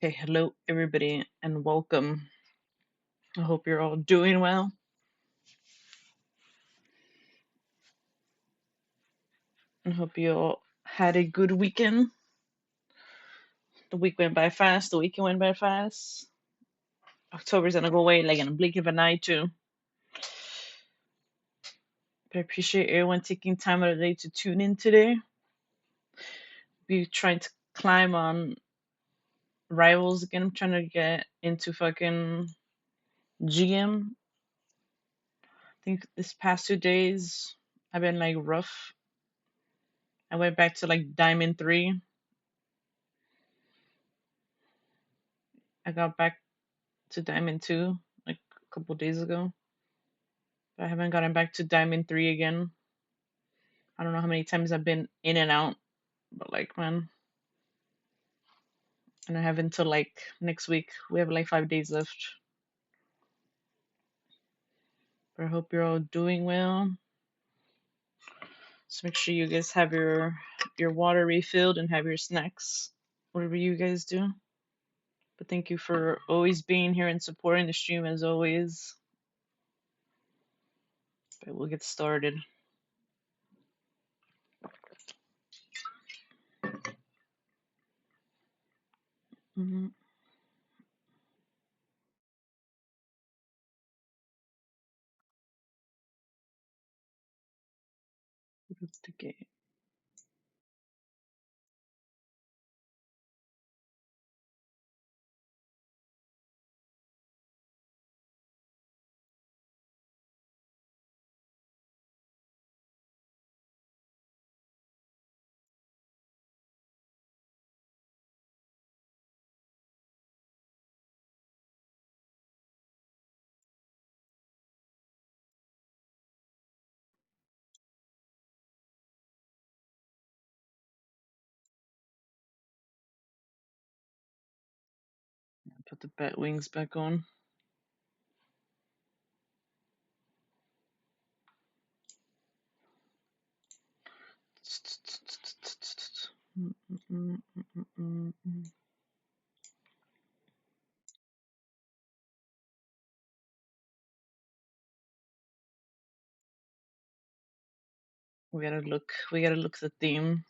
Okay, hello everybody and welcome. I hope you're all doing well. I hope you all had a good weekend. The week went by fast, the weekend went by fast. October's gonna go away like in a blink of an eye too. But I appreciate everyone taking time out of the day to tune in today. Be trying to climb on rivals again. I'm trying to get into fucking GM. I think this past 2 days I've been like rough. I went back to like Diamond 3. I got back to Diamond 2 like a couple days ago. But I haven't gotten back to Diamond 3 again. I don't know how many times I've been in and out, but like, man. And I have until like next week. We have like 5 days left. But I hope you're all doing well. So make sure you guys have your water refilled and have your snacks, whatever you guys do. But thank you for always being here and supporting the stream as always. But we'll get started. Mm-hmm. The game. Put the bat wings back on. We gotta look. We gotta look the theme.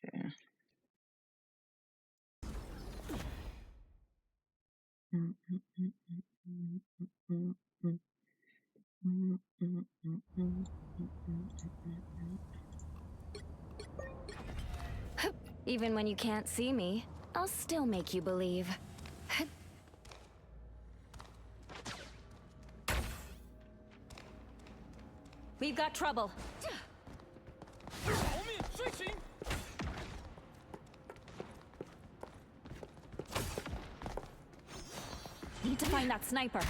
Okay. Even when you can't see me, I'll still make you believe. We've got trouble. Need to find that sniper.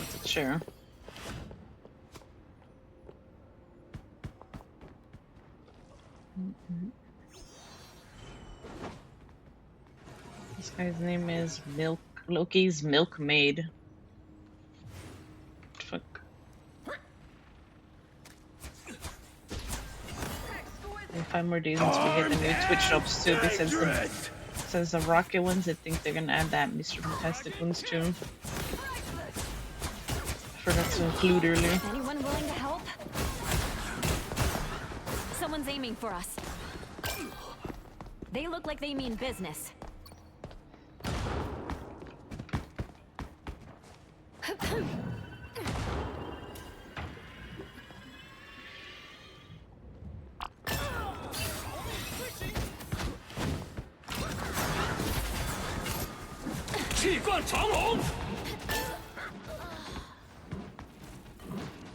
It's a chair. This guy's name is Loki's Milkmaid. Fuck. 5 more days until we get the new Twitch shops too. They says the Rocket ones. I think they're gonna add that Mr. Fantastic ones too. I forgot to include earlier. Anyone willing to help? Someone's aiming for us. They look like they mean business.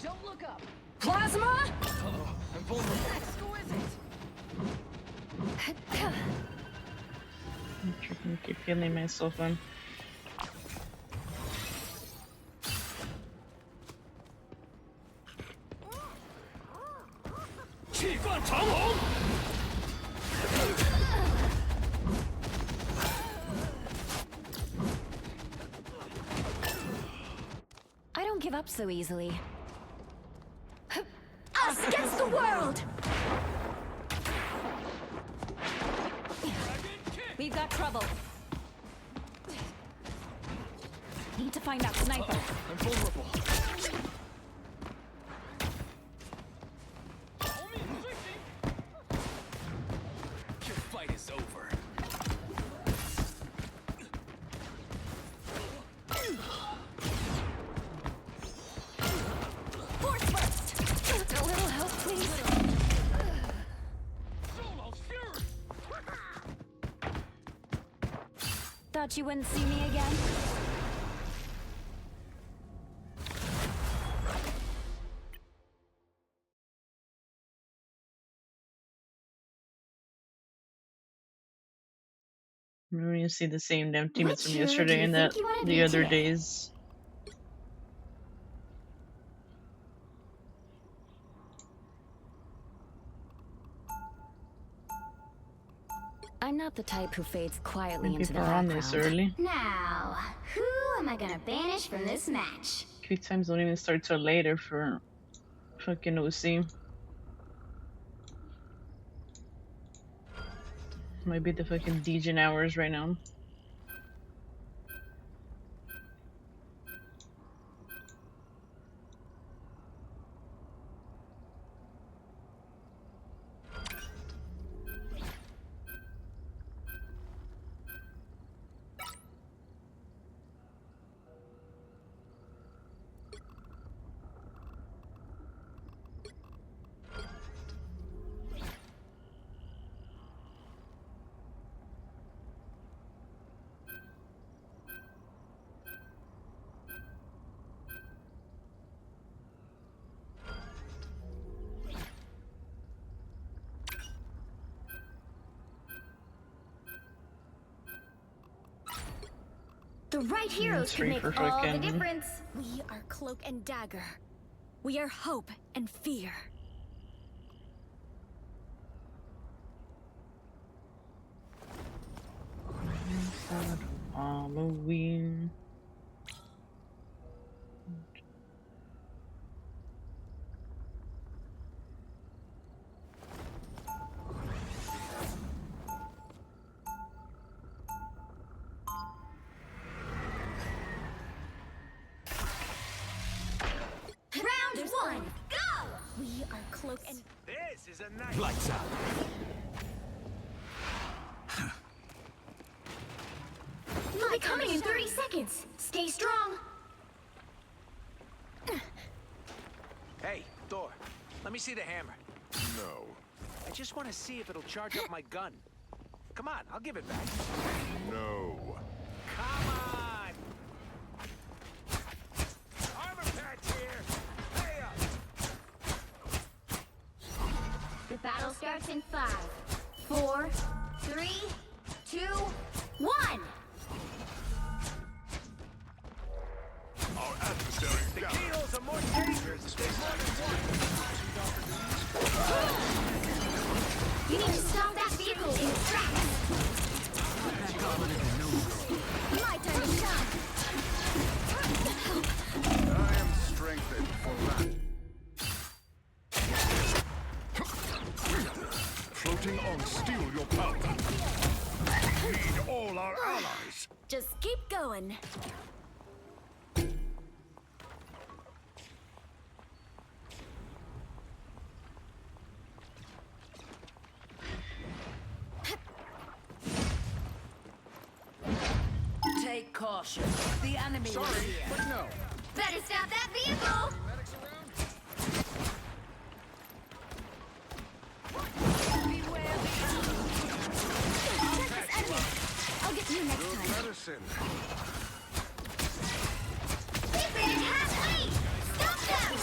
Don't look up. Plasma? I'm vulnerable. Exquisite. I'm trying to keep healing myself in. I don't give up so easily. Us against the world! We've got trouble. Need to find that sniper. I'm vulnerable. Your fight is over. Force burst! A little help, please. Thought you wouldn't see me again? Remember you see the same damn teammates from What hero do yesterday you and think you wanna the be other today? days. I'm not the type who fades quietly When into the people are on this background. early. Now, who am I gonna banish from this match? Queue times don't even start till later for fucking OC. Might be the fucking Degen hours right now. The right heroes can free make for all the fucking- difference. We are cloak and dagger. We are hope and fear. Halloween. Round one, go! We are cloak and This is a nice. Lights out. We'll be coming in 30 seconds. Stay strong. Hey, Thor, let me see the hammer. No. I just want to see if it'll charge up my gun. Come on, I'll give it back. No. Come on! Armor patch here! Hey up! The battle starts in 5, 4, 3, 2, 1. Our adversary You need to stop that vehicle in its tracks. My time to shine. I am strengthened for battle. Floating on steel your power. Need all our allies. Just keep going. Take caution. The enemy is Sorry, here. but no. Better stop that vehicle. Beware the Check this enemy. I'll get you next Good time. medicine. Keep it in halfway. Stop them.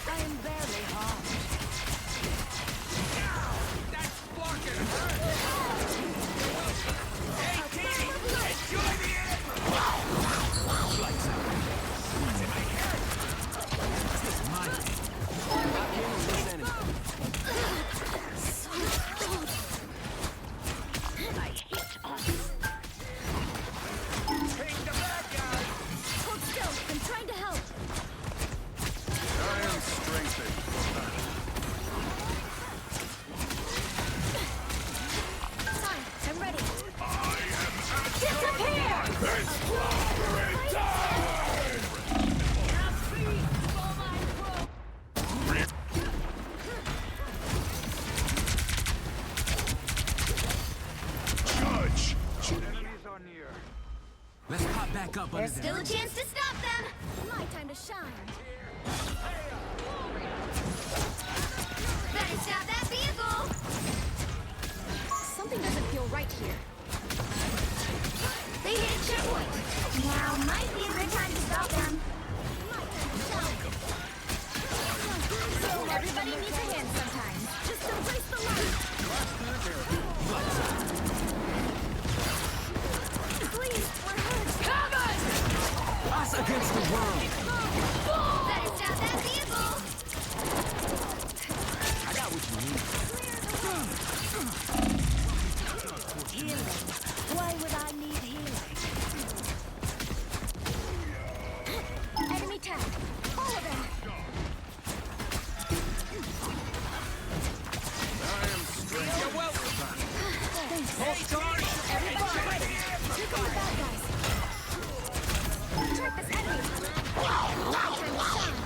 I am barely harmed. That's fucking hurt! Hey, team! Enjoy the end! Lights out. What's in my hair? This is mine. Lock in on this enemy. I hate us. Take the bad guy! Hold still. I'm trying to help. I am strengthened for battle. Fine. I'm ready. I am Disappear! Judge. Enemies are near. Let's pop back up There's still a chance to stop them. My time to shine. Better stop that vehicle. Something doesn't feel right here. They hit a checkpoint. Now might be a good time to stop them. My time to shine. So everybody needs a hand sometimes. Just embrace the light. Please, we're hurt. Us against the world! Better stop that vehicle. I got what you need. Healing. Why would I need healing? Enemy tag. All of them. I am strengthened. You're welcome. Thanks. Everybody ready. Take on the bad guys. Track this enemy. My turn to shine.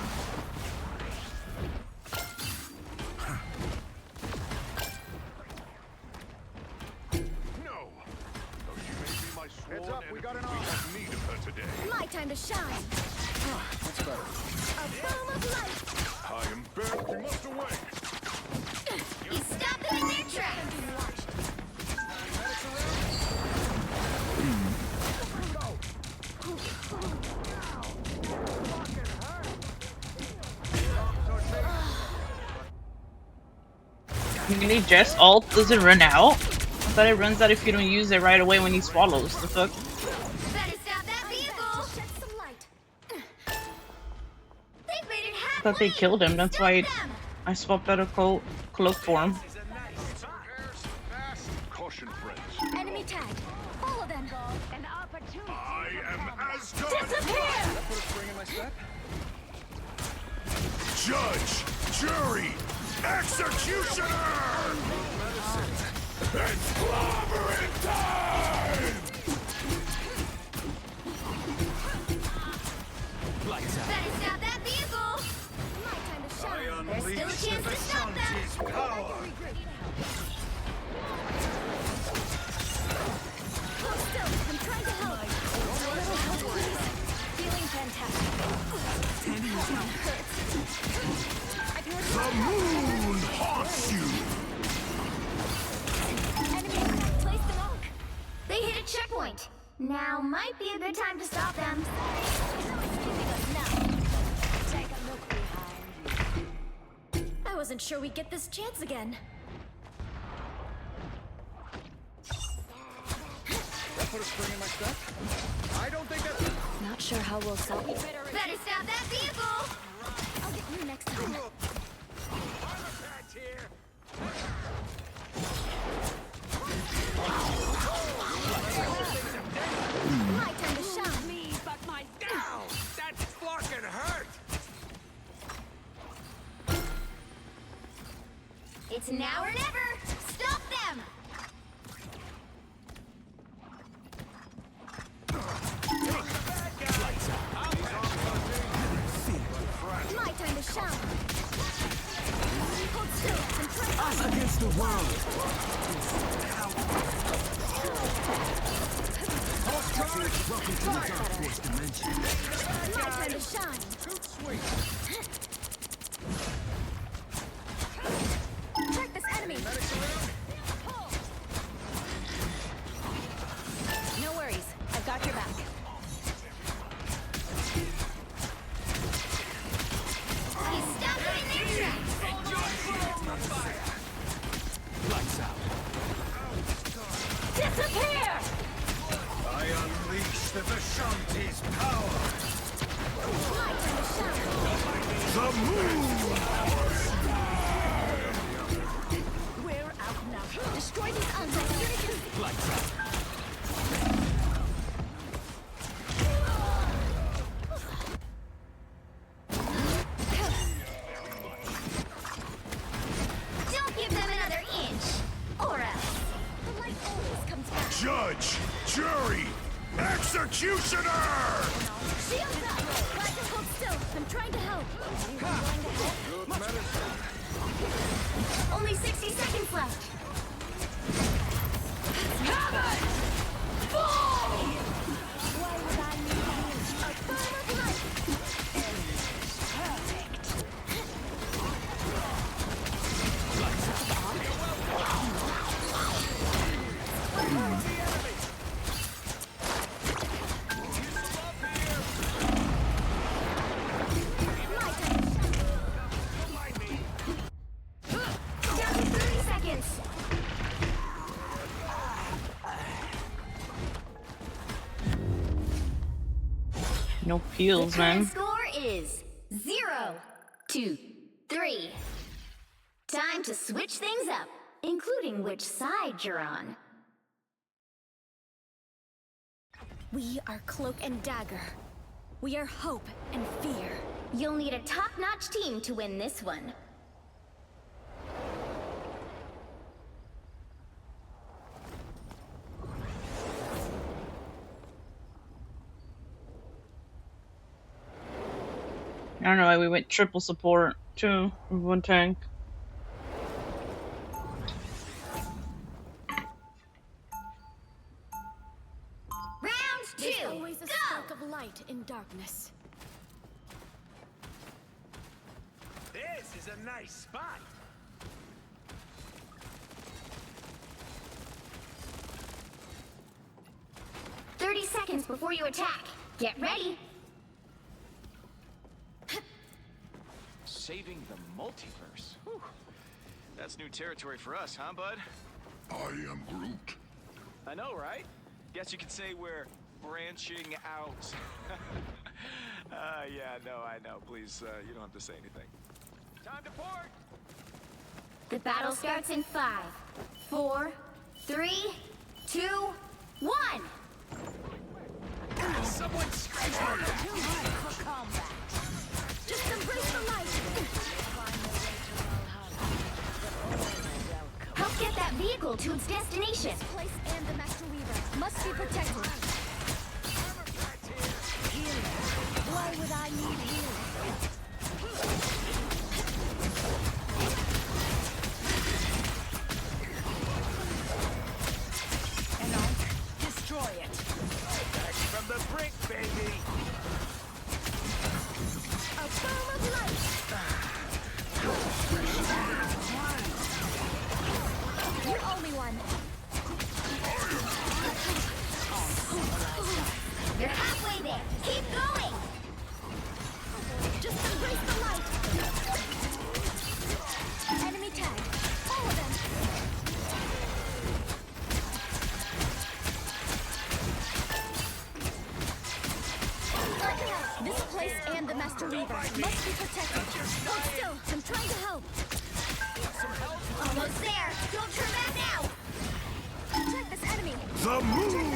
No. Though she may be my sworn enemy, we have need of her today. My time to shine. That's better. A boom of light. I am back. You must away. You stop them in their tracks. Really, Jess ult doesn't run out? I thought it runs out if you don't use it right away when he swallows. The fuck? Better stop that vehicle. Shed some light. They've made it I halfway. thought they killed him. That's why Stop them. I swapped out a cloak for him. This is a nice time. Caution, friends. Enemy tag. Follow them. An opportunity. I am Asgard. Disappear. Put a spring in my step. Judge, jury, executioner. It's clobbering time. Lights out. Better stop that vehicle. My time to shine. There's still a chance to stop them. Hold still. I'm trying to help. A little help, please. Feeling fantastic. Some hurts. I've heard The moon haunts you. enemy attack placed an arc. They hit a checkpoint. Now might be a good time to stop them. Take a look behind you. I wasn't sure we'd get this chance again. put a spring in my step? I don't think that's... Not sure how we'll sell it. Better stop that vehicle! I'll get you next time. My turn to shine. Me, but my Ow! That fucking hurt! It's now or never! Stop them! My turn to shine. Hold still and try Us against the world! Welcome to the Dark Force dimension. My turn to shine. Track this enemy. No worries. I've got your back. He's stuck in their tracks. Lights out. Disappear! I unleash the Vishanti's power! My turn to shine. The moon! We're out now. Destroy these undead. Lights out. Don't give them another inch. Or else. The light always comes back. Judge! Jury! Executioner! Shields up! Try to hold still. I'm trying to help. Only 60 seconds left. Why would I need a bomb of light? My turn. Down to 30 seconds. No peels, The current man. score is 0-3. Time to switch things up, including which side you're on. We are Cloak and Dagger. We are hope and fear. You'll need a top-notch team to win this one. I don't know why we went triple support too with one tank. Round 2, always a go! spark of light in darkness. This is a nice spot. 30 seconds before you attack. Get ready. Saving the multiverse. Whew. That's new territory for us, huh, bud? I am Groot. I know, right? Guess you could say we're branching out. Yeah, no, I know. Please, you don't have to say anything. Time to port! The battle starts in 5, 4, 3, 2, 1. Someone strike her! Just embrace the light. Help get that vehicle to its destination. This place and the Master Weaver must be protected. Why would I need healing? And I'll destroy it. Back from the brink, baby! A bomb of light. You're only one. You're halfway there. Keep going. and the Master Weaver must be protected. Hold still. I'm trying to help. Almost there. Don't turn back now. Check this enemy. The moon!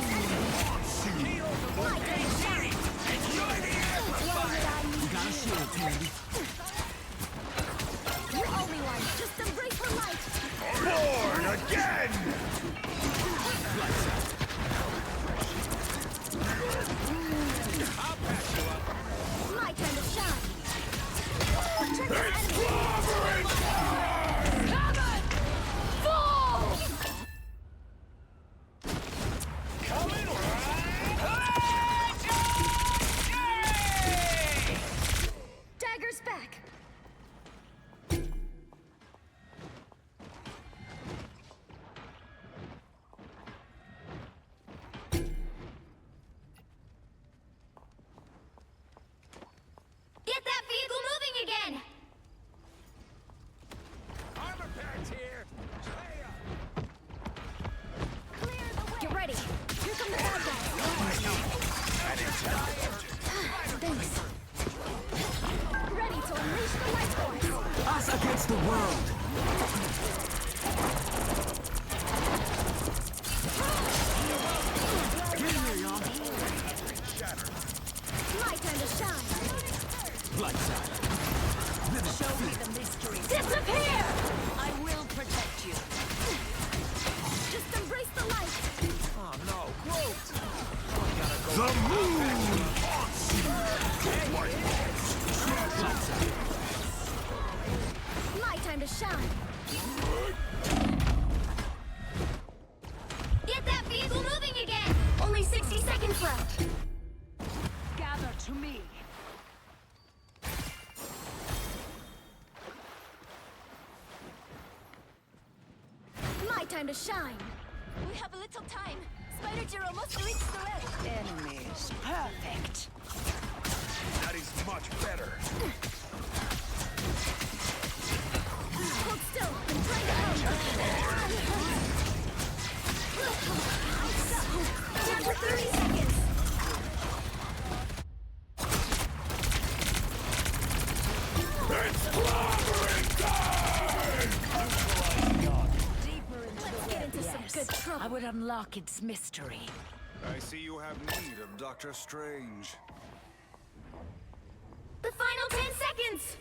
My turn to shine. You got a shield, Tandy. You're only one. Just embrace the light. Born again! I'll patch you up. My turn to shine. Check this enemy. Fall! Dagger's back. Get that vehicle moving again! Armor packs here. Hey, Clear the way! Get ready! Here come the bad guys! Thanks. Ready to unleash the light force! Us against the world. Get in here, y'all. My time to shine! Lights out. Show me the mystery. Disappear! I will protect you. Just embrace the light! oh no, Groot. The moon haunts you! My time to shine! Get that vehicle moving again! Only 60 seconds left! Gather to me. My time to shine! We have a little time! Spider-Giro must reach the left! Enemies. Perfect. That is much better. Hold still! I'm trying to help! Down to 30 seconds! It's clobbering time! Deeper into Let's the get web, into some yes. good trouble. I would unlock its mystery. I see you have need of Doctor Strange. The final 10 seconds!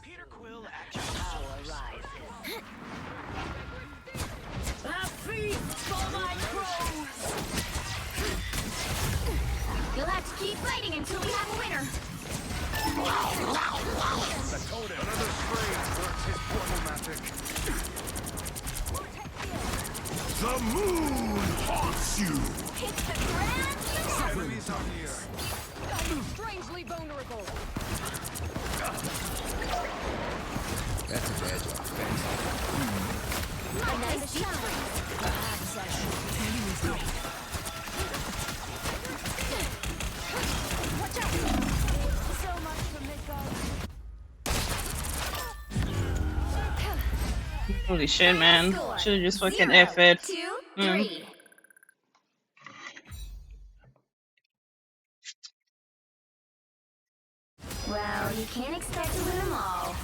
Peter Quill action. Power rises. A feast for my crows! You'll have to keep fighting until we have a winner! The totem. Another Strange works his portal magic. The moon haunts you! It's the grand finale! Enemies are near. Strangely vulnerable. That's a bad job. Thanks. My time to shine! Perhaps I should use it. Watch out! So much for Midgard. Holy shit, man. Should've just fucking 0, F it. 2, Mm. 3. Well, you can't expect to win them all.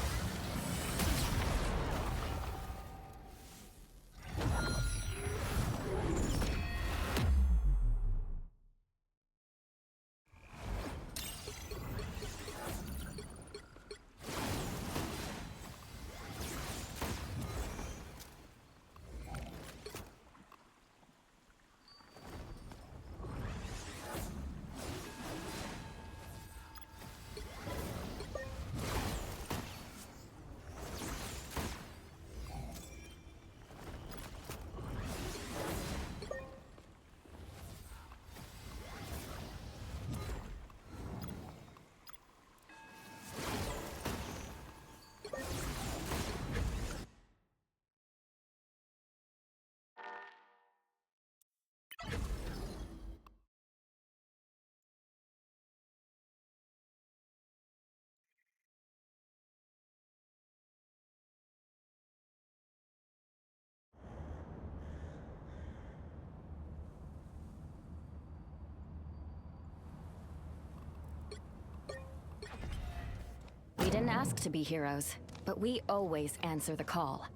didn't ask to be heroes, but we always answer the call.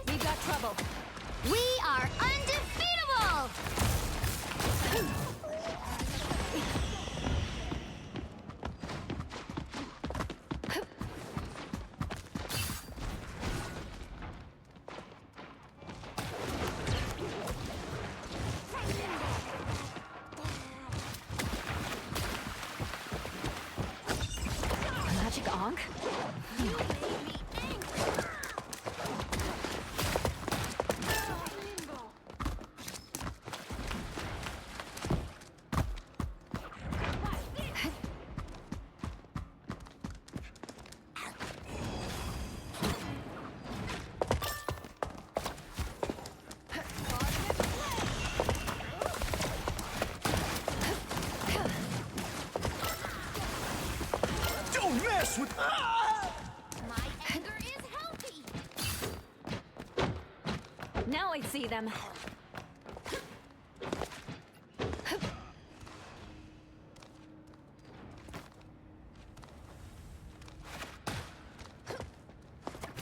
We've got trouble. We are undefeatable! Magic Onk? You made me angry! Don't mess with. My anger is healthy! Now I see them.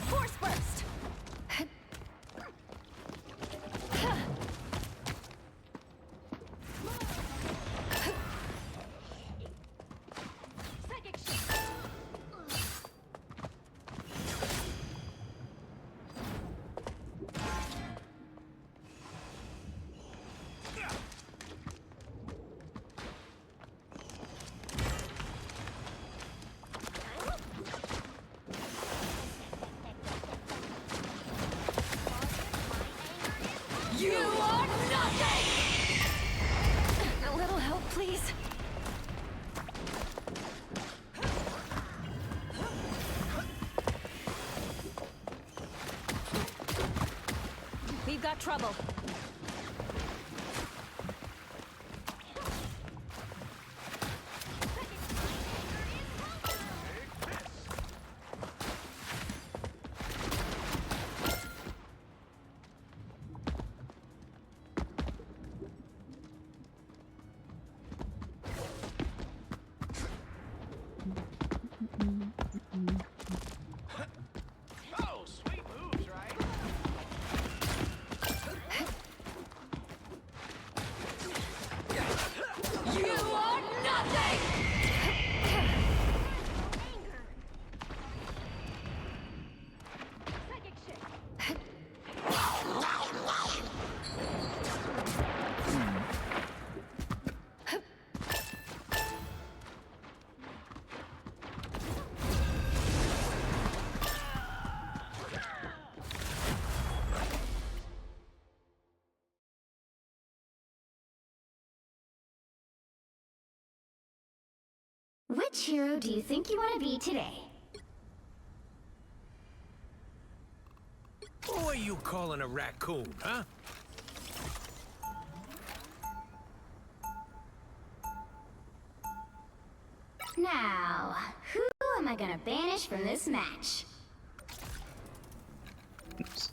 Force burst! Psychic shift! You are nothing! A little help, please. We've got trouble. Oh, sweet moves, right? You are nothing! Anger! Psychic shift! Which hero do you think you want to be today? Who are you calling a raccoon, huh? Now, who am I gonna banish from this match? Oops.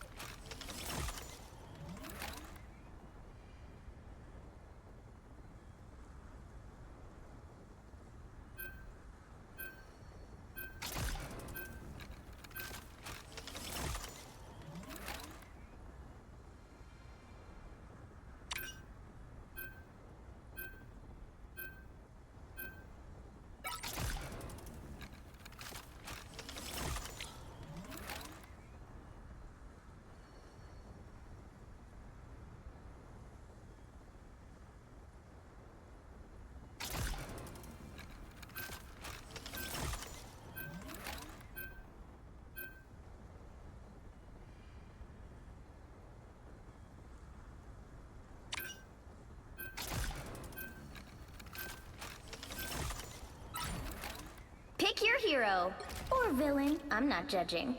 Pick your hero. Or villain, I'm not judging.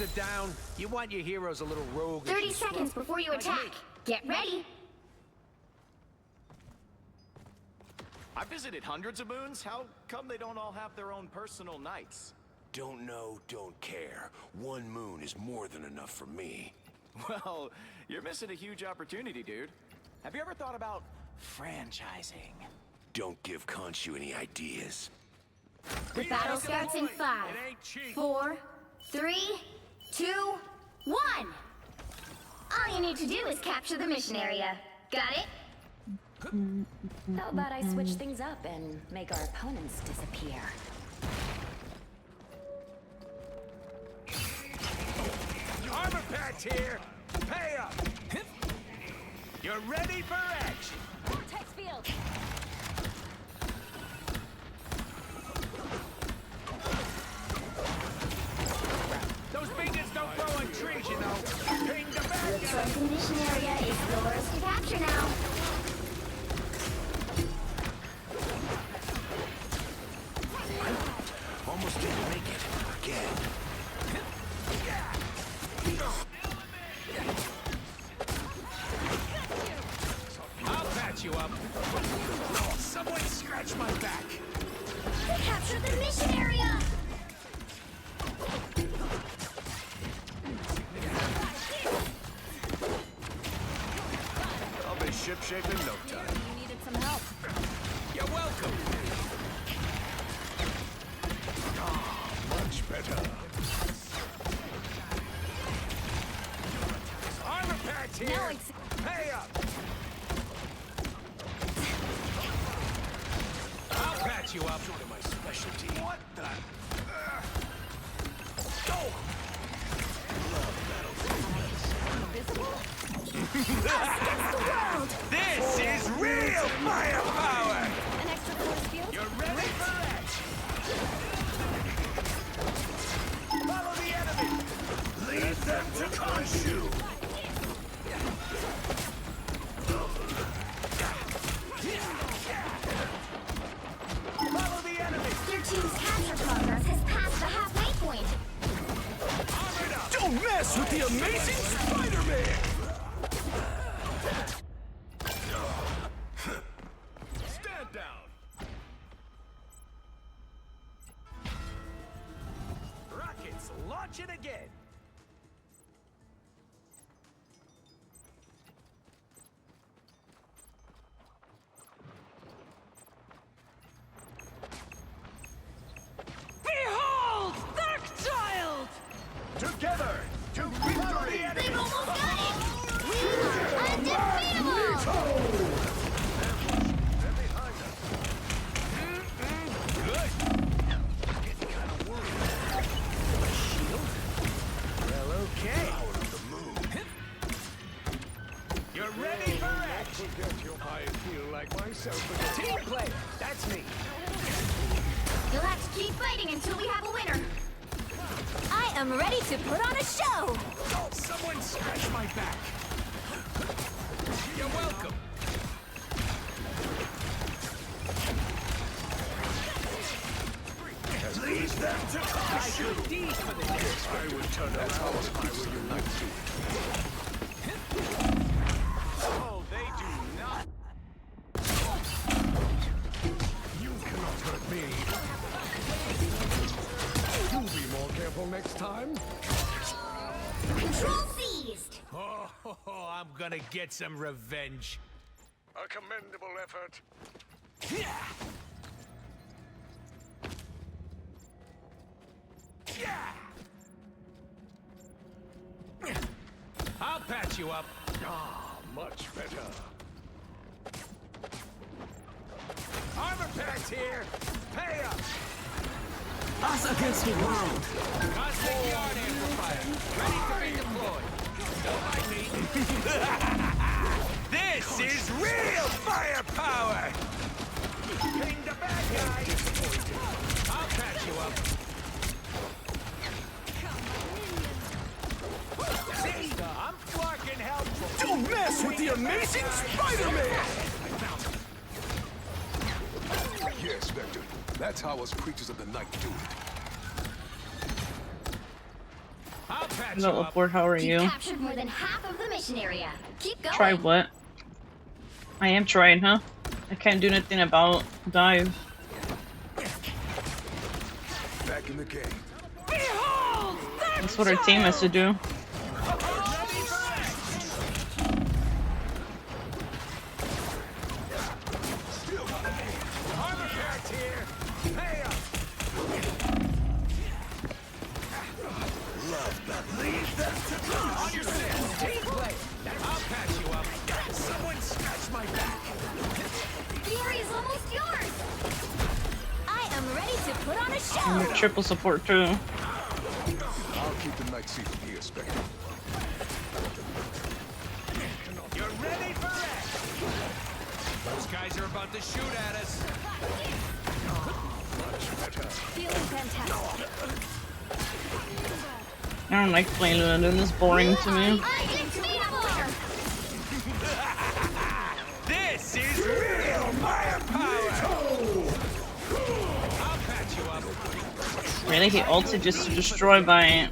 are down. You want your heroes a little rogue. 30 seconds before you attack. Get ready. I visited hundreds of moons. How come they don't all have their own personal nights? Don't know, don't care. One moon is more than enough for me. Well, you're missing a huge opportunity, dude. Have you ever thought about franchising? Don't give Khonshu any ideas. The battle starts in 5, 4, 3, 2, 1. All you need to do is capture the mission area. Got it? How about I switch things up and make our opponents disappear? Armor patch here. Pay up. You're ready for action. Vortex field! Those bigots don't grow on trees, you know. Ping the bad guy. The mission area is yours to capture now. Almost didn't make it. Again. I'll patch you up. Someone scratch my back. We captured the mission area. I'll be shipshape in no time. You needed some help. You're welcome. Much better. Armor patch here. Now I see. Pay up. I'll patch you up. Sort of my specialty. What the? This is real firepower! An extra force field? You're ready for action! Follow the enemy! Lead them to Khonshu. Follow the enemy! Your team's capture progress has passed the halfway point. Armored up! Don't mess with the amazing Spider-Man! Stand down! Rockets, launch it again! Behold, Dark Child! Together to victory! They've almost got it! We are undefeatable! Good! Getting kind of worried. A shield? Well, okay. Power of the moon. You're ready for action! I feel like myself Team player, that's me. You'll have to keep fighting until we have a winner. I am ready to put on a show! Oh, someone scratch my back. You're welcome. Lead them to Khonshu. Good deed for the day. I would turn out how I were you like to. Oh, they do not. You cannot hurt me. You'll be more careful next time. Control seized! Oh, I'm gonna get some revenge. A commendable effort. Yeah. I'll patch you up. Ah, much better. Armor patch here. Pay up. Us against the world! Cosmic yard amplifier. Ready to be deployed. Don't mind me. This is real firepower. Ping the bad guy. I'll patch you up. See, I'm fucking helpful. Don't mess with the amazing Spider-Man! Yes, Vector. That's how us creatures of the night do it. I'll patch you Hello, up. Upward, how are You you? captured more than half of the mission area. Keep going. Try what? I am trying, huh? I can't do nothing about dive. Back in the game. Behold! That's what our team has to do. Armor patch here. Hey up. Love that. Leave them to God. On your six. Team play. I'll patch you up. Someone scratch my back. The area's almost yours. I am ready to put on a I'm show. a triple support too. I'll keep the night seat here, Spectre. You're ready for action. Those guys are about to shoot at us. Feeling fantastic. I don't like playing Luna, this is boring to me. Unbeatable. This is real firepower. I'll patch you up. Really, he ulted just to destroy by it.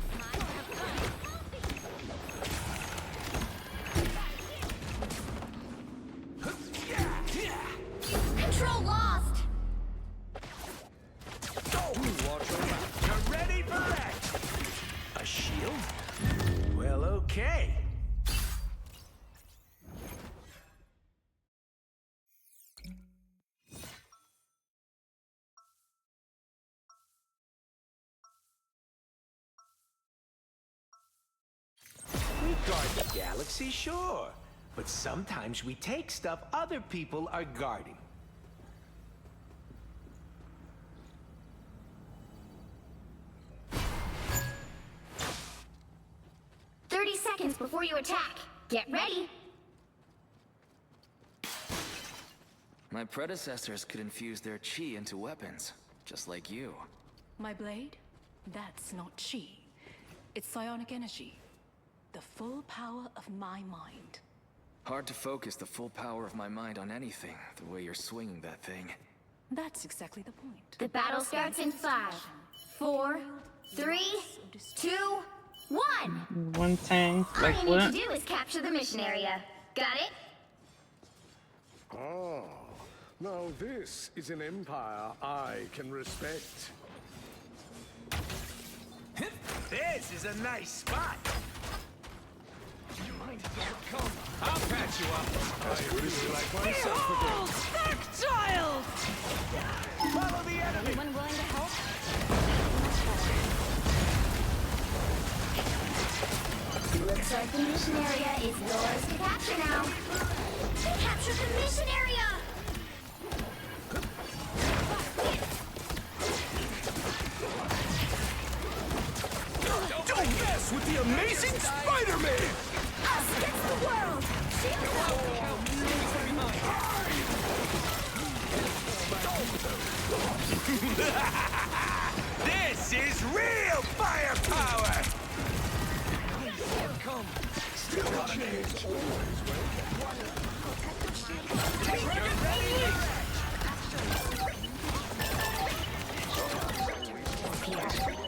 Control lost. You're ready for action. A shield? Well, okay. We guard the galaxy, sure. But sometimes we take stuff other people are guarding. Seconds before you attack. Get ready. My predecessors could infuse their chi into weapons, just like you. My blade? That's not chi. It's psionic energy. The full power of my mind. Hard to focus the full power of my mind on anything, the way you're swinging that thing. That's exactly the point. The battle starts in 5, 4, 3, 2, 1. One tank, All like you need what? to do is capture the mission area. Got it? Ah, now this is an empire I can respect. This is a nice spot. I'll patch you up. I really like myself Behold! Dark child! Follow the enemy. Anyone willing to help? Looks like the mission area is yours to capture now. Capture the mission area! Don't mess with the amazing Spider-Man! Us against the world! Shield This is real firepower!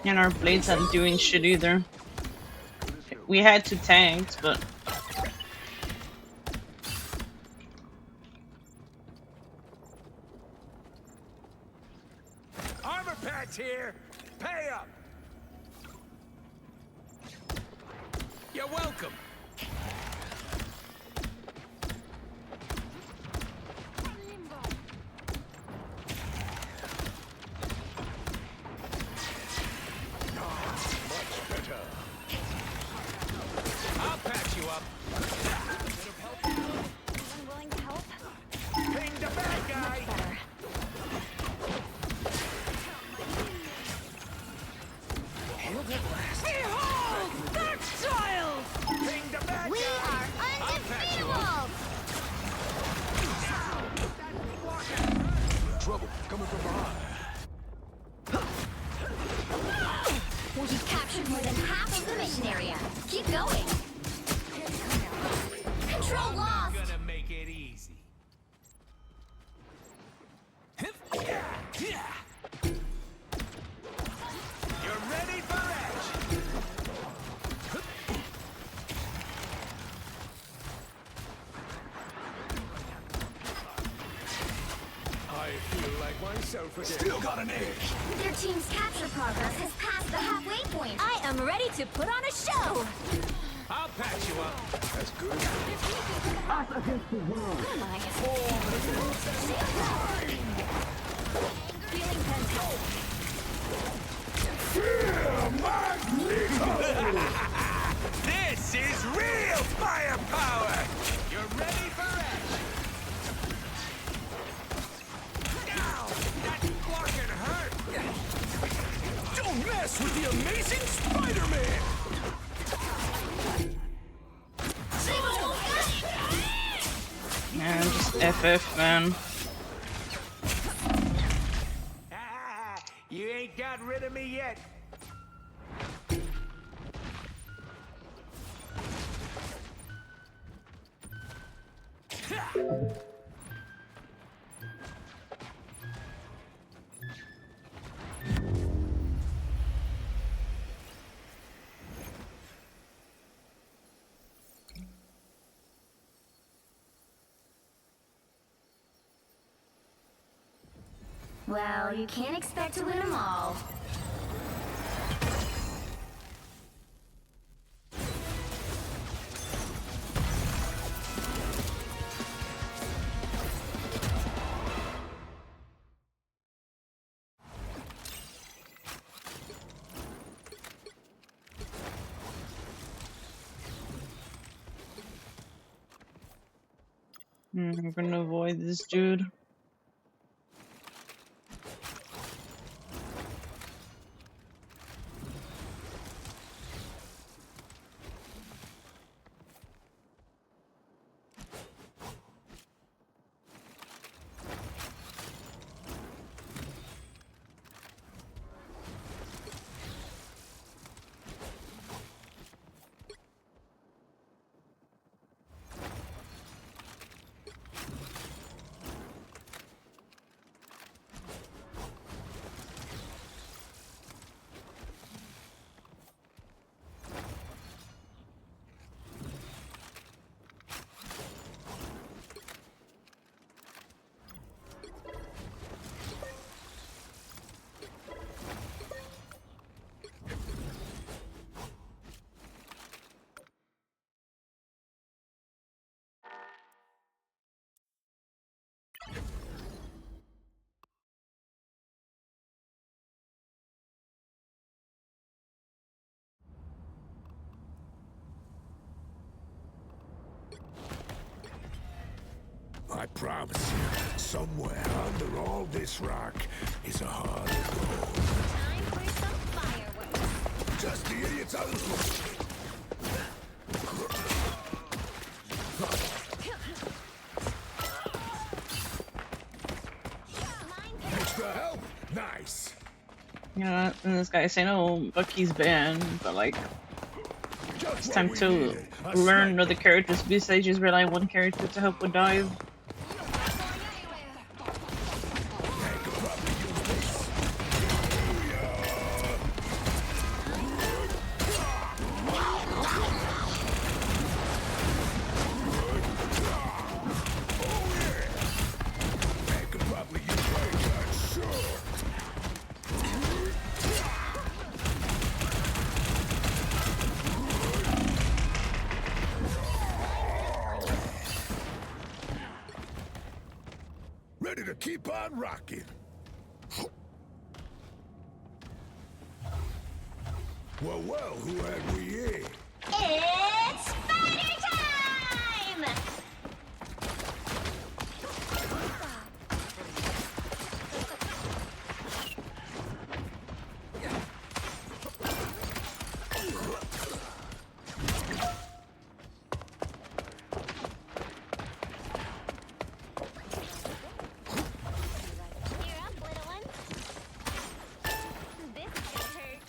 And our blades aren't doing shit either. We had 2 tanks, but Armor patch here. Pay up. You're welcome. I'll patch you up. Anyone willing to help? Ping the bad guy. Better. Behold! Dark child! Ping the bad We guy. are I'll patch you undefeatable! Trouble coming from behind. We've captured more than half of the mission area. Keep going. Control lost. Gonna make it easy. You're ready for action. Still got an edge. Their team's capture progress has passed the halfway point. I am ready to put on a show. I'll patch you up. That's good. Feeling fantastic. This is real firepower! You're ready for action! Ow! That fucking hurt! Don't mess with the amazing Spider-Man! Man, just FF, man. You ain't got rid of me yet. Well, you can't expect to win them all. I'm gonna avoid this dude. I promise you, somewhere under all this rock is a heart of gold. Time for some fireworks. Just the idiots out of Extra help? Nice. You know, and this guy saying, "Oh, Bucky's banned," but like, it's Just time what we to needed. A learn sniper. other characters. Besides just rely on one character to help with dive. Ready to keep on rocking. Well, who had we here? It's spider time! You're up, little one. This is gonna hurt.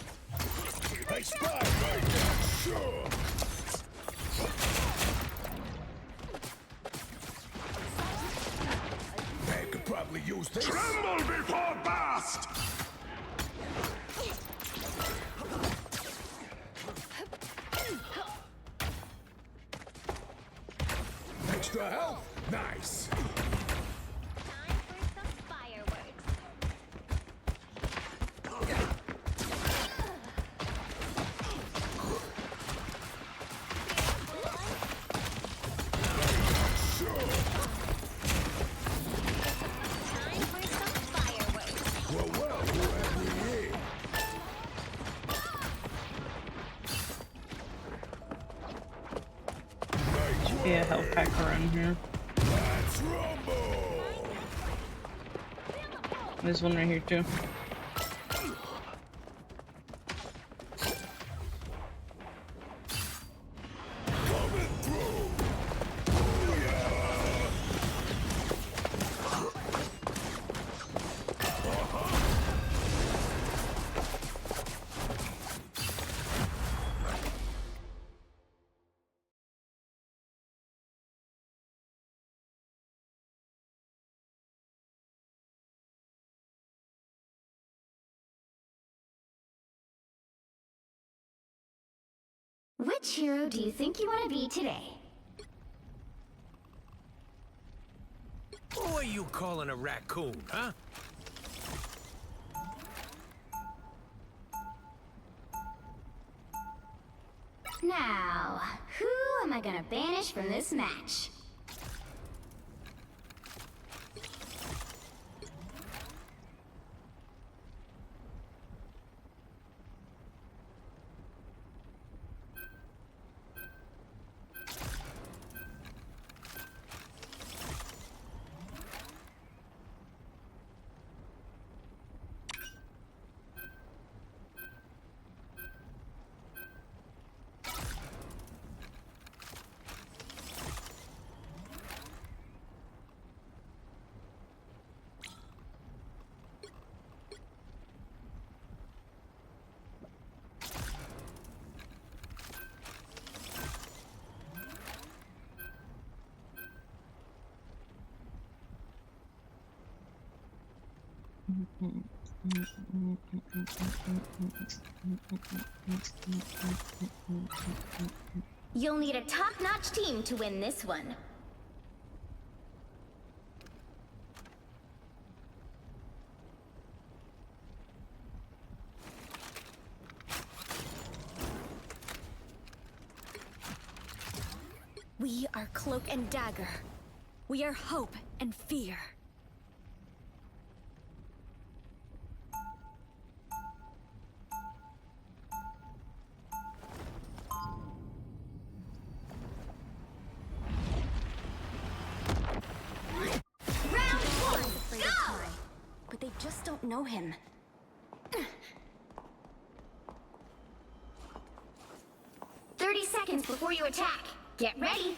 I spy right there. Sure. see a health pack around here. Let's rumble! There's one right here too. Coming through! Oh yeah! Which hero do you think you want to be today? Who are you calling a raccoon, huh? Now, who am I gonna banish from this match? You'll need a top-notch team to win this one. We are Cloak and Dagger. We are hope and fear. Round one, Afraid of go! Ty, but they just don't know him. 30 seconds before you attack. Get ready.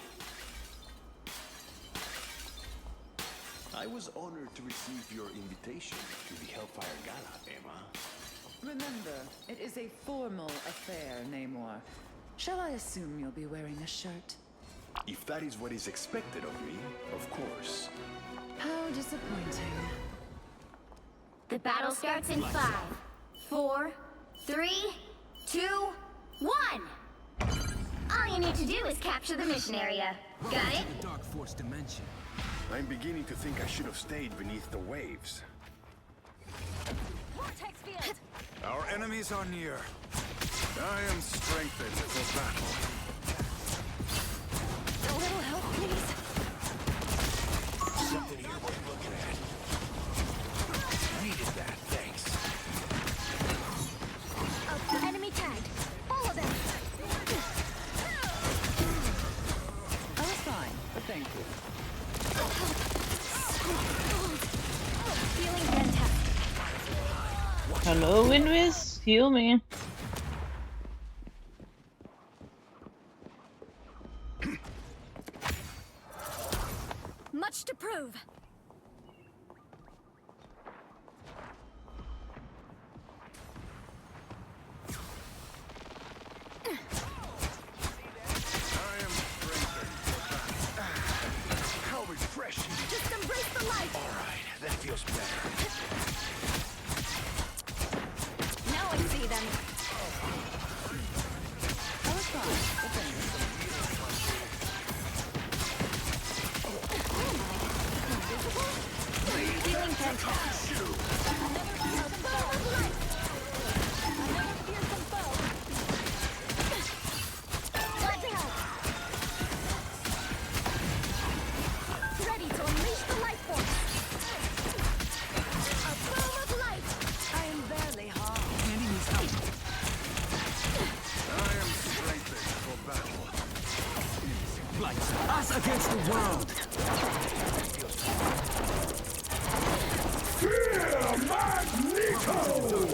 I was honored to receive your invitation to the Hellfire Gala, Emma. Remember, it is a formal affair, Namor. Shall I assume you'll be wearing a shirt? If that is what is expected of me, of course. How disappointing. The battle starts in 5, 4, 3, 2, 1. All you need to do is capture the mission area. Got it? The Dark Force dimension. I'm beginning to think I should have stayed beneath the waves. Vortex field. Our enemies are near. I am strengthened for battle. A little help, please. Something here worth looking at. Needed that, thanks. Enemy tagged. Follow them. I was fine, but thank you. Feeling fantastic. Hello, Winwiz. Heal me. Much to prove. I am strengthened for battle. How refreshing. Just embrace the light. All right, that feels better. Now I see them. against the world.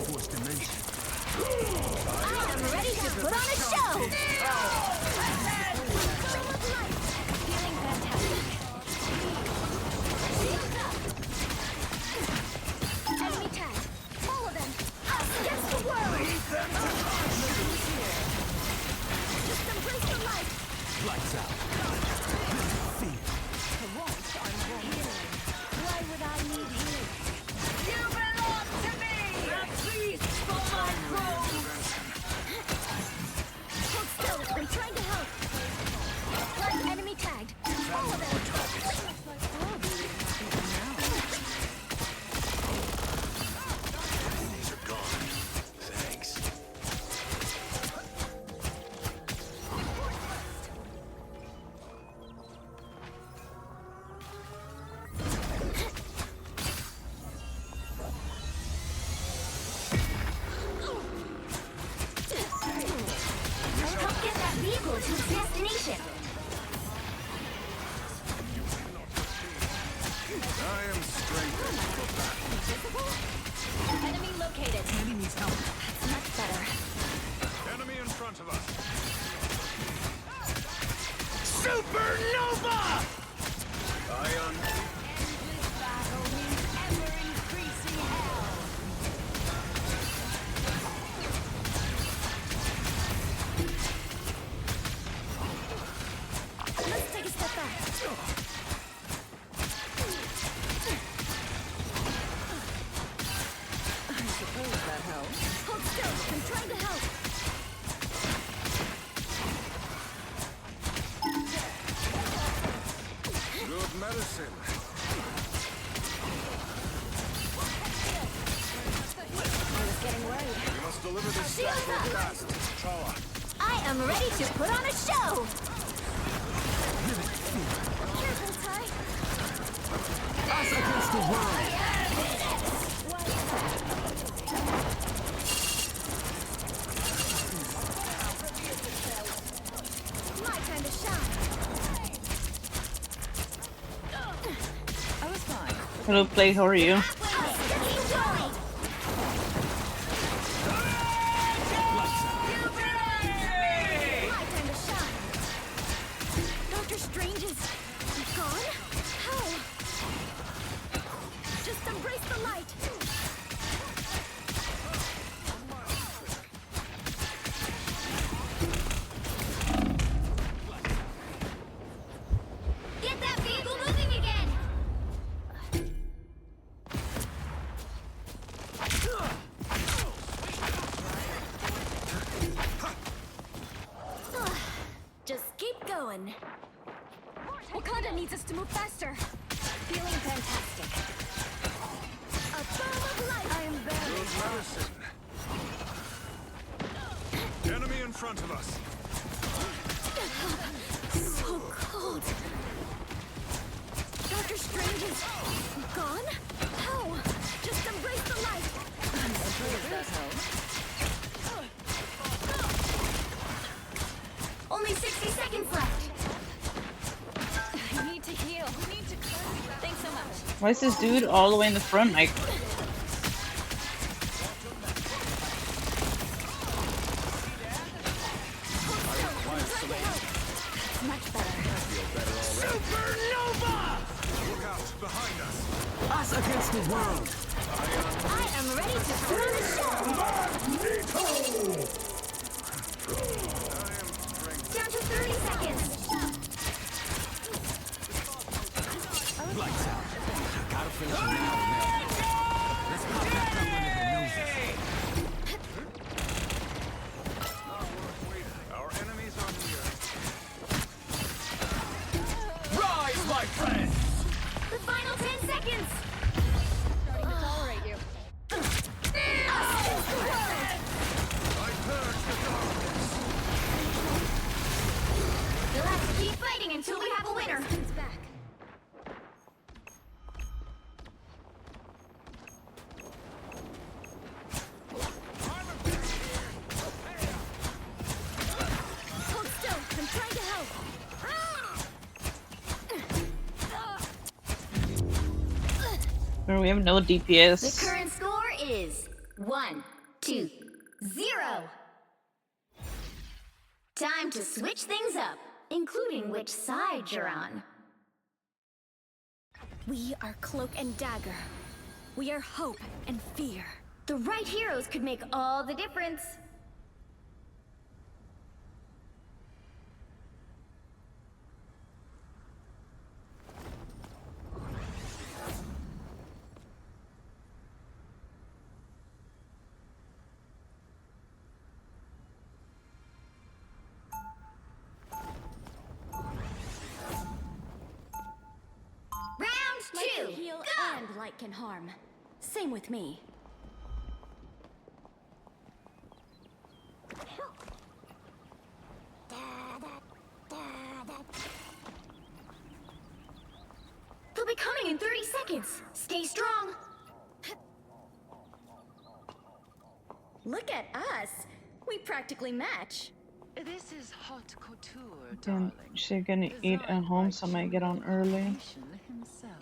Force dimension. I am ready to put on a show! Feeling fantastic. Shields up! Enemy tagged. Follow them. Us against the world! Just embrace the light! Lights out. Why would I need you? You belong to me! A feast for my crow! Hold still, I'm trying to help. Like enemy tagged. Follow them. These are gone. Thanks. Help get that vehicle to its destination. I am strengthened for battle. Enemy located. Andy needs help. That's much better. Enemy in front of us. Supernova! Ion. Endless battle means ever-increasing hell. Let's take a step back. I suppose that helps. Hold still. I'm trying to help. Good medicine. I was getting worried. We must deliver this Shield stuff up! fast. Chala. I am ready to put on a show. Careful, Ty. Us against the world. My time to shine. I was fine. Hello, Play, how are you? Us against the world. My time to shine. Doctor Strange is gone? How? Just embrace the light. Get that vehicle moving again! Just keep going. Wakanda needs us to move faster. Feeling fantastic. A bomb of light. I am Good very. medicine. Enemy in front of us. So cold. Doctor Strange is gone? How? Just embrace the light. I suppose that helps. Only 60 seconds left. I need to heal. Thanks so much. Why is this dude all the way in the front? Like, Much better. Supernova! Look out behind us. Us against the world. I am ready to put on a show. Down to 30 seconds. Lights out. Gotta finish him now. Let's pop back up under their noses. Our enemies are near. Rise, my friend! The final 10 seconds. Starting to tolerate you. I purge the darkness. You'll have to keep fighting until we have a winner. Back. Hold still. I'm trying to help. Alright, we have no The DPS. current score is 1-2-0. Time to switch things up, including which side you're on. We are Cloak and Dagger. We are hope and fear. The right heroes could make all the difference. Round Light two, can heal go! and light can harm. Same with me. They'll be coming in 30 seconds. Stay strong. Look at us. We practically match. This is haute couture, Then darling. she's gonna eat at home, so I might get on early. Himself.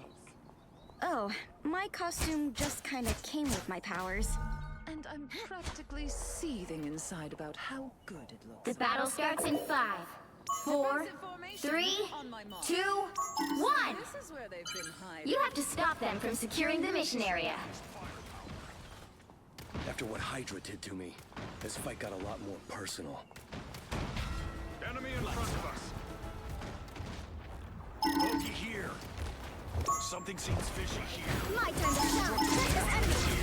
Oh, my costume just kind of came with my powers. And I'm practically seething inside about how good it looks. The battle starts in 5, 4, 3, 2, 1. This is where they've been hiding. You have to stop them from securing the mission area. After what Hydra did to me, this fight got a lot more personal. Enemy in front of us. Bogey here. Something seems fishy here. My time to shine. Precious enemy.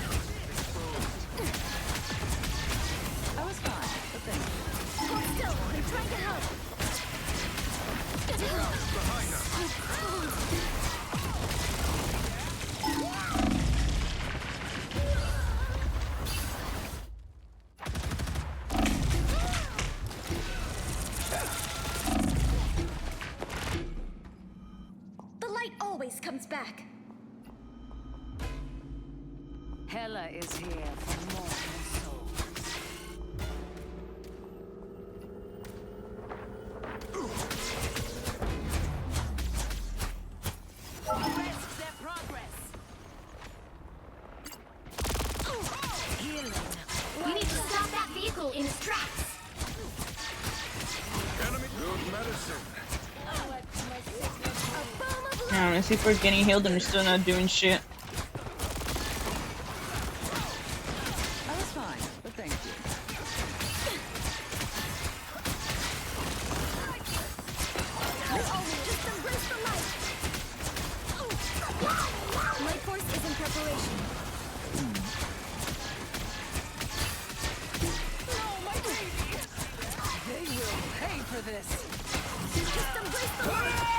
I was fine, but thank you. Hold still. I'm trying to help. Behind us. The light always comes back. Hela is here for mortal souls. Arrest their progress. Healing. We need to stop that vehicle in its tracks. Enemy. Good medicine. I don't know, see if we're getting healed and we're still not doing shit. I was fine, but thank you. Just embrace the light. Light force is in preparation. No, my baby! They will pay for this. Just embrace the light.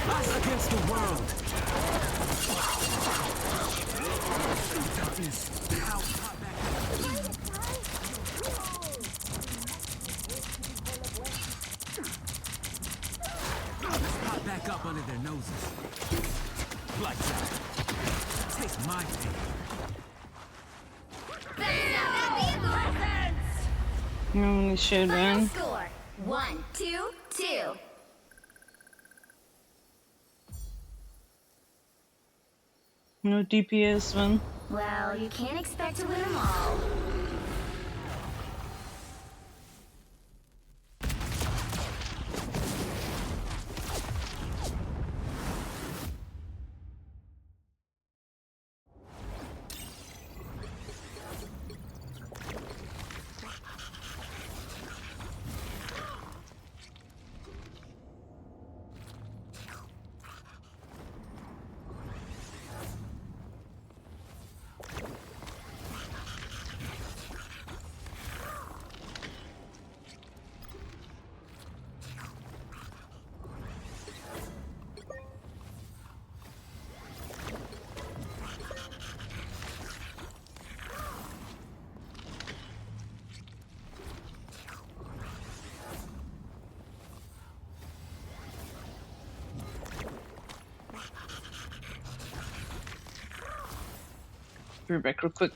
Us against the world! Darkness, how hot back pop back up under their noses. Like that. Take my pain. We should Final win. score 1-2-2. No DPS one. Well, you can't expect to win them all. Be back real quick.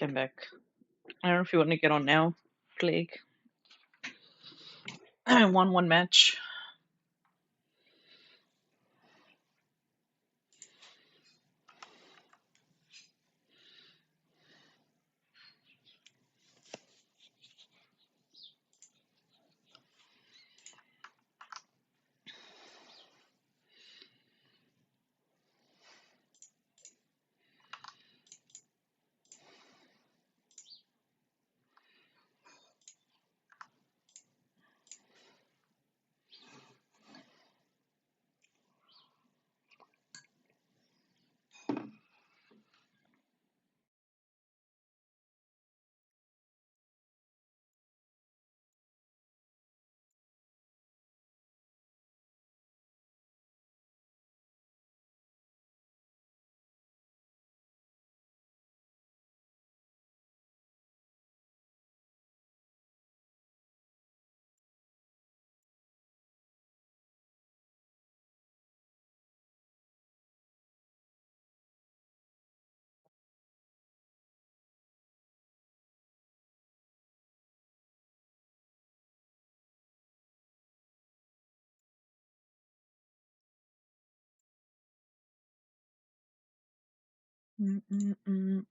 I'm back. I don't know if you want to get on now. Plague. I won one match. Mm-mm-mm-mm-mm.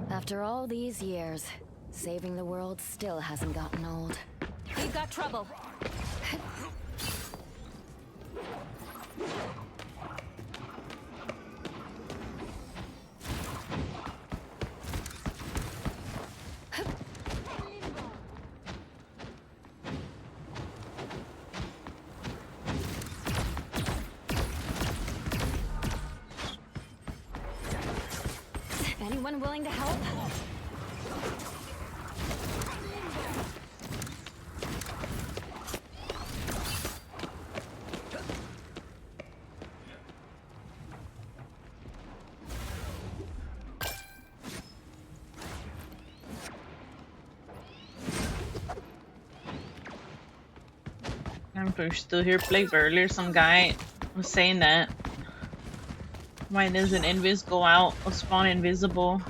After all these years, saving the world still hasn't gotten old. We've got trouble. Anyone willing to help? I'm pretty still here. Plague earlier, some guy was saying that. Why doesn't Invis go out or spawn invisible?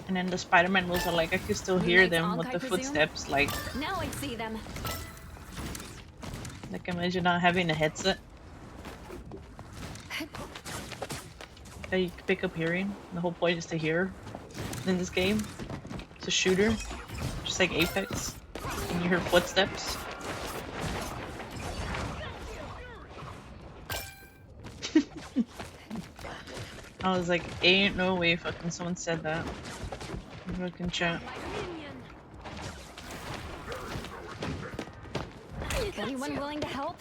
And then the Spider-Man was like, I could still hear them with the footsteps. Like, now I see them. Like imagine not having a headset that you can pick up hearing. The whole point is to hear in this game. It's a shooter, just like Apex, and you hear footsteps. I was like, ain't no way fucking someone said that. Fucking chat. Anyone willing to help?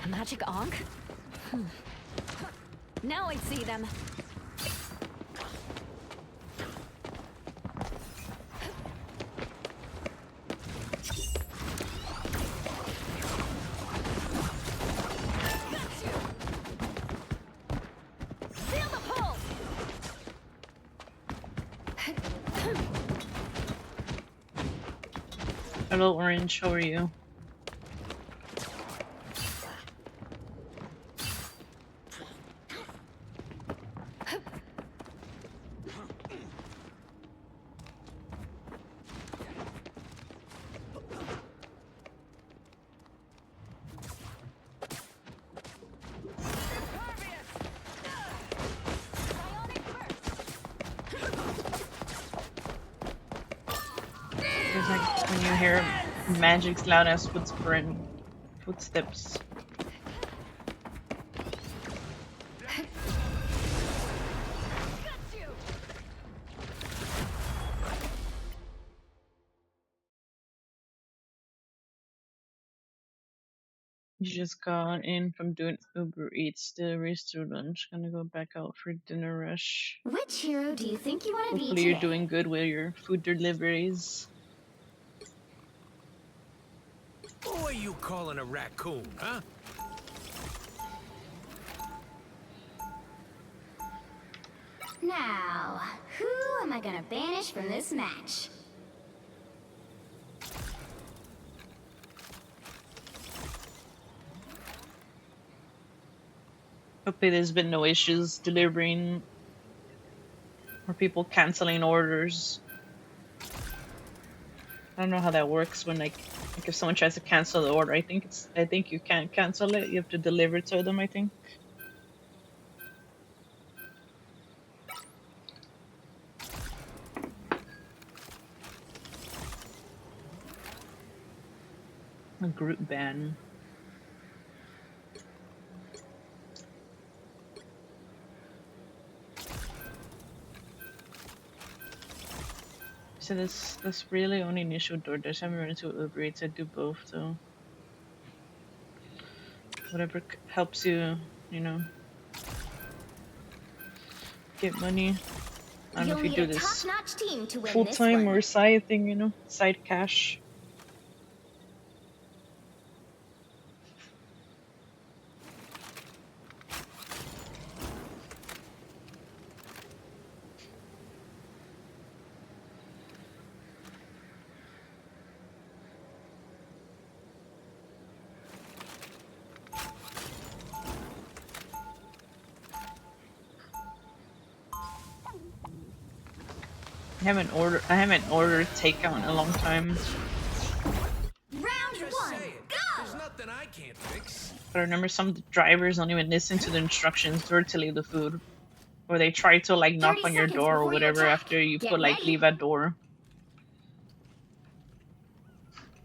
A magic onk? Now I see them. Feel the pull. Hello, Orange. How are you? It's like when you hear Magic's loud ass footsteps. You just got in from doing Uber Eats deliveries through lunch. Gonna go back out for dinner rush. Which hero do you think you want to be Hopefully you're today? doing good with your food deliveries. Who are you calling a raccoon, huh? Now, who am I gonna banish from this match? Hopefully there's been no issues delivering or people canceling orders. I don't know how that works when like if someone tries to cancel the order. I think you can't cancel it. You have to deliver it to them, I think. A group ban. So this really only initial DoorDash. I haven't run into Uber Eats. I do both though. Whatever helps you, you know, get money. I don't know if you do this top-notch team to win full this time one. or side thing, you know, side cash. I haven't ordered takeout in a long time. Round one, There's go! nothing I can't fix. But I remember some drivers don't even listen to the instructions or to leave the food. Or they try to like knock 30 on your seconds door or before you whatever attack. after you Get put like ready. leave at door.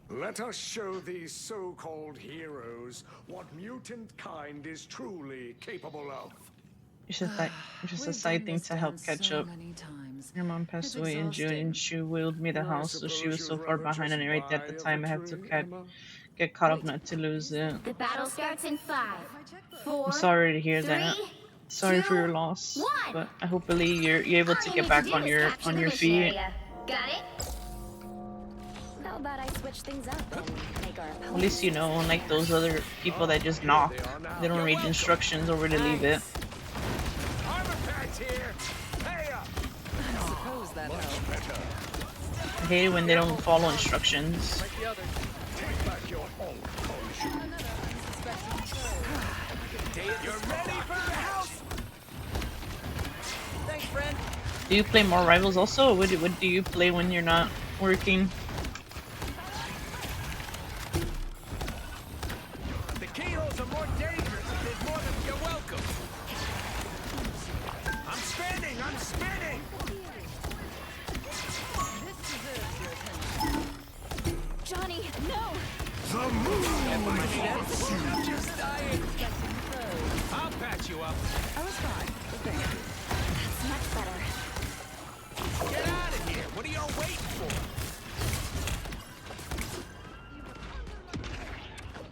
Let us show these so-called heroes what mutant kind is truly capable of. It's just a side thing to help catch up. Your mom passed away in June and she willed me the house, so she was so far behind and everything at the time I had to get caught up not to lose it. The battle starts in 5, 4, I'm sorry to hear that. 3, Sorry for 2, your loss, 1. but I hopefully you're able to All you get need back to do on is your capture the mission feet. area. Got it? How about I switch things up and make our At opponents least you know, unlike those other people that just knock, they don't read instructions or where to leave it. Armor patch here. Hey up. I suppose that helped. I hate it when they don't follow instructions. Take back your own caution. You're ready for the house. Thanks, friend. Do you play more Rivals also, or what do you play when you're not working? The keyholes are more dangerous if there's more than you're welcome. I'm spinning. I'm spinning. Johnny, no! The moon! I'm just dying. I'll patch you up. I was fine, but thank you. That's much better. Get out of here. What are you waiting for?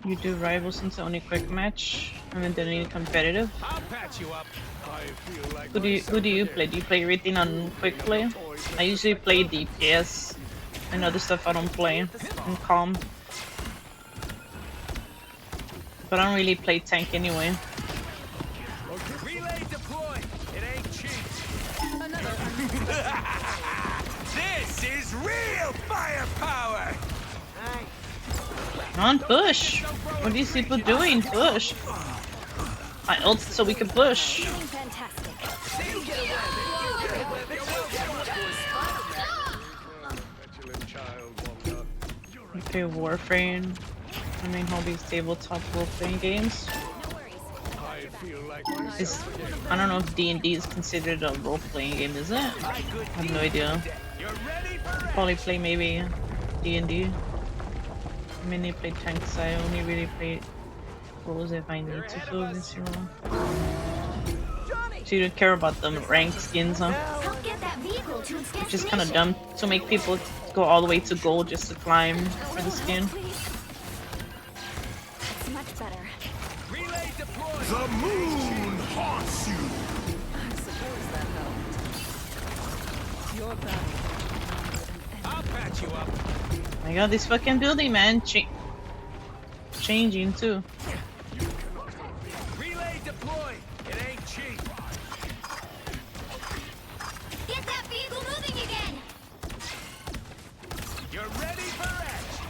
You do Rivals since only quick match? I haven't done any competitive. I'll patch you up. I feel like Who do you play? Do you play everything on quick play? I usually play DPS and other stuff I don't play in calm. But I don't really play tank anyway. Relay deployed. It ain't cheap. This is real firepower. Come on, push! What are these people doing? Push! I ult so we can push. Doing fantastic. petulant child wonder. Okay, Warframe. My main hobby is tabletop role-playing games. I feel like I don't know if D&D is considered a role-playing game, is it? I have no idea. You're ready for I'll probably play maybe D&D. I mainly play tanks. I only really play roles if I need to fill this role. So you don't care about the rank skins, huh? Help get that vehicle to its Which is kind of destination. dumb to make people go all the way to gold just to climb for the skin. Please. That's much better. haunts you. I suppose that helped. Your battle. I'll patch you up. I got this fucking building, man. Changing too. Relay deployed. It ain't cheap. Get that vehicle moving again! You're ready for action.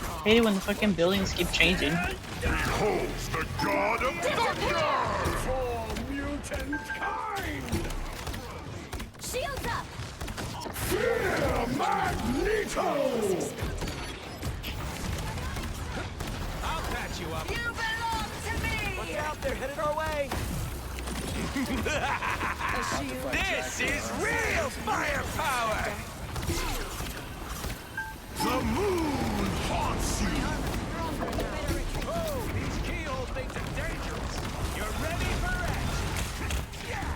I hate it when the fucking buildings keep changing. Beholds the god of thunder for mutant kind. Shields up! Fear Magneto. I'll patch you up. You belong to me! Watch out, they're headed our way. This is real firepower. The moon haunts you. Oh, these keyhole things are dangerous. You're ready for action. Yeah.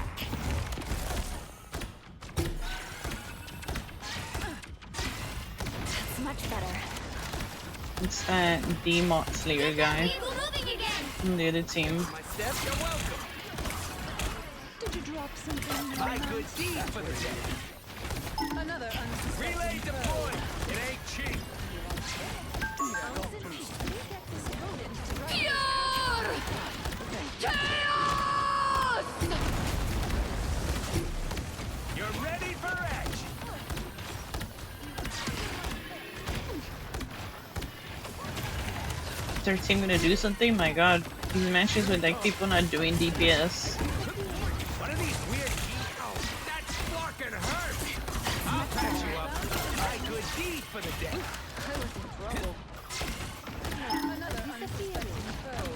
That's much better. It's that Demon Slayer guy Vehicle moving again! from the other team. My steps, you're welcome. Did you drop something? My good deed for the day. Another unsuspecting Relay deployed. It ain't cheap. Pure chaos! You're ready for action. Is their team gonna do something? My god. These matches with like people not doing DPS. One of these weird oh, that fucking hurt. I'll patch you up. My good deed for the day. Another unsuspecting foe.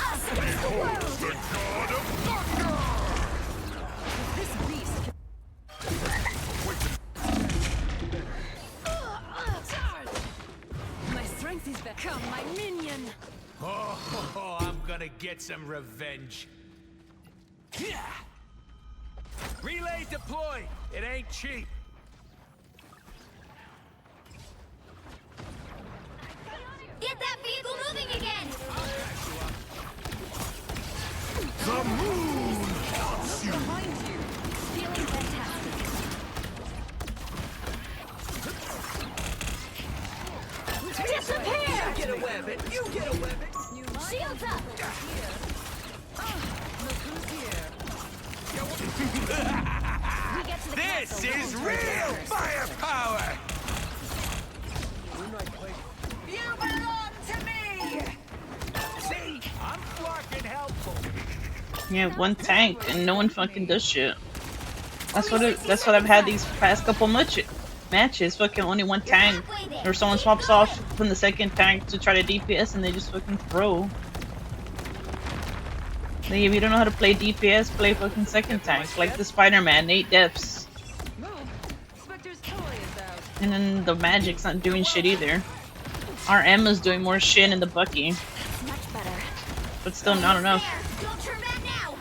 Us against the world! The god of thunder. This beast my strength is back. Come, my minion! Oh, I'm gonna get some revenge. Yeah. Relay deployed. It ain't cheap. Get that vehicle moving again! I'll patch you up. The moon haunts you. Behind you. Feeling fantastic. Disappear! Get a weapon. You get a weapon. You might Shields up! look who's here. We get to the This castle. is real firepower. You belong to me! See, I'm fucking helpful. Yeah, one tank and no one fucking does shit. That's what I've had these past couple matches. Fucking only one tank, or someone swaps off from the second tank to try to DPS and they just fucking throw. Like, if you don't know how to play DPS, play fucking second tank, like the Spider-Man, 8 deaths. Move. Spectre's toy is out. And then the Magic's not doing shit either. Our Emma's doing more shit in the Bucky, That's much better. but still not enough. There! Don't turn back now!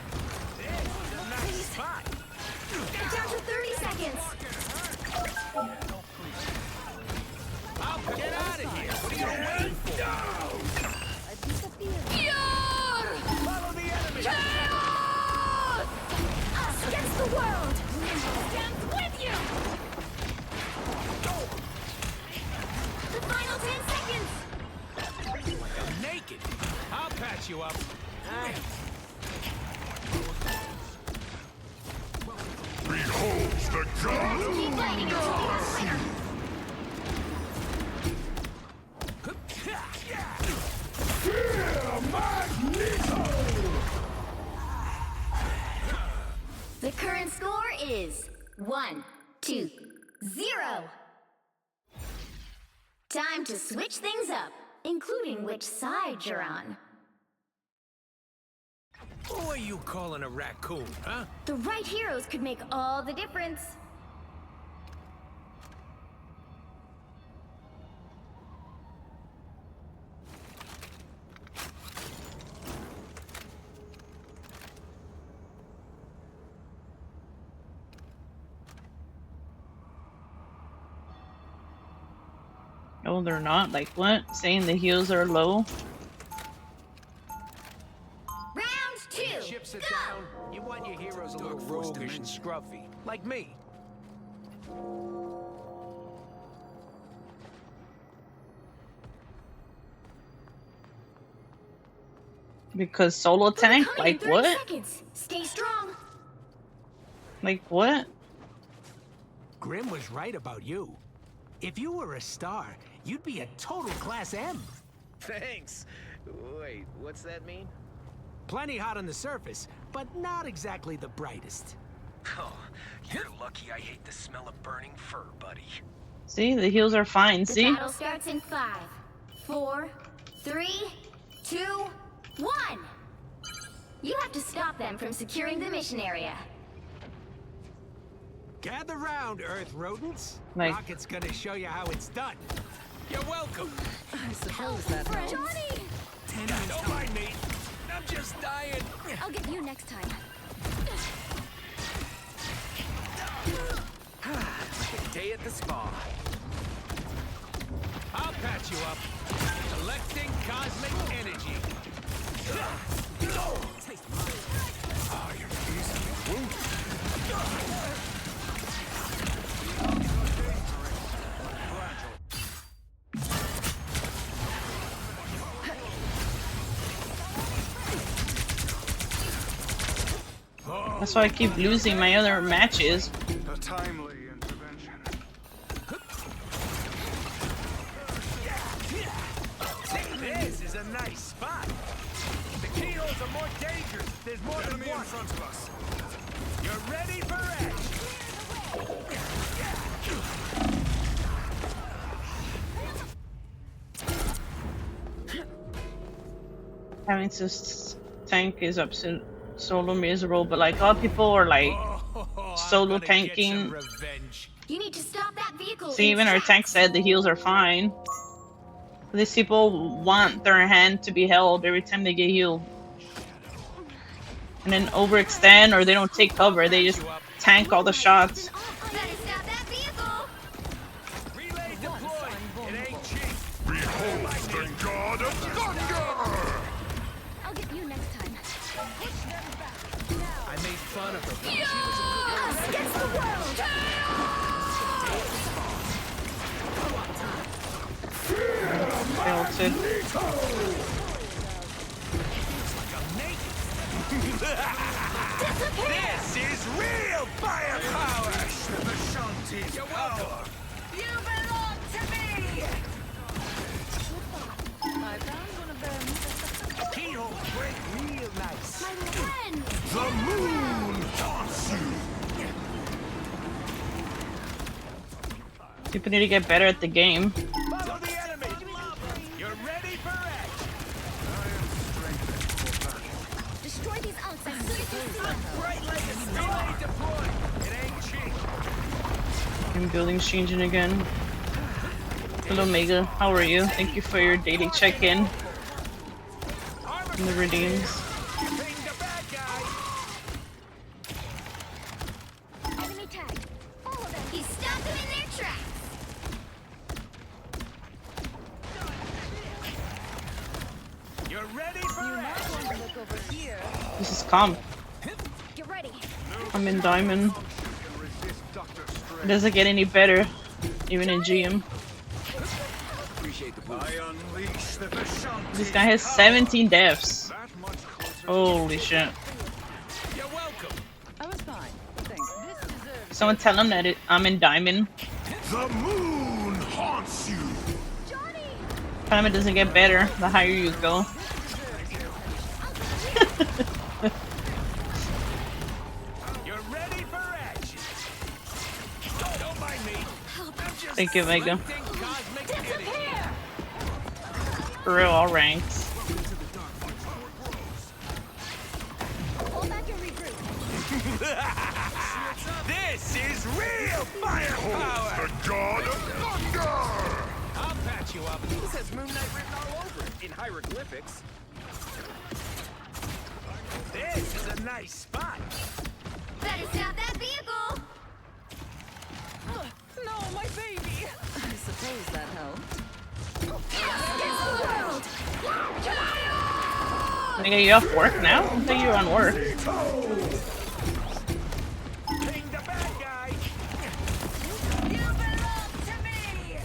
Nice spot. Get down to 30 seconds! I'll get out of here. What are you waiting for? Pure Follow the enemy. chaos! Us against the world! Stands with you! The final 10 seconds! I'm naked. I'll patch you up. Beholds the god of Keep fighting until you are winner! fear. Magneto. The current score is 1-2-0. Time to switch things up, including which side you're on. Who are you calling a raccoon, huh? The right heroes could make all the difference. Oh, they're not? Like what? Saying the heals are low? Round 2. Ships it down. You want your heroes a little roguish and scruffy, like me. Because solo tank? Like what? Seconds. Stay strong. Like what? Grim was right about you. If you were a star, you'd be a total Class M. Thanks. Wait, what's that mean? Plenty hot on the surface, but not exactly the brightest. Oh, you're lucky I hate the smell of burning fur, buddy. See, the heals are fine. The See? battle starts in 5, 4, 3, 2, 1. You have to stop them from securing the mission area. Gather round, Earth rodents. Like- Rocket's gonna show you how it's done. You're welcome. I suppose that helps. Johnny! Don't mind me. I'm just dying. I'll get you next time. Like a day at the spa. I'll patch you up. Collecting cosmic energy. Ah, you're easily wounded. That's why I keep losing my other matches. A timely intervention. This is a nice spot. The keyholes are more dangerous. There's more than one in front of us. You're ready for action. Having to tank is absolute solo miserable, but like a lot of people are like solo tanking. You need to stop that vehicle. See, even our tank said the heals are fine. These people want their hand to be held every time they get healed. And then overextend or they don't take cover, they just tank all the shots. Better stop that vehicle. Relay deployed. It ain't cheap. Behold the god of thunder! I'll get you next time. I made fun of her. Us against the world. Tilted. This is real firepower! You're welcome. You belong to me! I found one of them. Keyholes break real nice. My friend. The moon haunts you! People need to get better at the game. Follow the enemy. You're ready for action. Destroy these unks as soon as you see them. Bright like a relay deployed. It ain't cheap. Game building's changing again. Hello Mega, how are you? Thank you for your daily check-in and the redeems. Bring the bad guy. Enemy tag. Follow them. He stopped them in their tracks. You're ready for action. Look over here. This is comp. Get ready. I'm in Diamond. It doesn't get any better, even in GM. Appreciate the boost. I unleash the Vishanti. This guy has 17 deaths. That much closer. Holy shit. You're welcome. I was fine. Thanks. This deserves. Someone tell him that I'm in Diamond. The moon haunts you. Time it doesn't get better the higher you go. You're ready for action. Don't mind me. Thank you, Mega. Collecting cosmic energy. For real, all ranks. Pull back and regroup. This is real firepower. The god of thunder! I'll patch you up. This has Moon Knight written all over it in hieroglyphics. This is a nice spot. Better stop that vehicle. No, my baby! I suppose that helped. Against the world. Mega, you off work now? I think you're on work. King the bad guy! You belong to me!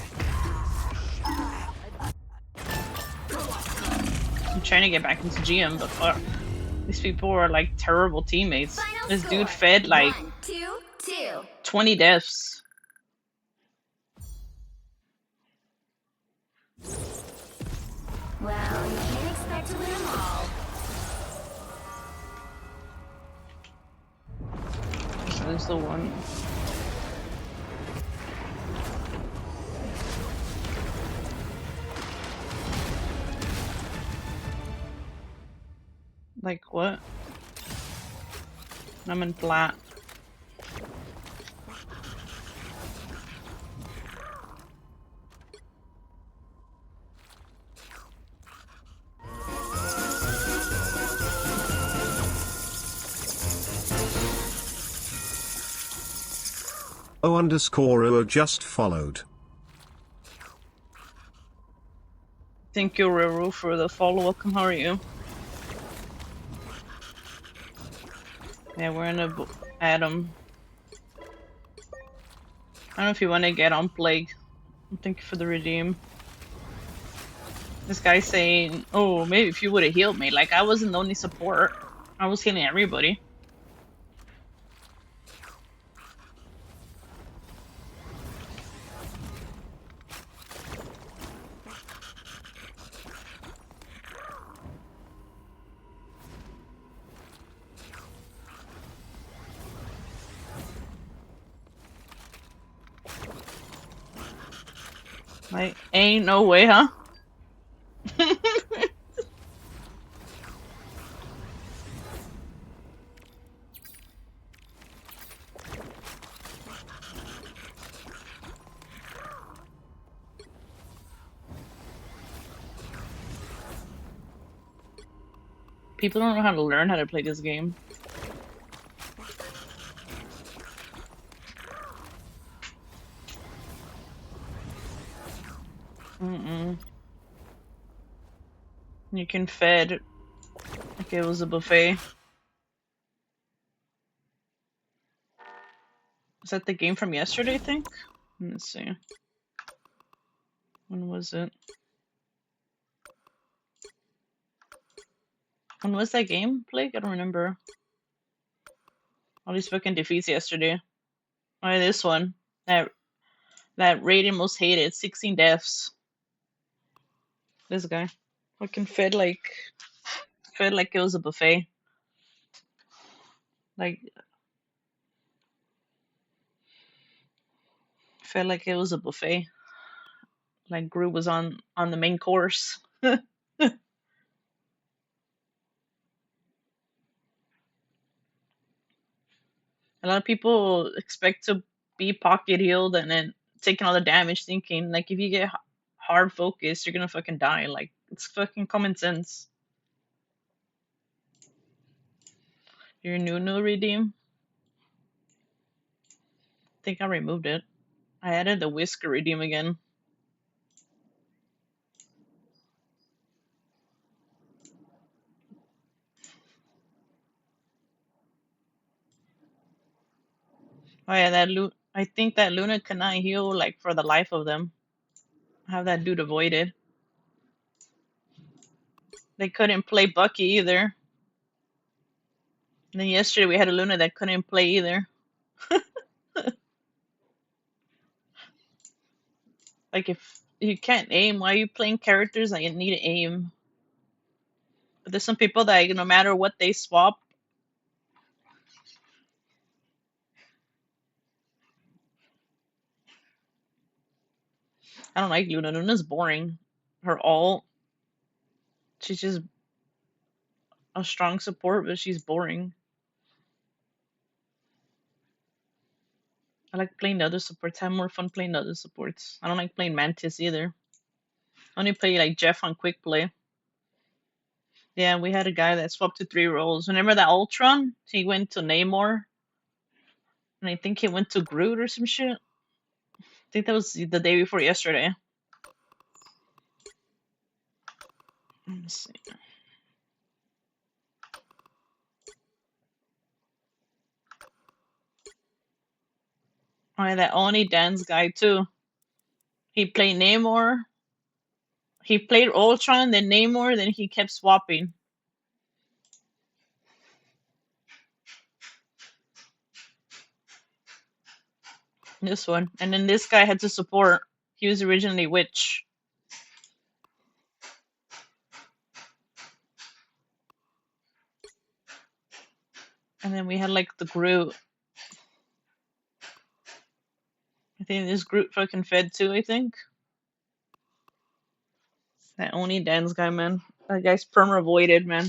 I'm trying to get back into GM, but fuck. These people are like terrible teammates. Final This dude score, fed like 1-2-2. 20 deaths. Well, you can't expect to win them all. This is the one. Like what? I'm in flat. O_O just followed. Thank you, Ruru, for the follow. Welcome. How are you? Yeah, we're in a Adam. I don't know if you want to get on Plague. Thank you for the redeem. This guy saying, "Oh, maybe if you would have healed me, like I wasn't the only support. I was healing everybody." Like, ain't no way, huh? People don't know how to learn how to play this game. You can fed like it was a buffet. Is that the game from yesterday, I think? Let me see. When was it? When was that game, Plague? I don't remember. All these fucking defeats yesterday. Oh, yeah, this one. That rated most hated. 16 deaths. This guy. Fucking fed like it was a buffet. Like felt like it was a buffet. Like Gru was on the main course. A lot of people expect to be pocket healed and then taking all the damage, thinking like if you get hard focused, you're gonna fucking die. Like it's fucking common sense. Your new redeem. I think I removed it. I added the whisker redeem again. Oh yeah, I think that Luna cannot heal like for the life of them. Have that dude avoided. They couldn't play Bucky either. And then yesterday we had a Luna that couldn't play either. Like if you can't aim, why are you playing characters that you need to aim? But there's some people that no matter what they swap. I don't like Luna. Luna's boring. Her ult, she's just a strong support, but she's boring. I like playing the other supports. I have more fun playing the other supports. I don't like playing Mantis either. I only play like Jeff on quick play. Yeah, we had a guy that swapped to 3 roles. Remember that Ultron? He went to Namor. And I think he went to Groot or some shit. I think that was the day before yesterday. Let me see. Oh, yeah, that Oni dance guy too. He played Namor. He played Ultron, then Namor, then he kept swapping. This one. And then this guy had to support. He was originally Witch. And then we had like the Groot. I think this Groot fucking fed too, I think. That Oni dance guy, man. That guy's perma voided, man.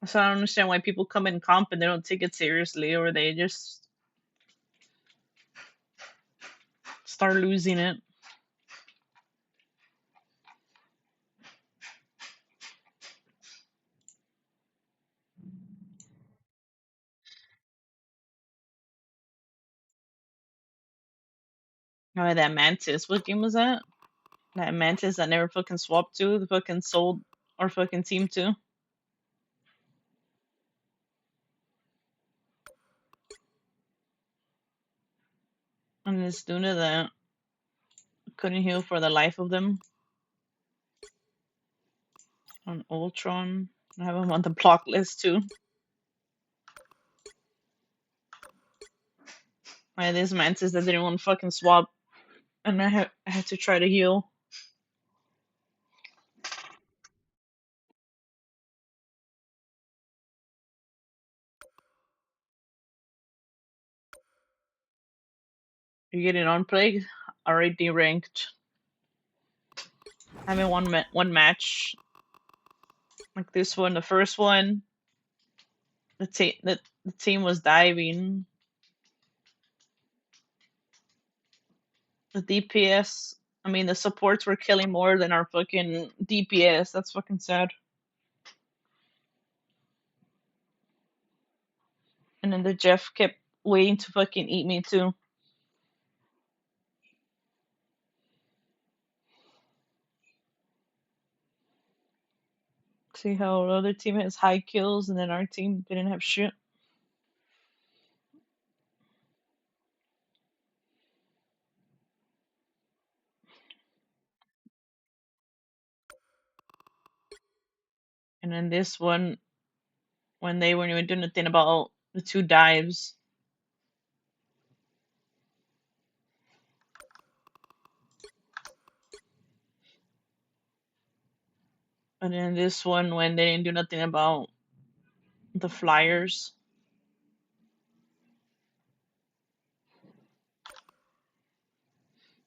So I don't understand why people come in comp and they don't take it seriously, or they just start losing it. Oh, that Mantis. What game was that? That Mantis that never fucking swapped to, the fucking sold our fucking team to. And this Duna that couldn't heal for the life of them. On Ultron. I have him on the block list too. Yeah, this Mantis that didn't want to fucking swap. And I had to try to heal. You get it on play? Already ranked. Having one match. Like this one, the first one. The team was diving. The DPS, I mean, the supports were killing more than our fucking DPS. That's fucking sad. And then the Jeff kept waiting to fucking eat me too. See how the other team has high kills and then our team didn't have shit. And then this one, when they weren't even doing nothing about the two dives. And then this one, when they didn't do nothing about the flyers.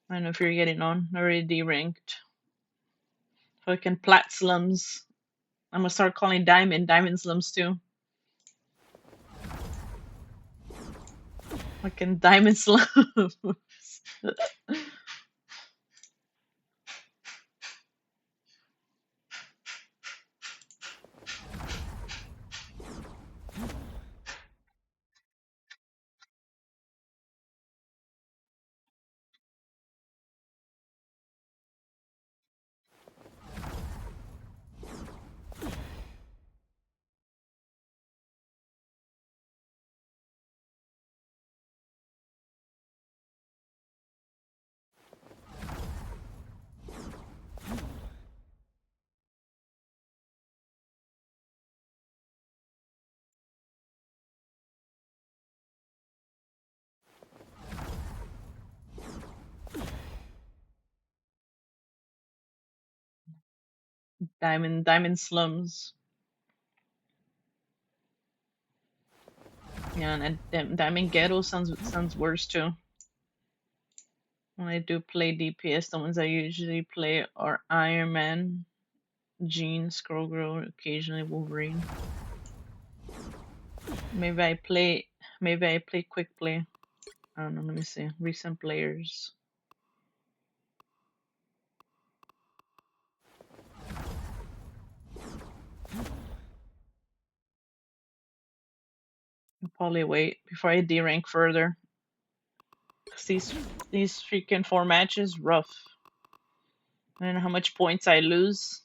I don't know if you're getting on. Already D-ranked. Fucking plat slums. I'm gonna start calling diamond slums too. Fucking diamond slums. Diamond slums. Yeah, and diamond ghetto sounds worse too. When I do play DPS, the ones I usually play are Iron Man, Jean, Squirrel, occasionally Wolverine. Maybe I play quick play. I don't know, let me see. Recent players. I'll probably wait before I D-rank further. Cause these freaking 4 matches, rough. I don't know how much points I lose.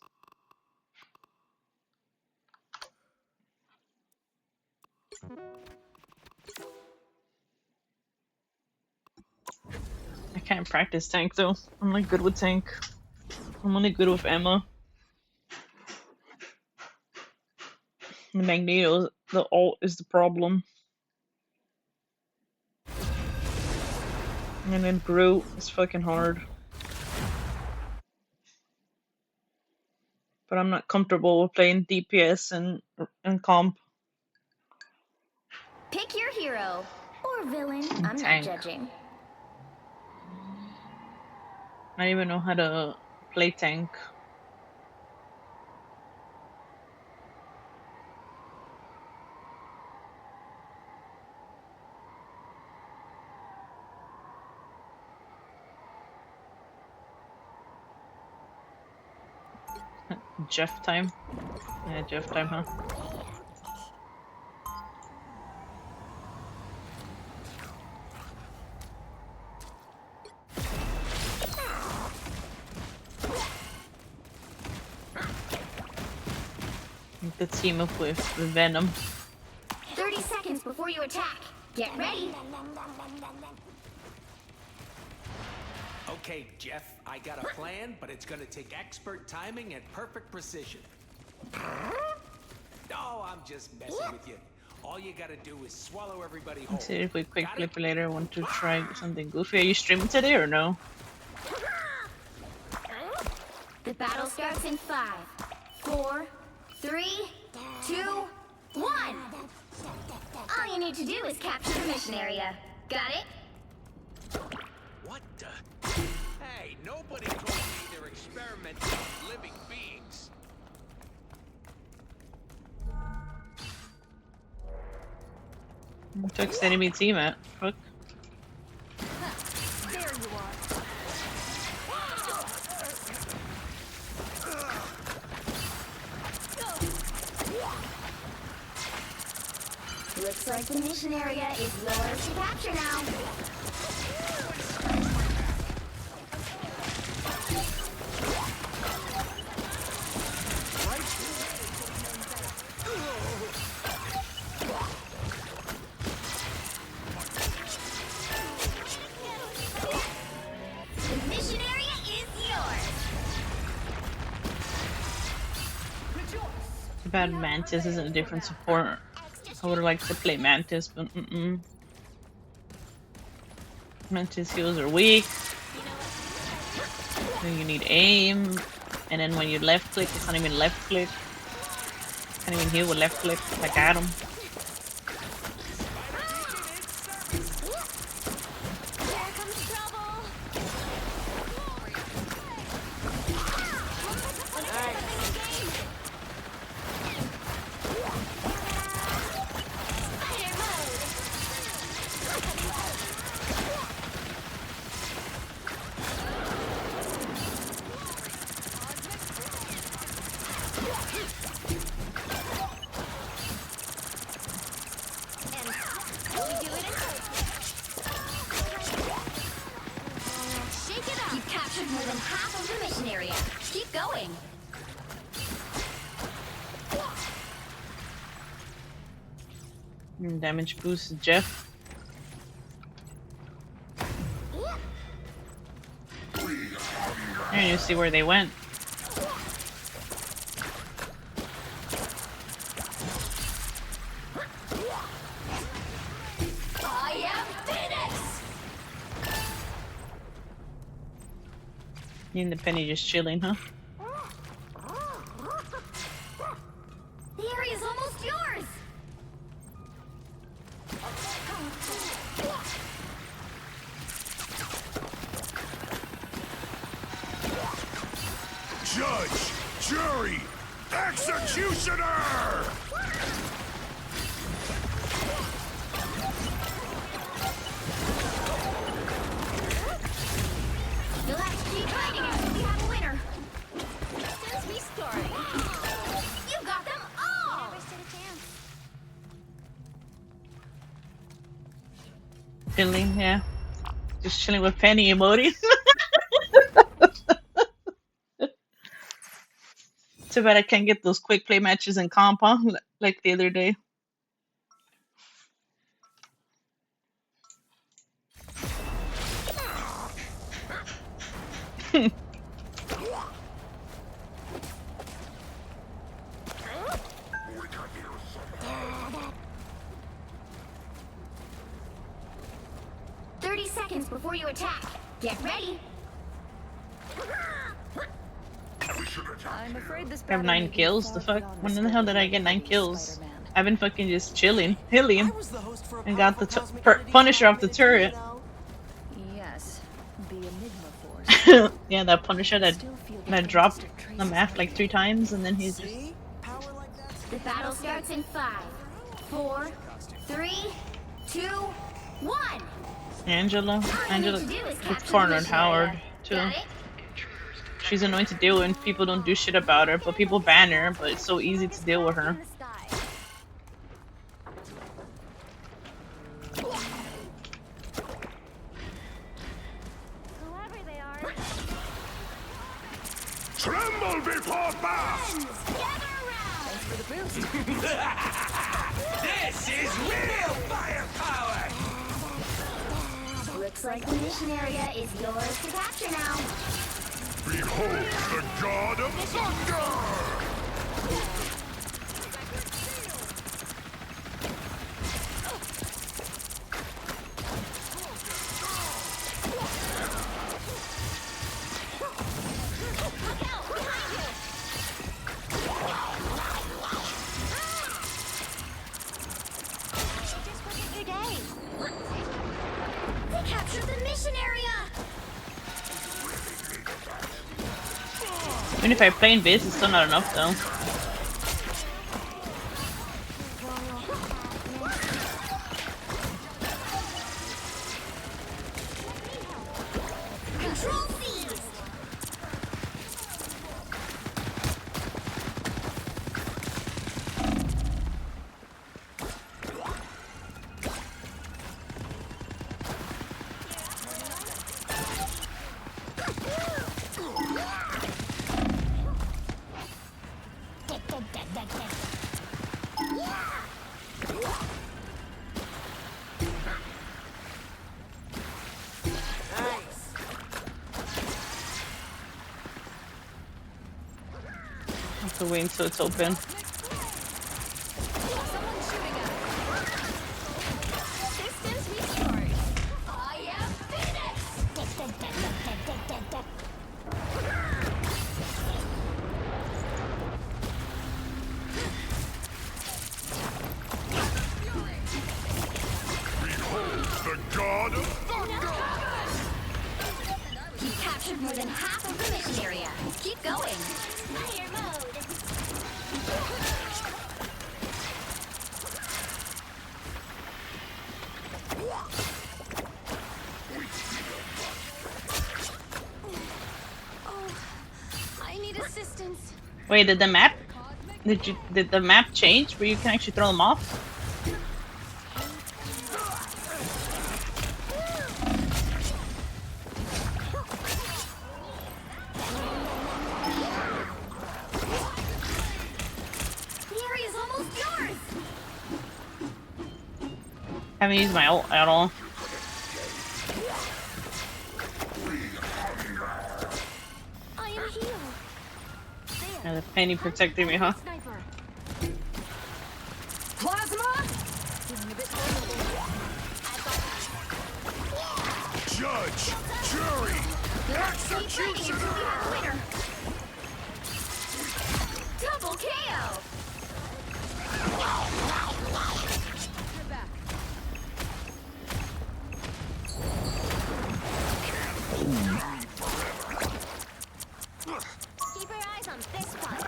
Can't practice tank though. I'm not good with tank. I'm only good with Emma. The Magneto, the ult is the problem. And then Groot is fucking hard. But I'm not comfortable with playing DPS and comp. Pick your hero or villain. And I'm tank. not judging. I don't even know how to play tank. Jeff time. Yeah, Jeff time, huh? The team up with Venom. 30 seconds before you attack. Get ready. Okay, Jeff, I got a plan, but it's gonna take expert timing and perfect precision. No, I'm just messing with you. All you gotta do is swallow everybody whole. Let's see if we quick flip later. I want to try something goofy. Are you streaming today or no? The battle starts in 5, 4, 3, 2, 1. All you need to do is capture the mission area. Got it? What the? Hey, nobody told me they're experimenting on living beings. Took enemy team out. Fuck. There you are. Looks like the mission area is yours to capture now. The mission area is yours. Too bad Mantis isn't a different support. I would like to play Mantis, but Mantis heals are weak. Then you need aim, and then when you left click, it's not even left click. Can't even heal with left click, like Adam. You've captured more than half of the mission area. Keep going. Damage boost Jeff. And you see where they went. I am Phoenix! You and the Penny just chilling, huh? The area's almost yours! Judge, jury, executioner! You'll have to keep fighting until we have a winner. Since we started, you got them all! Never stood a chance. Chilling, yeah. Just chilling with Penny emoting. Too bad I can't get those quick play matches in comp, huh? Like the other day. I'm afraid this I have battle may 9 be kills. The far fuck? beyond the When the scope hell of did your I get 9 abilities, kills? Spider-Man. I've been fucking just chilling, healing, was the host for a and got powerful the cosmic entity Punisher called off the Minotaur, you turret. know? Yes, the Enigma Force. Yeah, that Punisher that Still feel the dropped faintest of the traces map like lurking. 3 times, and then he's just See? Power like that's The battle starts in 5, 4, 3, 2, 1. Angela. All you need Angela to do is gets capture the cornered mission area. Howard too. Got it? She's annoying to deal with, and people don't do shit about her, but people ban her. But it's so easy to deal with her. Tremble before Bath! Thanks for the boost. This is real firepower! Looks like the mission area is yours to capture now. Behold the god of thunder! They captured the mission area! Even if I play in base, it's still not enough though. Control seized! I have to wait until it's open. Systems restored. I am finished! The god of thunder! You captured more than half of the mission area. Keep going. Fire mode. Oh, I need assistance. Wait, did the map change where you can actually throw them off? The area's almost yours. Haven't used my ult at all. I am healed. Yeah, the penny protecting me, huh? Sniper. Plasma! Judge! Jury! Keep fighting until we have a winner. Double KO. Keep your eyes on this one.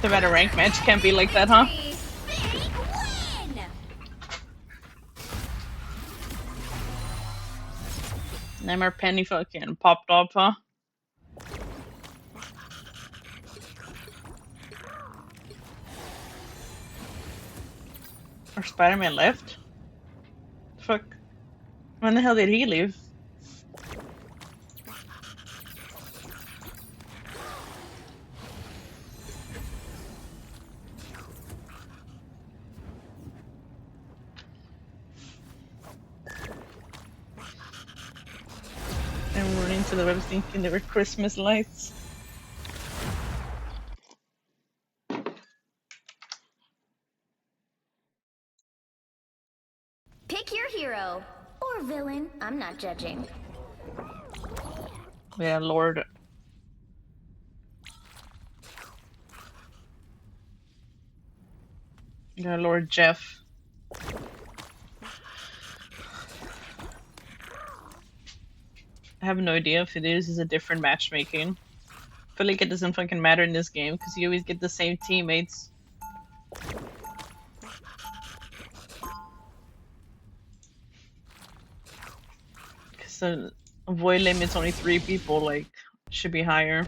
The better rank match can't be like that, huh? Big win! Never penny fucking popped up, huh? Or Spider-Man left? Fuck. When the hell did he leave? And we're into the web thinking they were Christmas lights. Pick your hero. Or villain. I'm not judging. Yeah, Lord. Yeah, Lord Jeff. I have no idea if it is a different matchmaking. I feel like it doesn't fucking matter in this game because you always get the same teammates. Because the void limit's only 3 people, like, should be higher.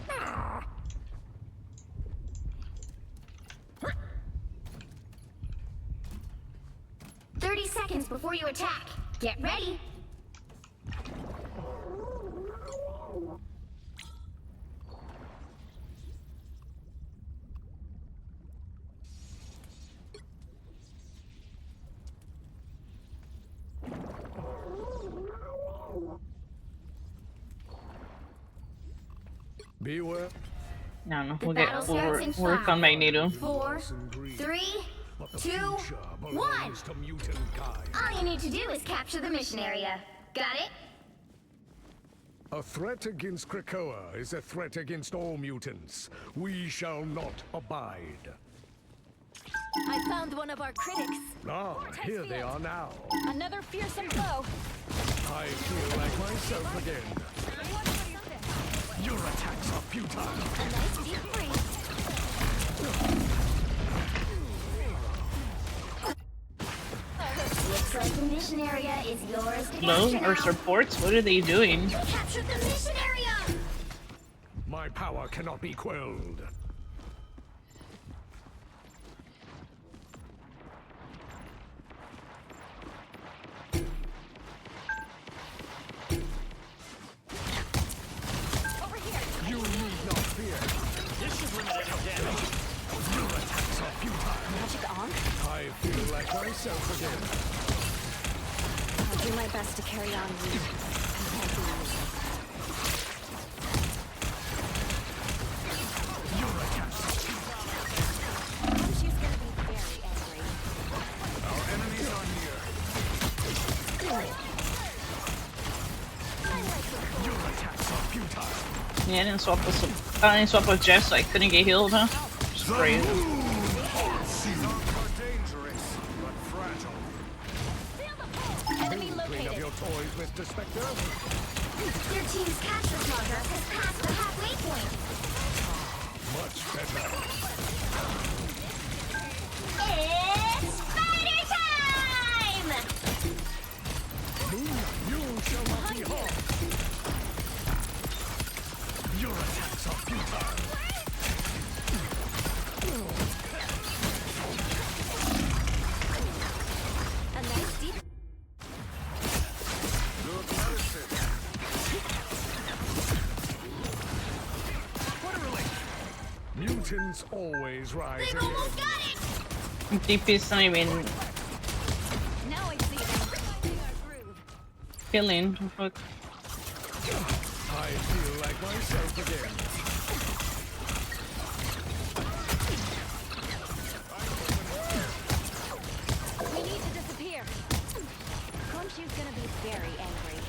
30 seconds before you attack. Get ready. Beware. No, The we'll battle starts in work on 5, Magneto. 4, 3, 2, 1. All you need to do is capture the mission area. Got it? A threat against Krakoa is a threat against all mutants. We shall not abide. I found one of our critics. Ah, here they are now. Another fearsome foe. I feel like myself again. Your attacks are futile. A nice deep Looks like the mission area is yours to No, capture our now. supports, what are they doing? You captured the mission area! My power cannot be quelled. You need not fear. This should limit any damage. Your attacks are futile. magic on. I feel like myself again. I'll do my best to carry on. Your attacks are futile. She's gonna be very angry. Our enemies are near. Your attacks are futile. Yeah, I didn't swap with Jeff, so I couldn't get healed, huh? Just crazy. Enemy Clean up located. your toys, Mr. Spectre. Your team's capture progress has passed the halfway point. Much better. It's spider time! You shall not be harmed. Your attacks are futile. A nice deep. Mutants always rise They've again. almost got it! DP's not even Now I see them. killing. Fuck. I feel like myself again. We need to disappear. Khonshu's gonna be very angry.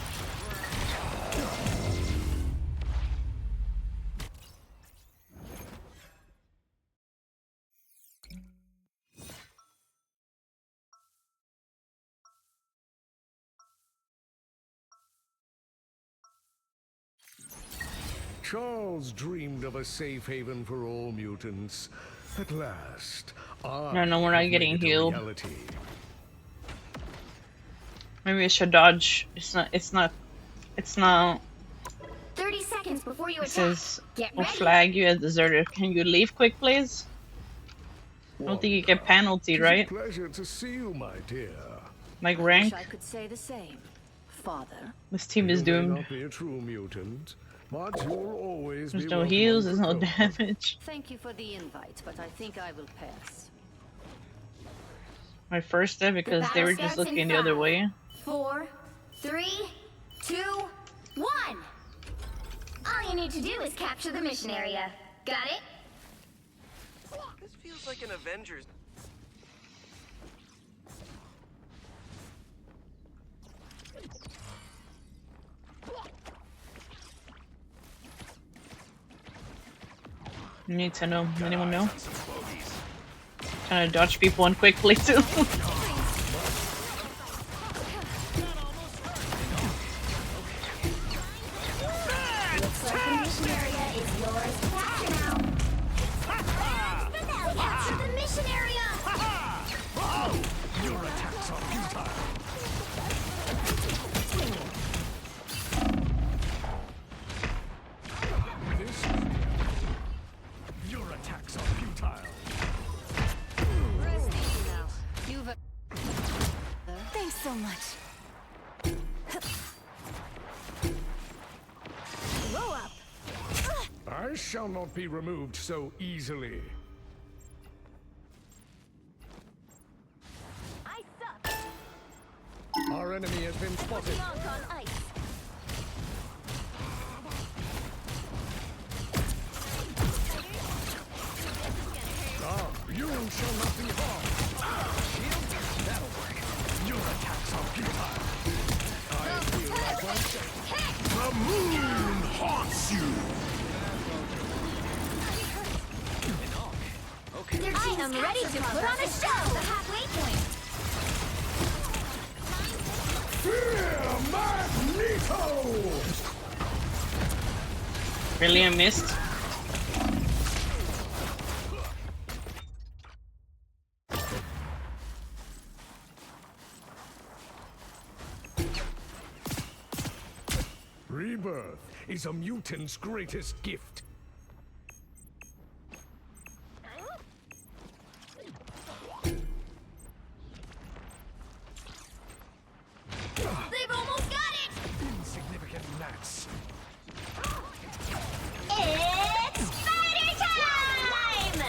Charles dreamed of a safe haven for all mutants. At last, No, we're not have getting made it a healed. reality. Maybe I should dodge. It's not 30 seconds before you it attack. says Get will ready. flag you as deserter. Can you leave quick, please? I don't think you get penalty, It's right? a pleasure to see you, my dear. Like I rank. wish I could say the same, Father. This team is You may doomed. not be a true mutant, but you'll always There's be no welcome heals, on there's no Krakoa. damage. Thank you for the invite, but I think I will pass. My first step because they were just Battle starts in looking the other 5, way. 4, 3, 2, 1. All you need to do is capture the mission area. Got it? This feels like an Avengers. You need to know. Anyone know? Trying to dodge people on quickly too. Thanks so much. Blow up. I shall not be removed so easily. I suck. Our enemy has been spotted. Megabonk on ice. Ah, you shall not be harmed. That'll work. Your attacks are futile. I feel like one thing. The moon haunts you. I am ready to put on a show. The halfway point. Fear Magneto! Really, I missed. Rebirth is a mutant's greatest gift. They've almost got it. Insignificant gnats. It's spider time!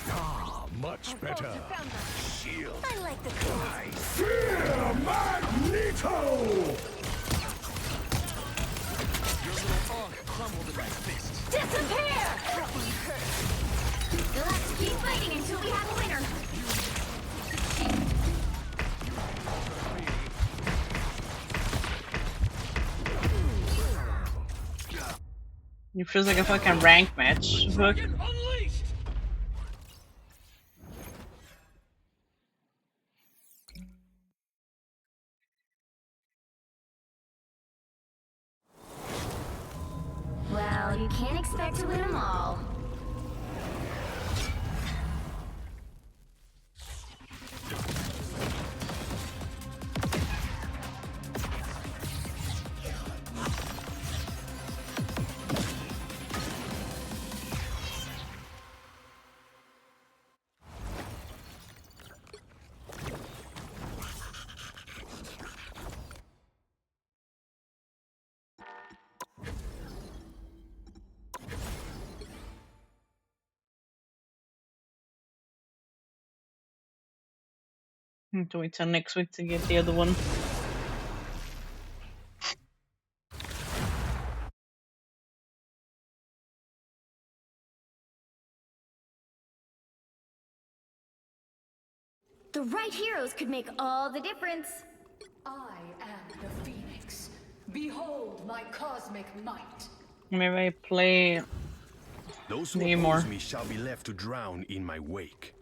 Ah, much better. Shield. I like the color. Fear Magneto! Your little unk crumbled in my fist. Disappear! You'll have to keep fighting until we have a winner. It feels like a fucking rank match. Fuck. Unleashed! Well, you can't expect to win them all. Have to wait till next week to get the other one. The right heroes could make all the difference. I am the Phoenix. Behold my cosmic might. Maybe I play Those who Namor. oppose me shall be left to drown in my wake.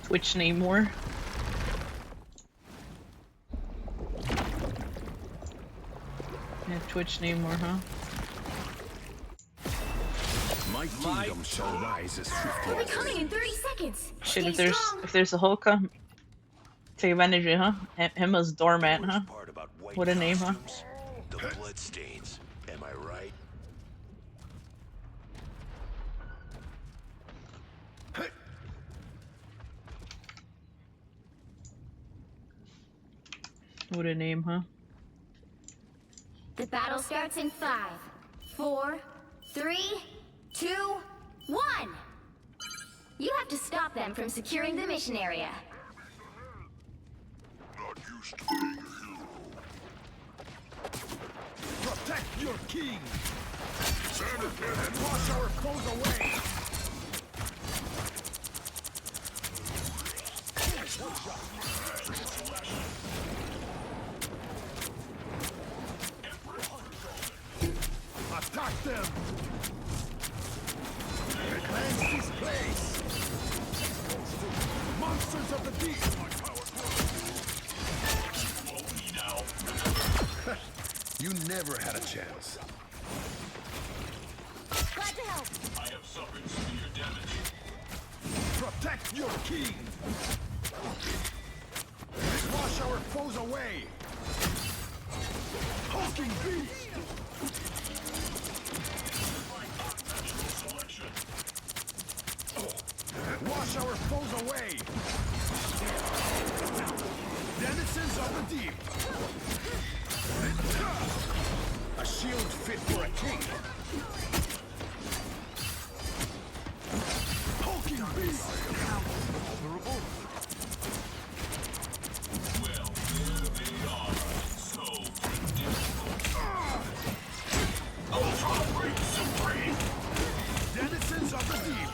Twitch Namor. Yeah, Twitch Namor, huh? My kingdom shall rise as swiftly We'll be as coming in 30 seconds. Shit, Stay strong. if there's a Hulk, huh? Take advantage of it, huh? Him as doormat, huh? What a name, huh? The bloodstains. Am I right? What a name, huh? The battle starts in 5, 4, 3, 2, 1. You have to stop them from securing the mission area. Not used to being a hero. Protect your king! Wash our foes away! Attack them! Cleanse this place! Monsters of the deep! You never had a chance. Glad to help. I have suffered severe damage. Protect your king! Wash our foes away! Hulking beast! Wash our foes away! Denizens of the deep! A shield fit for a king! Hulking beast! Vulnerable? Well, there they are. So Ultra Break Supreme! Denizens of the deep!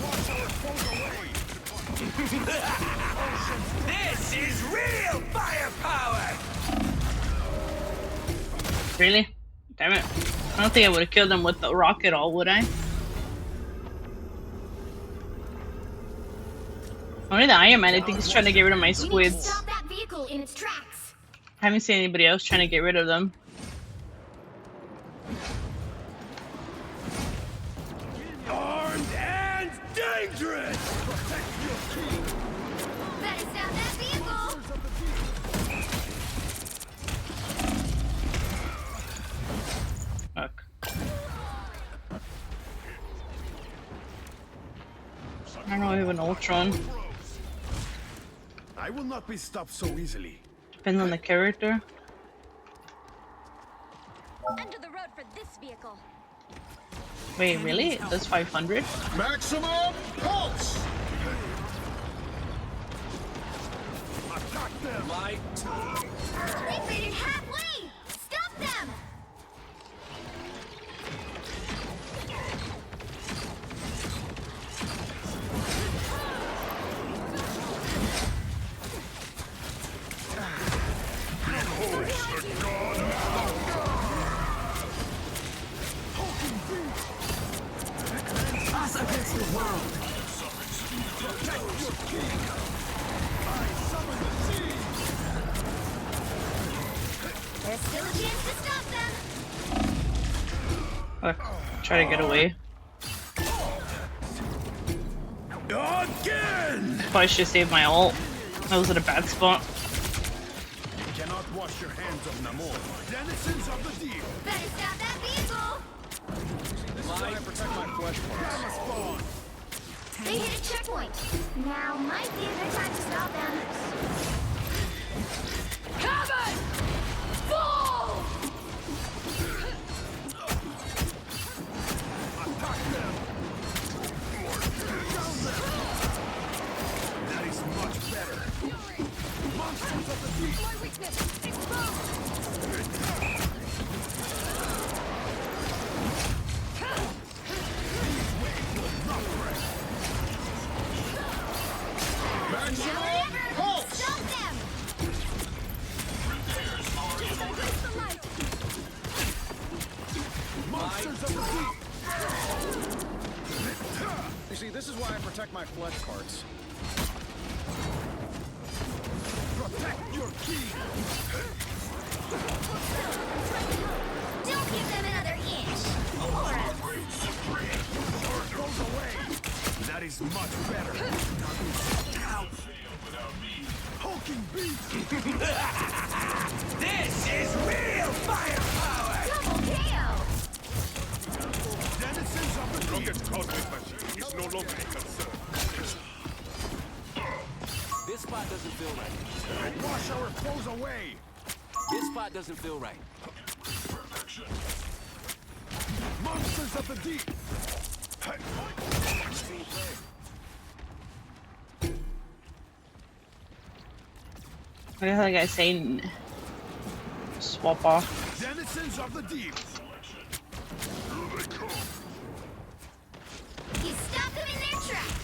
Wash our foes away! This is real firepower! Really? Damn it. I don't think I would have killed him with the rock at all, would I? Only the Iron Man, I think he's trying to get rid of my We need to squids. stop that vehicle in its tracks. I haven't seen anybody else trying to get rid of them. Armed and dangerous! Protect your king! Better stop that vehicle. Fuck. I don't know, I have an Ultron. I will not be stopped so easily. Depends on the character. Under the road for this vehicle. Wait, really? That's 500? Maximum pulse! Attack them! Light. They made it halfway. Stop them. Us against the world. Protect your king! I summon the sea! There's still a chance to stop them. Fuck. Try to get away. Again! Probably should save my ult. I was at a bad spot. You cannot wash your hands of Namor. Denizens of the deep! Better stop that vehicle. This is how I protect my flesh parts. Spawn! They hit a checkpoint. Now might be a good time to stop them. Cover! Full! Attack them! Down them! That is much better. Monsters of the deep! My weakness! Exposed! Maximum pulse! Stop them! Monsters of the deep! You see, this is why I protect my flesh parts. Protect your king! Don't give them another inch. Or Sword goes away! That is much better. Hulking beast! This is real firepower! double KO. Denizens of the Rocket cosmic machine is no longer a concern. This spot doesn't feel right. Wash our foes away! This spot doesn't feel right. Perfection. Monsters of the deep! What the hell did I say? swap off. Denizens of the deep. You stop them in their tracks.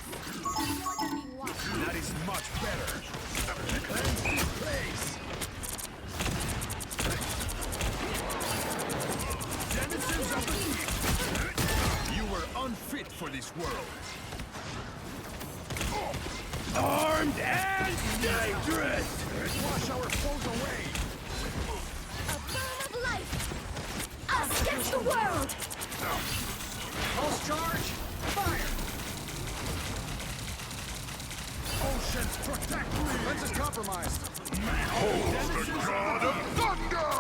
That is much better. Cleanse this place. Denizens of the deep. You were unfit for this world. Armed and dangerous. Wash our foes away. A burn of light. Us against the world. Pulse charge. Fire. Oceans protect me. Let's just compromise. Behold the god of thunder.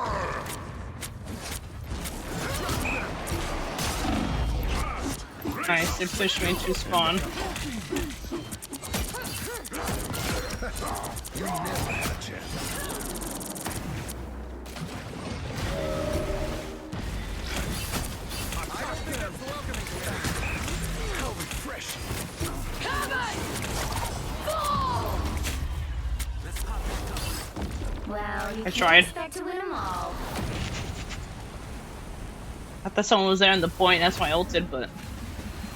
Nice, they pushed me to spawn. You never had a chance. I don't think that's welcoming to that. How refreshing. Well, you I can't tried. expect to win them all. I thought someone was there in the point, that's why I ulted, but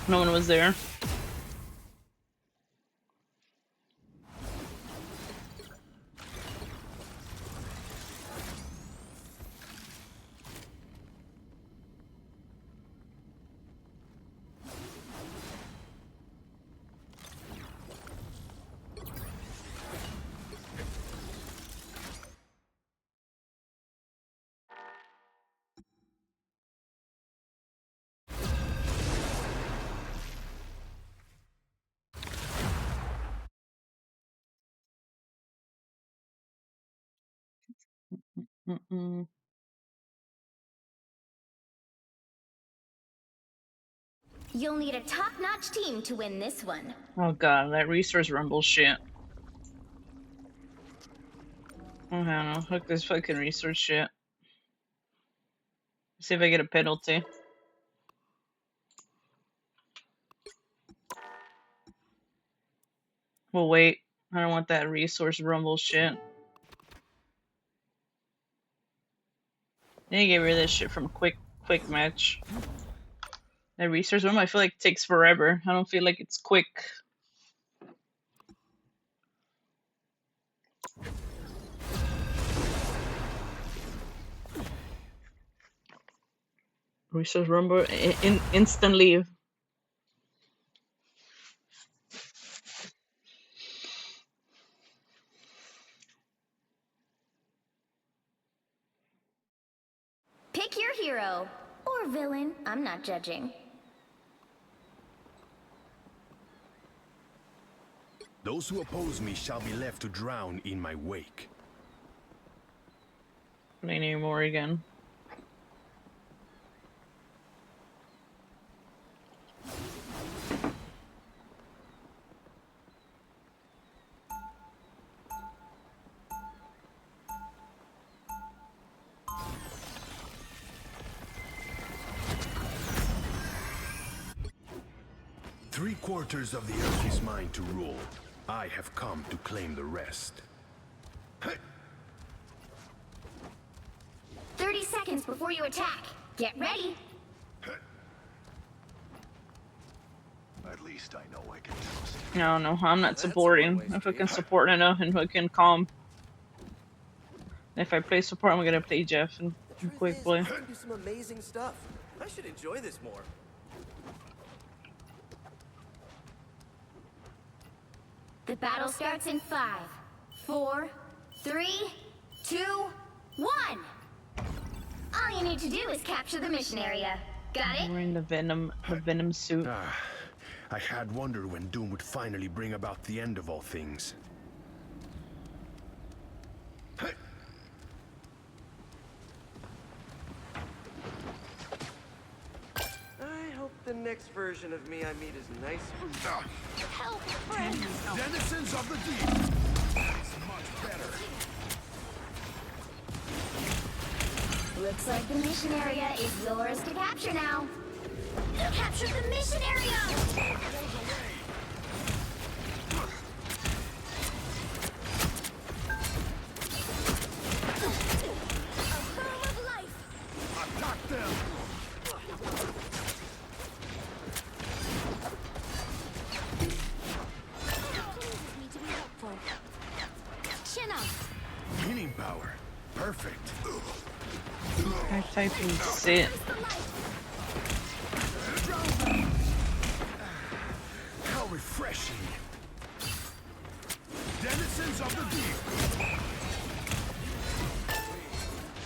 no one was there. Mm-mm. You'll need a top-notch team to win this one. Oh god, that resource rumble shit. I don't know, fuck this fucking resource shit. See if I get a penalty. Well, wait. I don't want that resource rumble shit. Need to get rid of this shit from quick match. That resource rumble I feel like takes forever. I don't feel like it's quick. Resource rumble instant leave. Pick your hero. Or villain. I'm not judging. Those who oppose me shall be left to drown in my wake. I need more again. Three-quarters of the earth is mine to rule. I have come to claim the rest. 30 seconds before you attack. Get ready. At least I know I can trust. No, I'm not supporting. If I can support enough and fucking calm. If I play support, I'm gonna play Jeff and quick play. I can do some amazing stuff. I should enjoy this more. The battle starts in 5, 4, 3, 2, 1. All you need to do is capture the mission area. Got it? We're in the venom suit. I had wondered when Doom would finally bring about the end of all things. I hope the next version of me I meet is nicer. Help, friend. Denizens of the deep. It's much better. Looks like the mission area is yours to capture now. You captured the mission area! A Attack them! Need to be helpful. Chin up. Healing power. Perfect. I type in sit. How refreshing. Denizens of the deep.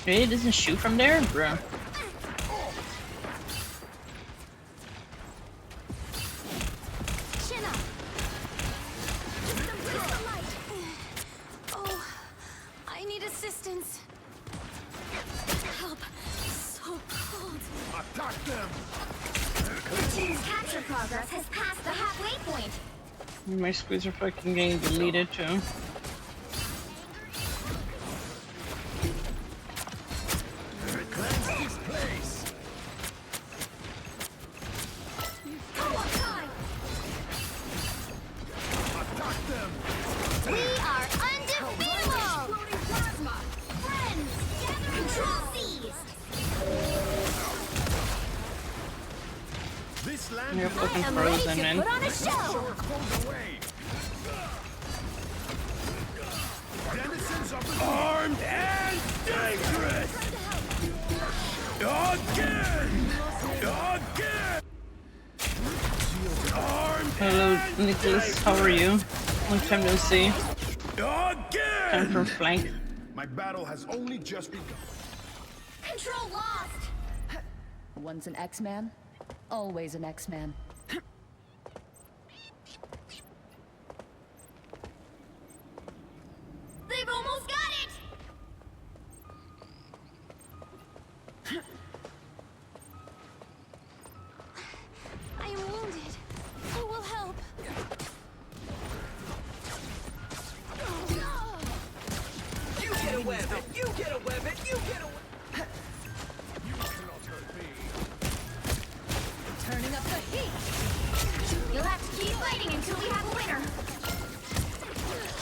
It doesn't shoot from there, bro. Chin up. Embrace the light. Oh, I need assistance. Help. So cold. Attack them! The team's capture progress has passed the halfway point. My squids are fucking getting deleted too. Cleanse this place! Co-op time. Attack them! We are undefeatable. Exploding plasma. Friends, gather control seized. This land You're is fucking I am ready frozen, to man. put on a show. Shore pulled away. Denizens of the armed and dangerous! Again! Again! Armed Hello, Nicholas. How are you? Long time no see. again! Time for flank. My battle has only just begun. Control lost. Once an X-Man, always an X-Man. They've almost got it. I am wounded. Who will help? You get a weapon! You get a weapon! You get a weapon! Turning up the heat! You'll have to keep fighting until we have a winner.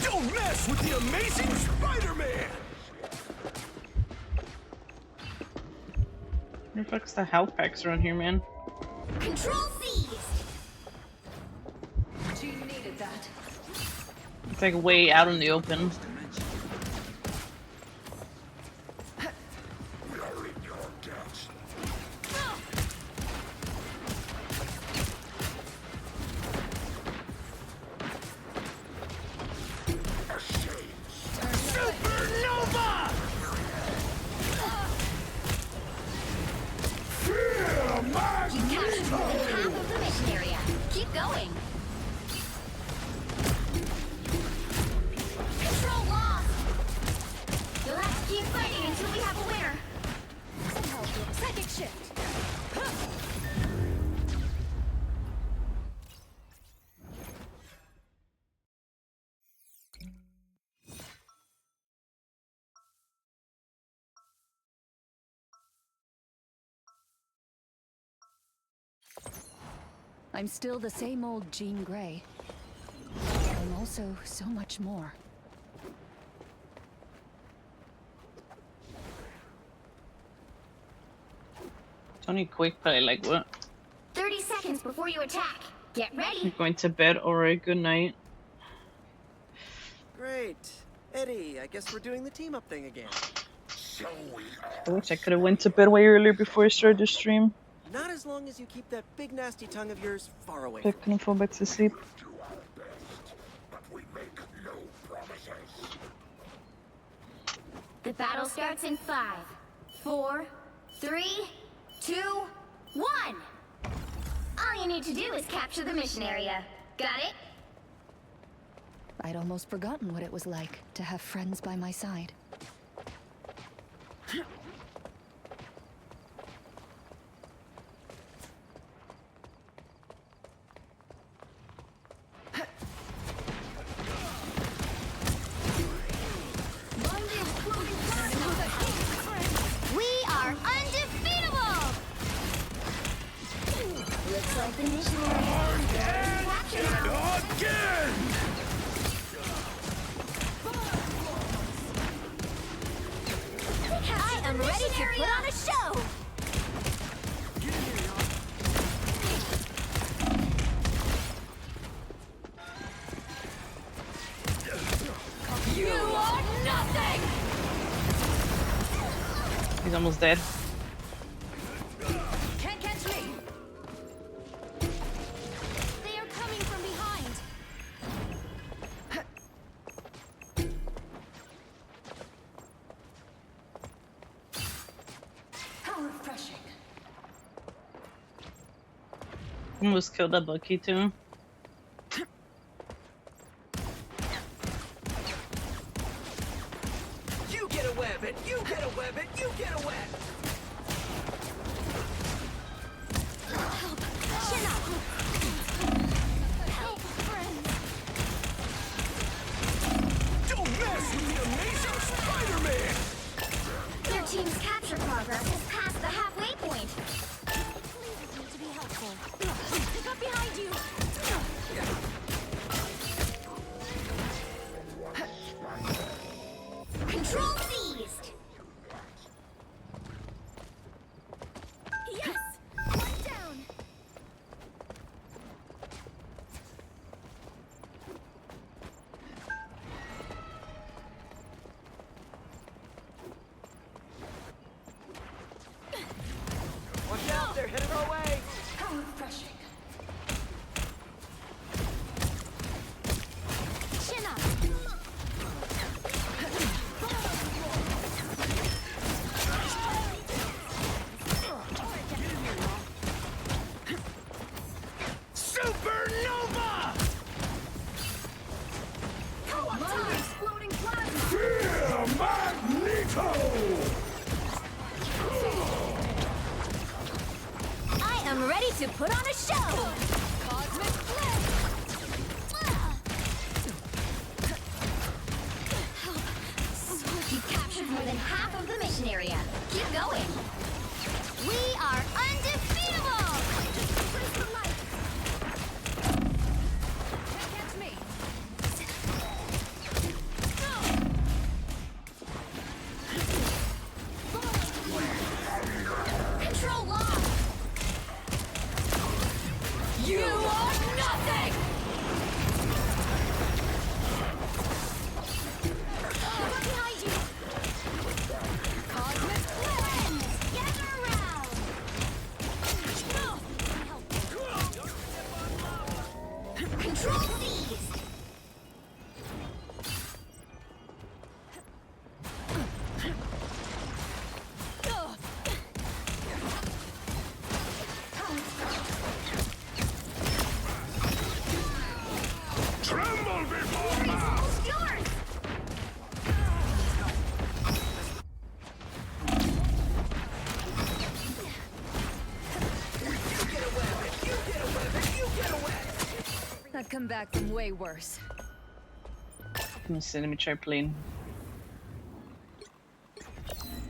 Don't mess with the amazing Spider-Man! Where the fuck's the health packs around here, man? Control seized. She needed that. It's like way out in the open. Supernova! Feel my You captured more than half of the mission area. Keep going. Control lost. You'll have to keep fighting until we have a winner. Some help with psychic shift. I'm still the same old Jean Grey. I'm also so much more. It's only quick play, like what? 30 seconds before you attack. Get I'm ready. going to bed. Alright, good night. Great. Eddie, I guess we're doing the team up thing again. I wish I could have went to bed way earlier before I started the stream. Not as long as you keep that big nasty tongue of yours far away from I couldn't fall back to sleep. The battle starts in 5, 4, 3, 2, 1. All you need to do is capture the mission area. Got it? I'd almost forgotten what it was like to have friends by my side. We are undefeatable! Looks like the mission area is captured now. again! I am ready to put on a show! almost dead. Can't catch me. They are coming from behind. How refreshing. Almost killed that Bucky too. You get a web and you get a web and you get a web. Chin up. Help, friends. Don't mess with the amazing Spider-Man! Their team's capture progress has passed the halfway point. Please need to be helpful. Pick up behind you. Control seized. Yes. One down. Watch out, they're headed our way. How refreshing. Chin up. Supernova! Thunder exploding plasma. Fear Magneto! I am ready to put on a show. Cosmic flip. You've captured more than half of the mission area. Keep going. We are undefeatable! Where's the light? Can't catch me. Control lost! You are nothing. Behind you. Cosmic cleanse. Gather around! Control seized! Tremble before Freeze, her! almost yours! I've come back from way worse. Let me try playing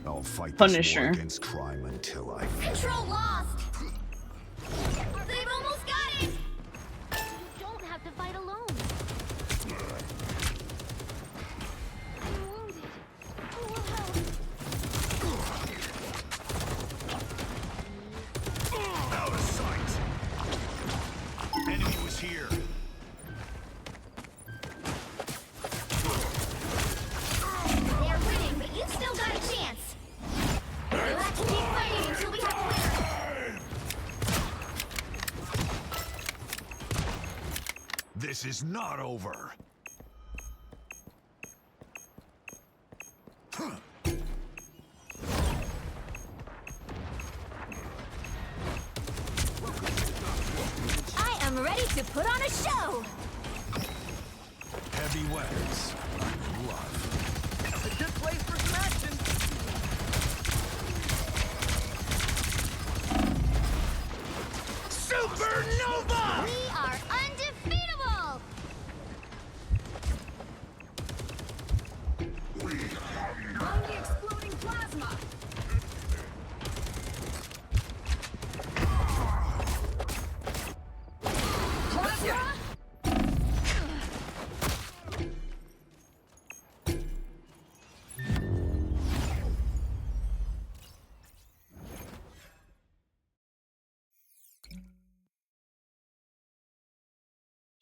I'll fight Punisher. this war against crime until I Control lost! They've almost got it! You don't have to fight alone. I'm wounded. Who will help? Out of sight! Enemy was here. They're winning, but you've still got a chance. You'll have to keep fighting until we have a winner. This is not over. I am ready to put on a show. Heavy weapons. Love. A good place for some action. Supernova! We are undefeatable! Find the exploding plasma. Plasma.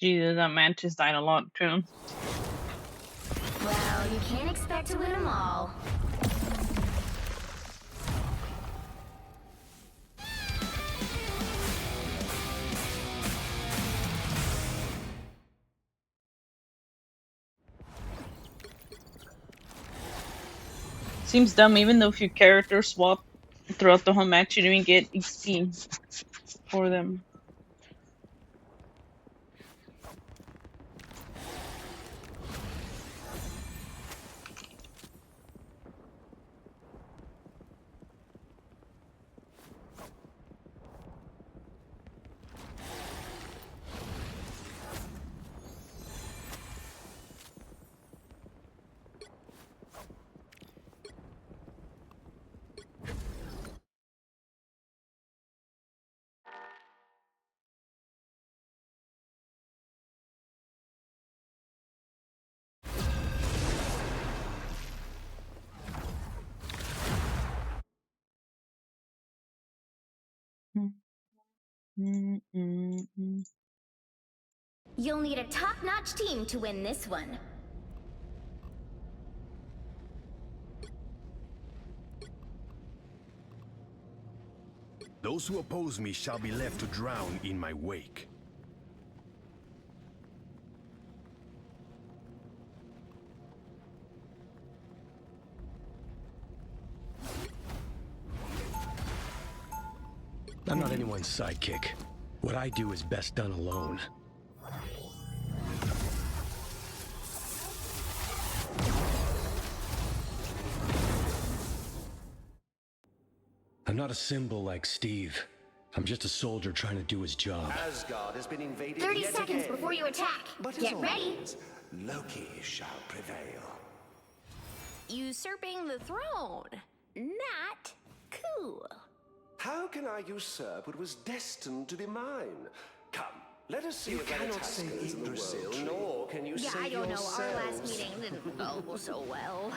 Jesus, that mantis died a lot too. Well, you can't expect to win them all. Seems dumb, even though if you character swap throughout the whole match, you don't even get XP for them. You'll need a top-notch team to win this one. Those who oppose me shall be left to drown in my wake. I'm not anyone's sidekick. What I do is best done alone. I'm not a symbol like Steve. I'm just a soldier trying to do his job. Asgard has been invaded 30 yet seconds again. before you attack. But Get ready. always, Loki shall prevail. Usurping the throne. Not cool. How can I usurp what was destined to be mine? Come, let us see You if there are cannot say Taskers in Yggdrasil, the world, nor can you Yeah, save I don't know. yourselves. Our last meeting didn't go so well.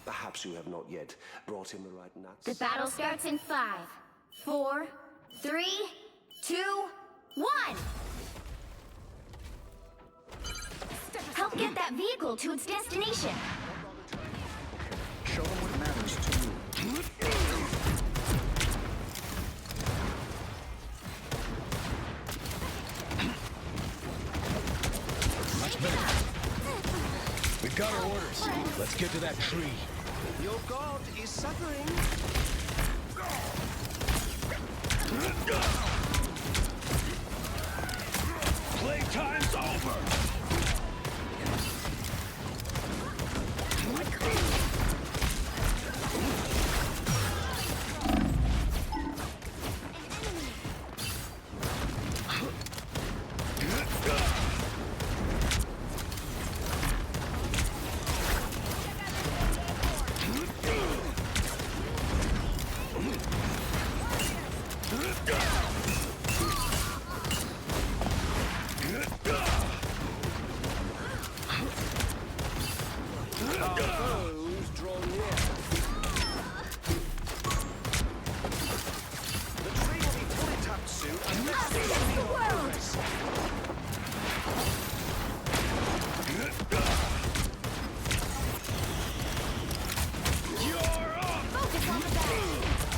Perhaps you have not yet brought him the right nuts. The battle starts in 5, 4, 3, 2, 1. Help get that vehicle to its destination. Show them what matters to you. Much better. We've got our orders. Let's get to that tree. Your god is suffering. Playtime's over.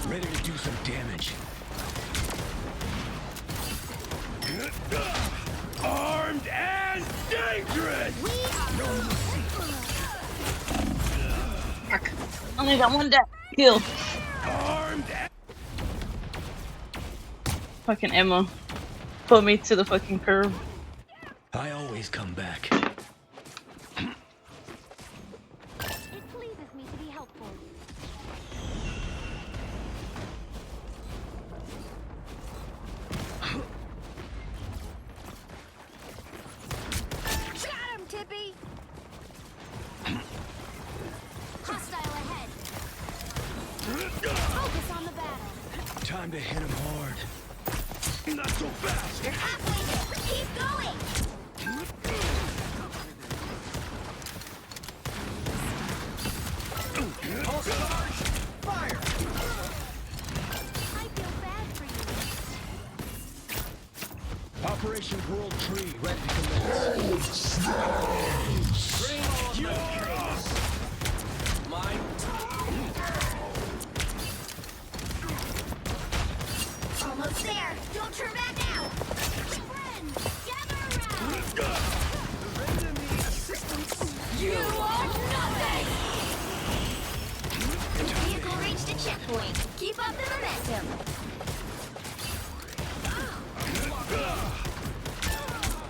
Ready to do some damage. Armed and dangerous! Fuck. Only got one death. Kill. Armed and... Fucking Emma. Put me to the fucking curb. I always come back. It pleases me to be helpful. Got him, Tippy! Hostile ahead. Focus on the battle. Time to hit him hard. Not so fast! You're halfway there. Keep going. Fire! I feel bad for you. Operation World Tree ready to commence. Bring on the chaos! My Almost there. Don't turn back now. Friends, gather around. render me assistance. You are nothing. checkpoint. Keep up the momentum.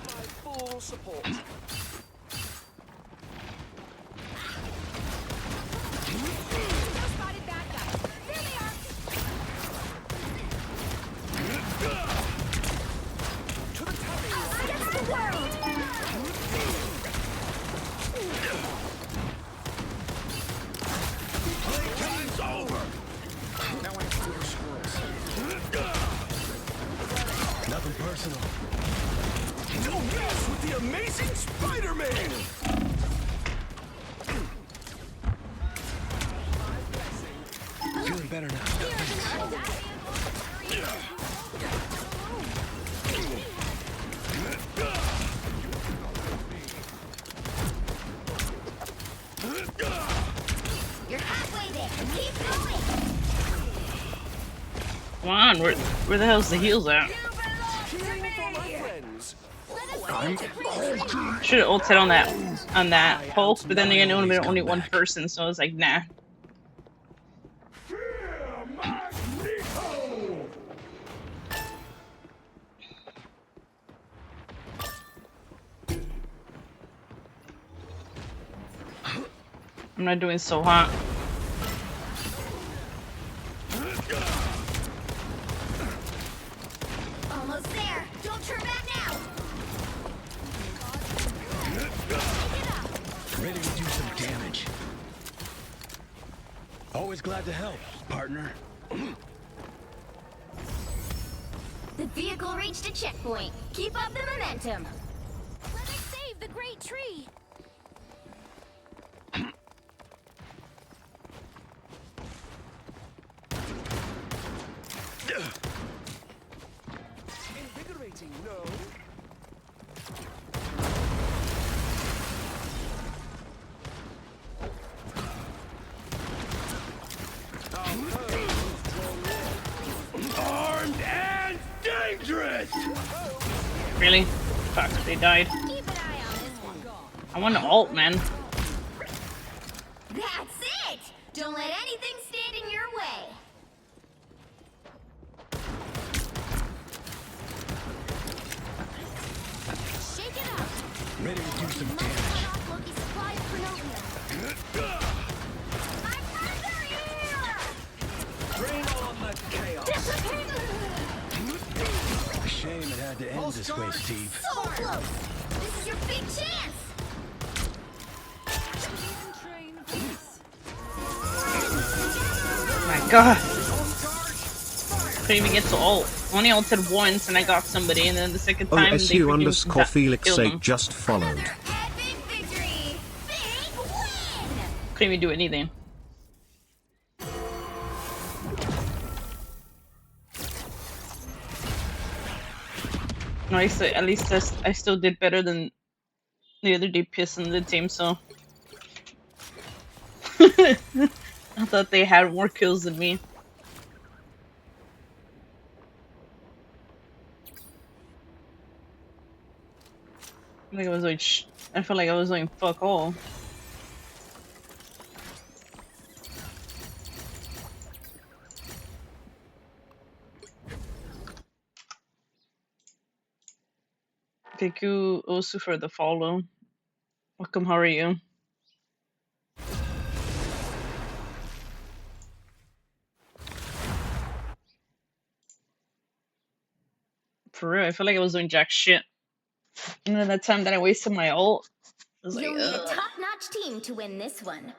My full support. Spotted bad guys. There they are. To the tummy. Against the world. Playtime's over! Now I have four squirrels. Nothing personal. Don't mess with the amazing Spider-Man! Feeling better now. You're halfway there. Keep going. Come on, where the hell's the heels at? Should have ulted on that Hulk, but then again, it would have been only one person, so I was like, nah. I'm not doing so hot. Almost there. Don't turn back now. Ready to do some damage. Always glad to help, partner. The vehicle reached a checkpoint. Keep up the momentum. Let us save the great tree. Invigorating, no? Armed and dangerous! Really? Fuck, they died. Keep an eye on this one. I want to ult, man. That's it! Don't let anything stand in your way. Shake it up. Ready to do some Must damage. cut off Loki's supply of Pronovium. My friends are here! Bring on the chaos. Shame it had to end this way, Steve. So close! This is your big chance! My god. Couldn't even get to ult. Only ulted once and I got somebody, and then the second time they OSU freaking underscore Felix killed 8 them. just followed. Epic victory! Big win! Couldn't even do anything. No, at least I still did better than the other DPS in the team, so. I thought they had more kills than me. Like I was like, I felt like I was doing fuck all. Thank you also for the follow. Welcome, how are you? For real, I feel like I was doing jack shit. And then that time that I wasted my ult, I was like, You'll need a ugh. top-notch team to win this one.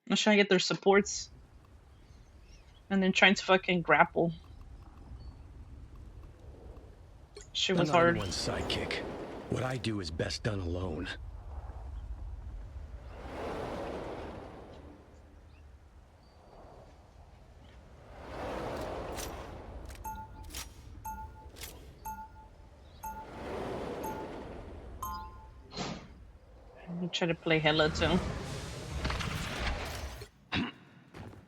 I'm trying to get their supports. And then trying to fucking grapple. Shit was I'm not hard. anyone's sidekick. What I do is best done alone. I'm trying to play hella too.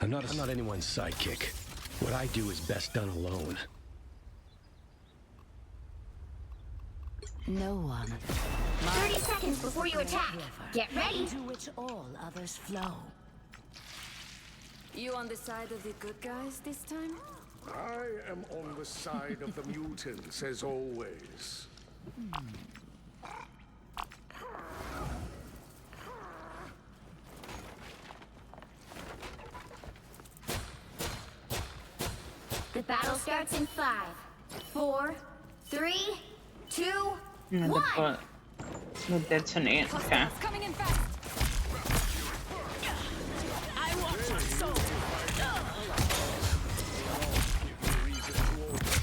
I'm not anyone's sidekick. What I do is best done alone. No one. 30 seconds before you attack. Get ready. To which all others flow. You on the side of the good guys this time? I am on the side of the mutants, as always. The battle starts in 5, 4, 3, 2, And 1. the detonate. Okay. Coming in fast. I want your soul.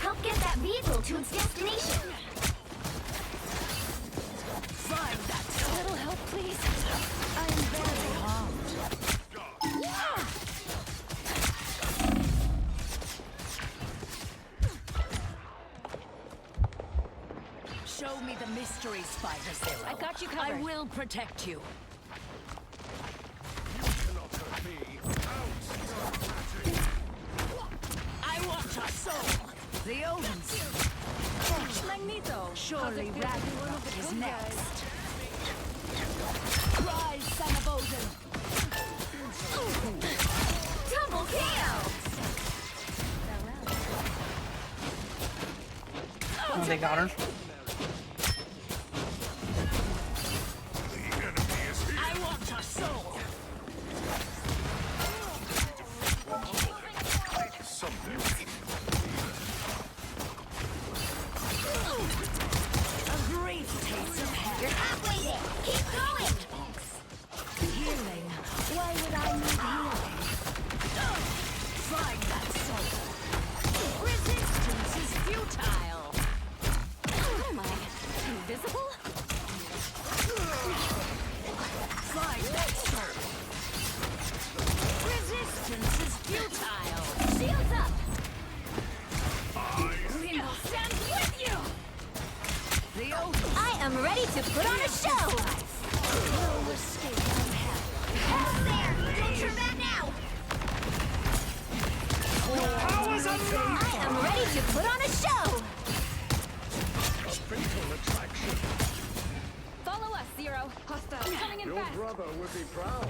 Help get that vehicle to its destination. Find that. A little help, please. I am very harmed. Show me the mystery, Spider Zero. I got you covered. I will protect you. Cannot hurt me. I want your soul. The Odins. Magneto. Surely Ragnarok is next. Rise, son of Odin. Double kill! Oh, they got her. I want your soul. A brief taste of hell. You're halfway there. Keep going! Healing. Why would I need healing? Find that soul. Resistance is futile. Oh my. Invisible? Find that soul. Resistance is futile. Shields up! We will stand with you. The Odin. I am ready to put on a show! No escape from hell. Almost there! Don't turn back now! I am ready to put on a show! A fatal attraction. Follow us, Zero. Hostile. Coming in Your fast. brother would be proud.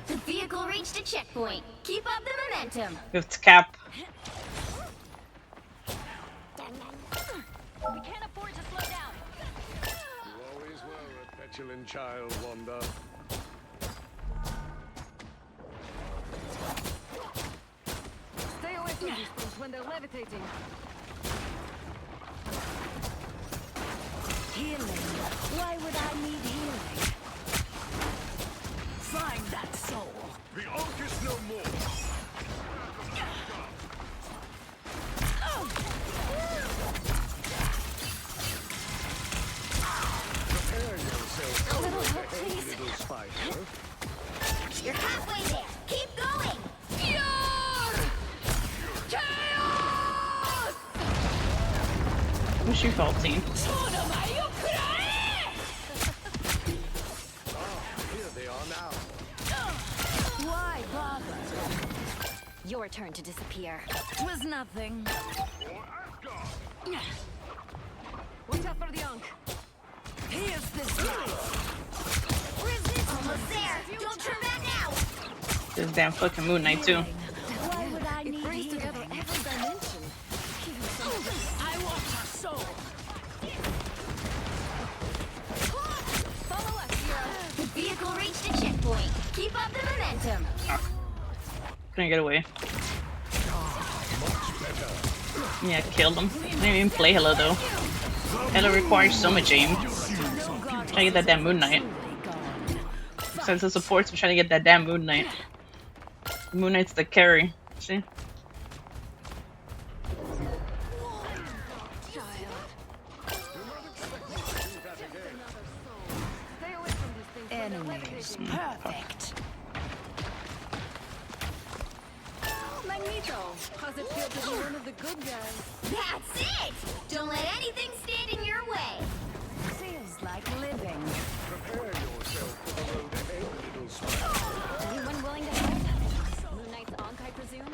The vehicle reached a checkpoint. Keep up the momentum. We have to cap. We can't afford to slow down. You always were a petulant child, Wanda. Stay away from these things when they're levitating. Healing. Why would I need healing? Find that soul. The Ark is no more. Prepare yourself. A little help, please. Little spider. You're halfway there. Keep going! Chaos! Who's you faulting? Here they are now. Why bother? Your turn to disappear. Was nothing. Watch out for the Ankh. Here's this life. Almost there! Don't turn back now! This damn fucking Moon Knight too. Why would I need brings together every dimension. I want your soul. Follow us, Zero. The vehicle reached a checkpoint. Keep up the momentum. Couldn't get away. Yeah, killed him. Didn't even play Hela though. Hela requires so much aim. Trying to get that damn Moon Knight. Since the supports, I'm trying to get that damn Moon Knight. Moon Knight's the carry. See? Enemies. Perfect. Magneto. How's it feel to be one of the good guys? That's it! Don't let anything stand in your way. Feels like living. Prepare yourself for the road ahead, little spider. Anyone willing to help? Moon Knight's Ankh, I presume?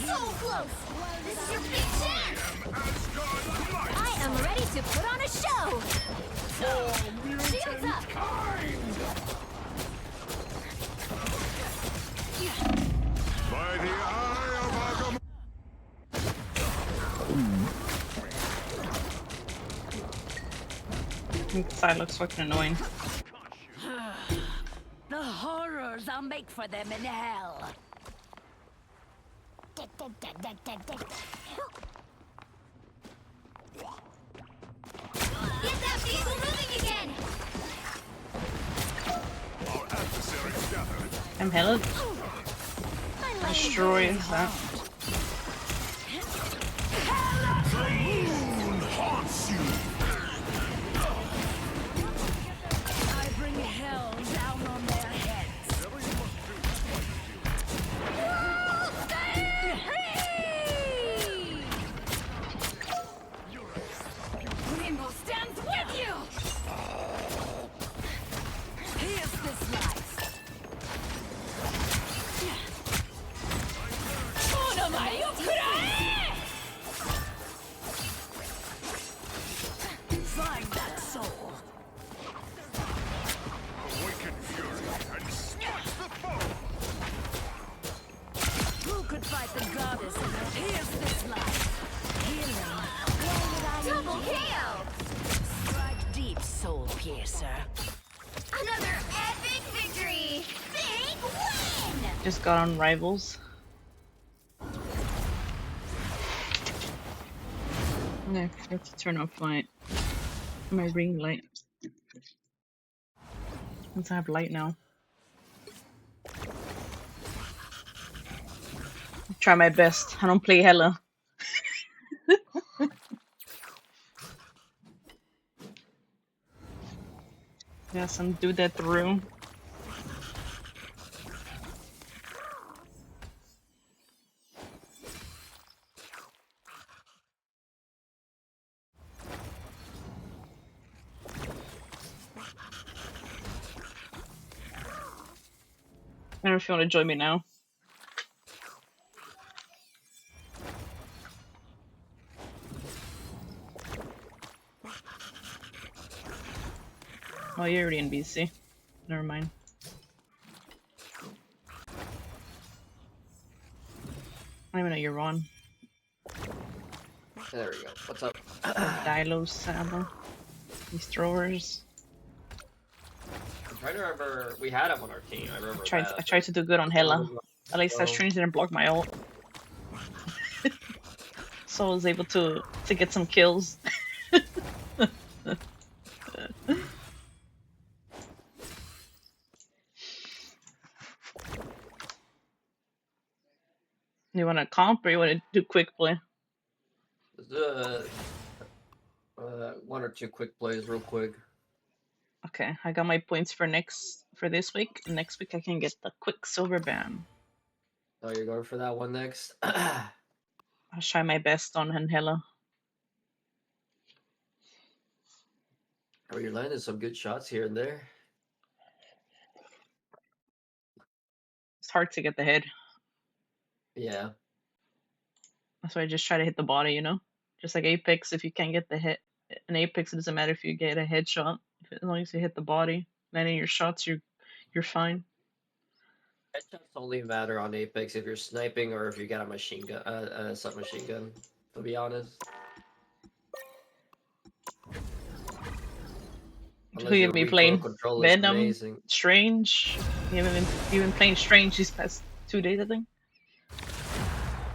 So close! This is your big chance! I am ready to put on a show! Shields up! By the eye of Agamotto. The side looks fucking annoying. The horrors I'll make for them in hell. Get that diesel moving again! Our adversaries gathered. I'm hella destroy that. The moon haunts you. I bring hell down on their heads. Rainbow stands with you. Here's the slice. Find that soul. Awaken fury and smash the foe. Who could fight the goddess? Here's this life. Healing. Double KO! Strike deep, soul piercer. Another epic victory! Big win! Just got on Rivals. Okay, I have to turn off my ring light. Since I have light now. Try my best. I don't play hella. Yeah, some dude that through. I don't know if you want to join me now. Oh, you're already in BC. Never mind. I don't even know you're on. There we go. What's up? Dilos, Saba. These throwers. I'm trying to remember. We had him on our team. I remember. I tried to do good on Hela. At least that Strange didn't block my ult. So I was able to get some kills. You want to comp or you want to do quick play? One or two quick plays, real quick. Okay, I got my points for this week. Next week I can get the quick silver band. Oh, you're going for that one next? I'll try my best on Hela. Oh, you're landing some good shots here and there. It's hard to get the head. Yeah. That's why I just try to hit the body, you know? Just like Apex, if you can't get the hit. In Apex, it doesn't matter if you get a headshot. As long as you hit the body, landing your shots, you're fine. Headshots only matter on Apex if you're sniping or if you got a machine gun, submachine gun. To be honest. Who you been playing? Venom, Strange. You haven't been playing Strange these past 2 days, I think.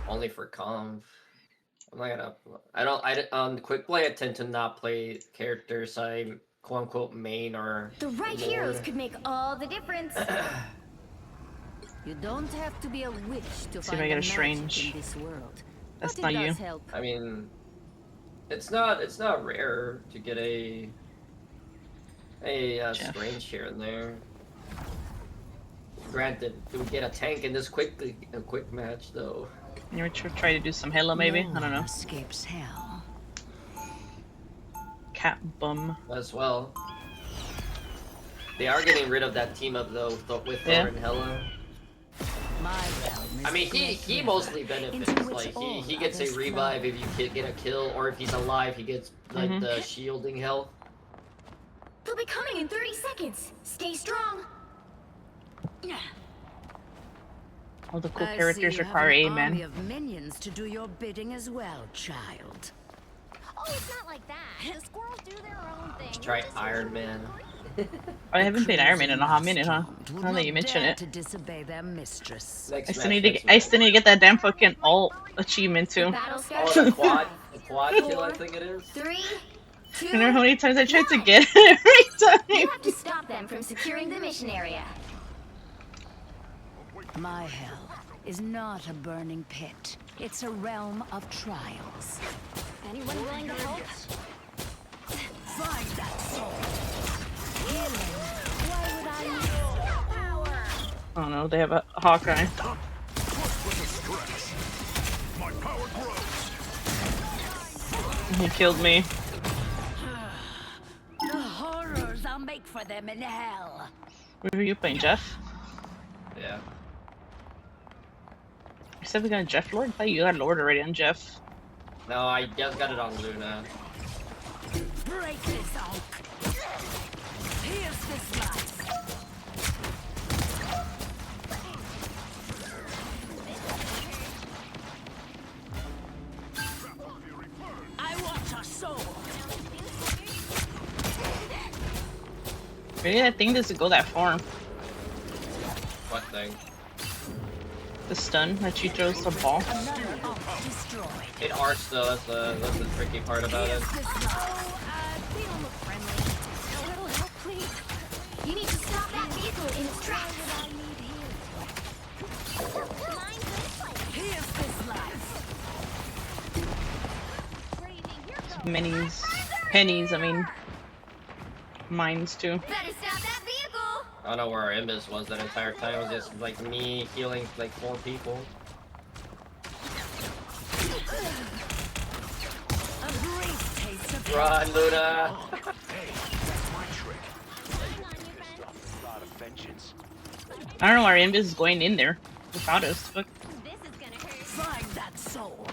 Only for comp. I'm not gonna. On quick play, I tend to not play characters I quote unquote main or. The right lord. heroes could make all the difference. You don't have to be a witch to See if I find get a magic Strange. in this world. That's But not it you. does help. I mean, it's not rare to get a Strange here and there. Granted, do we get a tank in this quick match though? You try to do some Hela maybe? I don't know. Escapes hell. Cat bum. As well. They are getting rid of that team up though with Thor and Hela. My realm is I mean, he great mostly river, benefits. into which Like all he gets a others revive flow. if you get a kill, or if he's alive, he gets like Mhm. the shielding health. They'll be coming in 30 seconds. Stay strong. All the cool I see characters you have require an army amen. of minions to do your bidding as well, child. Oh, it's not like that. The squirrels do their own thing. Let's try Iron Man. I haven't played Iron Man in a hot Crazy minute, huh? mastermind would Now that not you mention dare it. to disobey their mistress. Next I still match, need to next I match. still need to get that damn fucking alt achievement too. Battle Oh, starts the in quad, 5, the quad kill, I 4, think it is. 3, 2, You know how many times I tried to 1. get it every You time? have to stop them from securing the mission area. My hell is not a burning pit. It's a realm of trials. Anyone willing to help? Find that soul. Healing. Why would I need spell power? Oh no, they have a Hawkeye. With a stretch. My power grows. He killed me. The horrors I'll make for them in hell. Where are you playing, Jeff? Yeah. You said we got a Jeff Lord? I thought you got Lord already on Jeff. No, I just got it on Luna. Break this oak. Pierce this life. I want your soul. Maybe that thing doesn't go that far. What thing? The stun that she throws the ball. Another oak destroyed. It arcs though. That's the tricky part about it. Pierce this life. They don't look friendly. A little help, please. You need to stop that vehicle in its tracks. Pierce this life. Minis. Pennies, I mean. Mines too. Better stop that vehicle. I don't know where our Imbus was that entire time. It was just like me healing like 4 people. A brief taste of Run, Luna! Hey, that's my trick. God of vengeance. I don't know why Imbus is going in there without us. But This is gonna hurt. Find that soul.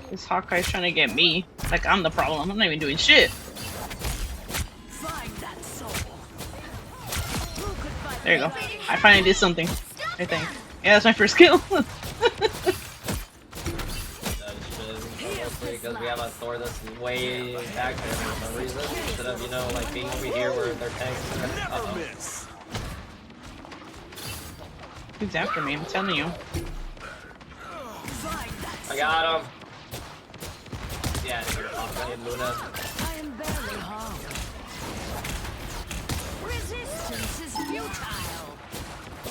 this Hawkeye's trying to get me. Like I'm the problem. I'm not even doing shit. Find that soul. Who could fight There you go. I finally did something. I think. Yeah, that's my first kill. Because we have a Thor that's way back there for some reason, instead of, you know, like being over here where their tanks are. Never miss. He's after me, I'm telling you. I got him! Yeah, you're Hawkeye and Luna. I am barely harmed. Resistance is futile.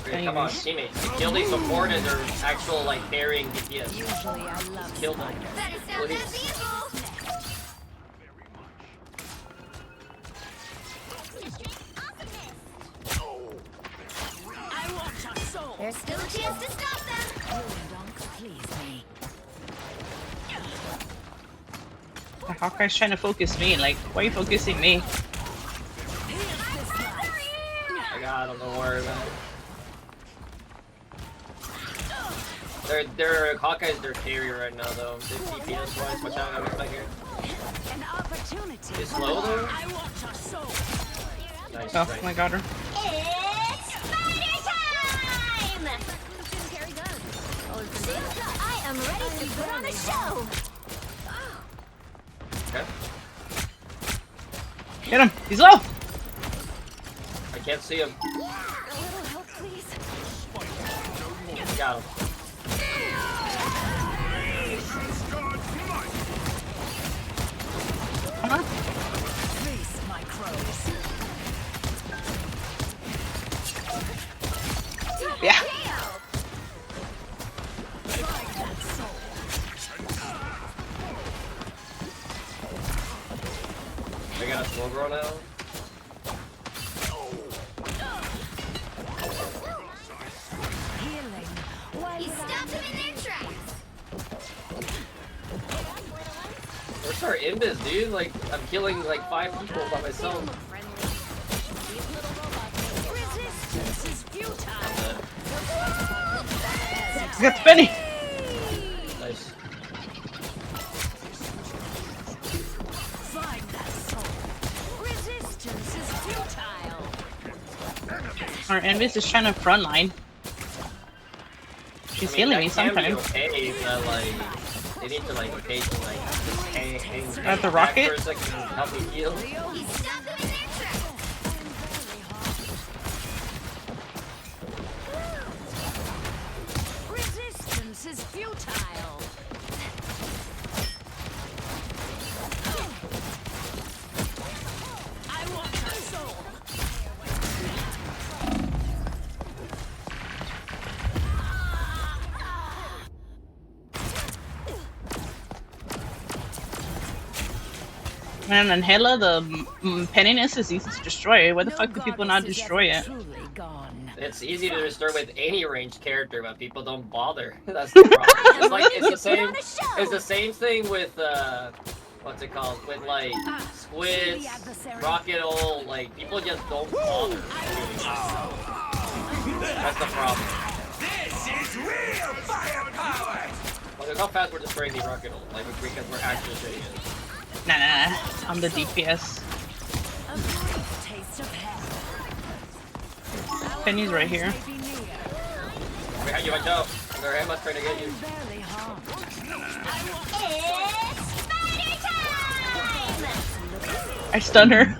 Okay, come on, teammates. Kill these support and their actual, like, carrying DPS. Usually I love Kill them. Better stop that vehicle. I want your soul. There's still a chance to stop them. Healing donks please me. The Hawkeye's trying to focus me. Like, why are you focusing me? I got him, don't worry about it. Their Hawkeye's their carrier right now, though. They DPS wise. Watch out, I'm back here. An opportunity. Is slow, though? I want your soul. Nice, Oh, nice. my god. Her. It's spider time! I am ready to put on a show. Okay. Get him! He's low! I can't see him. A little help, please. Got him. Come on. Face my crows. Yeah. Find that soul. I got a slow girl now. Healing. Why You would I stopped them in their tracks. Where's our Imbus, dude? Like, I'm killing like 5 people by myself. Resistance is I got the penny. Nice. Find that soul. Resistance is futile. Our Envis is trying to frontline. She's healing me sometimes. Okay, but like they need to like occasionally like just hang At the back rocket? for a second and help me heal. Resistance is futile. I want her soul. Man, and Hela, the penniness is easy to destroy. Why the fuck do people not destroy it? It's easy to restore with any ranged character, but people don't bother. That's the problem. It's like it's the same. It's the same thing with what's it called? With like squids, rocket ole. Like people just don't bother. That's the problem. This is real firepower! Well, look how fast we're destroying the rocket ole. Like because we're actually shooting it. Nah, I'm the DPS. Taste of hell. Penny's right here. Behind you, watch out! Their Emma's trying to get you. I stunned her.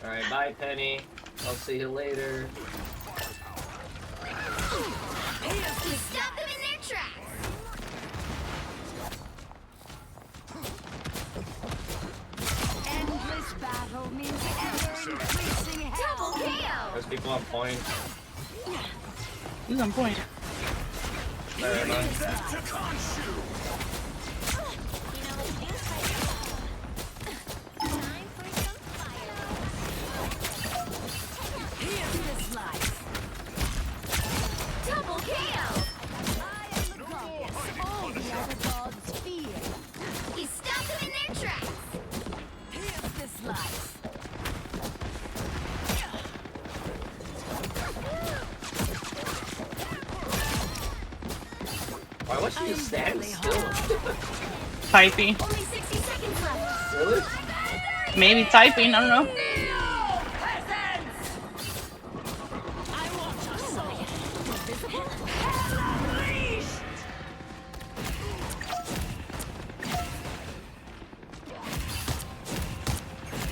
Alright, bye Penny. I'll see you later. Stop them in their tracks. Endless battle means ever increasing hell. Double KO. There's people on point. Who's on point? There, Emma. Here's this life. Double KO. I am the goddess. All the other gods fear. He stopped them in their tracks. Here's this life. Why was she just standing still? Typing. Only 60 seconds left. Really? Maybe typing, I don't know. I want your soul. Invisible?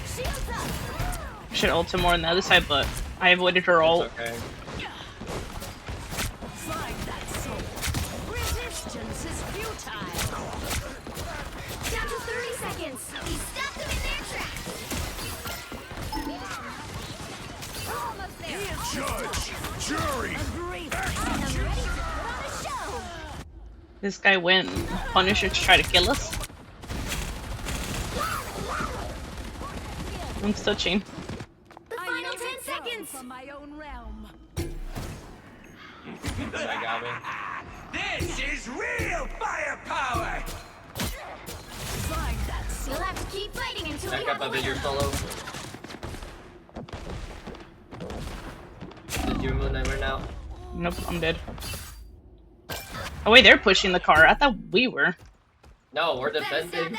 Shields up. Should ult him more on the other side, but I avoided her ult. It's okay. Find that soul. Resistance is futile. Down to 30 seconds. He stopped them in their tracks. Almost there. Judge! Jury! I'm ready to put on a show. This guy went Punisher to try to kill us. I'm touching. The final 10 seconds. From my own realm. That got me. This is real firepower! Find that soul. You'll have to keep fighting until we Back have up a a bigger winner. solo. Did you move anywhere now? Nope, I'm dead. Oh wait, they're pushing the car. I thought we were. No, we're defending.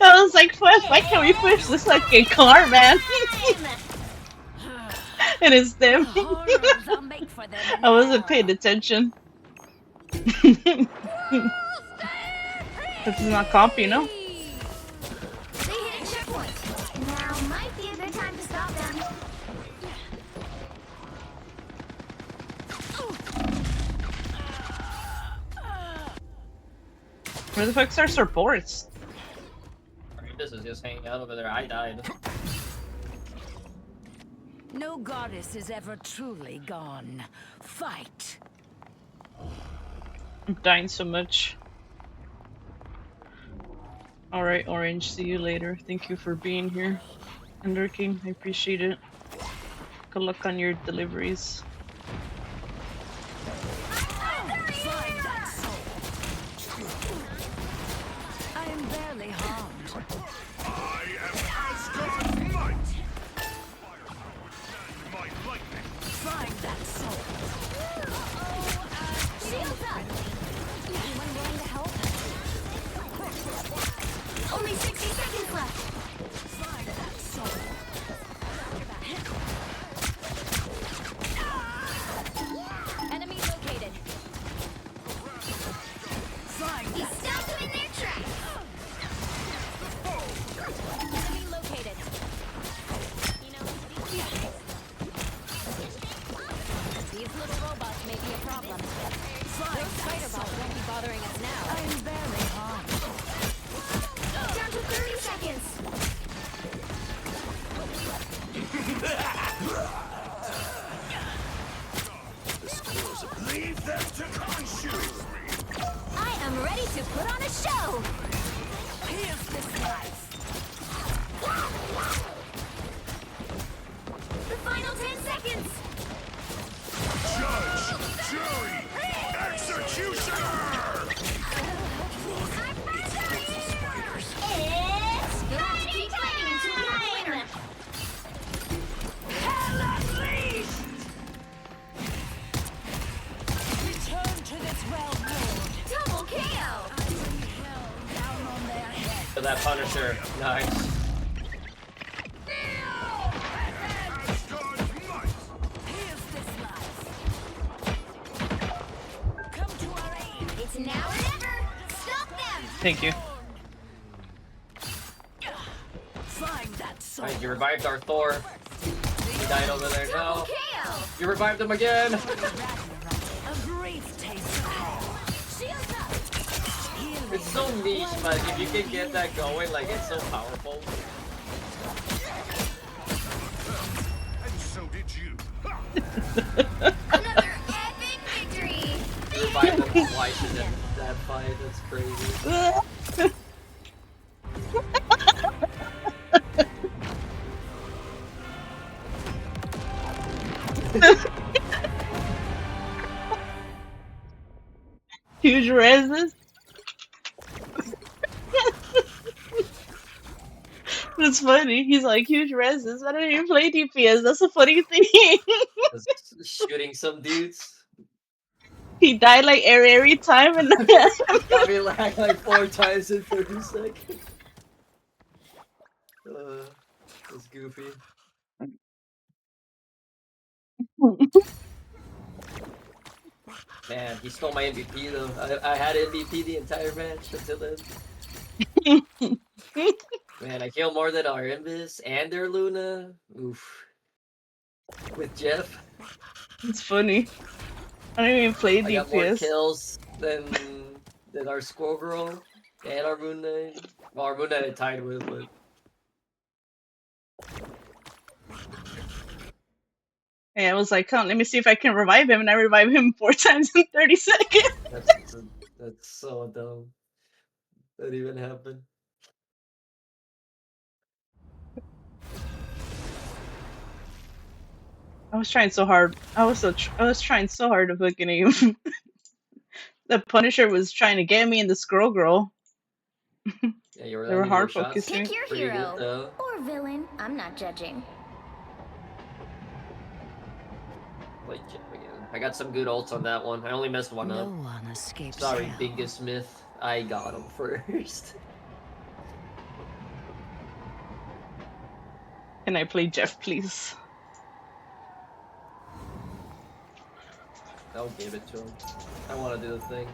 I was like, fuck, why can't we push this fucking car, man? And it's them. Horrors I'll make for them. I wasn't paying attention. This is not comp, you know? They hit a checkpoint. Now might be a good time to stop them. Where the fuck's our supports? This is just hanging out over there. I died. No goddess is ever truly gone. Fight. I'm dying so much. Alright, Orange, see you later. Thank you for being here and lurking. I appreciate it. Good luck on your deliveries. Find that soul. I am barely harmed. I am Asgard's might! Find that soul. Punisher. Nice. It's now or never. Stop them. Thank you. Alright, you revived our Thor. He died over there. No. You revived him again. It's so niche, but if you can get that going, like, it's so powerful. And so did you. Another epic victory. You revived him twice in that fight. That's crazy. Huge reses. It's funny. He's like, huge reses. I don't even play DPS. That's a funny thing. Just shooting some dudes. He died like every time, and Got me lag like 4 times in 30 seconds. That's goofy. Man, he stole my MVP though. I had MVP the entire match until then. Man, I killed more than our Invis and their Luna. Oof. With Jeff. It's funny. I don't even play DPS. I got more kills than our Squirrel Girl and our Moon Knight. Well, our Moon Knight I tied with, but... Yeah, I was like, let me see if I can revive him, and I revive him 4 times in 30 seconds. That's so dumb. That even happened. I was trying so hard. I was trying so hard to fucking aim. The Punisher was trying to get me, and the Squirrel Girl. Yeah, you were They were landing your hard shots. focusing. Pick your Pretty good, hero though. or villain. I'm not judging. Like Jeff again. I got some good ults on that one. I only messed one up. one escapes Sorry, hell. Biggest Smith. I got him first. Can I play Jeff, please? I'll give it to him. I want to do the thing.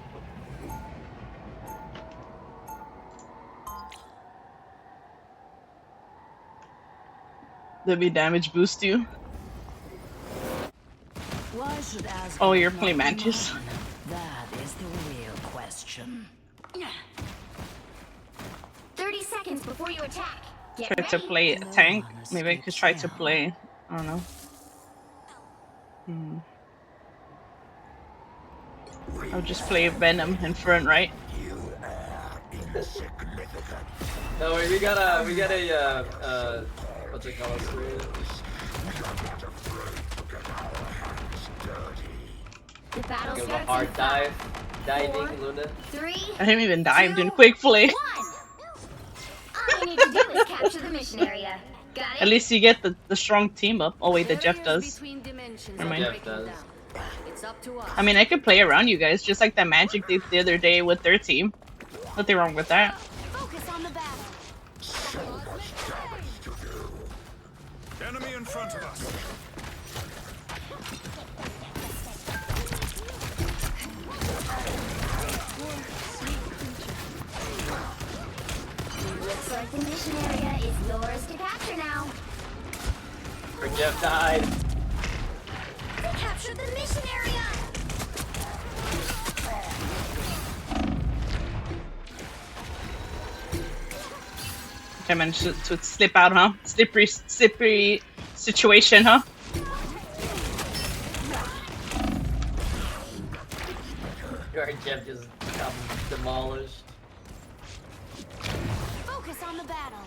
Let me damage boost you. Why should Asgard Oh, you're not playing be Mantis. mine? That is the real question. 30 seconds before you attack. Get Try to ready. play a tank. Maybe I could try to play. I don't know. I'll just play Venom in front, right? No, wait, we got a, what's it called? The battle Give a starts hard in dive. 5, Diving, 4, Luna. 3, I haven't even dived in quick play. 1. All you need to do is capture the mission area. Got it? At least you get the strong team up. Oh wait, the Jeff does. Between dimensions Never are mind. Jeff breaking does. down. It's up to us. I mean, I could play around you guys, just like that magic they did the other day with their team. Nothing wrong with that. Focus on the battle. Enemy in front of us. Looks like the mission area is yours to capture now. Or Jeff died. They captured the mission area. I managed to slip out, huh? Slippery situation, huh? Or Jeff just got demolished. Focus on the battle.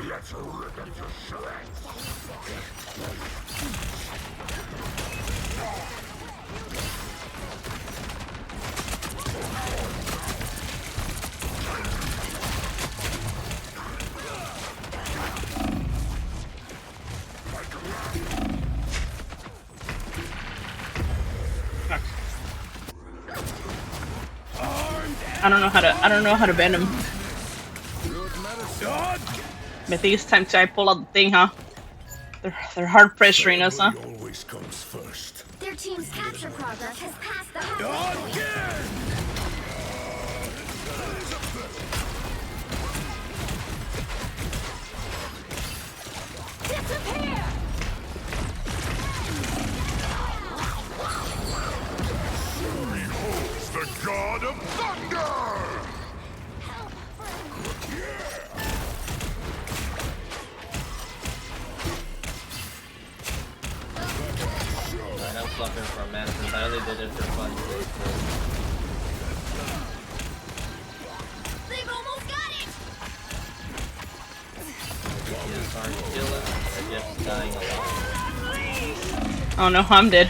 Let's rip it to shreds. I don't know how to bend him. I think it's time to pull out the thing, huh? They're hard pressuring us, huh? Always comes first. Their team's capture progress has passed the halfway point. Disappear! Beholds the god of thunder! I'm suffering from masters. I only did it for fun. They've almost got it! Just aren't killing. They're just dying a lot. Oh no, I'm dead.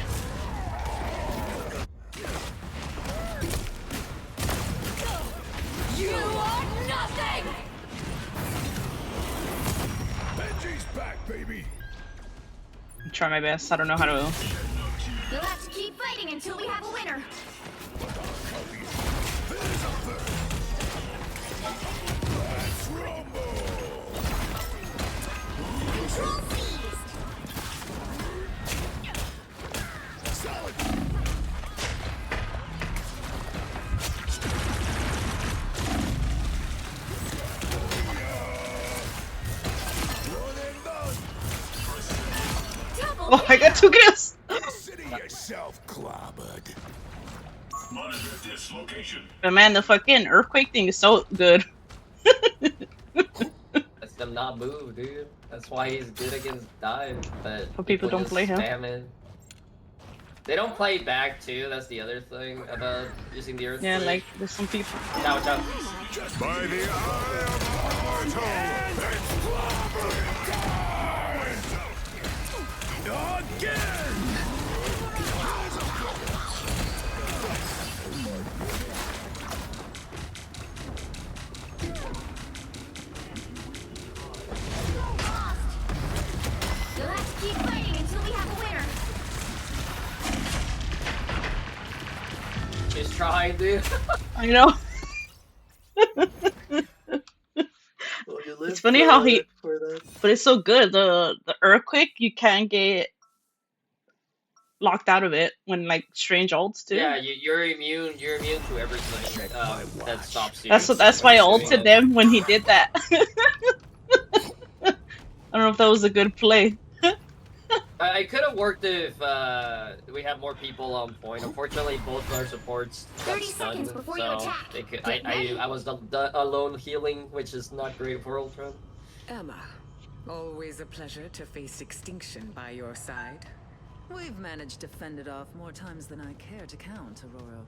You are nothing! Benji's back, baby! I'm trying my best. I don't know how to. You'll have to keep fighting until we have a winner. Let's rumble! Control seized! Solid! Oh, I got 2 kills. Consider yourself clobbered. Monitor this location. But man, the fucking earthquake thing is so good. That's them not move, dude. That's why he's good against dive. But people don't just play him. spam it. They don't play back too. That's the other thing about using the earthquake. Yeah, like there's some people. Watch out. By the eye of Mortal, it's clobbered! Again! You'll have to keep fighting until we have a winner. He's trying, dude. I know. It's funny how he, but it's so good. The earthquake, you can't get locked out of it when like strange ults do. Yeah, you're immune. You're immune to everything that stops you. That's why I ulted them when he did that. I don't know if that was a good play. I could have worked if we had more people on point. Unfortunately, both our supports got 30 stunned, seconds before you so attack. they could, Get ready. I was the alone healing, which is not great for Ultron. Emma, always a pleasure to face extinction by your side. We've managed to fend it off more times than I care to count, Aurora.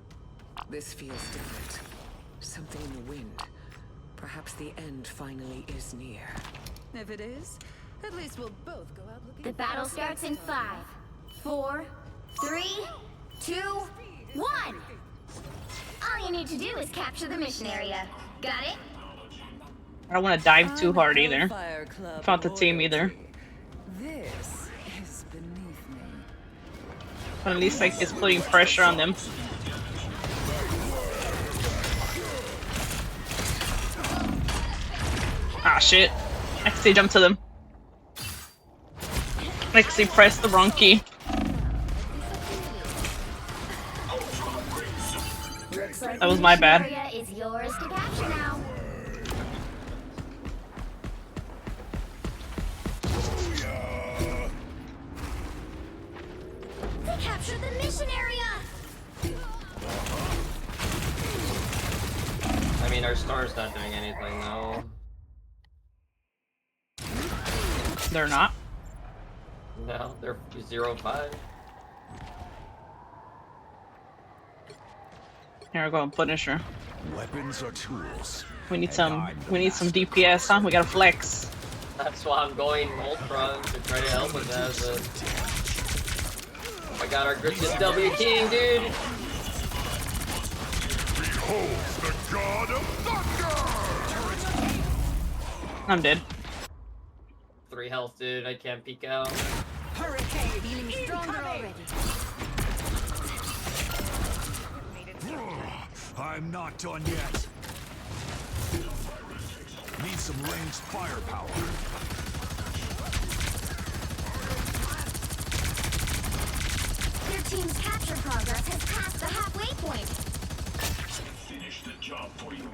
This feels different. Something in the wind. Perhaps the end finally is near. If it is, at least we'll both go out looking. The battle starts in 5, 4, 3, 2, 1. All you need to do is capture the mission area. Got it? I don't want to dive too hard either. Fire Club Not the team either. This is beneath me. But at least like it's putting pressure on them. Ah shit. I accidentally jumped to them. I accidentally pressed the wrong key. That was my bad. Area is yours to capture now. They captured the mission area. I mean, our star's not doing anything though. They're not. No, they're 0-5. Here we go, Punisher. Weapons are tools. We need some DPS, huh? We gotta flex. That's why I'm going Ultron to try to help with that. But I got our Griffin W King, dude. Behold the god of thunder! I'm dead. 3 health, dude. I can't peek out. Hurricane feeling stronger already. I'm not done yet. Need some ranged firepower. Your team's capture progress has passed the halfway point. Finish the job for you.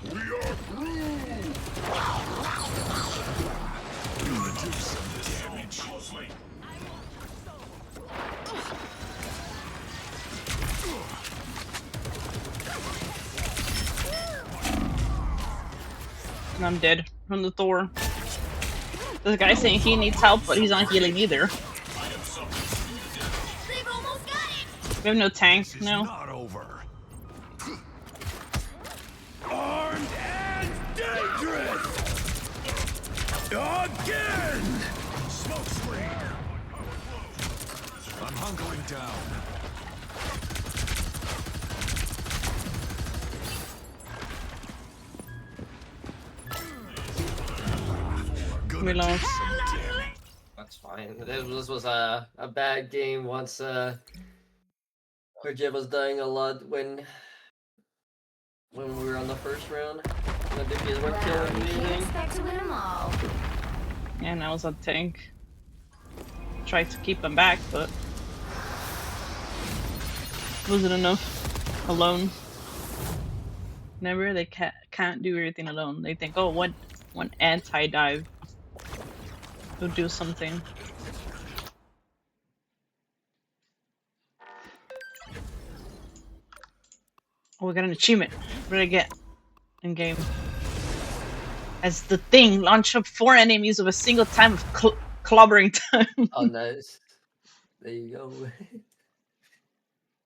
We are through! Gonna do some damage. Closely. And I'm dead from the Thor. This guy saying he needs help, but he's not healing either. They've almost got it. We have no tank, no. Not over. Armed and dangerous! Again! Smoke screen! I'm hunkering down. We lost. That's fine. This was a bad game once our Jib was dying a lot when we were on the first round. The DPS weren't killing Can't anything. expect to win them all. And I was on tank. Tried to keep him back, but wasn't enough alone. Never, they can't do everything alone. They think, oh, one anti-dive will do something. Oh, we got an achievement. What did I get in game? As the thing, launch up 4 enemies with a single time of clobbering time. Oh, nice. There you go.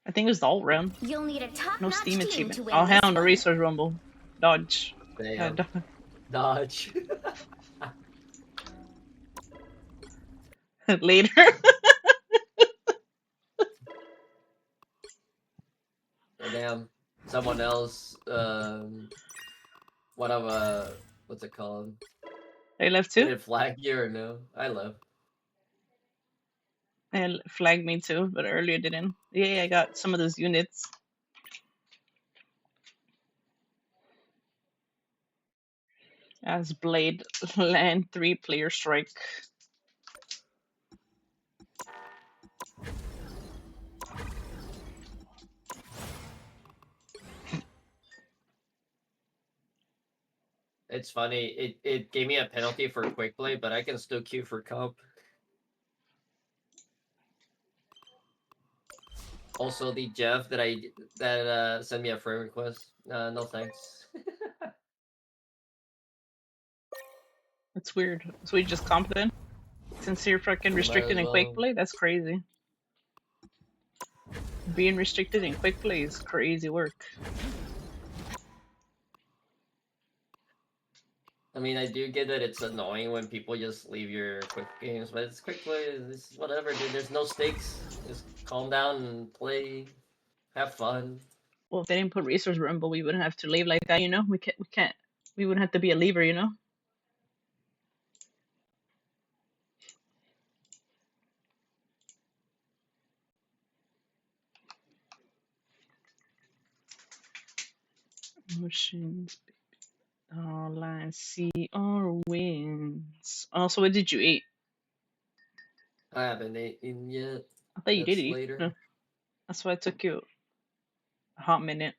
I think it was the alt round. You'll need a top-notch No Steam team achievement. to win Oh, this hell on the one. resource rumble. Dodge. Damn. Yeah, Dodge. later. Oh, damn. Someone else, one of, what's it called? They left Did too? it flag you or no? I left. It flagged me too, but earlier didn't. Yeah, I got some of those units. As Blade land 3-player strike. It's funny. It gave me a penalty for quick play, but I can still queue for comp. Also, the Jeff that sent me a friend request. No thanks. It's weird. So we just comp then? Since you're fucking restricted in quick play? That's crazy. Being restricted in quick play is crazy work. I mean, I do get that it's annoying when people just leave your quick games, but it's quick play. It's whatever, dude. There's no stakes. Just calm down and play. Have fun. Well, if they didn't put resource rumble, we wouldn't have to leave like that, you know? We wouldn't have to be a leaver, you know? Oceans, all I see are winds. Also, what did you eat? I haven't eaten yet. I thought you did That's eat. later. No. That's why it took you a hot minute.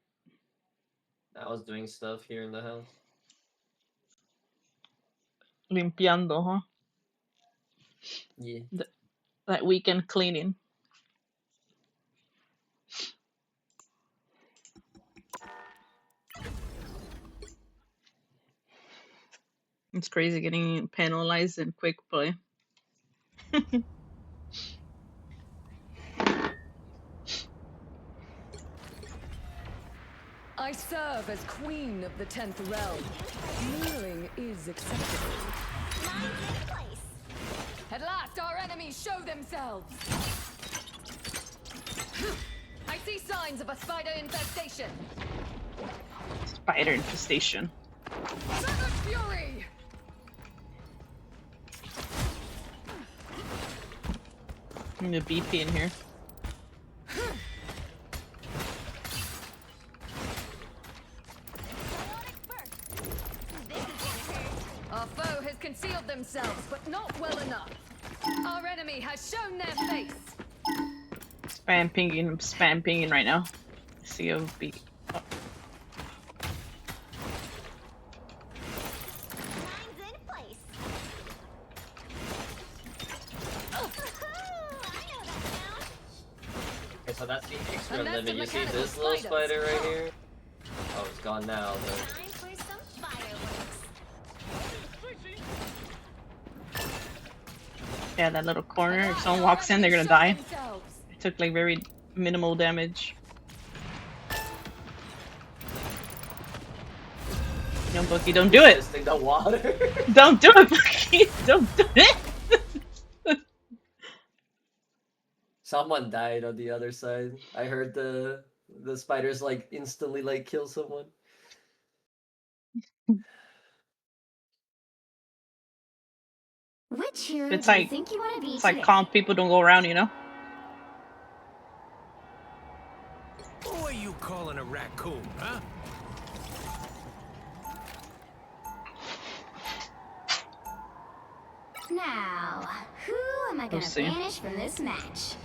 I was doing stuff here in the house. Limpiando, huh? Yeah. That weekend cleaning. It's crazy getting penalized in quick play. I serve as queen of the 10th realm. Kneeling is acceptable. At last our enemies show themselves. I see signs of a spider infestation. Spider infestation. Savage fury! I'm gonna BP in here. concealed thembselves, but not well enough. Our enemy has shown their face. Spam pinging right now. COB. Oh. Okay, so that's the extra limit. You see this little spider right here? Oh, it's gone now, but... Yeah, that little corner. If someone walks in, they're gonna die. It took like very minimal damage. No, Bookie, don't do it! The water. Don't do it, Bookie! Don't do it! Someone died on the other side. I heard the spiders like instantly like kill someone. Which hero It's do you like think you want to be it's like today? calm people don't go around, you know? Who are you calling a raccoon, huh? Now, who am I gonna see. banish from this match?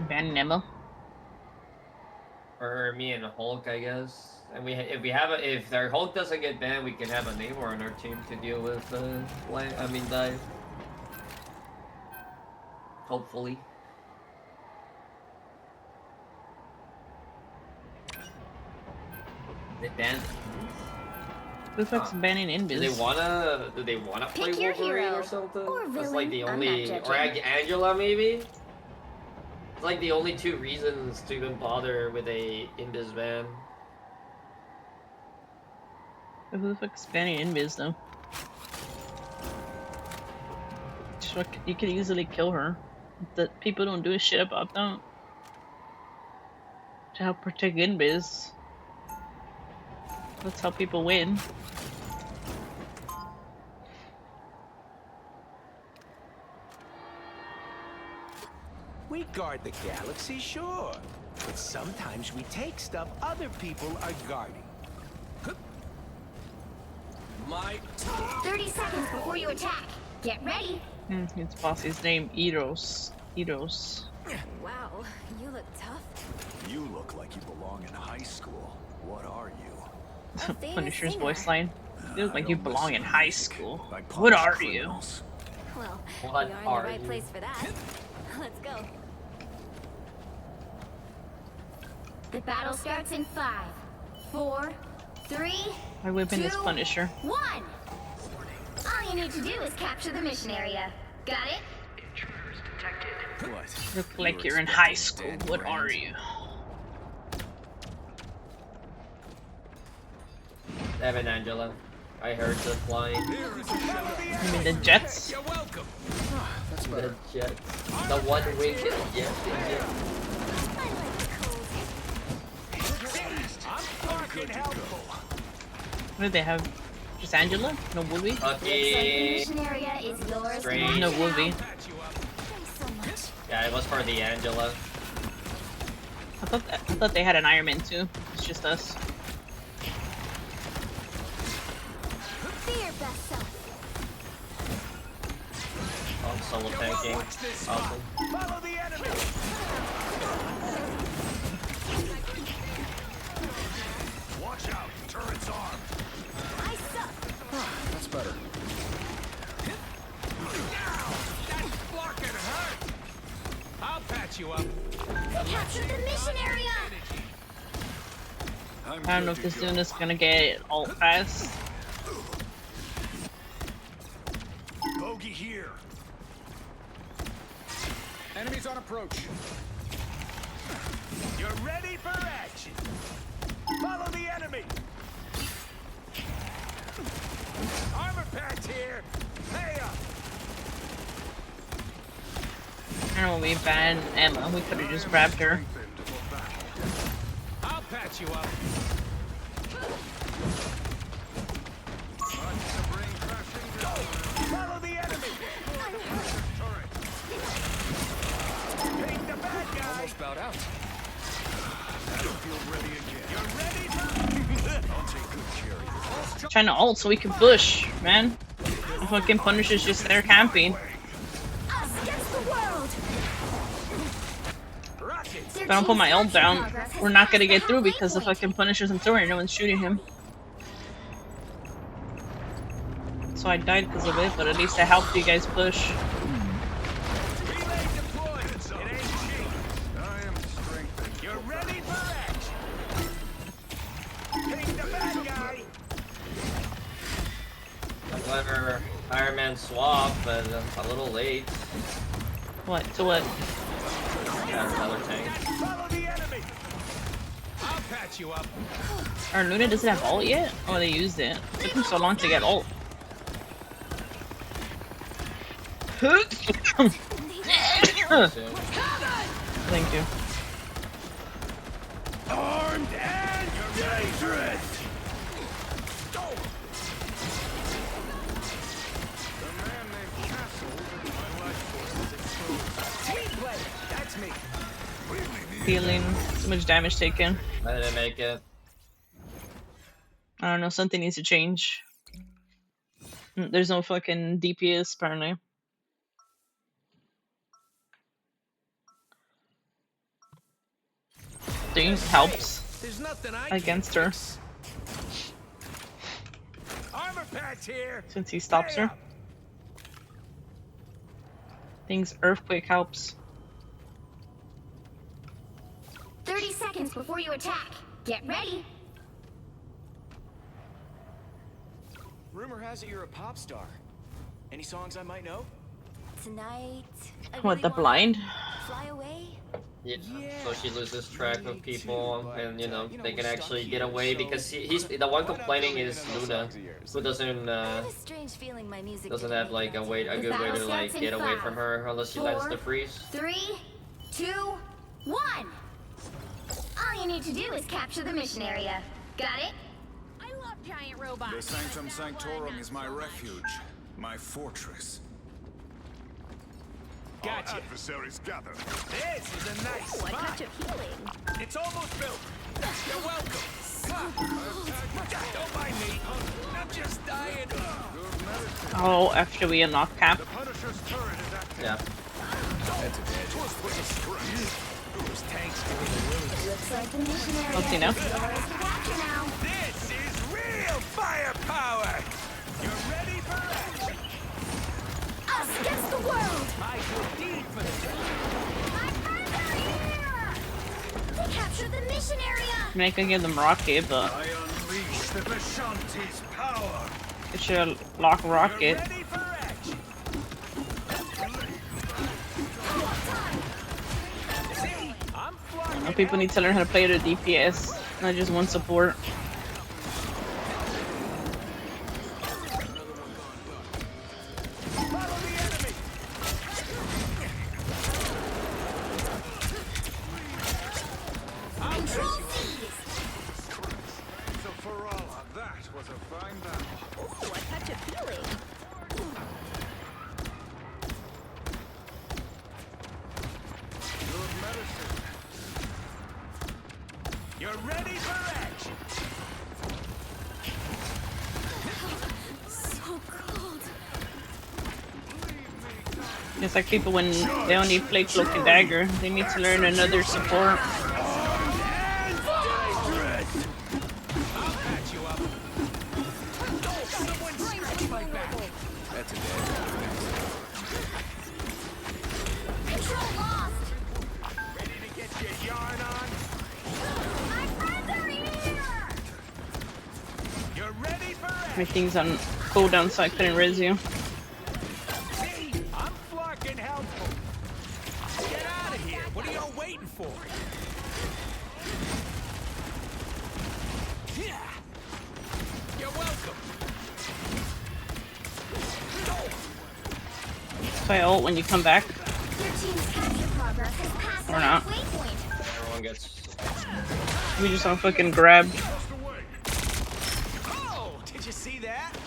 Ban Nemo. Or me and Hulk, I guess. And if our Hulk doesn't get banned, we can have a Namor on our team to deal with dive. Hopefully. They banned. Who the fuck's banning Invis? Do they wanna play Pick your Wolverine hero or something? or That's like the villain, I'm only, not or judging. Angela maybe. It's like the only two reasons to even bother with a Invis ban. Who the fuck's banning Invis though? You could easily kill her. That people don't do a shit about that. To help protect Invis. That's how people win. We guard the galaxy, sure. But sometimes we take stuff other people are guarding. My 30 seconds before you attack. Get ready. His boss's name, Eros. Eros. Wow, you look tough. You look like you belong in high school. What are you? Punisher's voice line. You look like you belong in high school. I What punish are criminals. Well, What you're in are the right you? place for that. Let's go. The battle starts in 5, 4, 3, My weapon is 2, Punisher. 1. All you need to do is capture the mission area. Got it? What? Look like you're in high school. What are you? Evan Angela. I heard the flying. You mean the jets? You're welcome. That's The better. jets. The one-winged jet. I'm fucking helpful. What do they have? Just Angela? No Wolvie? Looks like the mission area is yours. Strange. No Wolvie. Patch you up. Thanks so much. Yeah, it was for the Angela. I thought they had an Iron Man too. It's just us. Be your best self. Oh, solo tanking. Watch this spot. Awesome. Follow the enemy. Watch out! Turret's armed. I suck. That's better. That fucking hurt. I'll patch you up. They captured the mission area. I don't know if this dude is gonna get ult fast. Bogey here. Enemies on approach. You're ready for action. Follow the enemy. here. Hey up. I don't know, we banned Emma. We could have just grabbed her. I'll patch you up. Follow the enemy. Take the bad guy. Almost bowed out. Battlefield ready again. You're ready for... I'll take good care of you. Trying to ult so we can push, man. The fucking Punisher's just there camping. If I don't put my ult down, we're not gonna get through because the fucking Punisher's in throwing. No one's shooting him. So I died because of it, but at least I helped you guys push. You're ready for action. Take the bad guy. A clever Iron Man swap, but a little late. What? To what? Yeah, another tank. Follow the enemy. I'll patch you up. Our Luna doesn't have ult yet? Oh, they used it. It took them so long to get ult. Thank you. Armed and dangerous. That's me. Healing. So much damage taken. I didn't make it. I don't know. Something needs to change. There's no fucking DPS apparently. Thing helps There's nothing I against her Armor patch here. since he stops her. Things earthquake helps. 30 seconds before you attack. Get ready. Rumor has it you're a pop star. Any songs I might know? Tonight. What, the blind? Fly away. Yeah, so she loses track of people, and you know they can actually get away because he's the one complaining is Luna, who doesn't Strange feeling my music doesn't have like a good way to like get away from her unless she lands the freeze. 3, 2, 1. All you need to do is capture the mission area. Got it? I love giant robots. The Sanctum Sanctorum is my refuge, my fortress. Gotcha. Our adversaries gather. This is a nice Oh, I spot. got you healing. It's almost built. You're welcome. Don't mind me. I'm just dying. Oh, after we unlock cap. Punisher's turret is active. Yeah. That's a bad. Those tanks give me the willies. Looks like the mission area. Let's see now. This is real firepower. You're ready for action. Us against the world. My good deed for the My friends are here. They captured the mission area. I mean, I can give them Rocket, but I unleash the Vishanti's power. I should lock Rocket. Ready for action. See, I'm flying. People need to learn how to play the DPS, not just one support. Follow the enemy. Control these. So Farala, that was a fine battle. Ooh, a touch of healing. Good medicine. You're ready for action. So cold. It's like people when they only play Cloak and Dagger, they need to learn another support. That's a bad. Control lost. Ready to get your yarn on? My friends are here. You're ready for action. My thing's on cooldown so I couldn't res you. See, I'm flocking helpful. Get out of here. What are y'all waiting for? Yeah. You're welcome. I ult when you come back? Your team's capture progress has passed Or our not? waypoint. Everyone gets. We just all fucking grabbed. Oh, did you see that?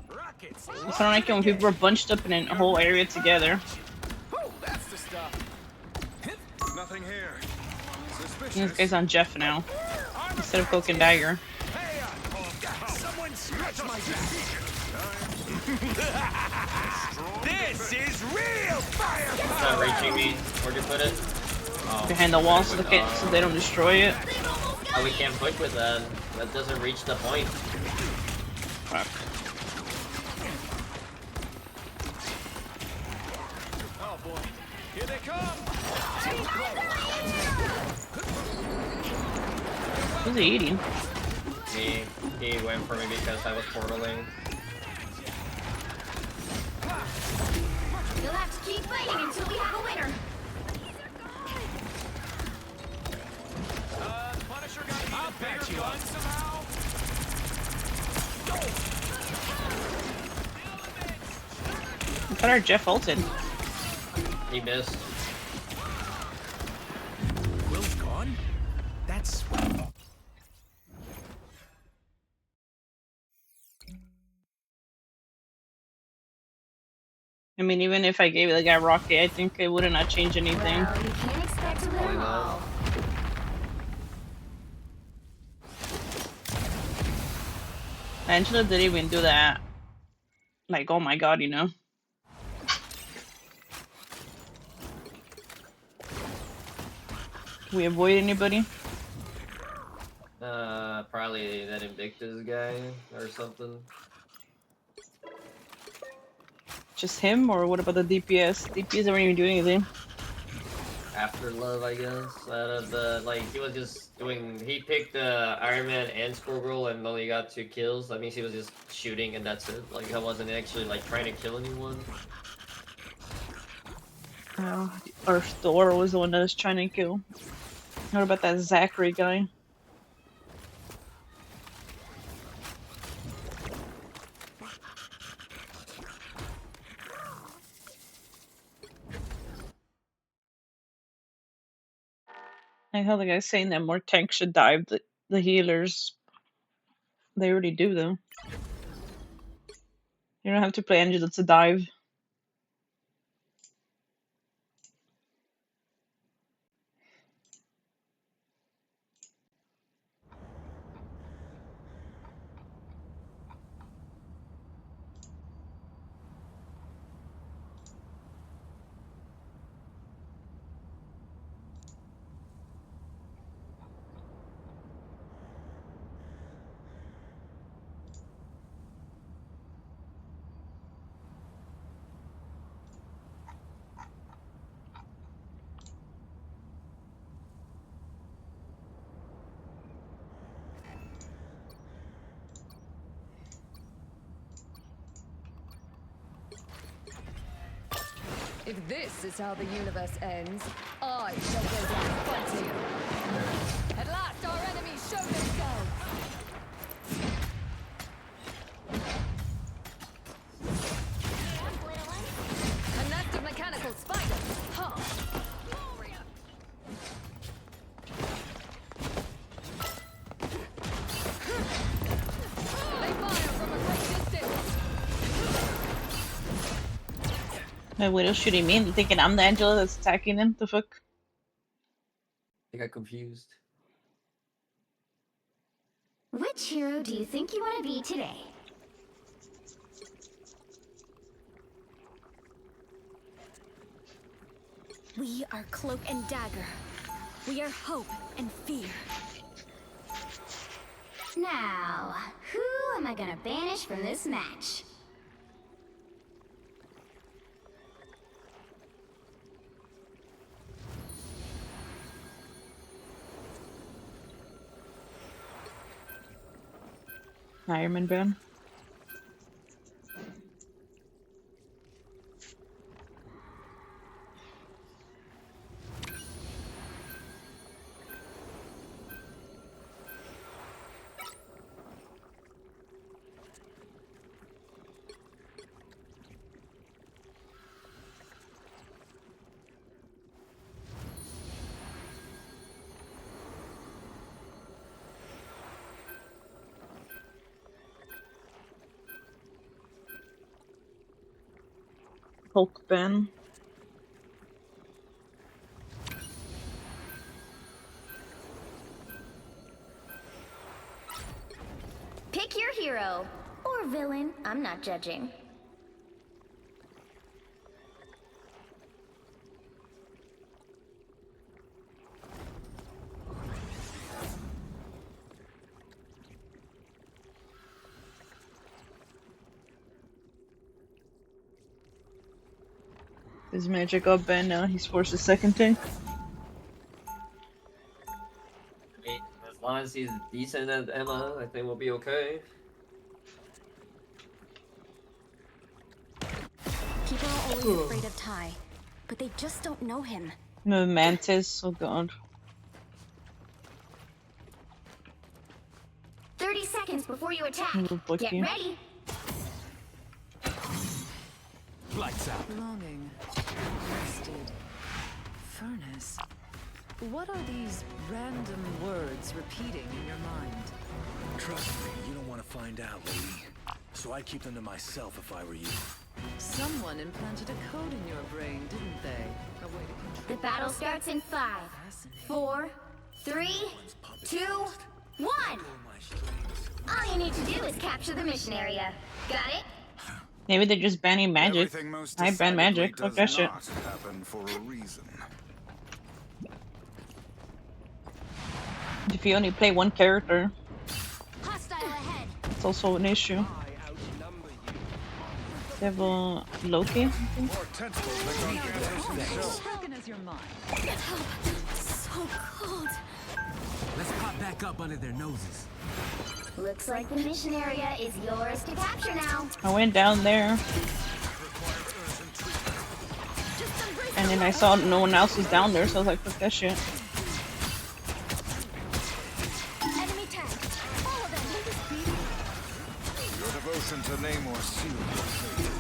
Rockets. It's not like when people are bunched up in a whole area together. Oh, that's the stuff. Nothing here. And this guy's on Jeff now. Instead of Cloak and Dagger. Someone scratch my back. This is real It's firepower. not reaching me. Where'd you put it? Oh. Behind the wall so they don't destroy it. Oh, we can't push with that. That doesn't reach the point. Fuck. Oh boy, here they come. Who's he eating? Me. He went for me because I was portaling. You'll have to keep fighting until we have a winner. Punisher got I'll bet you gun somehow. I thought our Jeff ulted. He missed. Will's gone? That's swell. I mean, even if I gave the guy Rocket, I think it would not change anything. Well, you can't expect to win them all. Angela didn't even do that. Like, oh my god, you know? We avoid anybody? Probably that Invictus guy or something. Just him, or what about the DPS? DPS don't even do anything. After Love, I guess. Out of the, like, he was just doing, he picked Iron Man and Squirrel and only got 2 kills. That means he was just shooting and that's it. Like, I wasn't actually, like, trying to kill anyone. Or Thor was the one that was trying to kill. What about that Zachary guy? I heard the guy saying that more tanks should dive the healers. They already do though. You don't have to play Angela to dive. If this is how the universe ends, I shall go down fighting. At last, our enemies show themselves. A nest of mechanical spiders. Huh. They fire from a great distance. My Widow's shooting me and thinking I'm the Angela that's attacking them. The fuck? I got confused. Which hero do you think you want to be today? We are Cloak and Dagger. We are hope and fear. Now, who am I gonna banish from this match? Iron Man ban. Hulk Ben. Pick your hero. Or villain. I'm not judging. His magic up Ben now. He's forced a second tank. I mean, as long as he's decent at Emma, I think we'll be okay. People are always afraid of Ty, but they just don't know him. No Mantis, oh god. 30 seconds before you attack. Fuck Get you. ready. Lights out. Longing. Rested. Furnace. What are these random words repeating in your mind? Trust me, you don't want to find out, lady. So I'd keep them to myself if I were you. Someone implanted a code in your brain, didn't they? A way to control. The battle starts in 5, 4, 3, 2, 1. All you need to do is capture the mission area. Got it? Maybe they're just banning magic. Everything most I ban magic. decidedly Fuck that shit. does not happen for a reason. If you only play one character, Hostile ahead. it's also an issue. They have Loki, I think. More tentacles than Gargantuan himself. Broken as your mind. So cold. Let's pop back up under their noses. Looks like the mission area is yours to capture now. I went down there, and then I saw no one else was down there, so I was like, fuck that shit. Enemy tank. Follow them. Your devotion to Namor sealed your fate.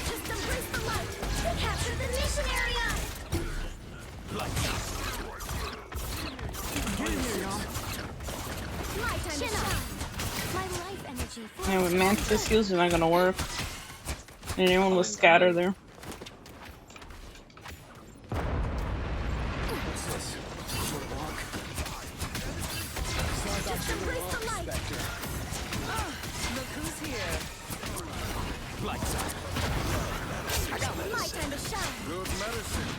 Just embrace the light. We capture the mission area. My time to shine. My life energy. Yeah, with Mantis heals are not gonna work. And everyone was scattered there. What's this? Sort of block? Just embrace the light. Look who's here. Lights out. My time to shine. Good medicine.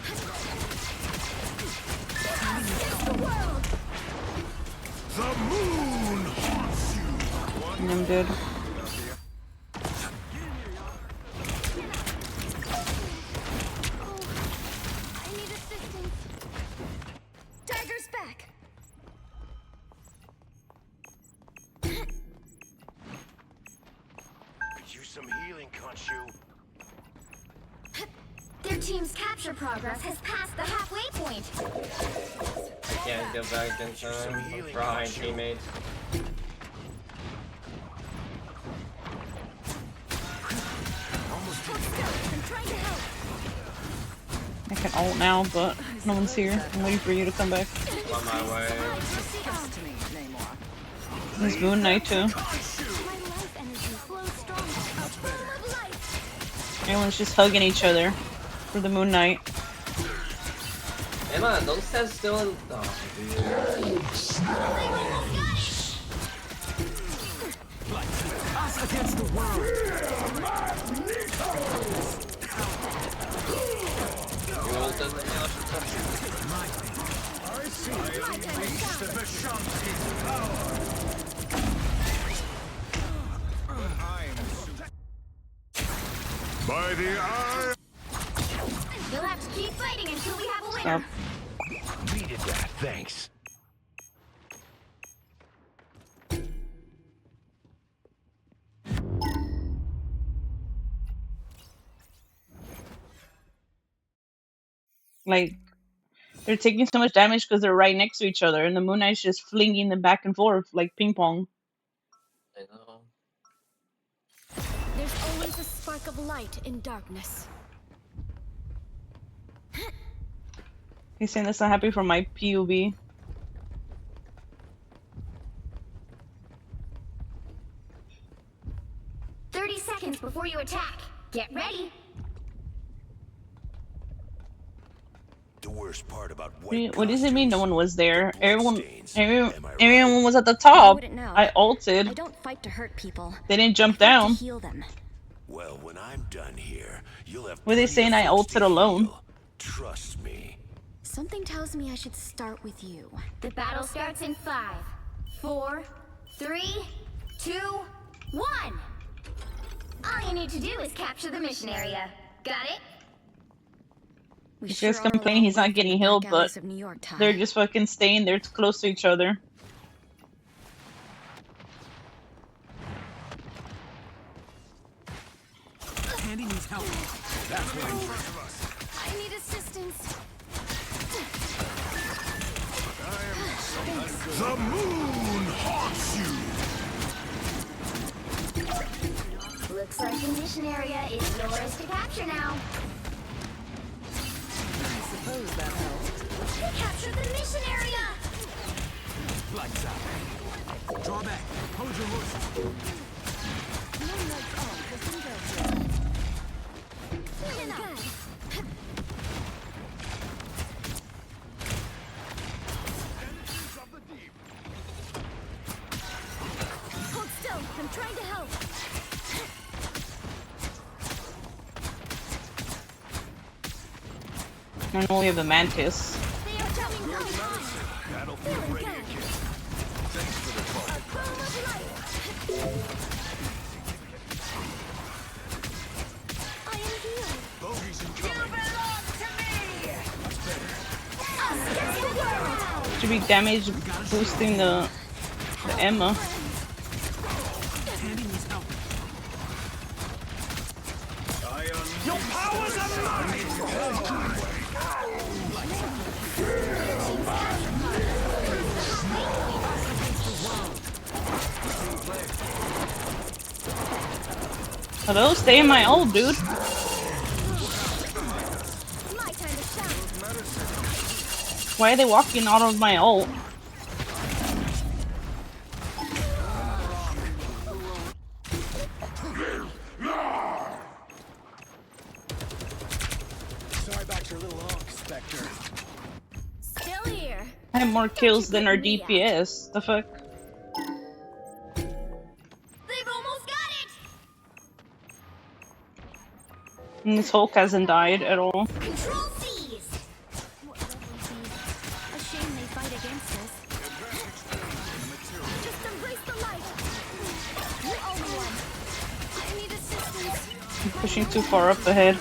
Save the world. The moon haunts you. And I'm dead. I need assistance. Dagger's back. Could use some healing, Khonshu. Their team's capture progress has passed the halfway point. I can't go back in time. I'm behind teammates. I'm trying to help. I can ult now, but no one's here. I'm waiting for you to come back. I'm on my way. Trust me, Namor. There's Moon Knight too. My life energy flows stronger. A form of life. Everyone's just hugging each other for the Moon Knight. Emma, those sets still in. Oh, dude. Us against the world. You ulted me? I see you reached the Vishanti's power. By the eye. You'll have to keep fighting until we have a Stop. winner. Needed that, thanks. Like, they're taking so much damage because they're right next to each other, and the Moon Knight's just flinging them back and forth like ping pong. I know. There's always a spark of light in darkness. He's saying that's not happy for my POV. "30 seconds before you attack. Get ready." worst part about What does it mean no one was there? bloodstains. Everyone was at the I top. wouldn't know. I I ulted. don't fight to hurt people. They didn't jump I fight to down. heal them. Well, when I'm done here, you'll have Were they plenty of saying I folks to ulted alone? heal. Trust me. Something tells me I should start with you. The battle starts in 5, 4, 3, 2, 1. All you need to do is capture the mission area. Got it? We These sure guys are a complain long he's way not from getting the healed, back but alleys of New York, Ty. they're just fucking staying there close to each other. Candy needs help. That's what in front of us. I need assistance. The moon haunts you. Looks like the mission area is yours to capture now. I suppose that helped. We captured the mission area! Lights out. Draw back. Hold your horses. Feeling good. Hold still. I'm trying to help. I know we have a mantis. Battlefield ready again. Thanks for the Bogeys incoming. Should be damage boosting the Emma. Candy needs help. Your powers are mine! Hello, stay in my ult, dude. Why are they walking out of my ult? Sorry about your little honk, Spectre. Still here. I have more kills than our DPS. The fuck? They've almost got it! And this Hulk hasn't died at all. Control C's! What level these? A shame they fight against us. Just embrace the light. You're only one. I need assistance. I'm pushing too far up ahead.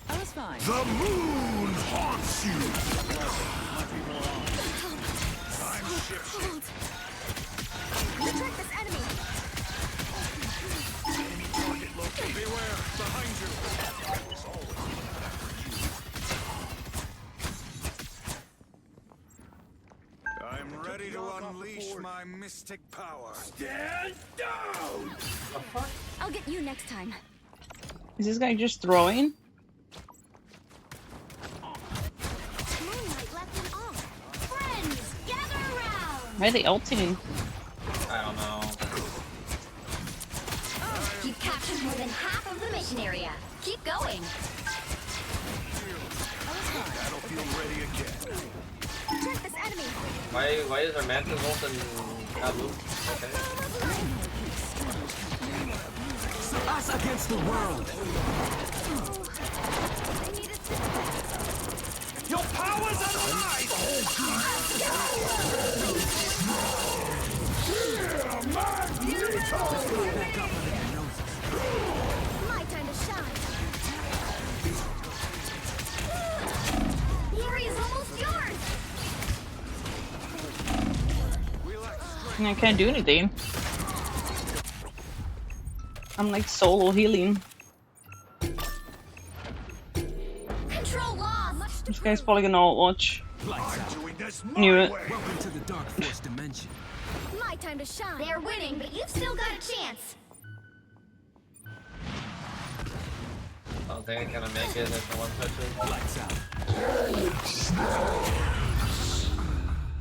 I was fine. The moon haunts you. Hold. Retract this enemy. Enemy target located. Beware, behind you. I'm ready to unleash my mystic power. Stand down! I'll get you next time. Is this guy just throwing? Moonlight left an off. Friends, gather around! Why are they ulting? I don't know. You've captured more than half of the mission area. Keep going. Battlefield ready again. Retract this enemy. Why is our mantis ult and not move? Okay. Us against the world. Your powers are mine! Back up under their noses. My time to shine. The area's almost yours! And I can't do anything. I'm like solo healing. Control lost! This guy's probably gonna ult watch. Lights out. Doing this Knew my it. way. Welcome to the Dark Force dimension. My time to shine. They're winning, but you've still got a chance. Oh, they ain't gonna make it if no one touches. Lights out.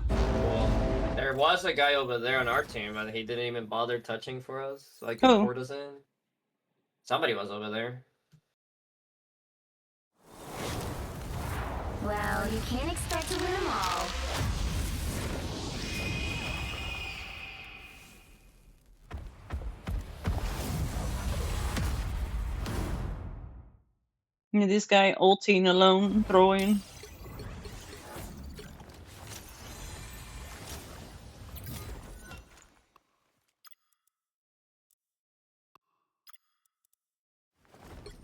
Cool. There was a guy over there on our team, and he didn't even bother touching for us, so I could Oh. port us in. Somebody was over there. Well, you can't expect to win them all. Yeah, this guy ulting alone, throwing.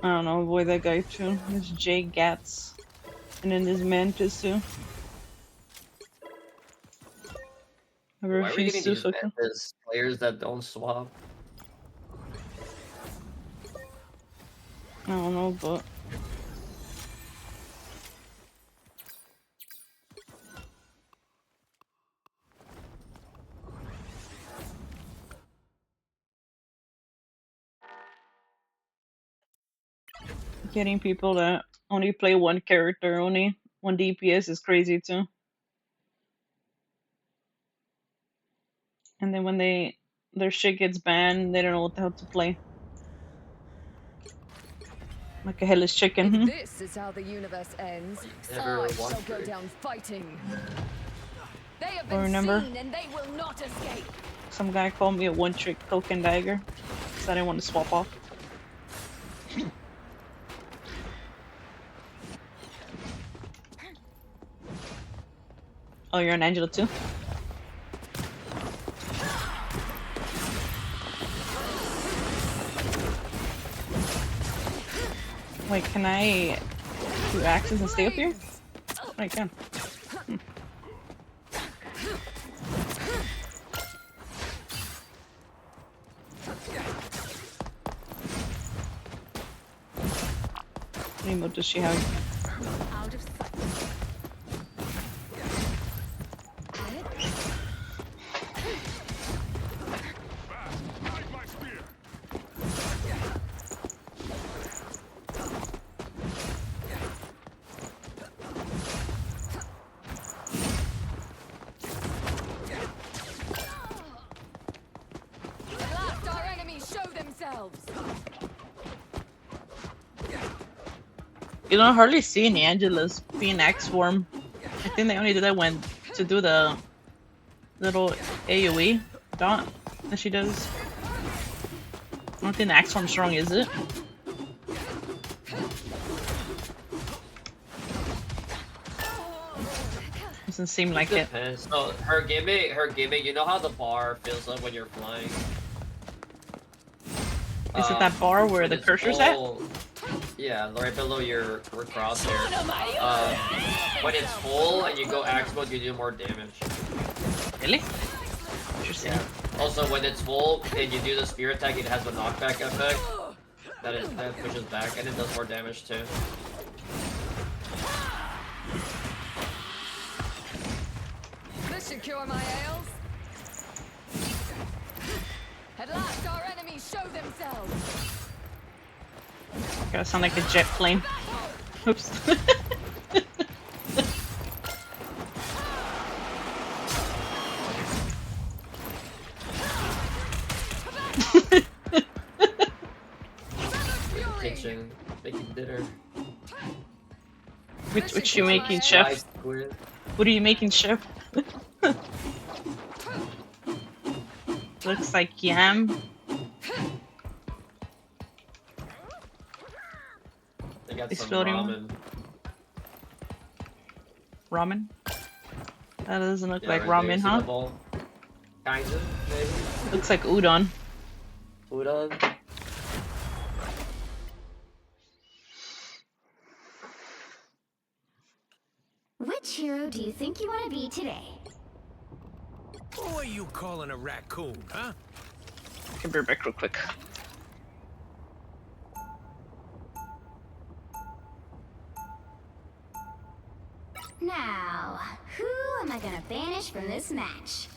I don't know, avoid that guy too. There's Jay Gats. And then there's Mantis too. I Why are we refuse getting to these fucking. Memphis players that don't swap? I don't know, but. Getting people that only play one character, only one DPS is crazy too. And then when their shit gets banned, they don't know what the hell to play. Like a hellish chicken. If this is how the universe ends, Never I shall want go to. down fighting. They have I been remember seen and they will not escape. some guy called me a one-trick cloak and dagger, so I didn't want to swap off. Oh, you're an Angela too? Wait, can I do axes and stay up here? I can. What emote does she have? Out of sight. At last our enemies show themselves. You don't hardly see any Angelas being axe form. I think they only did that when to do the little AoE dot that she does. I don't think the axe form strong, is it? Doesn't seem like it. Depends. So her gimmick. You know how the bar fills up when you're flying. Is it that bar where the cursor's at? Yeah, right below your crosshair. When it's full and you go axe mode, you do more damage. Really? Interesting. Yeah. Also, when it's full and you do the spear attack, it has a knockback effect. That pushes back and it does more damage too. This should cure my ails. At last our enemies show themselves. Gotta sound like a jet plane. Oops. Kitchen, making dinner. Which you making, chef? What are you making, chef? Looks like yam. They got Exploding some ramen. Ramen? That doesn't look like right ramen, there, huh? see the bowl? Kind of, maybe. Looks like udon. Udon. Which hero do you think you want to be today? Who are you calling a raccoon, huh? Can be back real quick. Now, who am I gonna banish from this match?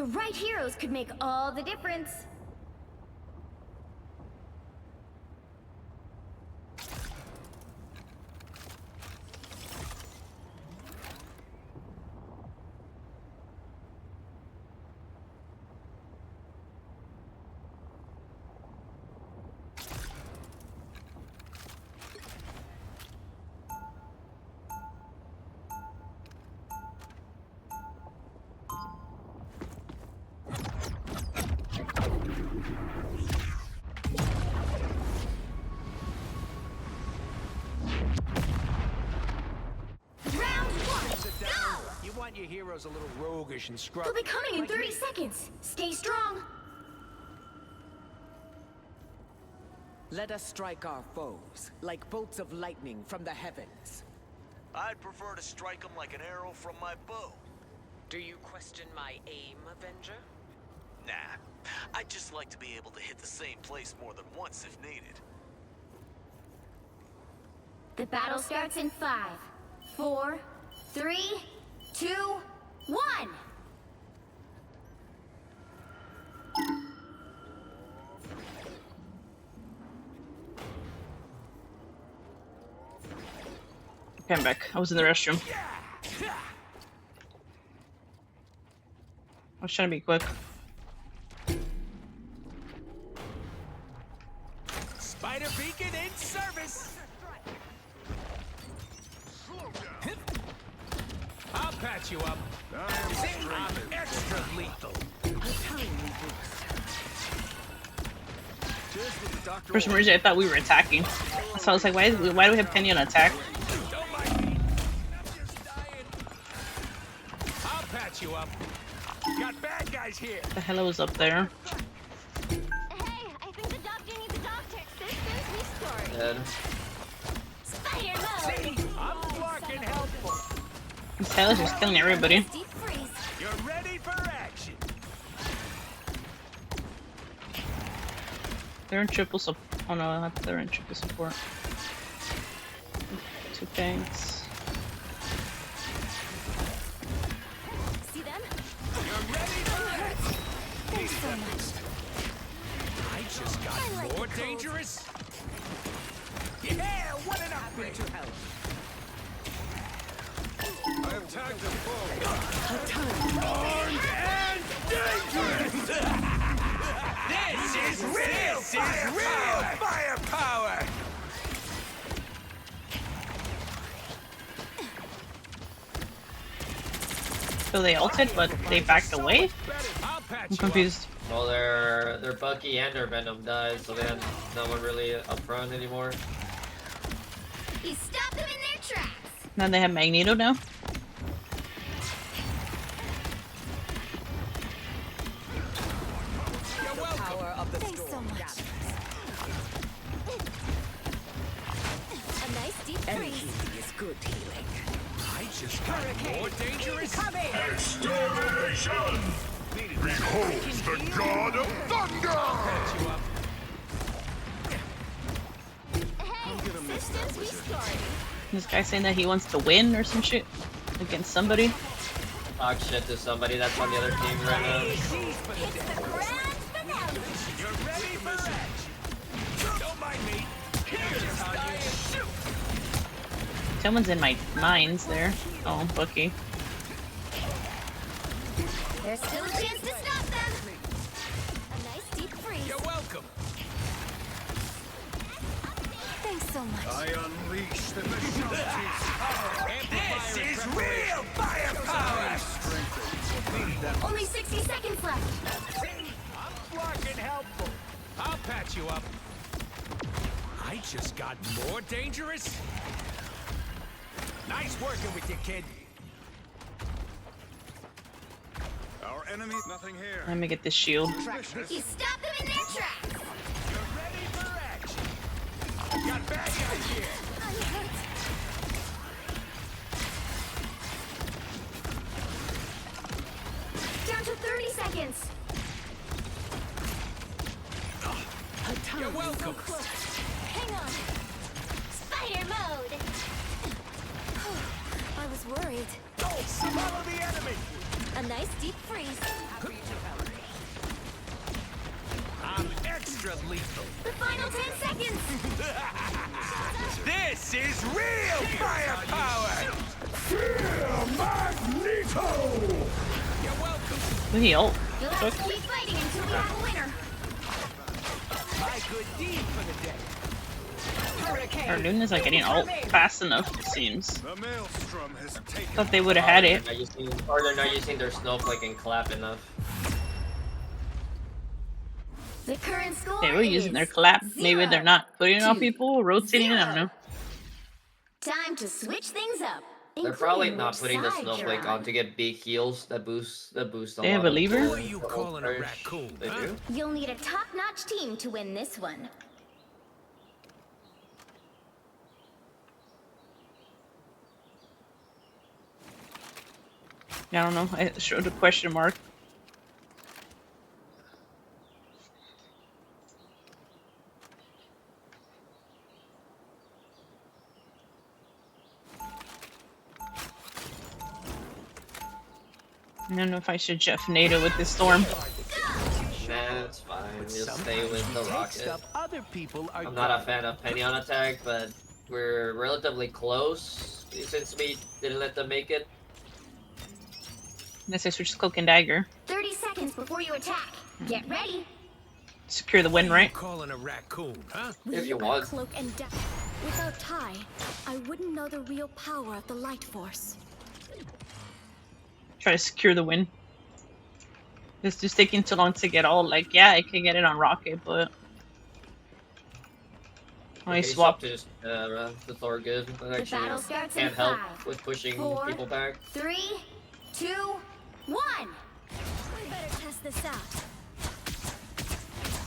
The right heroes could make all the difference. You want your heroes a little roguish and scruffy. They'll be coming in 30 seconds. Stay strong. Let us strike our foes like bolts of lightning from the heavens. I'd prefer to strike them like an arrow from my bow. Do you question my aim, Avenger? Nah. I'd just like to be able to hit the same place more than once if needed. The battle starts in 5, 4, 3, 2, 1. Okay, I'm back. I was in the restroom. I was trying to be quick. Spider beacon in service. I'll patch you up. I'm extra lethal. For some reason, I thought we were attacking. So I was like, why do we have Penny on attack? I'll patch you up. Got bad guys here. The hell was up there? Hey, I think the doctor needs a doctor. Systems restored. Spider mode. I'm fucking helpful. This Taylor's just killing everybody. Deep freeze. You're ready for action. They're in triple support. Oh no, they're in triple support. 2 tanks. See them? You're ready for action. Thanks so much. I just got more dangerous. Yeah, what an upgrade to help. I have tagged the foe. Armed and dangerous. This is real firepower. So they ulted, but they backed away? I'm confused. Well, their Bucky and their Venom died, so they had no one really up front anymore. You stop them in their tracks. Now they have Magneto now? The power of the Thanks so storm much. gathers. A nice deep Any freeze. healing is good healing. I just got more dangerous. Extermination! Behold the god of thunder! Hey, systems restored. This guy saying that he wants to win or some shit against somebody. Talk shit to somebody that's on the other team right now. It's the grand finale. You're ready for action. Don't mind me. Here's how you shoot. Someone's in my mines there. Oh, Bucky. There's still a chance to stop them. A nice deep freeze. You're welcome. Thanks so much. I unleash the Machines. This is real firepower. Only 60 seconds left. I'm fucking helpful. I'll patch you up. I just got more dangerous. Nice working with you, kid. Our enemy, nothing here. Let me get this shield. You stop them in their tracks. You're ready for action. Got bad guys here. I'm hurt. Down to 30 seconds. You're welcome. Hang on. Spider mode. I was worried. Follow the enemy. A nice deep freeze. I'm extra lethal. The final 10 seconds. This is real firepower! Magneto! You're welcome. Did he ult? You'll have to keep fighting until we have a winner. My good deed for the day. Our Luna's not getting ult fast enough, it seems. The maelstrom has taken. Thought they would have had it. Or they're not using their snowflake and clap enough. The current score They were using their clap. Maybe they're not putting it on 2-0. people, rotating it, I don't know. Time to switch things up. They're probably including not which putting the side you're snowflake on to get big heals that boost They lot have a of lever? the Who are you ult calling a push. raccoon, They huh? do? You'll need a top-notch team to win this one. I don't know. I showed a question mark. I don't know if I should Jeff NATO with this storm. Nah, it's fine. You'll stay with the rocket. Stuff other people are I'm not a fan of Penny on attack, but we're relatively close since we didn't let them make it. Unless I switch to Cloak and Dagger. 30 seconds before you attack. Get ready. Secure the win, right? calling a raccoon, huh? If you want. Cloak and dagger. Without Ty, I wouldn't know the real power of the light force. Try to secure the win. It's just taking too long to get all, like, yeah, I can get it on Rocket, but... I Okay, swap. to just the Thor good. That The actually battle starts in can't help 5, with pushing 4, people back. 3, 2, 1. We better test this out.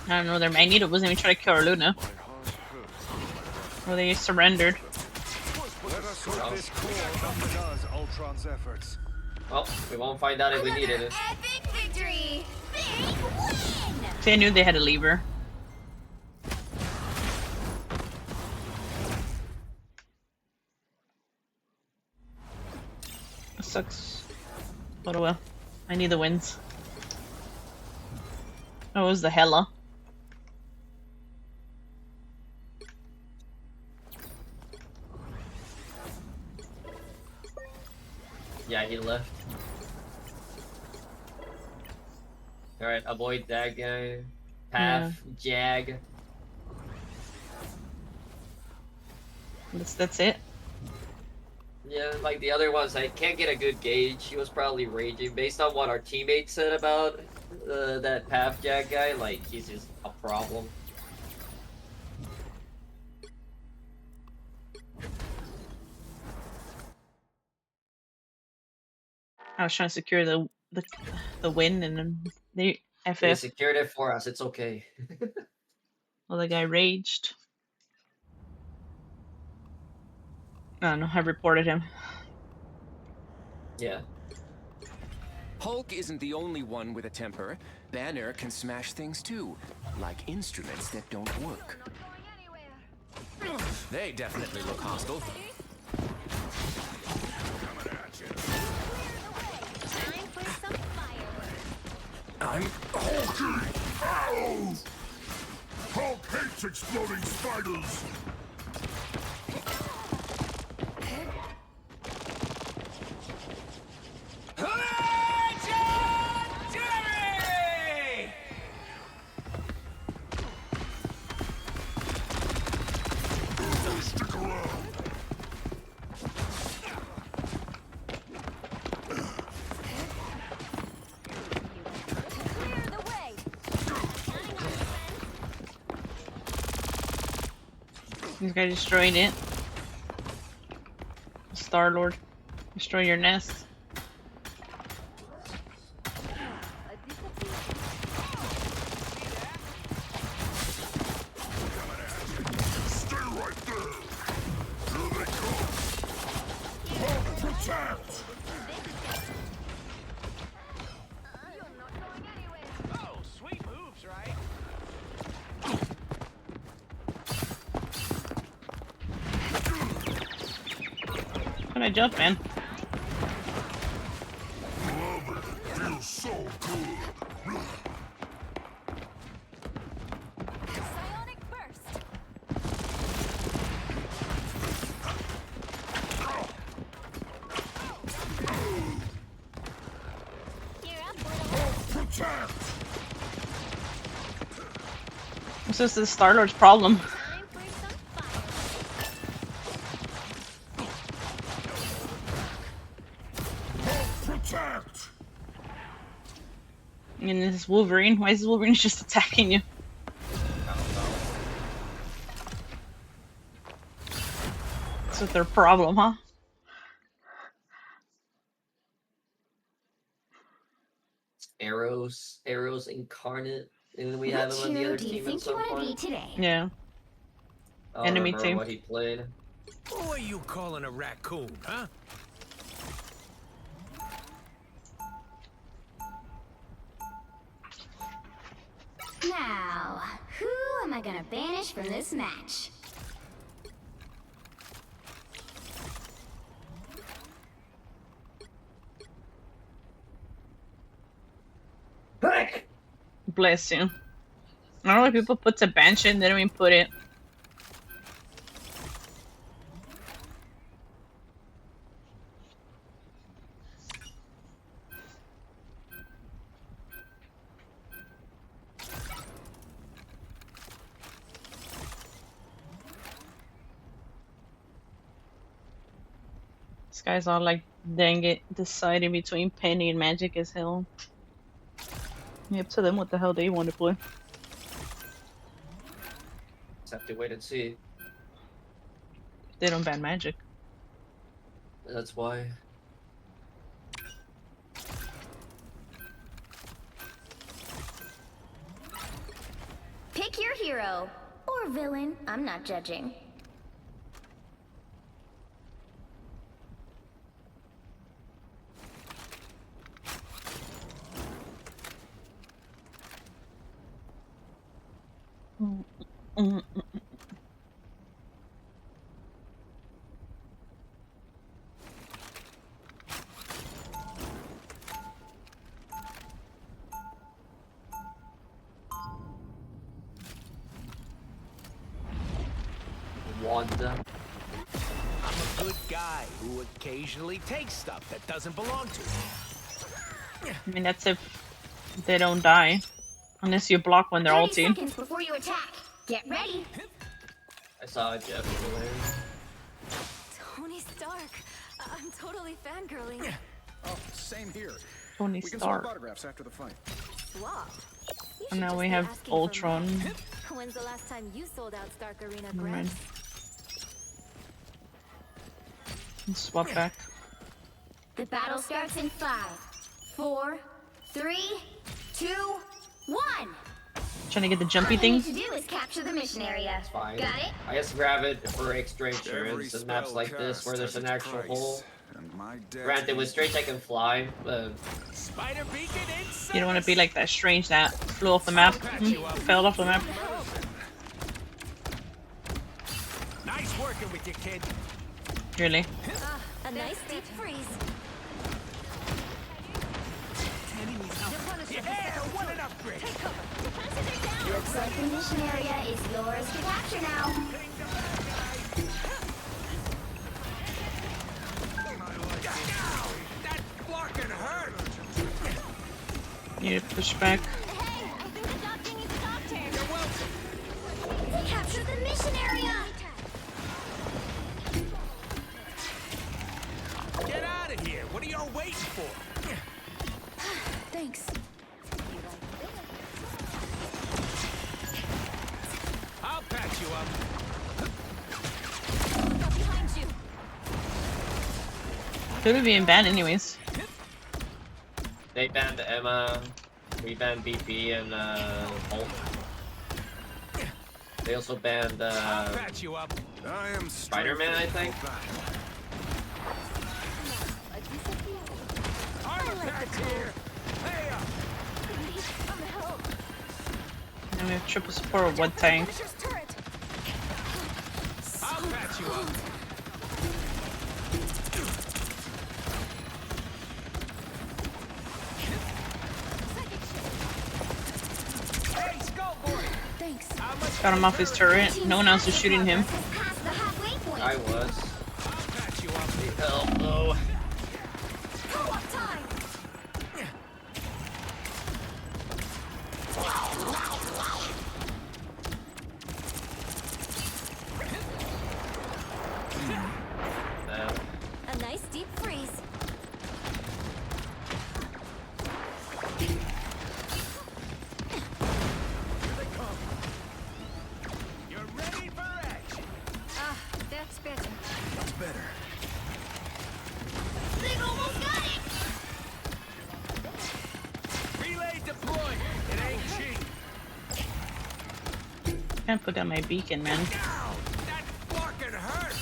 I don't know, their Magneto wasn't even trying to kill our Luna. Well, they surrendered. Let us hope this core outdoes Ultron's efforts. Well, we won't find out if we needed it. Epic victory! Big win! See, I knew they had a lever. That sucks. But oh well. I need the wins. Oh, it was the Hela. Yeah, he left. Alright, avoid that guy. Path, Jag. That's it. Yeah, like the other ones, I can't get a good gauge. He was probably raging based on what our teammates said about that Path Jag guy. Like, he's just a problem. I was trying to secure the win, and then they FF. They secured it for us. It's okay. Well, the guy raged. I don't know. I reported him. Yeah. Hulk isn't the only one with a temper. Banner can smash things too, like instruments that don't work. They definitely look hostile. Time for some fireworks. I'm Hulk! Hulk hates exploding spiders! Stick around! Clear the way. This guy destroyed it. Star-Lord. Destroy your nest. Stay right there! Here they come! Hulk, protect! Oh, sweet moves, right? Can I jump, man? Love it! so good. Psionic burst. Protect! This is the Star-Lord's problem. Protect! And this is Wolverine. Why is Wolverine just attacking you? That's their problem, huh? Arrows incarnate, and then we have Which him on the hero other do you team at think you some want to be point. today? Yeah. I don't Enemy remember team. what he played. Who are you calling a raccoon, huh? Now, who am I gonna banish from this match? Bless you. I don't know why people put to bench and they don't even put it. This guy's all like, dang it, deciding between Penny and Magic as hell. Up to them what the hell they want to play. Just have to wait and see. They don't ban Magic. That's why. Pick your hero. Or villain. I'm not judging. Wanda. I'm a good guy who occasionally takes stuff that doesn't belong to me. I mean, that's if they don't die. Unless you block when they're 30 ulting. seconds before you attack. Get ready. I saw Jeff earlier. Tony Stark. I'm totally fangirling. Oh, same here. Tony We can Stark. swap autographs after the fight. Swap. You And should now just we be have asking for Ultron. money. When's the last time you sold out Stark Arena, Never mind. Grace? Let's swap back. The battle starts in 5, 4, 3, 2, 1. Trying to get the jumpy All you thing. need to do is capture the mission area. Fine. Got it? I just grab it for extra Every insurance and maps spell like this where cast there's has an its actual price, hole. and my debt Granted, with is- Strange I can fly, but Spider beacon in You don't want to be like that Strange that flew off the map. Fell off the map. Nice working with you, kid. Really. A nice deep freeze. Yeah, what an upgrade. Looks like the mission area is yours to capture now. That blocking hurt. Need to push back. Hey, I think the doctor needs a doctor. You're welcome. Capture the mission area. Get out of here. What are you waiting for? Thanks. I'll patch you up. Behind you. Could be being banned anyways. they banned Emma, we banned BP and Hulk. They also banned I'll patch you up. I am Spider-Man, I think. Armor patch here. Hey up. And we have triple support of one tank. I'll patch you up. Thanks. Got him off his turret. No one else is shooting him. I was. Help, though. A nice deep freeze. You're ready for action. Ah, that's better. Much better. They've almost got it! Relay deployed. It ain't cheap. Can't put down my beacon, man. That fucking hurt.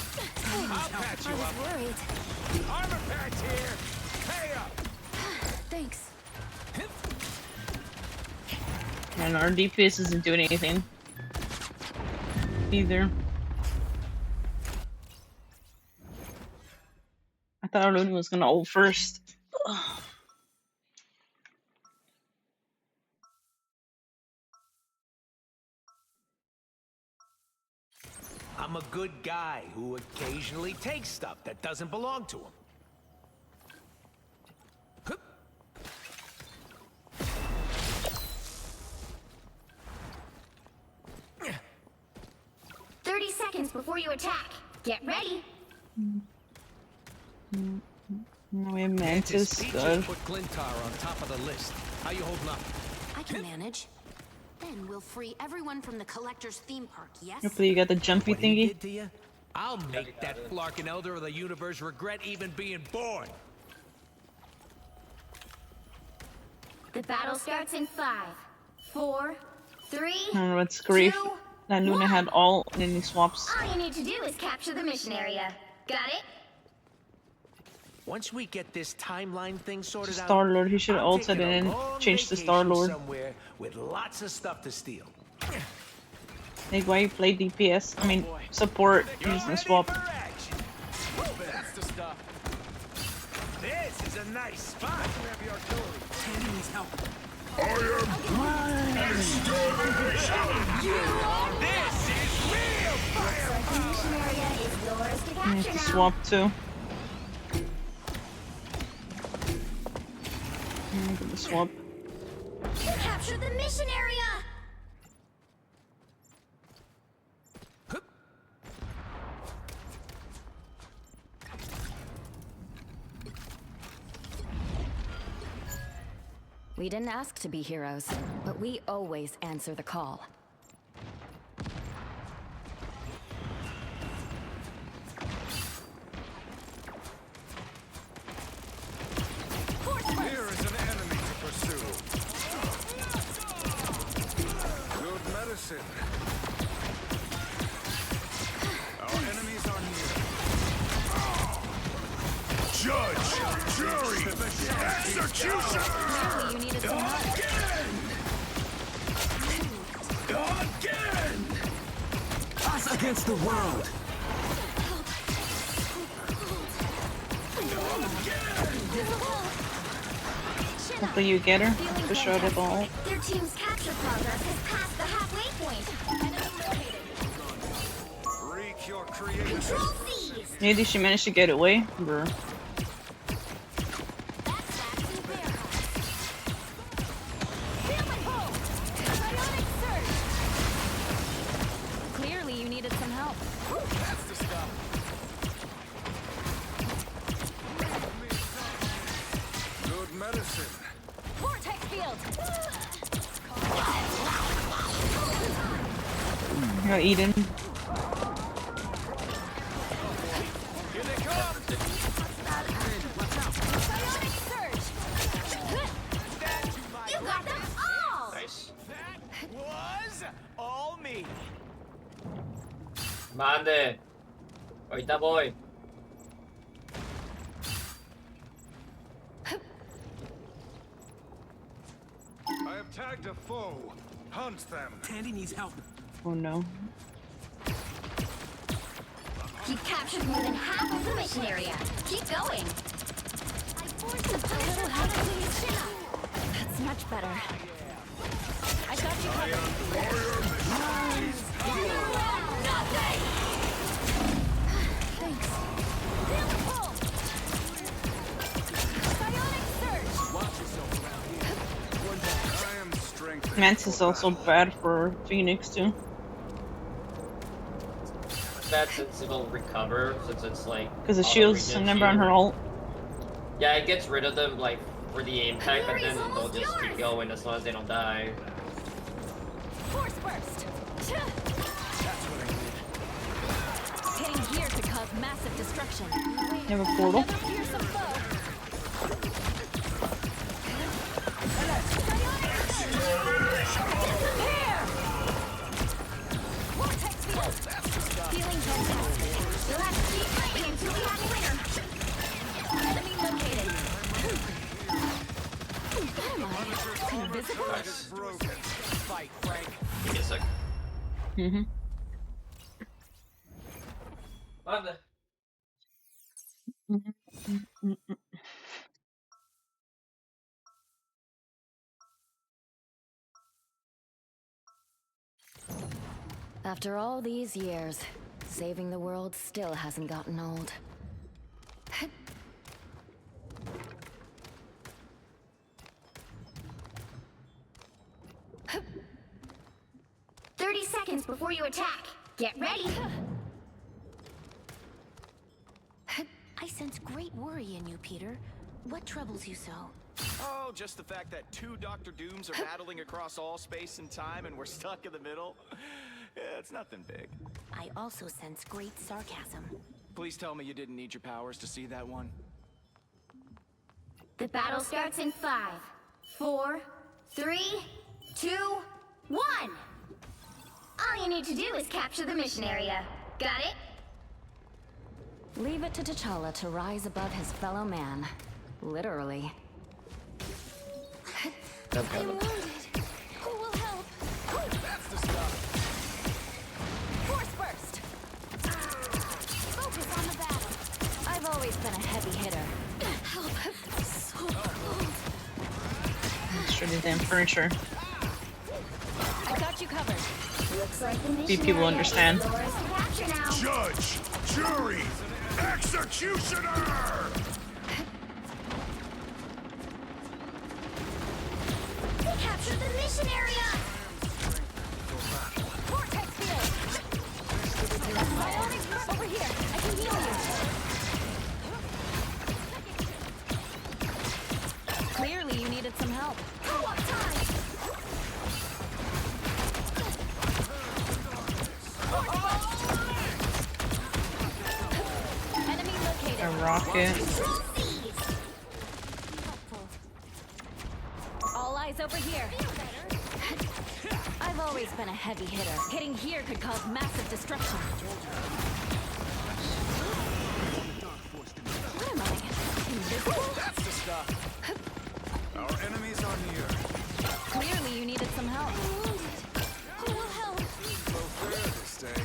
I'll patch you up. Worried. Armor patch here. Pay up. Thanks. And our DPS isn't doing anything. Either. I thought our loading was gonna ult first. Ugh. I'm a good guy who occasionally takes stuff that doesn't belong to him. 30 seconds before you attack. Get ready. No, we Mantis good. Put Glintar on top of the list. How you holding up? I can manage. Then we'll free everyone from the Collector's theme park, yes? Hopefully you got the jumpy What he thingy. did to you? I'll make that Flarkin Elder of the Universe regret even being born. The battle starts in 5, 4, 3, I don't know what's grief. 2, That Luna had all and then he swaps. all you need to do is capture the mission area. Got it? Once we get this timeline thing sorted out, Star Lord, he should have I'm ulted taking a and then long changed to vacation Star Lord. somewhere with lots of stuff to steal. Like why you play DPS? I mean support using swap. That's the stuff. This is a nice spot. Grab the artillery. Tandy needs help. This is real fire. The mission area is yours to I need capture to now. swap too. I'm gonna swap. You captured the mission area! We didn't ask to be heroes, but we always answer the call. Here is an enemy to pursue. Good medicine. Our enemies are near. Judge, jury, execution! Clearly you needed some help. Again! Us against the world. Hopefully you get her. For sure at all. Their team's capture progress has passed the halfway point. Wreak your creation. Control C's! Maybe she managed to get away. Bruh. Clearly you needed some help. That's the stuff. Good medicine. Vortex field! Go Eden. Here they come. Psionic surge! You got them all! Nice. That was all me. Mande. Ahorita voy. I have tagged a foe. Hunt them. Tandy needs help. Oh no. You've captured more than half of the mission area. Keep going. That's much better. I got you covered. Mantis is also bad for Phoenix too. Bad since it'll recover, since it's like. Because the shield's never on her ult. Yeah, it gets rid of them like for the impact, but then they'll just keep going as long as they don't die. Force burst. Hitting here to cause massive destruction. You have a portal. Feeling fantastic. You'll have to keep fighting until we have a winner. Enemy located. Invisible? Fight, Frank. Give me a sec. After all these years, saving the world still hasn't gotten old. 30 seconds before you attack. Get ready. I sense great worry in you, Peter. What troubles you so? Oh, just the fact that two Dr. Dooms are battling across all space and time and we're stuck in the middle. Yeah, it's nothing big. I also sense great sarcasm. Please tell me you didn't need your powers to see that one. The battle starts in 5, 4, 3, 2, 1. All you need to do is capture the mission area. Got it? Leave it to T'Challa to rise above his fellow man. Literally. That's kind of. Who will help? That's the stuff. Force burst! Focus on the battle. I've always been a heavy hitter. Help. So cold. Let's show these damn furniture. I got you covered. Looks like the mission See if people understand. Judge, jury, executioner! We captured the mission area! Vortex field! Bionic burst over here! I can heal you! Clearly you needed some help. Co-op time! Enemy located. A rocket. All eyes over here. I've always been a heavy hitter. Hitting here could cause massive destruction. What am I? Invisible? That's the stuff. Our enemies are near. Clearly you needed some help. Who will help? So fair this day.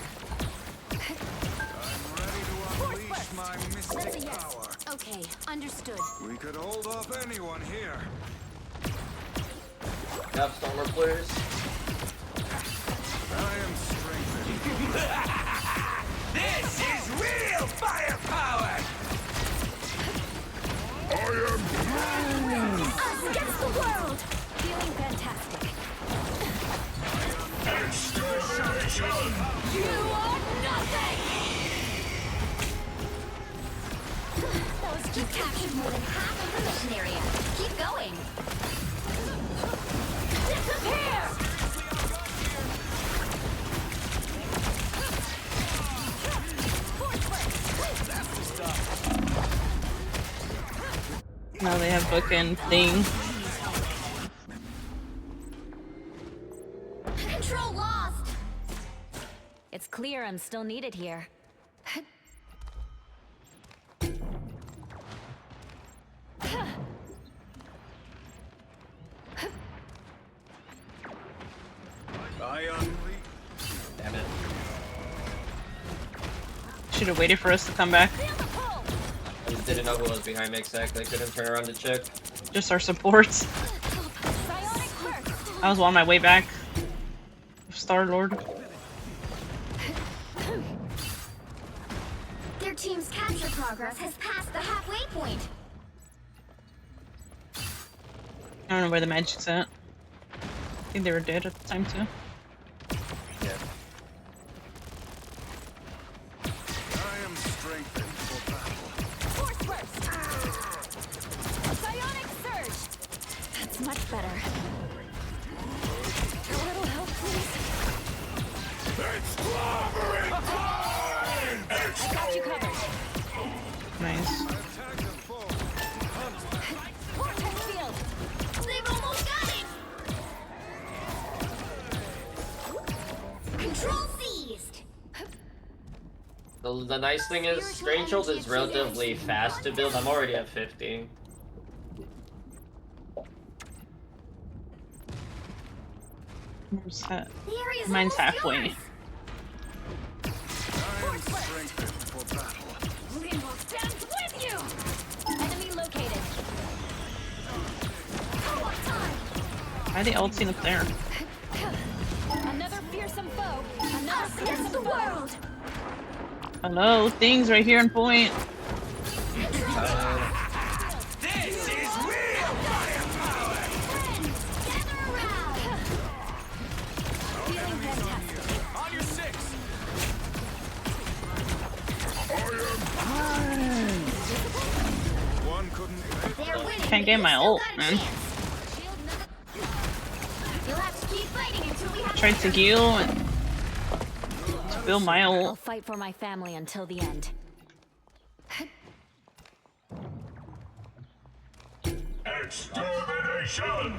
I'm ready to unleash my mystic power. Okay, understood. We could hold off anyone here. Got Stormer players. I am strengthened. This is real firepower! I am Us against the world! Feeling fantastic. You are nothing! You've captured more than half of the mission area. Keep going. Disappear! Now they have bookend thing. Control lost! It's clear I'm still needed here. I unleash. Damn it. Should have waited for us to come back. I just didn't know who was behind me exactly. I couldn't turn around to check. Just our supports. I was on my way back. Star-Lord. team's capture progress has passed the halfway point. I don't know where the magic's at. I think they were dead at the time too. Yeah. I am strengthened for battle. Force burst! Psionic surge! That's much better. A little help, please. It's clobbering time! I got you covered. Nice. Vortex field! They've almost got it! Control seized! The nice thing is, Strange Hold is relatively fast to build. I'm already at 50. Where's that? The area's Mine's almost halfway. yours. I am strengthened for battle. Limbo stands with you! Enemy located. Co-op time! Why are they all seen up there? Another fearsome foe. Another Us fearsome against the foe. world! Hello, things right here in point. This is real firepower! Friends, gather around! Feeling fantastic. On your 6! One couldn't. They're winning, Can't but get you my still ult, got a man. chance. You'll have to keep fighting until we have Tried to heal and to build my I'll ult. fight for my family until the end. Extermination!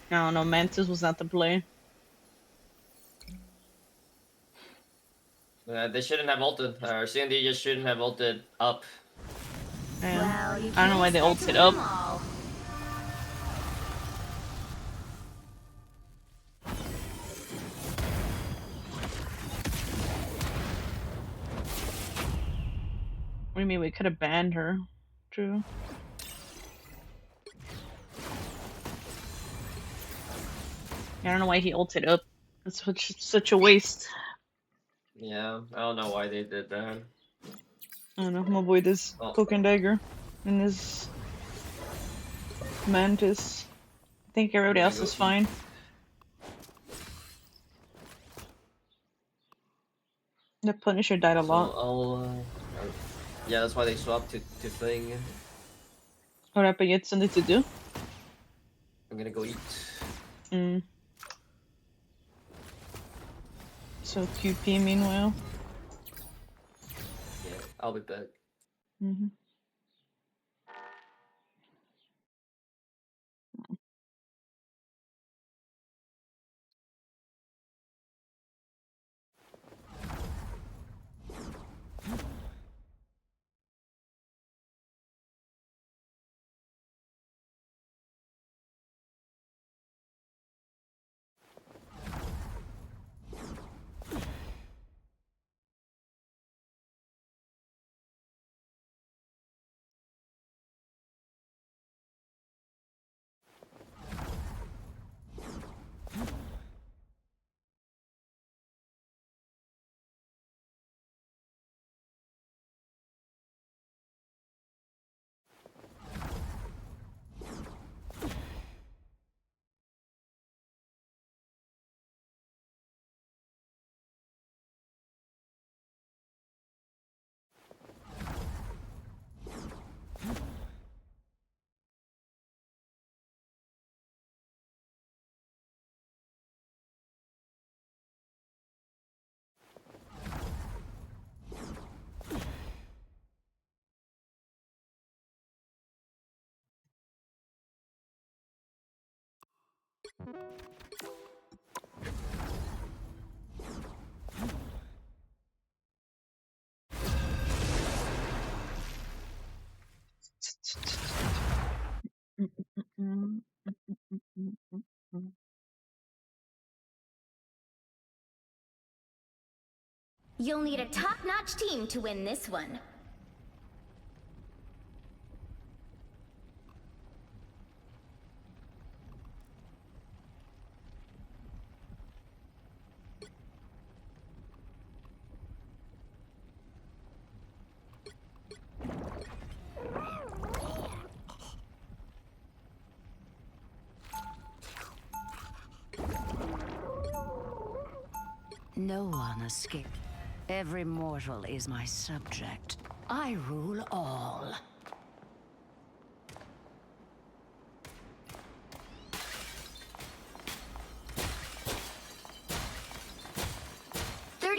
I don't know, Mantis was not the play. They shouldn't have ulted. Or CND just shouldn't have ulted up. Yeah. Well, you I don't know why they ulted up. all. What do you mean we could have banned her? True. I don't know why he ulted up. That's such a waste. Yeah, I don't know why they did that. I don't know, my boy this Oh. Cloak and Dagger and his Mantis. I think everybody else is fine. The Punisher died a lot. Yeah, that's why they swapped to thing. What happened? You had something to do? I'm gonna go eat. Mm. So QP meanwhile. Yeah, I'll be back. Mm-hmm. You'll need a top-notch team to win this one. No one escaped. Every mortal is my subject. I rule all.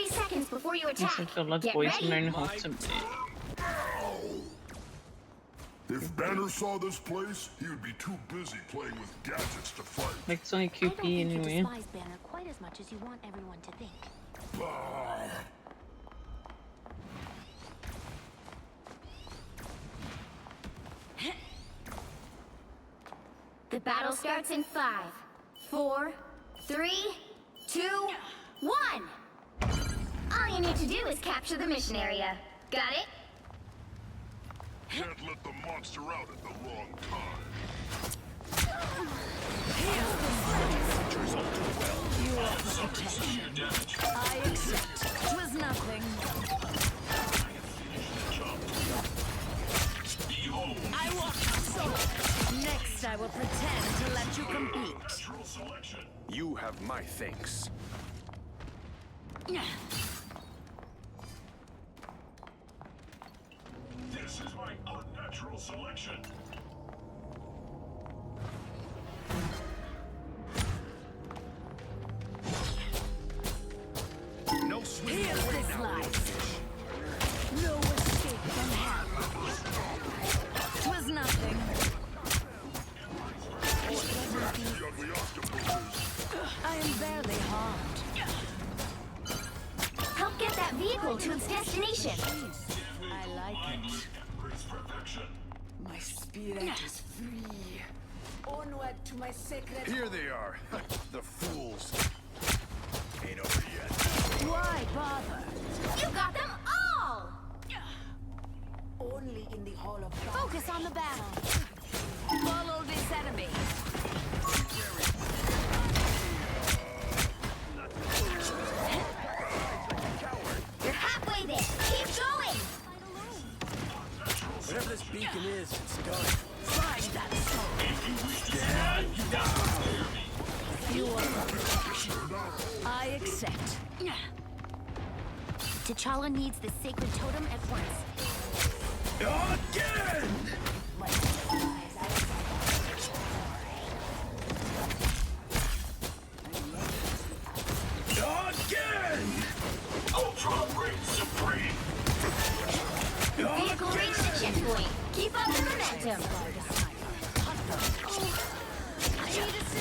Seconds before you Yes, attack. I feel like Get boys ready. learn how to be. If Banner saw this place, he would be too busy playing with gadgets to fight. Like it's only I don't QP think you anyway. despise Banner quite as much as you want everyone to think. Bah. The battle starts in 5, 4, 3, 2, 1. All you need to do is capture the mission area. Got it? Can't let the monster out at the wrong time. You offer protection. I accept. 'Twas nothing. I want your soul. Next, I will pretend to let you compete. You have my thanks. This is my unnatural selection. No sweet Here's this life. No escape from hell. 'Twas nothing. I am barely harmed. Help get that vehicle to its destination. I like it. My spirit is free. Onward to my sacred... Here they are, the fools. Ain't over yet. Why bother? You got them all! Only in the Hall of Focus on the battle. Follow this enemy. You're halfway there. Keep going! Whatever this beacon is, it's done. Find that soul. You are. I accept. T'Challa needs the sacred totem at once. Again! Again! Ultra Ring Supreme! Vehicle reached the checkpoint. Keep up the momentum.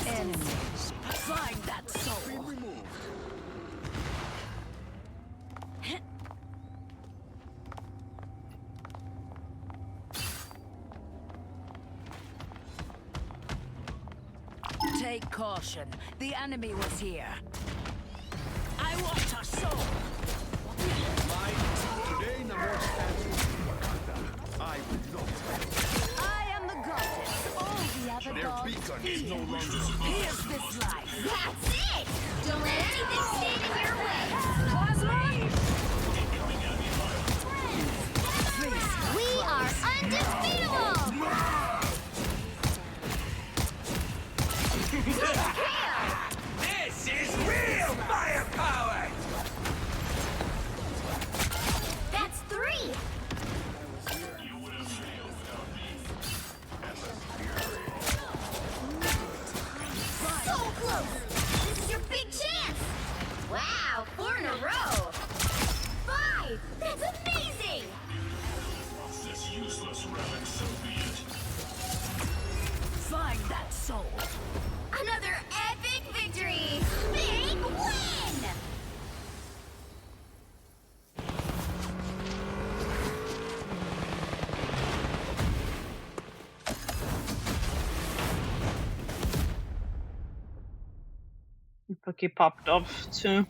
Enemies. Find that soul. Take caution. The enemy was here. I want a soul. Today, Namor stands with Wakanda. I will not. I am the goddess. All the other Their gods beacon is fear. no longer. Here's this life. That's it! Don't let anything stand in your way. Plasma. We are undefeatable! This is real firepower! That's 3! So close! This is your big chance! Wow, 4 in a row! 5! That's amazing! This useless relic, so be it. Find that soul. Another epic victory! Big win! Bucky popped off too.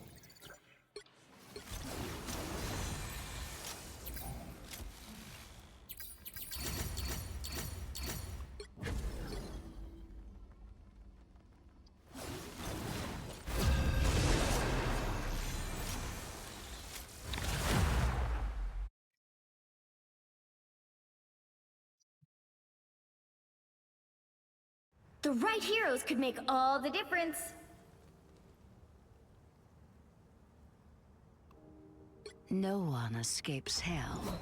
The right heroes could make all the difference. No one escapes hell.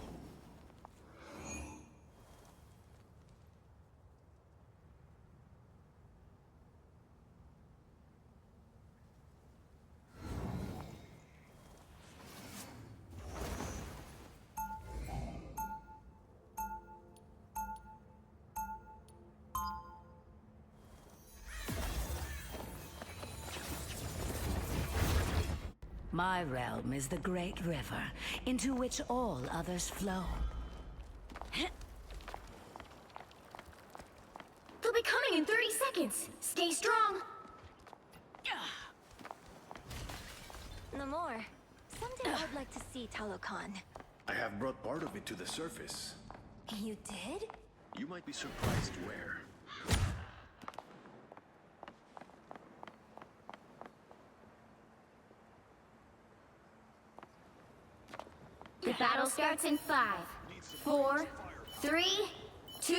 My realm is the great river, into which all others flow. They'll be coming in 30 seconds. Stay strong. Namor, someday I'd like to see Talokan. I have brought part of it to the surface. You did? You might be surprised where. The battle starts in 5, 4, 3, 2,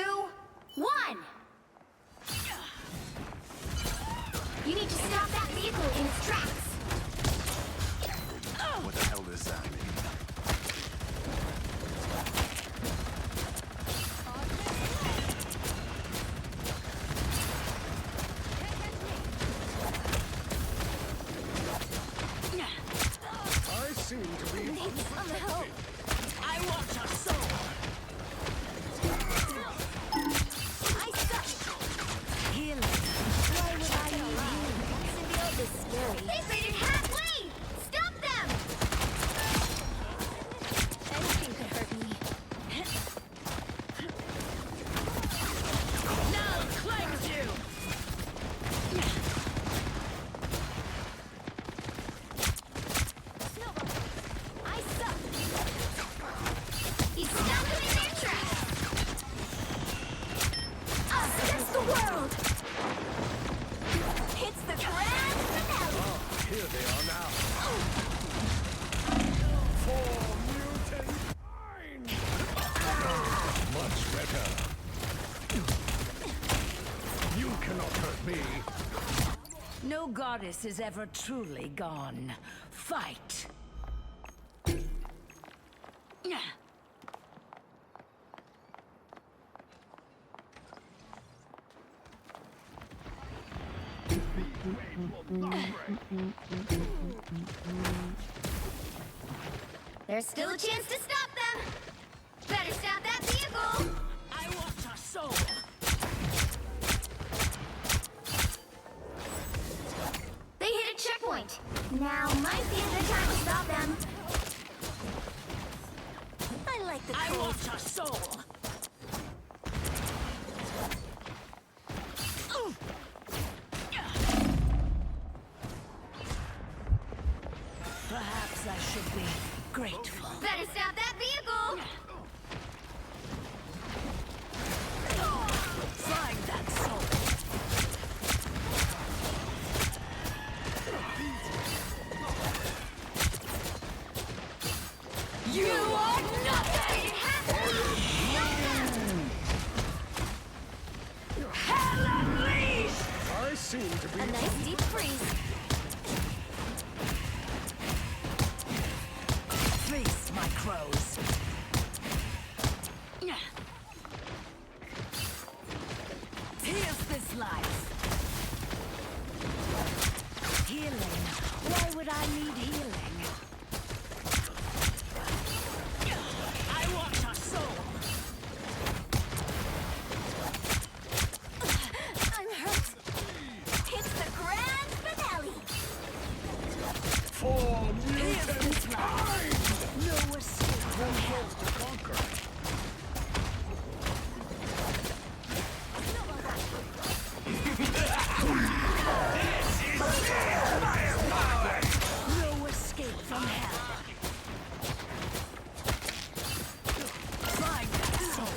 1. You need to stop that vehicle in its tracks. What the hell does that mean? I seem to be Need some help. I want your soul. I suck. Healing. Why would I need healing? Symbiote is scary. They've made it halfway! Stop them! Anything could hurt me. Now claims you. I suck. He's stuck them in their tracks! Us against the world! It's the grand finale. Here they are now. For mutant mind. Much better. You cannot hurt me. No goddess is ever truly gone. Fight! There's still a chance to stop them! Better stop that vehicle! I want your soul. They hit a checkpoint. Now might be the time to stop them. I like the I want your soul. Perhaps I should be grateful. Better stop that vehicle! Find that soul. You are nothing! Hell unleashed! I seem to be A nice deep freeze. Feast, my crows. Here's this life. Healing. Why would I need healing? I want your soul. I'm hurt. It's the grand finale. For mutant mind. No escape from hell. To conquer. No escape from hell. Find that soul.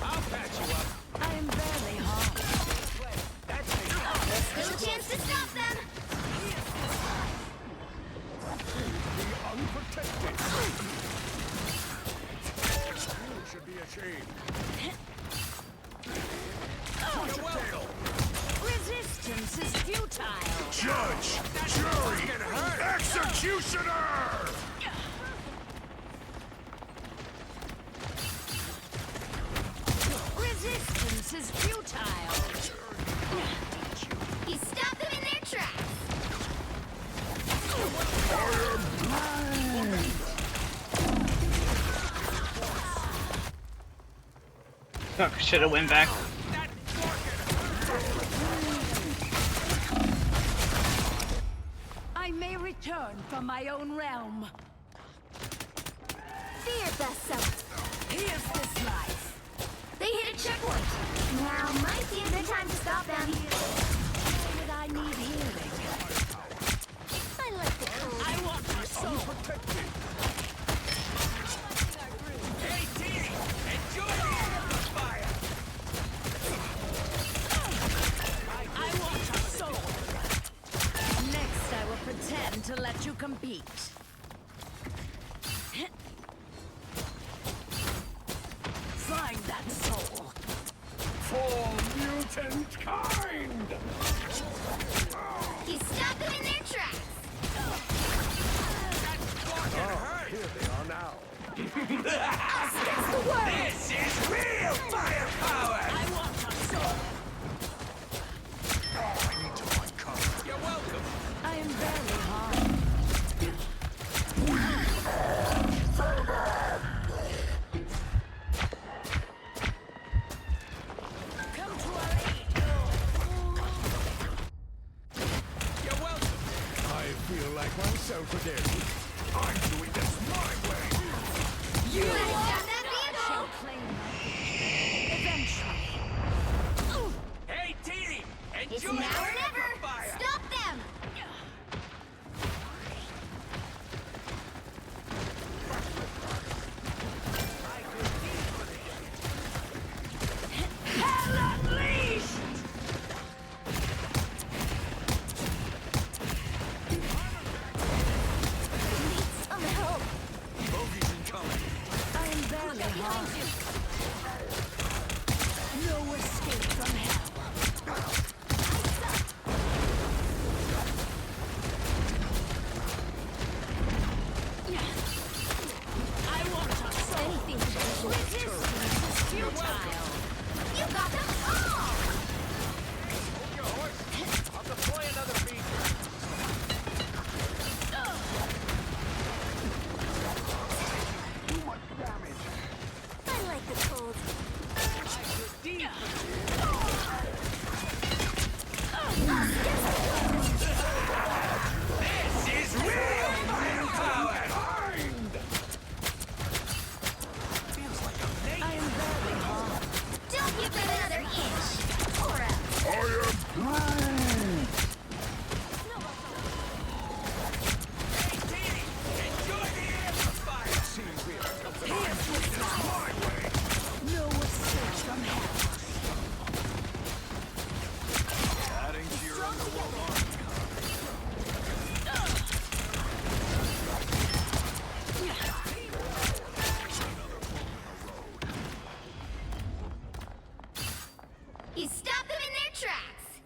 I'll patch you up. I am barely harmed. There's still a chance to stop them! The unprotected. You should be ashamed. Push a tail. Resistance is futile. Judge! Jury! Execute! Executioner! Resistance is futile. He stopped them in their tracks. Fuck, should have went back. I may return from my own realm. Fear vessel. Here's this life. They hit a checkpoint. Now might be a good time to stop them. Why would I need healing? I like the cold. I want my soul. Hey, team! Enjoy the amplifier! I want your soul. Next, I will pretend to let you compete. Find that soul. For mutant kind! He stopped them in their tracks. Here they are now. That's the word. This is real firepower! I want your soul. I need to find cover. You're welcome. I am very hard. Come to our aid. You're welcome. I feel like myself again. I'm doing this my way. You let him down that Shall vehicle. claim my eventually. Hey, team! It's Enjoy now the or never. amplifier! Stop them. Hell unleashed! Need some help. Bogey's incoming. I am barely hard. No escape from hell. I want your soul. Anything to do with Resistance is futile. You got them all. Hold your horse. I'll deploy another feature. Too much damage. I like the cold. This is real firepower! Kind! Feels like I'm naked. I am barely hard. Don't give them another inch. Or else. I am blind! Hey, team! Enjoy the amplifier! Seems we have come to this my way. No escape from hell. Adding to your underworld army. He stopped them in their tracks.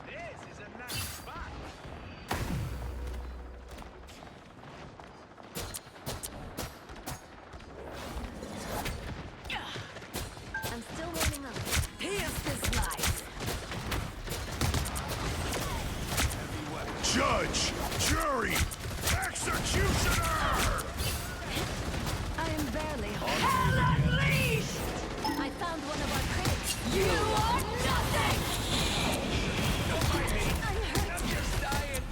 This is a nice spot. I'm still warming up. Here's this life. Judge! Jury! Executioner! I am barely hard. Hell unleashed! I found one of our critics. You are nothing! Don't mind me. I'm just dying.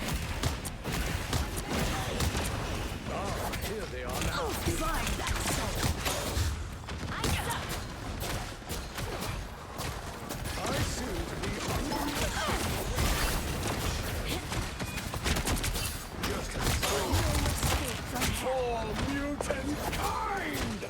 Here they are now. Oh, find that soul. I seem to be just as No escape from hell. for mutant kind!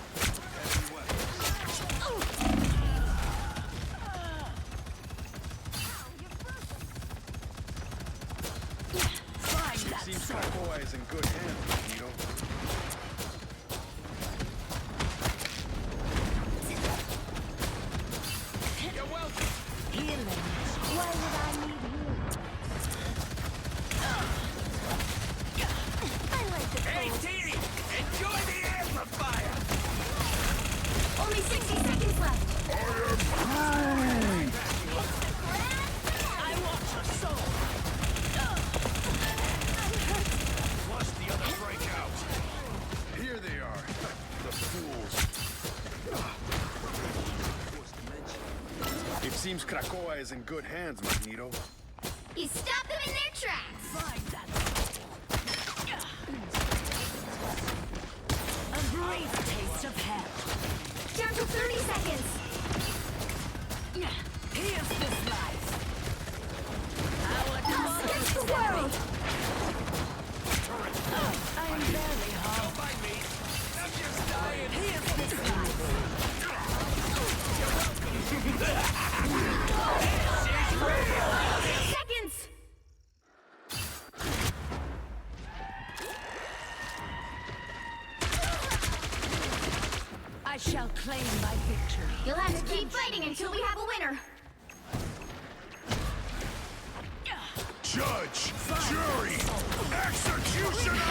Seems Krakoa is in good hands, Magneto. You stop them in their tracks. A brief taste of hell. Down to 30 seconds. Here's this life. Against the world. I am barely home. Don't mind me. I'm just dying. Here's this life. Seconds. I shall claim my victory. You'll have to keep fighting until we have a winner. Judge, jury, executioner!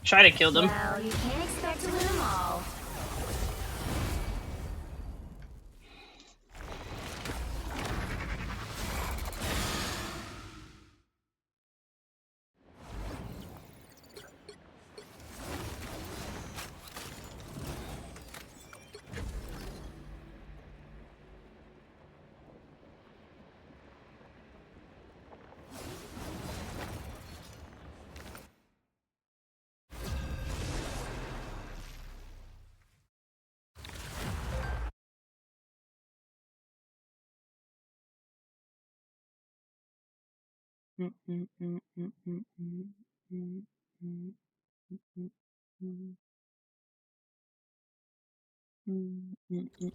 Try to kill them. Well, you can't expect to win them all.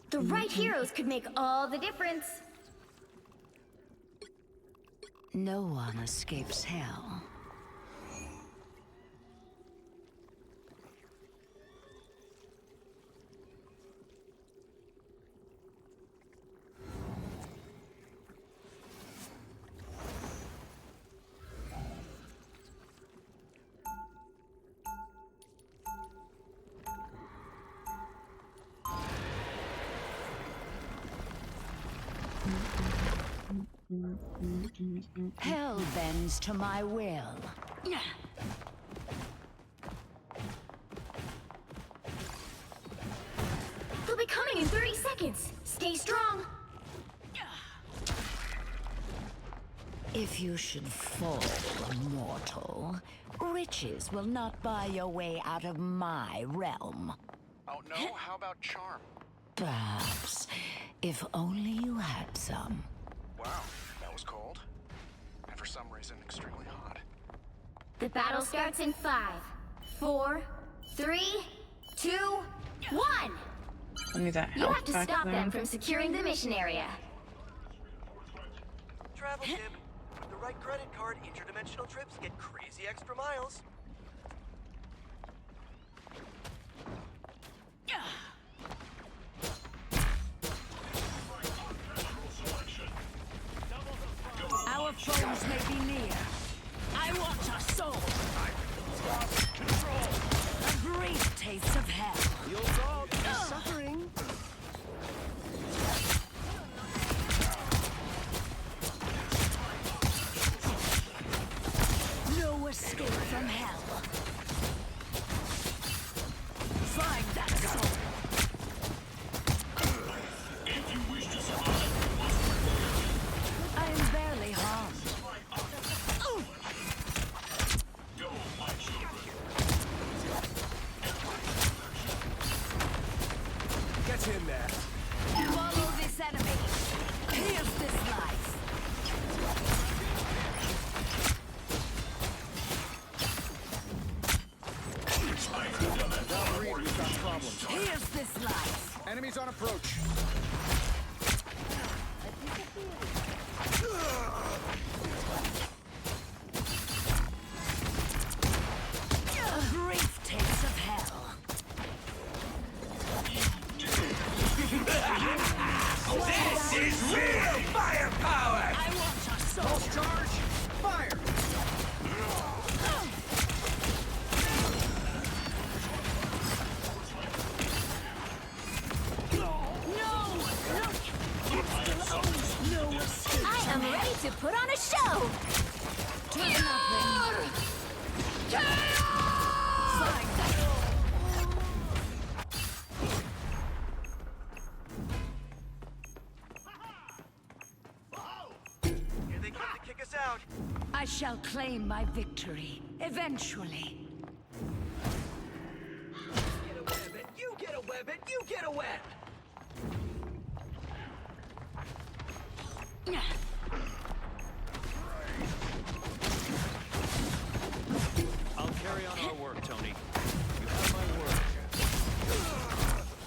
The right heroes could make all the difference. No one escapes hell. Hell bends to my will. They'll be coming in 30 seconds. Stay strong. If you should fall, mortal, riches will not buy your way out of my realm. Oh no, how about charm? Perhaps, if only you had some. Wow, that was cold. And for some reason, extremely hot. The battle starts in 5, 4, 3, 2, 1. I need that You health have to back stop there. them from securing the mission area. Travel tip. With the right credit card, interdimensional trips get crazy extra miles. Our foes may be near. I want your soul. A brief taste of hell. Your dog is suffering. No escape from hell. Find that soul. I am barely harmed. Get him there. Follow this enemy. Here's this life. Valkyrie, we've got problems. Here's this life. Enemies on approach. A brief taste of hell. This is real firepower! I want your soul. Pulse charge. Fire. shall claim my victory, eventually. Get a weapon, you get a weapon, you get a weapon! I'll carry on our work, Tony. You have my word.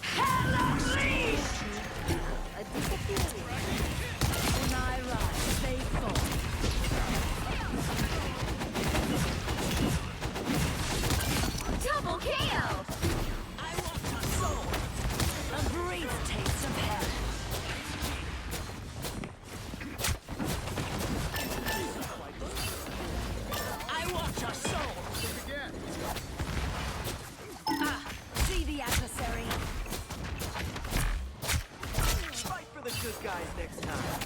Hell unleashed! A disappearing. When I rise, they fall. Double KO! I want my soul. A brief taste of hell. I want your soul. Ah, see the adversary. Fight for the good guys next time.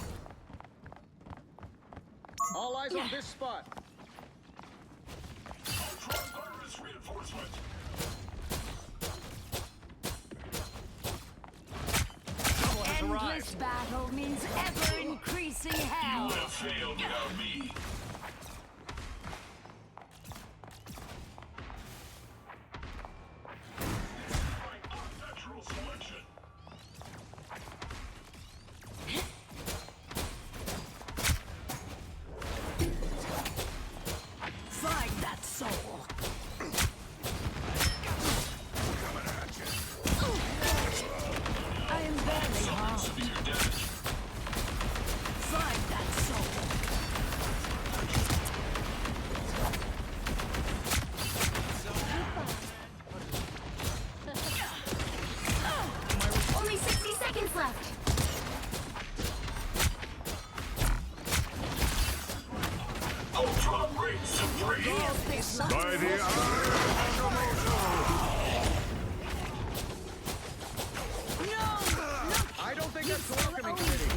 All eyes on this spot. Endless battle means ever-increasing hell. You have failed without me. Find that soul. I am barely harmed. Find that soul. Only 60 seconds left. Ultra Ring Supreme! By the I don't think that's the welcoming committee.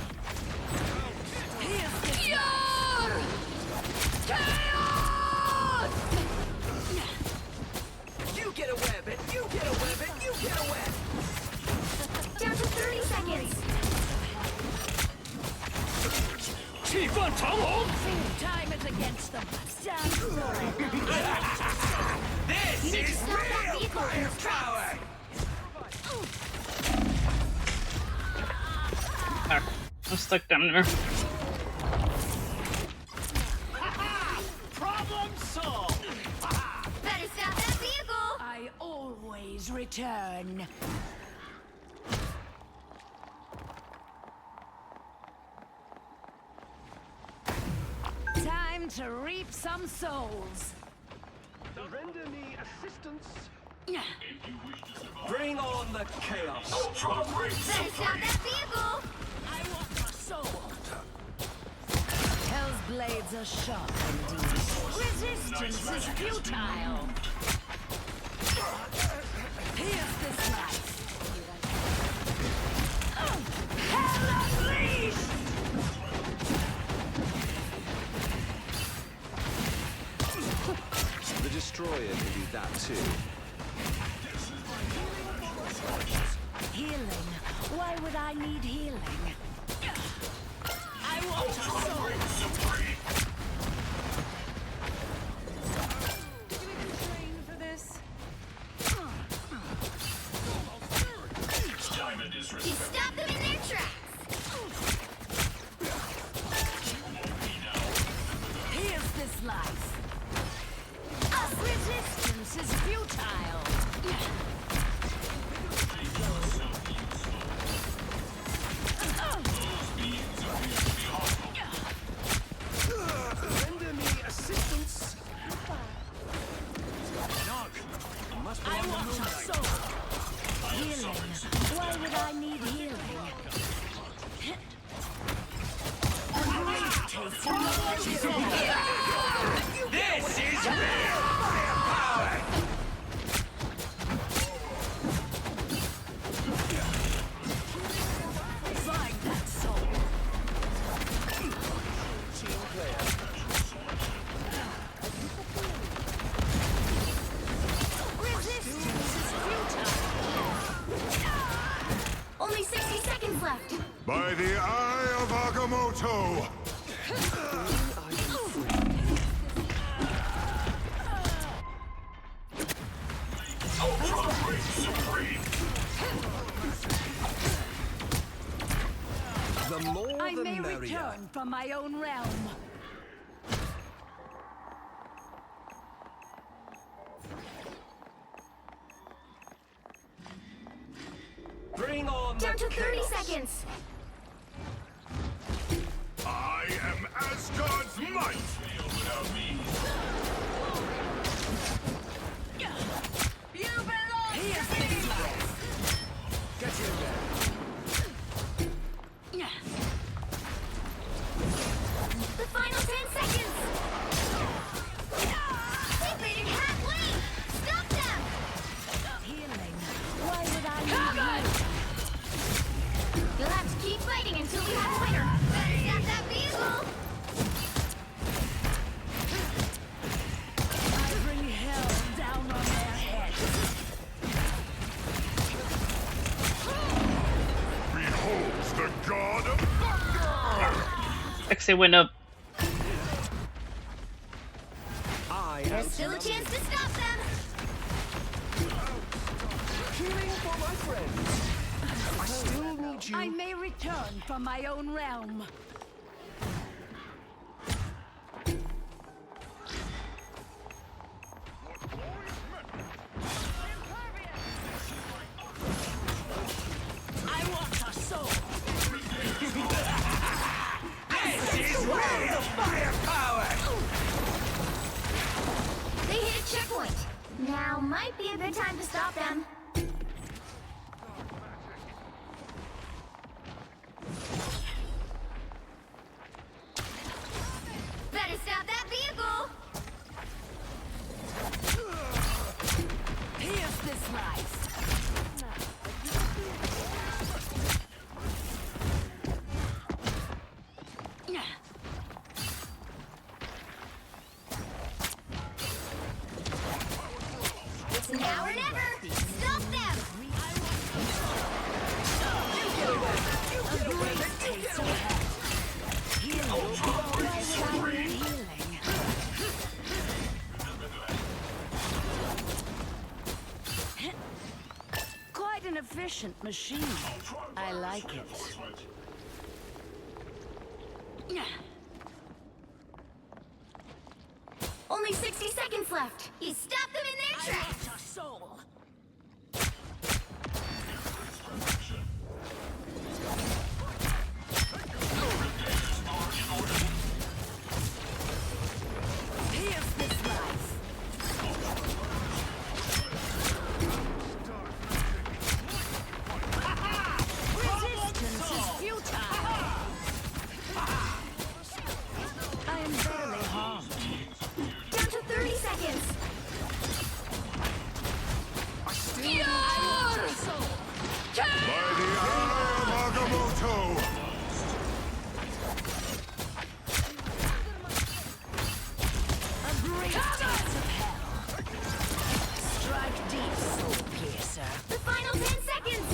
You get a weapon, you get a weapon, you get a weapon! Down to 30 seconds. Time is against them. Stand firm. This You need to is stop that real vehicle in its firepower! There. I'm stuck down there. Problem solved! Better stop that vehicle. I always return. Time to reap some souls. Render me assistance. Bring on the chaos! Better stop that vehicle. I want my soul. Hell's blades are sharp indeed. Resistance is futile. Here's this life. Hell unleashed! The destroyer can do that too. Healing. Why would I need healing? I want your soul. Did you even train for this? You stop them in their tracks. Here's this life. Resistance is futile. Render me assistance. I want your soul. Healing. Why would I need healing? A brief taste of my This is real firepower! Find that soul. Team player. Resistance is futile. Only 60 seconds left. By the Eye of Agamotto! The more I the may merrier. return from my own realm. Bring on Down the to 30 chaos. seconds. I am Asgard's might! You belong to me! Get in there. The final 10 seconds. Defeated halfway. Stop them. Healing. Why would I You'll have to keep fighting until we have a winner. Better stop that vehicle. I bring hell down on their heads. Beholds the god of thunder! Lexi went up. There's still a chance to stop them. Cheering for my friends. I still need you. I may return from my own realm. I want a soul. This is real firepower! They hit a checkpoint. Now might be a good time to stop them. Better stop that vehicle. Pierce this slice. It's now or never. Stop them. Quite an efficient machine. I like it. Only 60 seconds left. You stop them in their tracks. A soul. Pierce this life. Resistance is futile. I am barely harmed. Down to 30 seconds. By the eye of Agamotto! A great dance of hell. Strike deep, soul piercer. The final 10 seconds.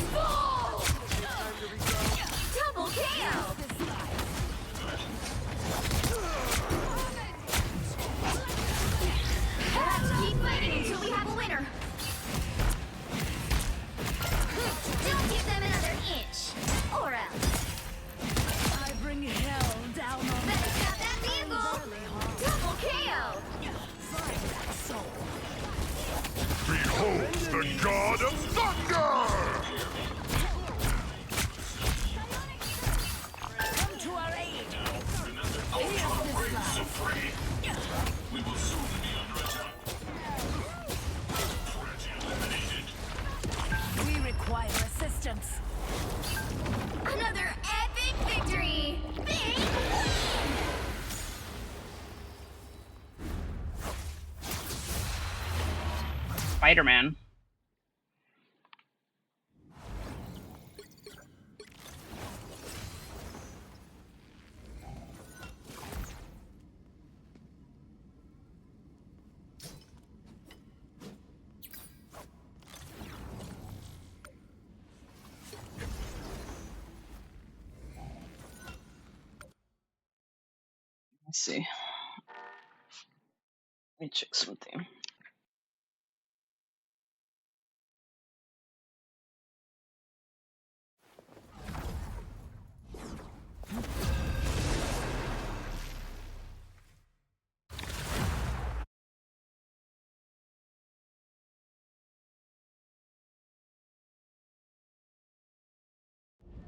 Double KO. We'll have to keep fighting until we have a winner. Don't give them another inch. Or else. I bring hell down on Better stop that vehicle. Double KO. Find that soul. Beholds the god of thunder! Come to our aid. Pierce this life. We require assistance. Another epic victory. Big Spider-Man. Let's see. Let me check something.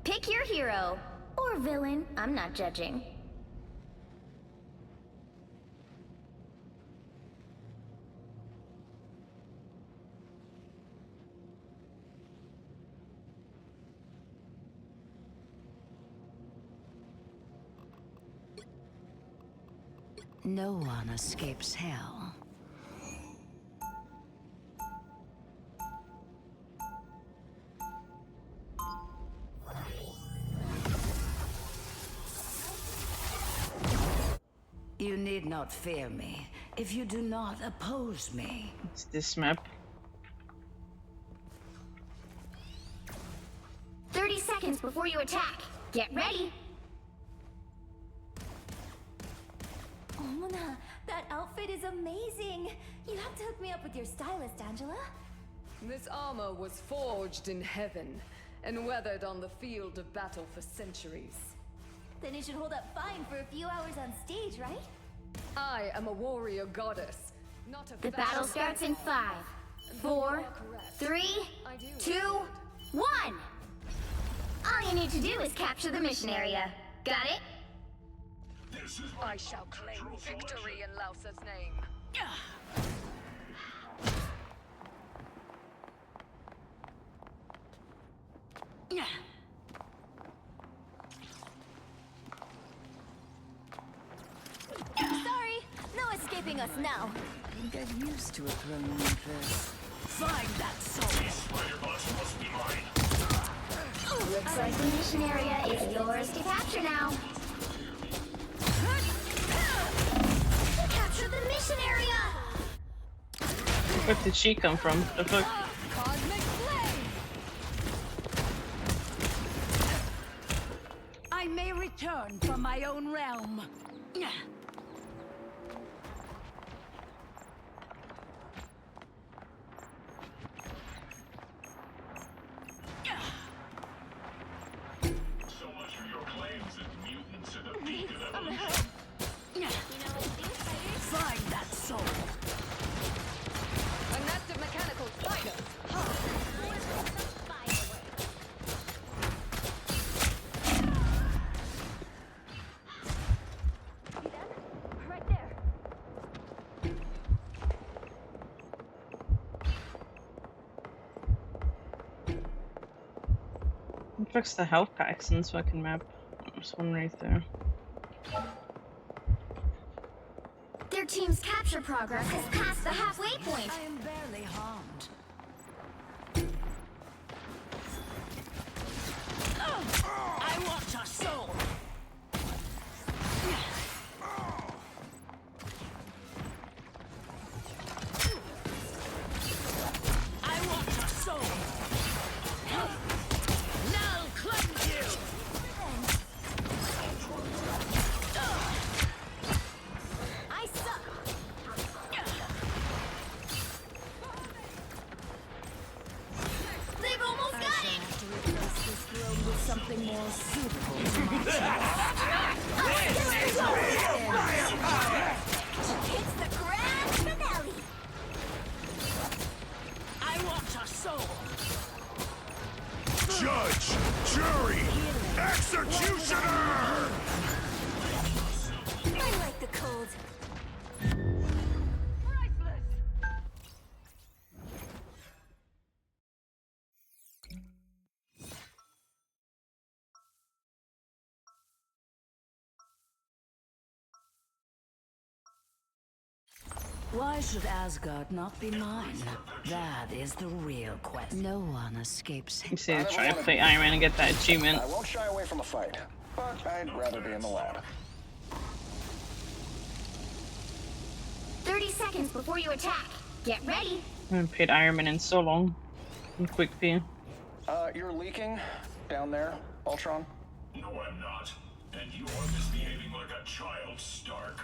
Pick your hero. Or villain. I'm not judging. No one escapes hell. You need not fear me if you do not oppose me. It's this map. 30 seconds before you attack. Get ready. Oh, Mona, that outfit is amazing. You have to hook me up with your stylist, Angela. This armor was forged in heaven and weathered on the field of battle for centuries. Then it should hold up fine for a few hours on stage, right? I am a warrior goddess, not a The battle starts in 5, 4, 3, 2, 1. All you need to do is capture the mission area. Got it? I shall claim victory in Lausa's name. Sorry, no escaping us now. Get used to it, running like this. Find that soul. Looks like the mission area is yours to capture now. Capture the mission area! Where did she come from? The fuck? Cosmic flame! I may return from my own realm. So much for your claims that mutants are the peak of evolution. Find that soul. A nest of mechanical spiders. Right there. What the fuck's the health packs in this fucking map? There's one right there. Their team's capture progress has passed the halfway point. I am barely harmed. I want your soul. I want your soul. Now cleanse you. I suck. They've almost got it! To replace this throne with something more suitable to my It's the grand finale. I want your soul. Judge, jury, executioner! I like the cold. Why should Asgard not be mine? That is the real question. No one escapes him. You see, try to play Iron Man and get that achievement. I won't shy away from a fight, but I'd rather be in the lab. 30 seconds before you attack. Get ready. I haven't played Iron Man in so long. I'm quick P. You're leaking down there, Ultron? No, I'm not. And you are misbehaving like a child, Stark.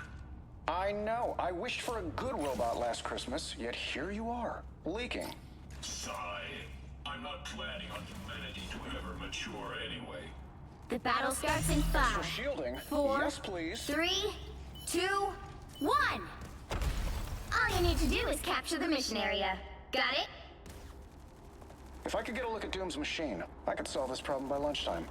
I know. I wished for a good robot last Christmas, yet here you are, leaking. Sigh. I'm not planning on humanity to ever mature anyway. The battle starts in 5, Shielding? 4, Yes, please. 3, 2, 1. All you need to do is capture the mission area. Got it? If I could get a look at Doom's machine, I could solve this problem by lunchtime.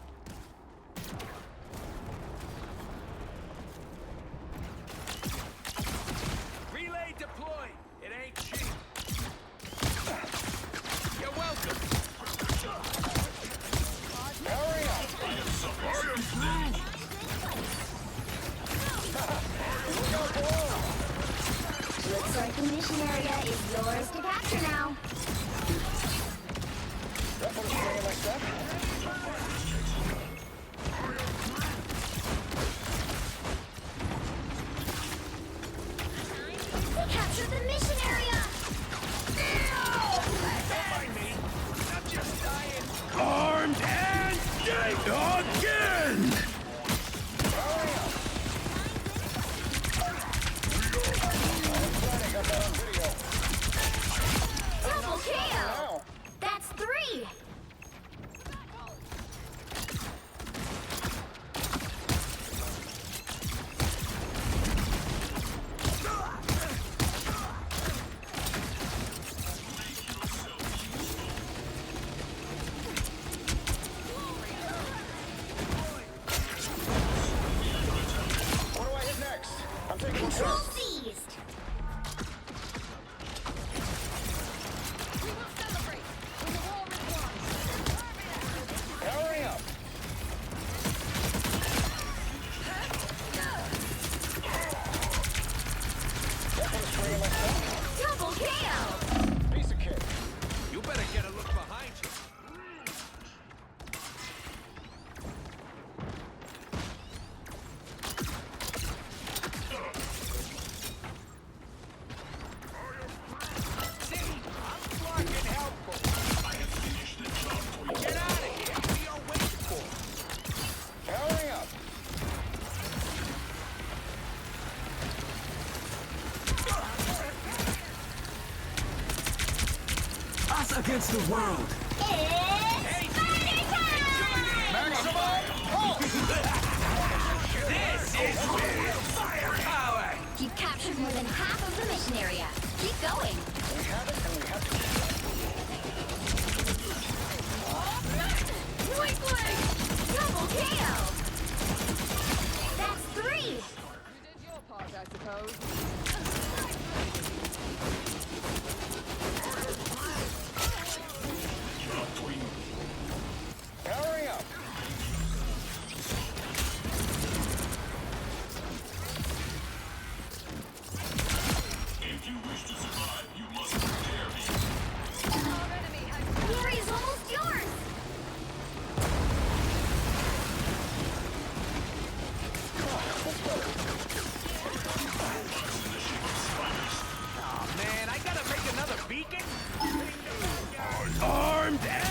is yours to capture now. That put a spring in my step. Capture the mission area! Don't mind me. I'm just dying. Armed and dead again! Double KO! That's 3! What do I hit next? I'm taking Control control. seized! We will celebrate when the war is won. Powering up. That put a spring in my step. Double KO! Piece of cake. You better get a look behind you. See, I'm fucking helpful. I have finished the job for you. Get out of here. What are you waiting for? Powering up. Us against the world. This is real firepower. You've captured more than half of the mission area. Keep going. We have it and we have to keep it. Twinkling! Double KO! That's 3! You did your part, I suppose. Powering up. If you wish to survive, you must prepare me. Our enemy has The area's almost yours! Oh man, I gotta make another beacon? Armed and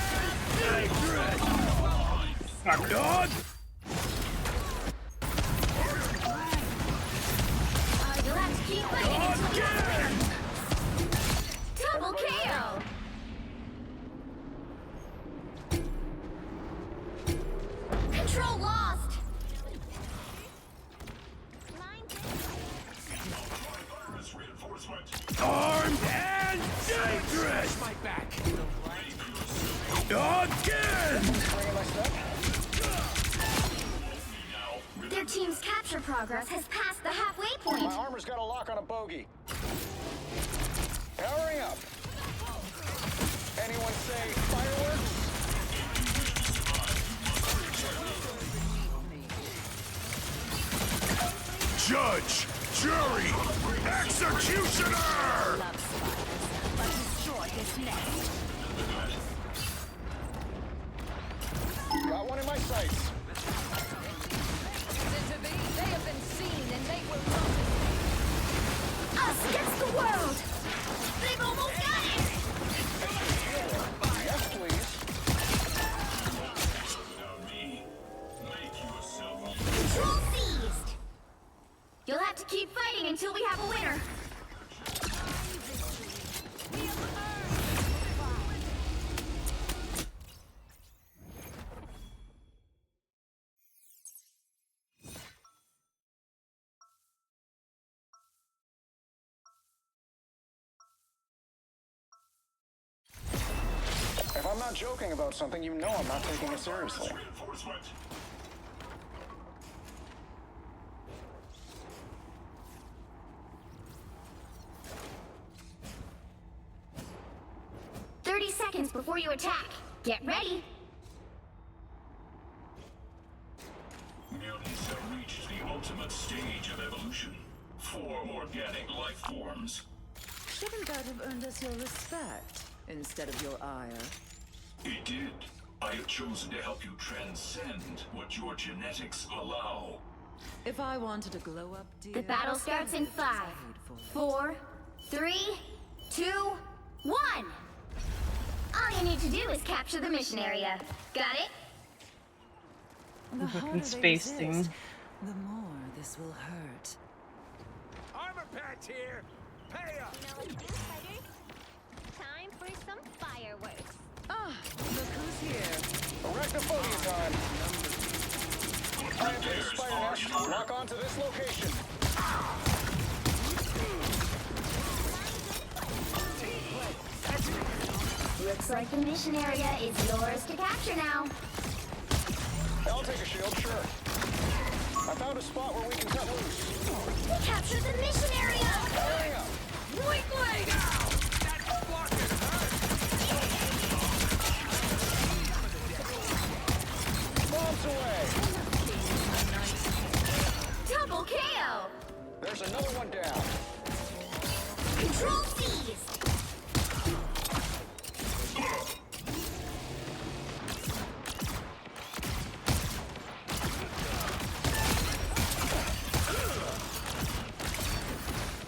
dangerous! Dog! You'll have to keep fighting until you have Double KO! Control lost! This reinforcement. Armed and dangerous! My back. Again! Spring in my step. Their team's capture progress has passed the halfway point. My armor's got a lock on a bogey. Powering up. Anyone say fireworks? Judge! Jury! Executioner! Got one in my sights. intervened. They have been seen and they will not Us against the world! They've almost got it! Yes, please. Control seized! You'll have to keep fighting until we have a winner. If I'm not joking about something, you know I'm not taking it seriously. 30 seconds before you attack. Get ready. Mutants have reached the ultimate stage of evolution. 4 organic life forms. Shouldn't that have earned us your respect instead of your ire? It did. I have chosen to help you transcend what your genetics allow. If I wanted to glow up, dear, The battle starts in 5, 4, 3, 2, 1. All you need to do is capture the mission area. Got it? The Fucking harder they space resist, thing. the more this will hurt. Armor patch here! Pay up! You know what to do, Spider? Time for some fireworks. Ah, look who's here. Arachnophobia time. Scientific spider nest. Lock onto this location. Looks like the mission area is yours to capture now. I'll take a shield, sure. I found a spot where we can cut loose. We captured the mission area! Hurry up! Weakling! That's fucking hurt! Bombs away! Double KO! There's another one down. Control seized!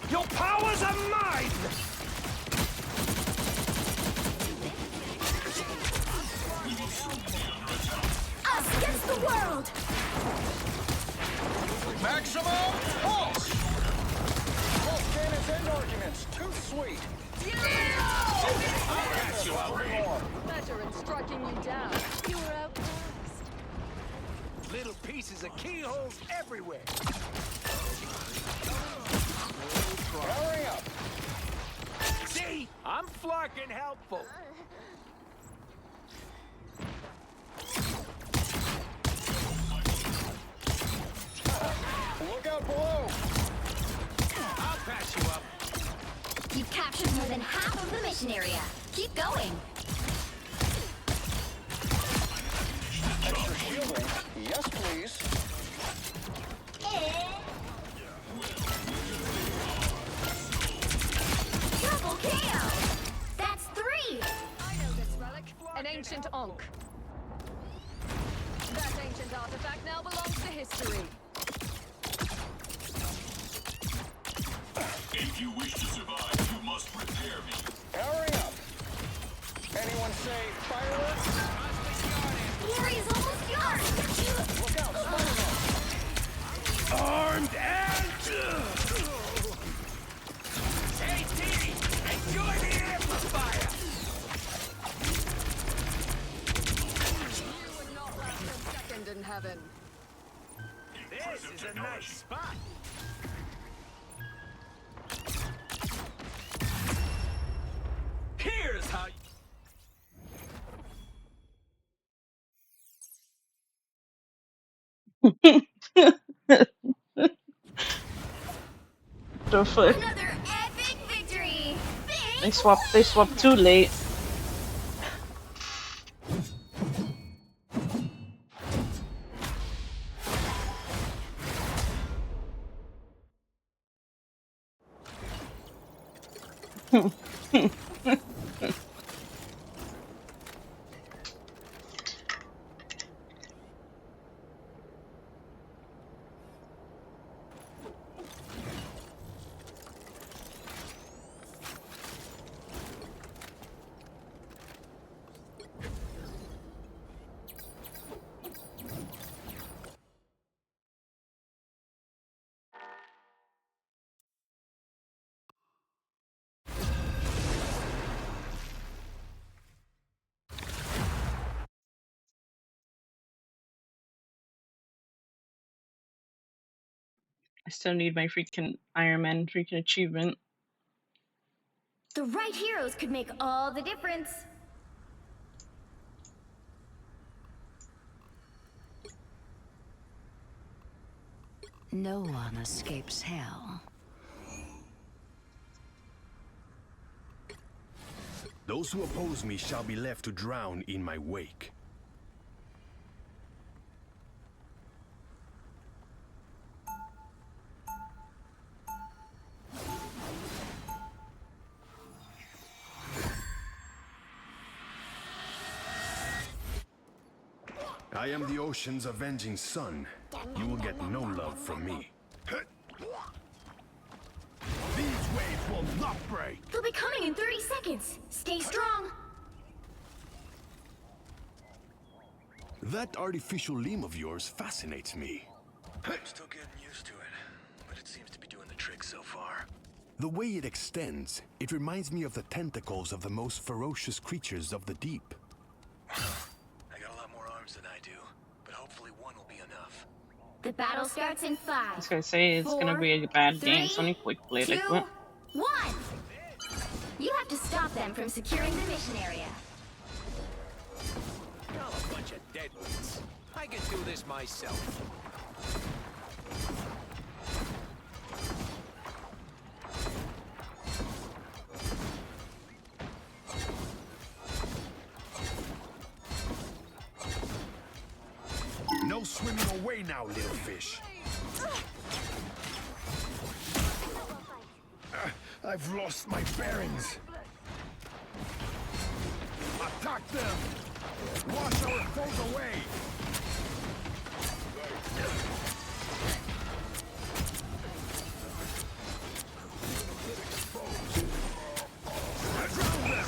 Your powers are mine! Us against the world! Maximum pulse! Pulse cannons end arguments. Too sweet. I'll catch you up. Pleasure in striking you down. You were outclassed. Little pieces of keyholes everywhere. Hurry up! See? I'm fucking helpful. Look out below! I'll patch you up. You've captured more than half of the mission area. Keep going. Extra shielding? Yes, please. Double KO! That's 3! I know this relic. An ancient Ankh. That ancient artifact now belongs to history. If you wish to survive, you must repair me. Hurry up! Anyone say fireworks? Glory is almost yours! Look out, Spider-Man! Armed and... Hey, Dee! Enjoy the amplifier! You would not last a second in heaven. This is a nice spot. Here's how you... The fuck? Another epic victory! They swapped too late. I still need my freaking Iron Man freaking achievement. The right heroes could make all the difference. No one escapes hell. Those who oppose me shall be left to drown in my wake. I am the ocean's avenging sun. You will get no love from me. These waves will not break. They'll be coming in 30 seconds. Stay strong. That artificial limb of yours fascinates me. I'm still getting used to it, but it seems to be doing the trick so far. The way it extends, it reminds me of the tentacles of the most ferocious creatures of the deep. I got a lot more arms than I do, but hopefully one will be enough. The battle starts in 5. I was gonna say it's gonna be a bad game. Sony quick play like what? 1. You have to stop them from securing the mission area. Y'all a bunch of deadweights. I can do this myself. No swimming away now, little fish. I've lost my bearings. Attack them! Wash our foes away! Drown them!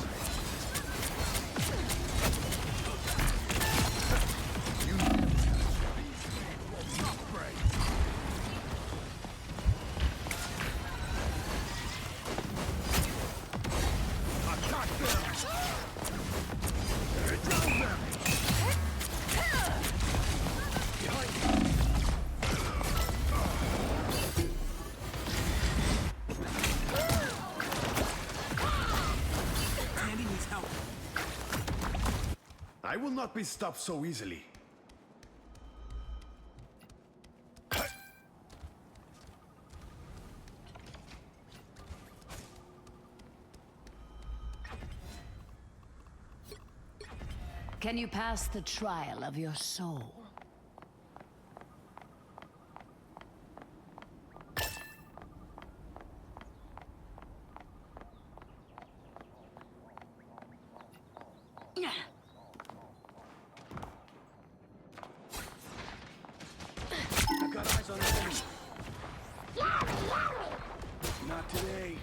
I will not be stopped so easily. Can you pass the trial of your soul? I've got eyes on the enemy. Not today.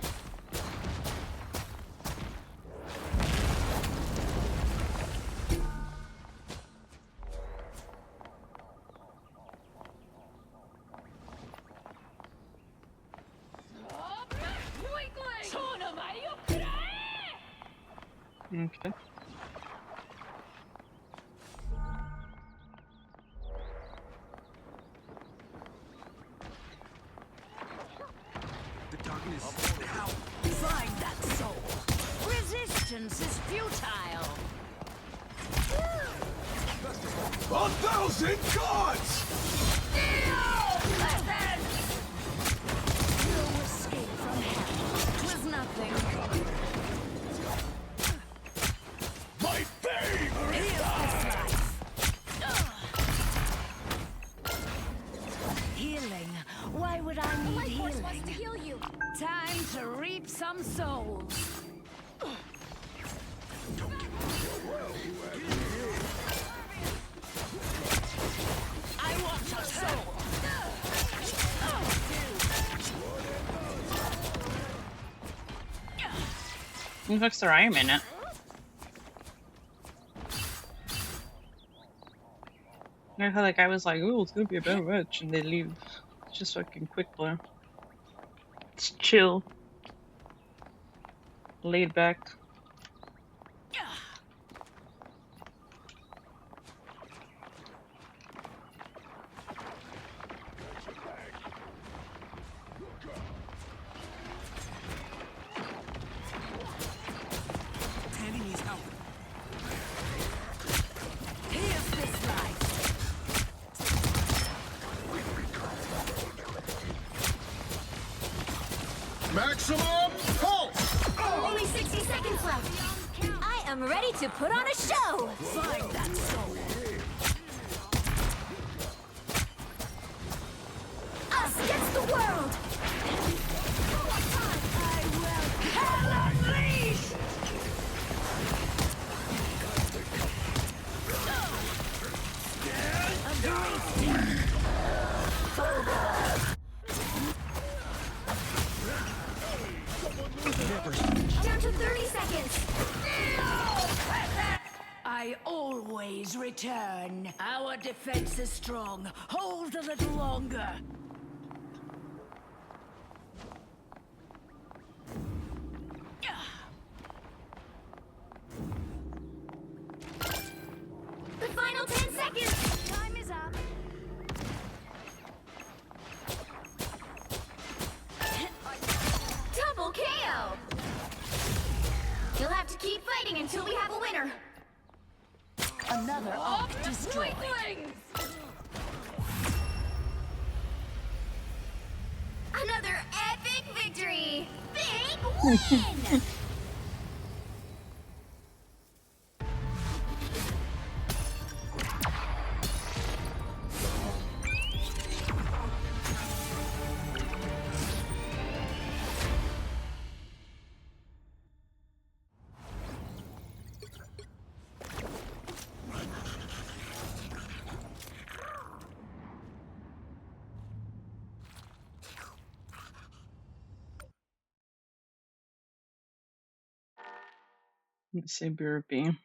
Okay. The darkness. Find that soul. Resistance is futile. 1,000 gods! Listen! No escape from hell. 'Twas nothing. My favorite! Healing. Why would I need My horse healing? wants to heal you. Time to reap some souls. I want your soul. Who the fuck's their Iron Man at? You know how that guy was like, "Oh, it's gonna be a bad match," and they leave. It's just fucking quick play. It's chill, laid back. Tandy needs help. Here's this life. Maximum pulse! Only 60 seconds left. I am ready to put on a show. Find that soul. Us against the world. I will hell unleash. I always return. Our defense is strong. Hold a little longer. The final 10 seconds! Time is up. Double KO! You'll have to keep fighting until we have a winner. Another arc destroyed. Another epic victory! Big win! Let's say BRB.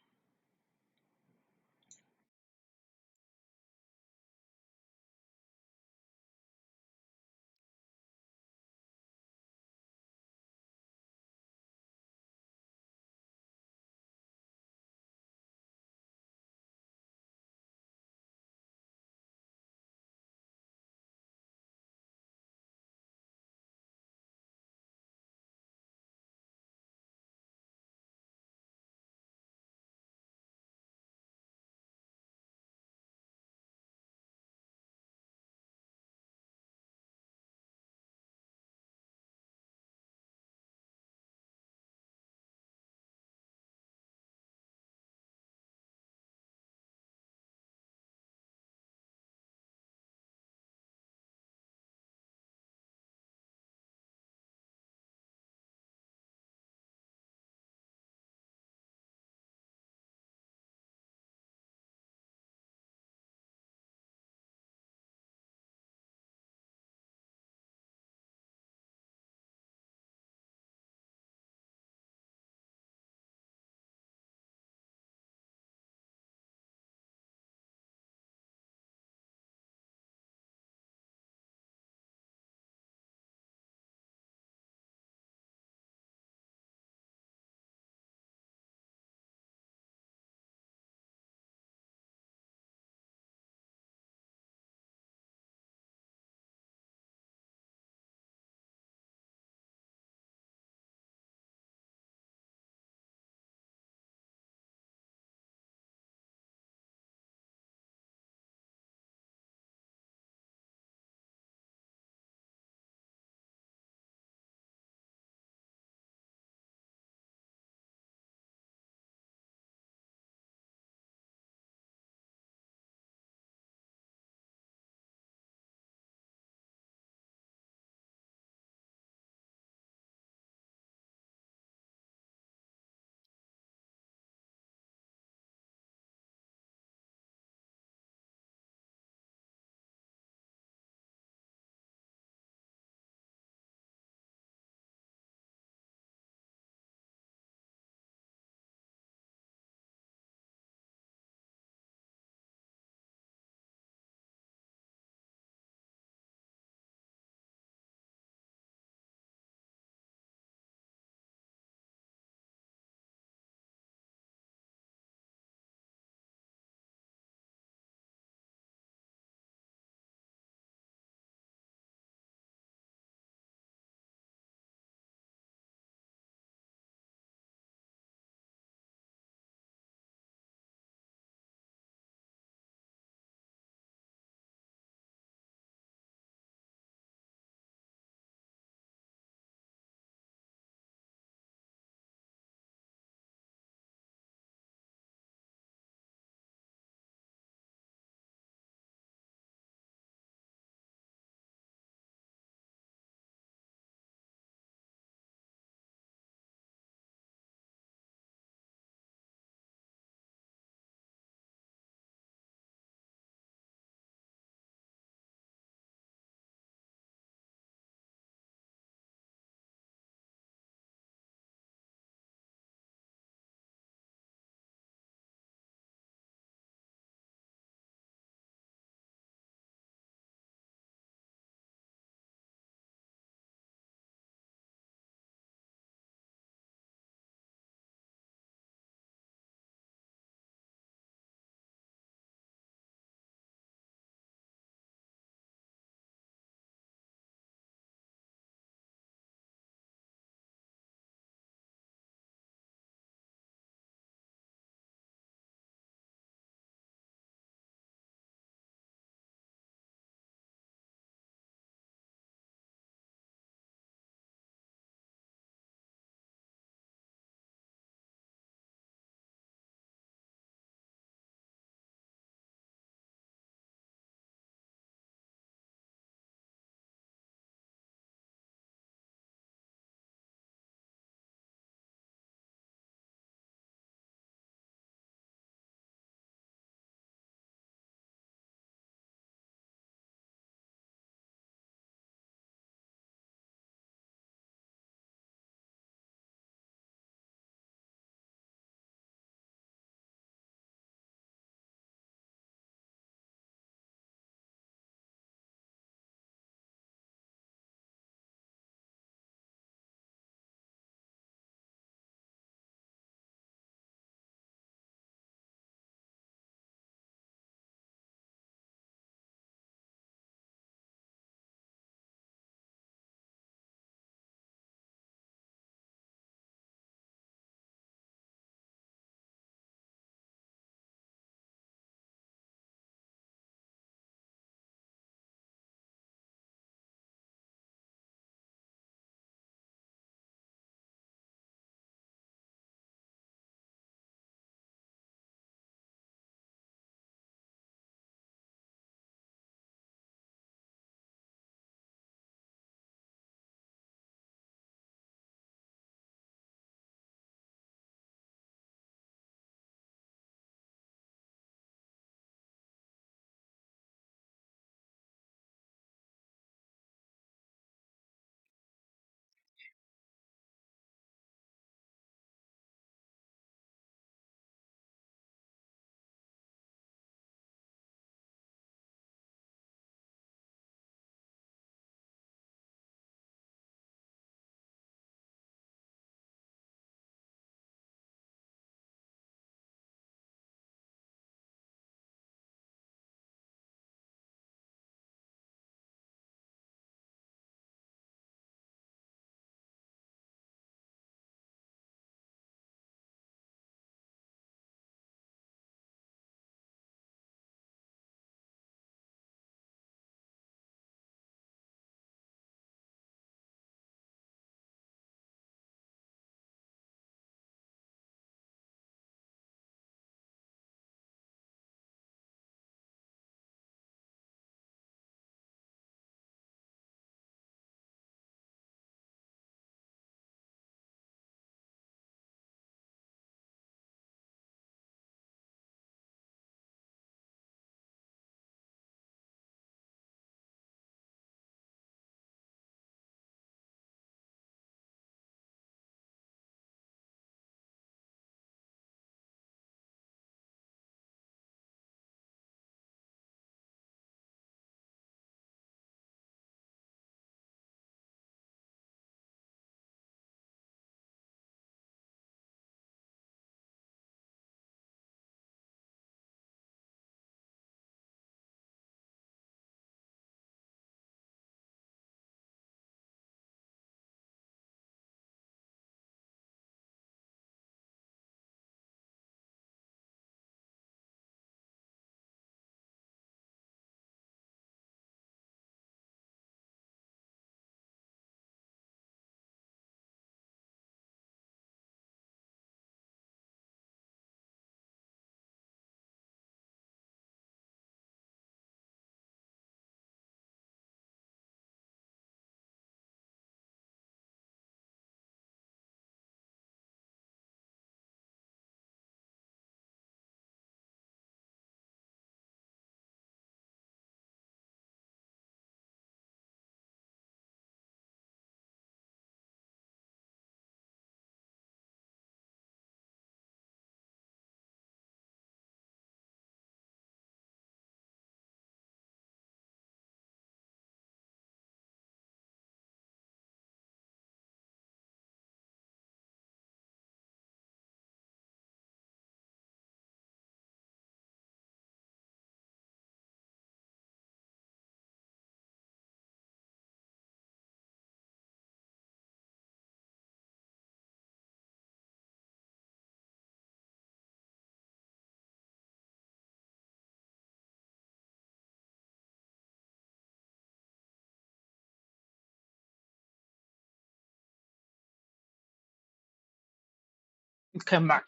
Come back.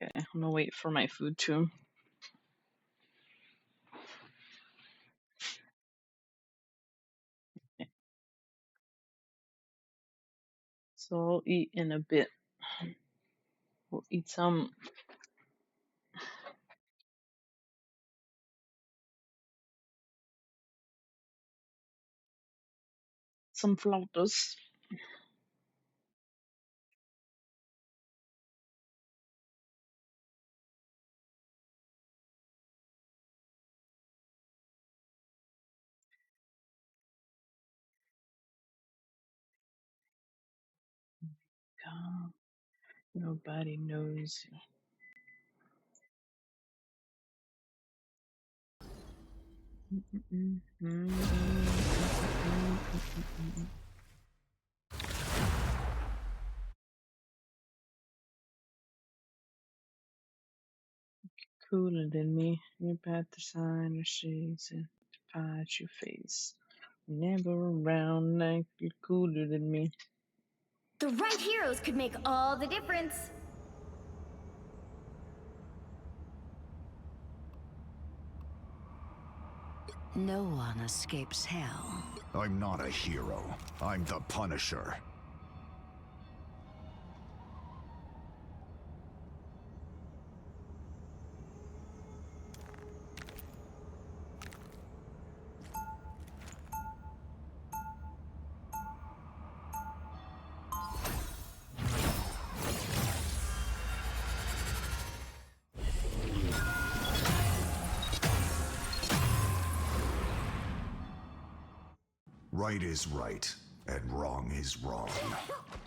Okay, I'm gonna wait for my food too. So I'll eat in a bit. We'll eat some flautas. God, nobody knows. Cooler than me. You're about the sign of shades and fight your face. Never around like you're cooler than me. The right heroes could make all the difference. No one escapes hell. I'm not a hero. I'm the Punisher. Right is right, and wrong is wrong.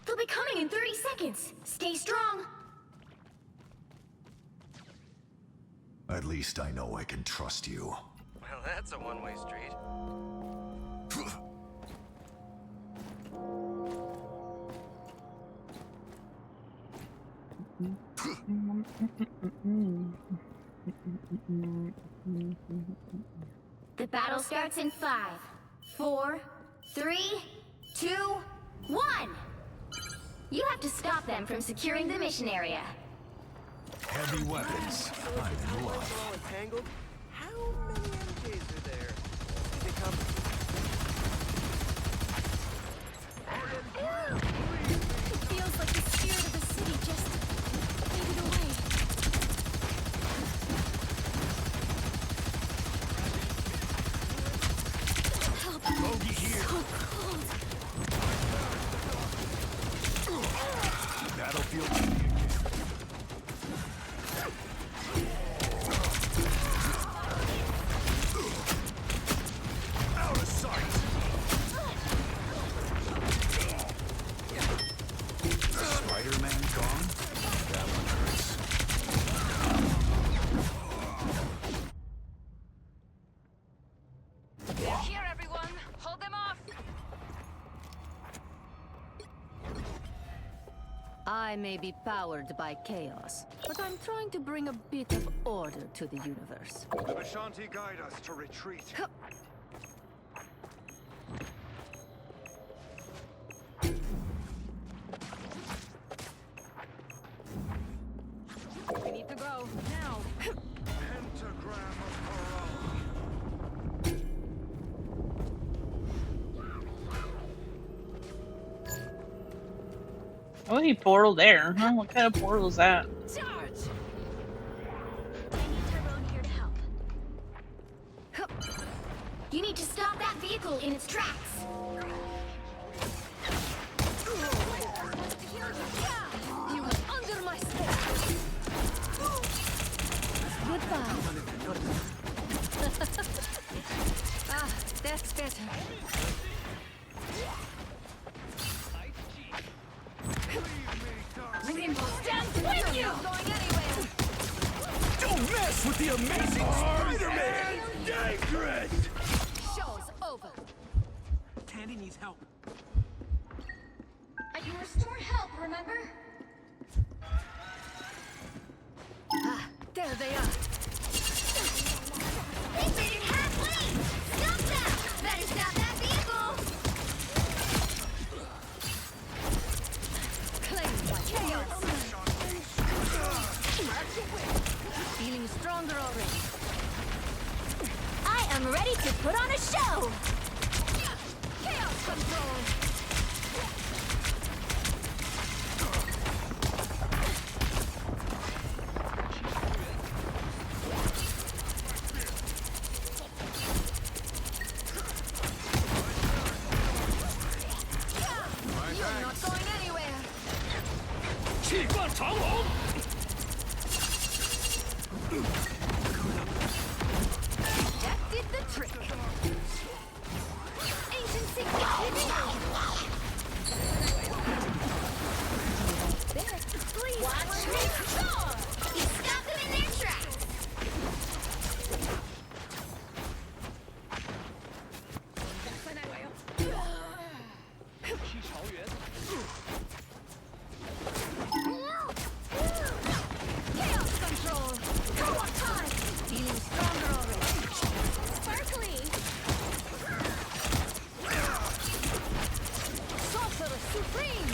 They'll be coming in 30 seconds. Stay strong. At least I know I can trust you. Well, that's a one-way street. The battle starts in 5, 4, 3, 2, 1. You have to stop them from securing the mission area. Heavy weapons. I'm in love. Entangled? How many MJs are there? Did they come? It feels like the spirit of the city just faded away. Help. Bogey here. So cold. Battlefield. Out of sight. Spider-Man gone? That one hurts. They're here, everyone. Hold them off. I may be powered by chaos, but I'm trying to bring a bit of order to the universe. The Vishanti guide us to retreat. We need to go now. Pentagram of Perot. Oh, he portal there. Huh? What kind of portal is that? Charge! I need Tyrone here to help. You need to stop that vehicle in its tracks. You are under my spell. Goodbye. Ah, that's better. Rainbow stands with you! Going anywhere. Don't mess with the amazing Spider-Man! Dangerous! Show's over. Tandy needs help. I can restore help, remember? Ah, there they are. They made it halfway! Stop them! Better stop that vehicle! Claimed by chaos. Feeling stronger already. I am ready to put on a show! Chaos control. You're not going anywhere. 气贯长龙 That did the trick. Ancient secret hidden. There. Please. Watch me soar! You stop them in their tracks! Chaos control. Come on, time. Feeling stronger already. Sparkly! Sorcerer supreme.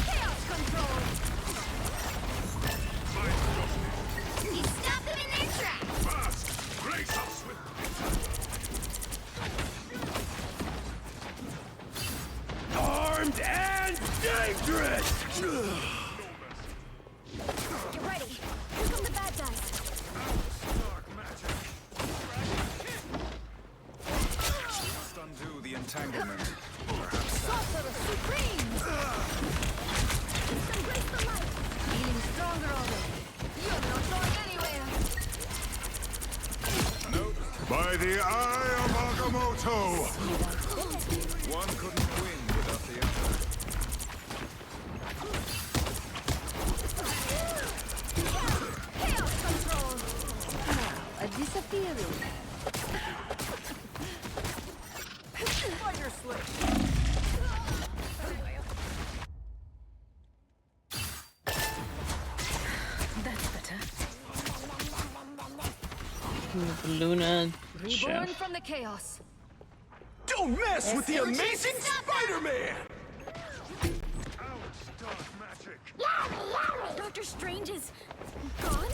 Chaos control. You stop them in their tracks! Fast! Brace us with Armed and dangerous! Get ready. Here come the bad guys. Must undo the entanglement. Perhaps Sorcerer supreme. Embrace the light. Feeling stronger already. You're not going anywhere. By the eye of Agamotto! one couldn't win without the other. Chaos control. Now, a disappearing. Fire slick! That's better. Luna Reborn chef. from the chaos. Don't mess with the amazing Spider-Man! Doctor Strange is gone?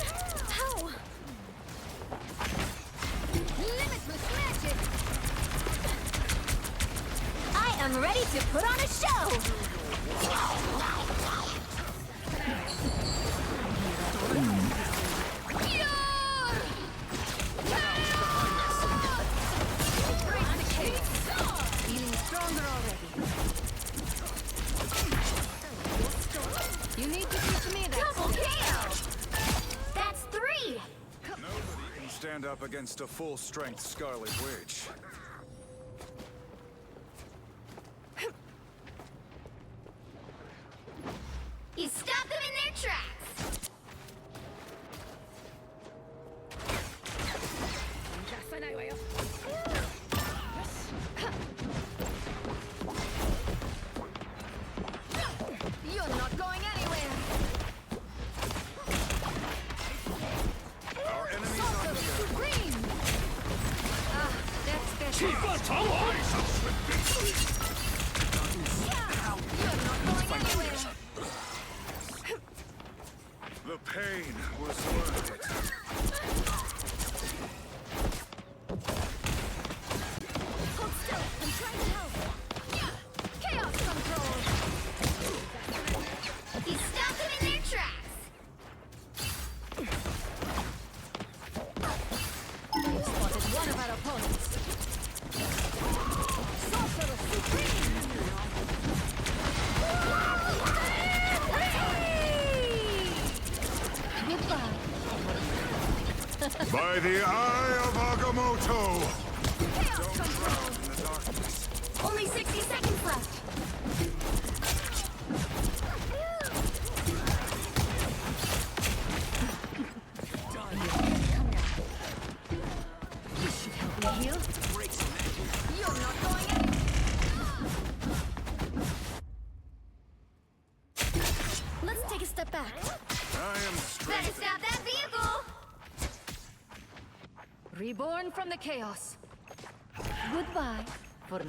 How? Limitless magic! I am ready to put on a show! Feeling stronger already. You need to teach me that. Double KO! That's 3! Nobody can stand up against a full-strength Scarlet Witch. You stop them in their tracks! You're not going anywhere. Our enemies are Sorcerer here. supreme. Ah, that's better. 气贯长龙 You're not going anywhere. The pain was worth it. Hold still. I'm trying to help. Chaos control. You stop them in their tracks! of our opponents. Sorcerer Supreme! Goodbye. By the eye of Agamotto! Chaos control! Only 60 seconds left. This should help me heal. You're not going anywhere. Let's take a step back. I am straight. Better stop that vehicle. Reborn from the chaos. Goodbye for now.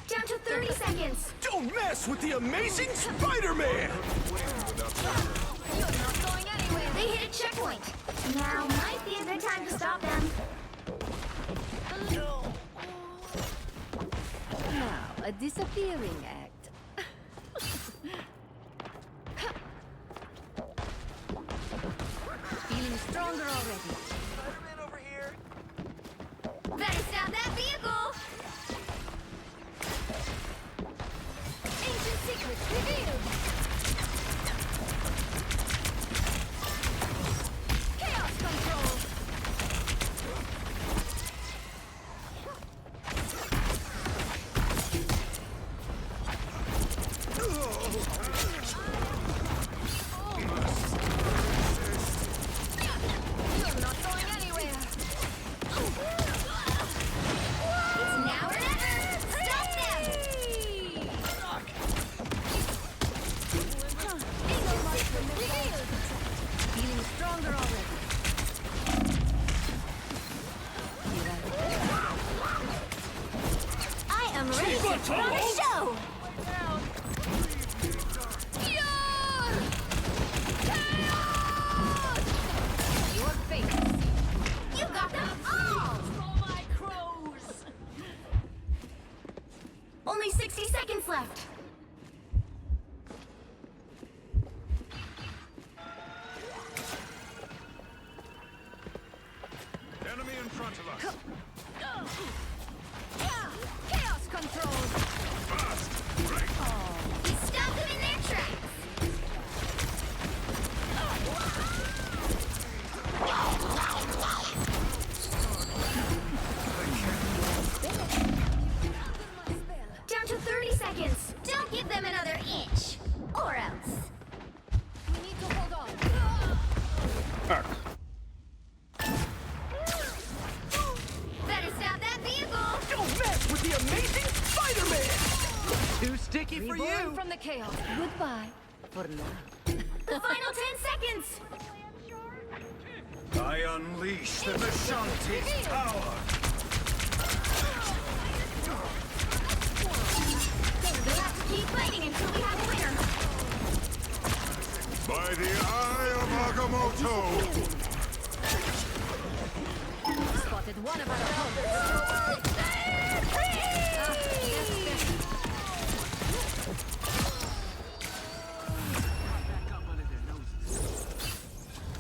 Down to 30 seconds. Don't mess with the amazing Spider-Man! You're not going anywhere. They hit a checkpoint. Now might be a good time to stop them. Now, a disappearing act. Feeling stronger already. Spider-Man over here. Better stop that vehicle. Ancient secrets revealed. Chaos control. You're not going anywhere. It's now or never. Stop them. Eagle mushroom revealed. Feeling stronger already. I am ready to put on a show. Your face. You got them all. My crows! Only 60 seconds left. Enemy in front of us. Chaos control. Fast! Break! Stop them in their tracks. Down to 30 seconds. Don't give them another inch. Or else. We need to hold on. Better stop that vehicle. Don't mess with the amazing Spider-Man! Too sticky for Reborn you. from the chaos. Goodbye for now. The final 10 seconds. I unleash the Vishanti's power! We'll have to keep fighting until we have a winner. By the eye of Agamotto! Spotted one of our opponents.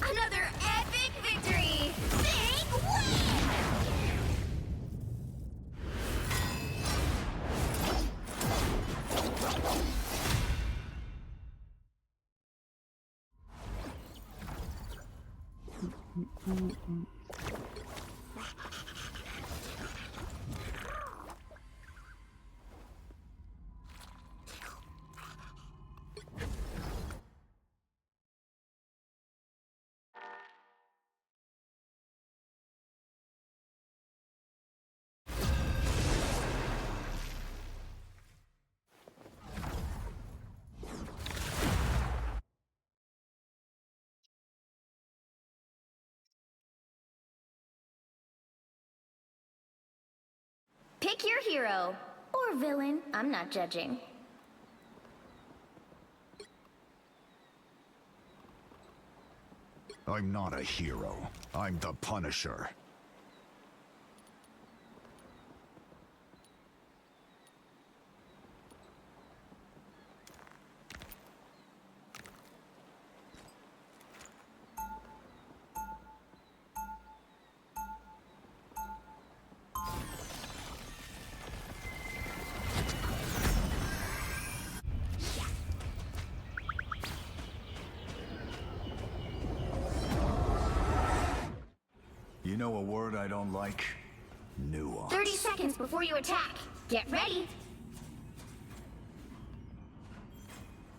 Another epic victory. Big win. Pick your hero. Or villain. I'm not judging. I'm not a hero. I'm the Punisher. You know a word I don't like? Nuance. 30 seconds before you attack. Get ready.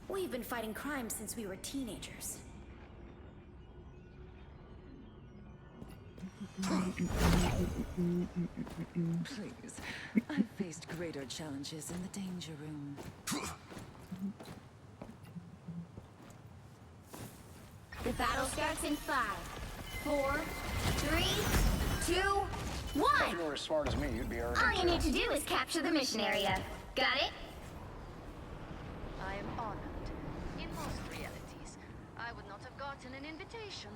We've been fighting crime since we were teenagers. Please. I've faced greater challenges in the danger room. The battle starts in 5, 4, 3, 2, 1. If you were as smart as me, you'd be arrogant. All you need to do is capture the mission area. Got it? I am honored. In most realities, I would not have gotten an invitation.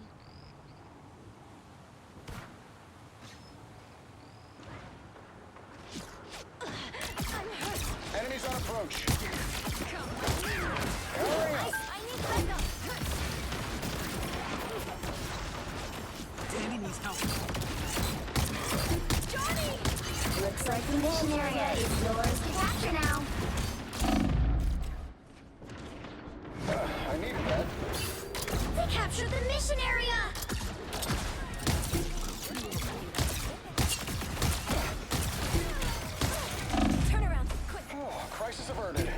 Enemies on approach. Come Hurry up. I need backup. Danny needs help. Johnny! Looks like the mission area is yours to capture now. I needed that. They captured the mission area! Turn around, quick. Oh, crisis averted.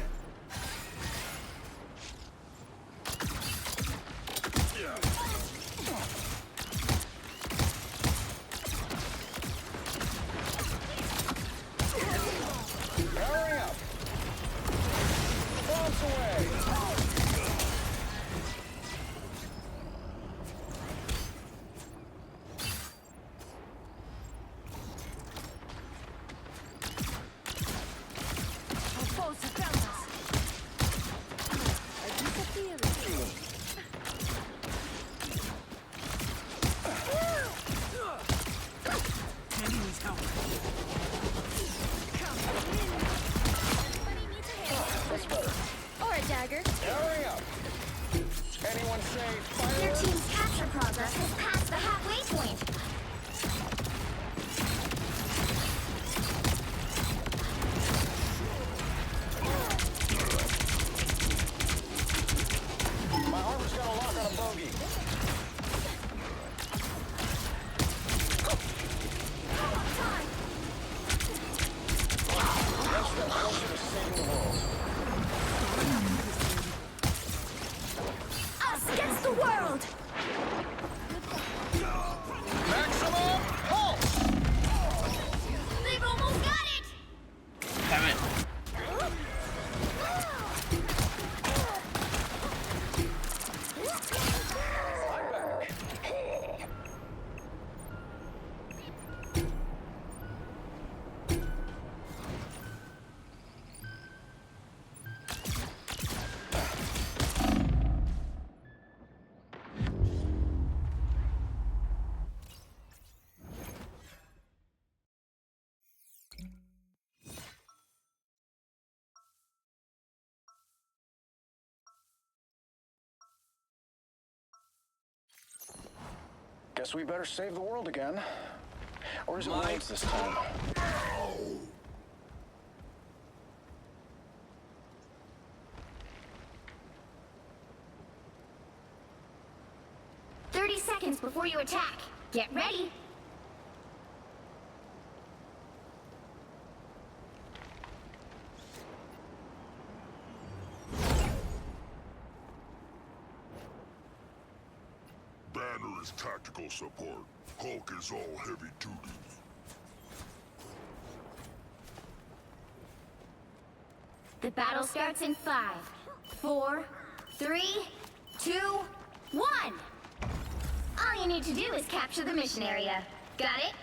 Hurry up. Bounce away. Our foes have found us. I disappear. Danny needs help. That's better. Or a dagger. Hurry up. Anyone say Your fire? team's capture progress has passed the halfway point. My armor's got a lock on a bogey. One step closer to saving the world. Us against the world! Maximum pulse! They've almost got it! Damn it. I'm back. Guess we better save the world again. Or is it Woods this time? 30 seconds before you attack. Get ready. Banner is tactical support. Hulk is all heavy duty. The battle starts in 5, 4, 3, 2, 1. All you need to do is capture the mission area. Got it?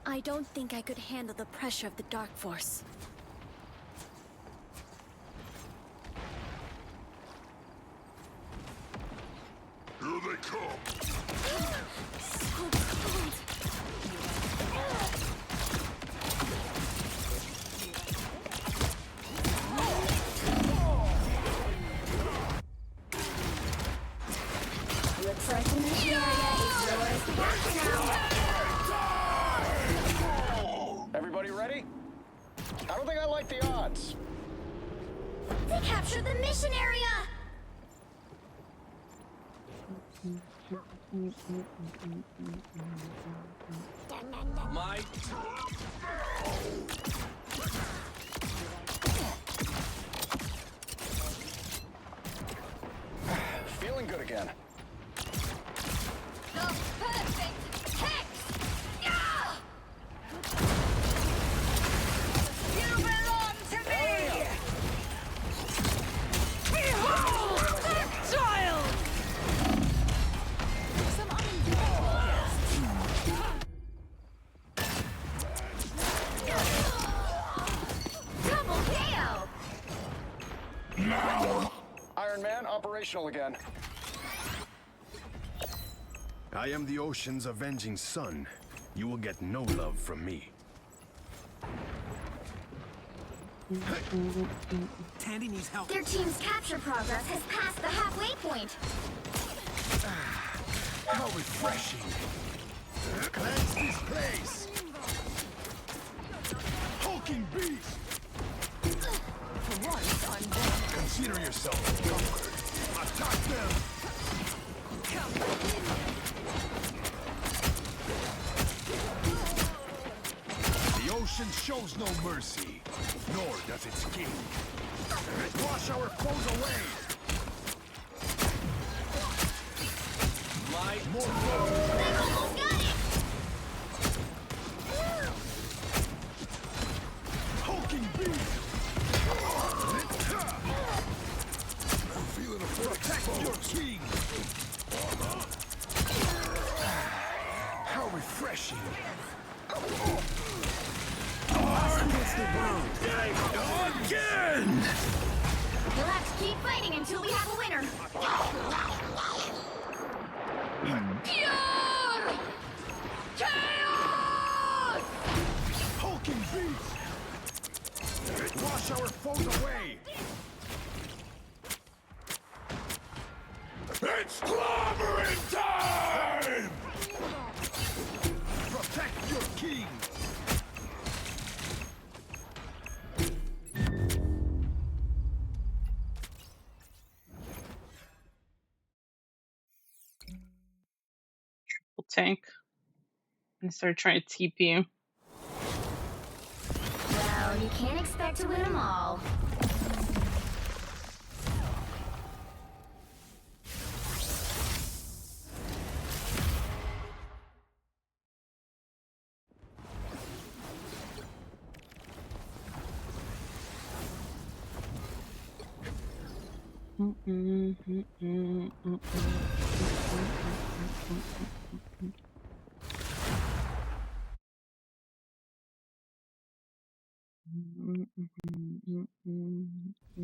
I don't think I could handle the pressure of the Dark Force. Here they come. So cold. Looks like the mission area is yours to capture now. Everybody ready? I don't think I like the odds. They captured the mission area! My Feeling good again. The perfect hex! Yeah! You belong to me! Behold that child! Some unemployable guests. Double KO! Iron Man operational again. I am the ocean's avenging sun. You will get no love from me. Tandy needs help. Their team's capture progress has passed the halfway point. How refreshing! Cleanse this place! Hulking beast! For once, I'm dead. Consider yourself conquered. Attack them! The ocean shows no mercy, nor does its king. Wash our foes away! More foes! They've almost got it! Hulking beast! I'm feeling a protect your king! How refreshing! Again! You'll have to keep fighting until we have a winner. Pure chaos! Hulking beast! Wash our foes away! It's clobbering time! Protect your king! Tank and start trying to TP. Well, you can't expect to win them all.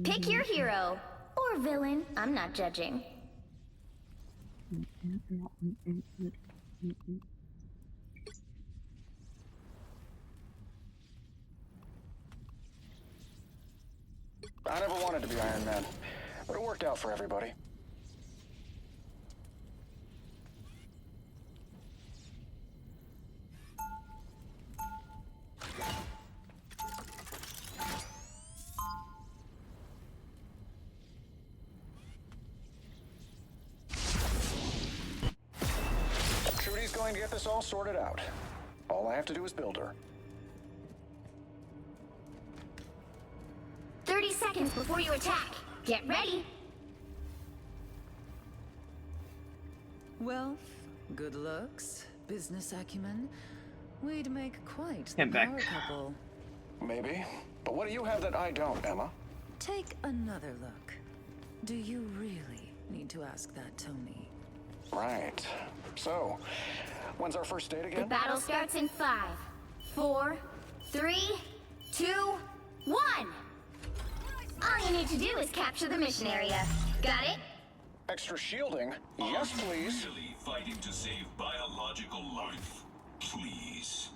Pick your hero or villain. I'm not judging. I never wanted to be Iron Man, but it worked out for everybody. Trudy's going to get this all sorted out. All I have to do is build her. 30 seconds before you attack. Get ready. Wealth, good looks, business acumen. We'd make quite the Get back. power couple. Maybe. But what do you have that I don't, Emma? Take another look. Do you really need to ask that, Tony? Right. So, when's our first date The again? battle starts in 5, 4, 3, 2, 1. All you need to do is capture the mission area. Got it? Extra shielding? Yes, please. Really fighting to save biological life? Please.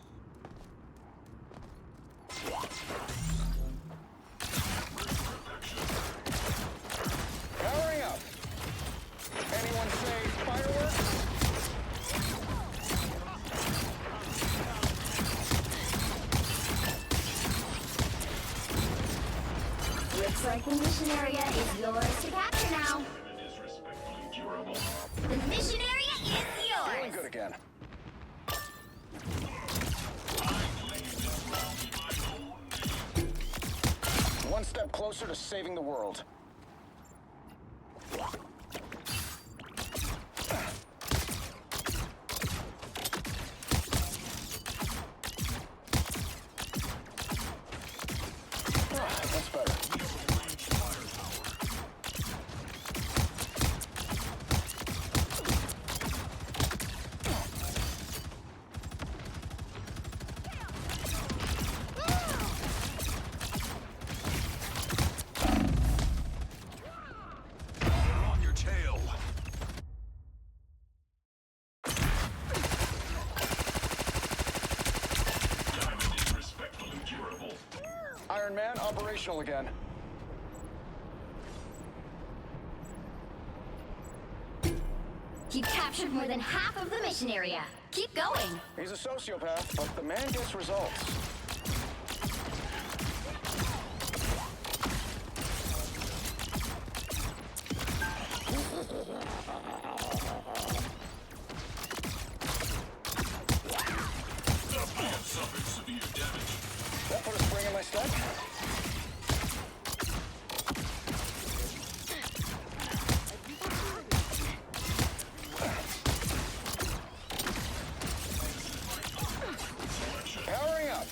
Powering up. Anyone say fireworks? Looks like the mission area is yours to capture now. The mission area is Feeling good again. One step closer to saving the world. That's better. On your tail. Diamond is respectfully curable. Iron Man, operational again. You captured more than half of the mission area. Keep going. He's a sociopath, but the man gets results. The man suffered severe damage. That put a spring in my step. Powering up.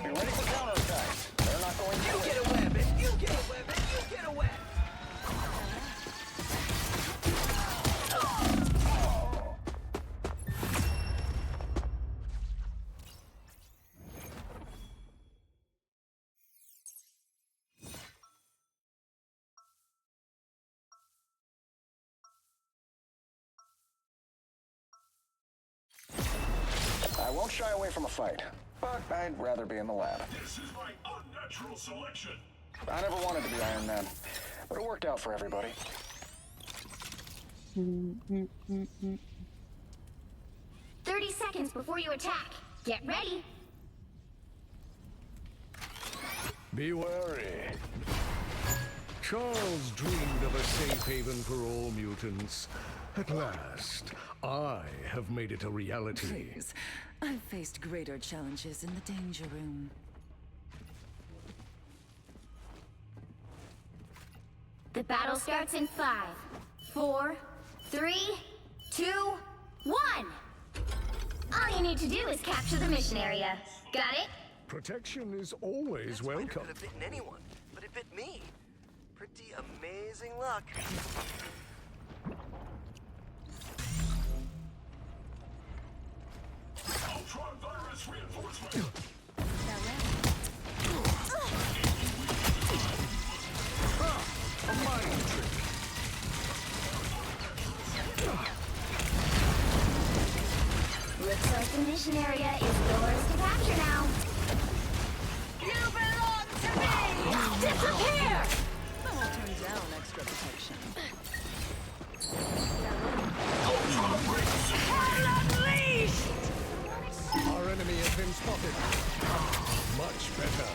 Be ready for counterattacks. They're not going to You get a weapon! You get a weapon! You get a weapon! I won't shy away from a fight, but I'd rather be in the lab. This is my unnatural selection. I never wanted to be Iron Man, but it worked out for everybody. 30 seconds before you attack. Get ready. Be wary. Charles dreamed of a safe haven for all mutants. At last, I have made it a reality. Please. I've faced greater challenges in the danger room. The battle starts in 5, 4, 3, 2, 1. All you need to do is capture the mission area. Got it? Protection is always That spider welcome. could have bitten anyone, but it bit me. Pretty amazing luck. Ultron virus reinforcement. A mind trick. Looks like the mission area is yours to capture now. You belong to me! Disappear! I won't turn down extra protection. Hell unleashed! Our enemy has been spotted. Much better.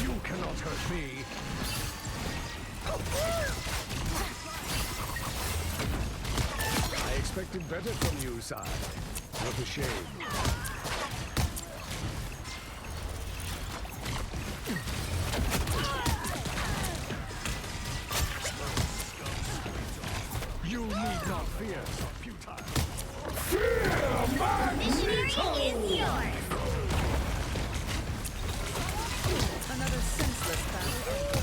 You cannot hurt me. I expected better from you, sire. What a shame. You need not fear, futile. Mission area is yours. Another senseless battle.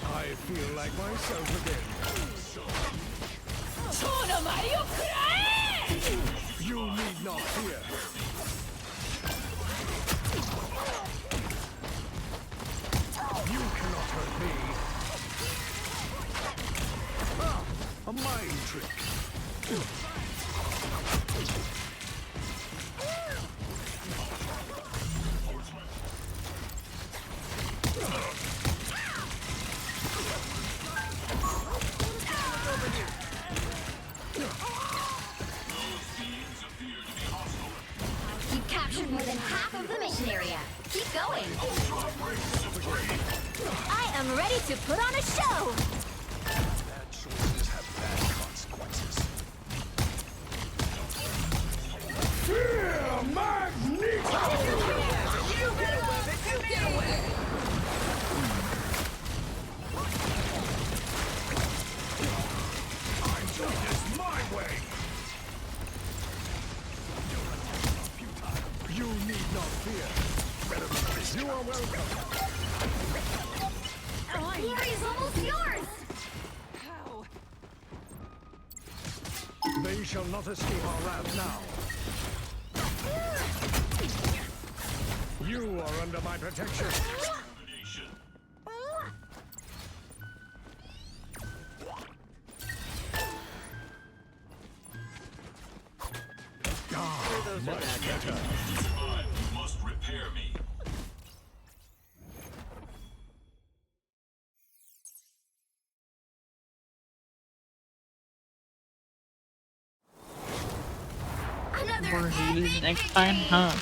I feel like myself again. You need not fear. You cannot hurt me. A mind trick. more than half of the mission area. Keep going. I am ready to put on a show. Bad choices have bad consequences. Yeah, Magneto! You get away! I'm doing this my way! You need not fear. You are welcome. Glory is almost yours. They shall not escape our wrath now. You are under my protection. Much better. You must repair me. We're gonna lose next time, huh?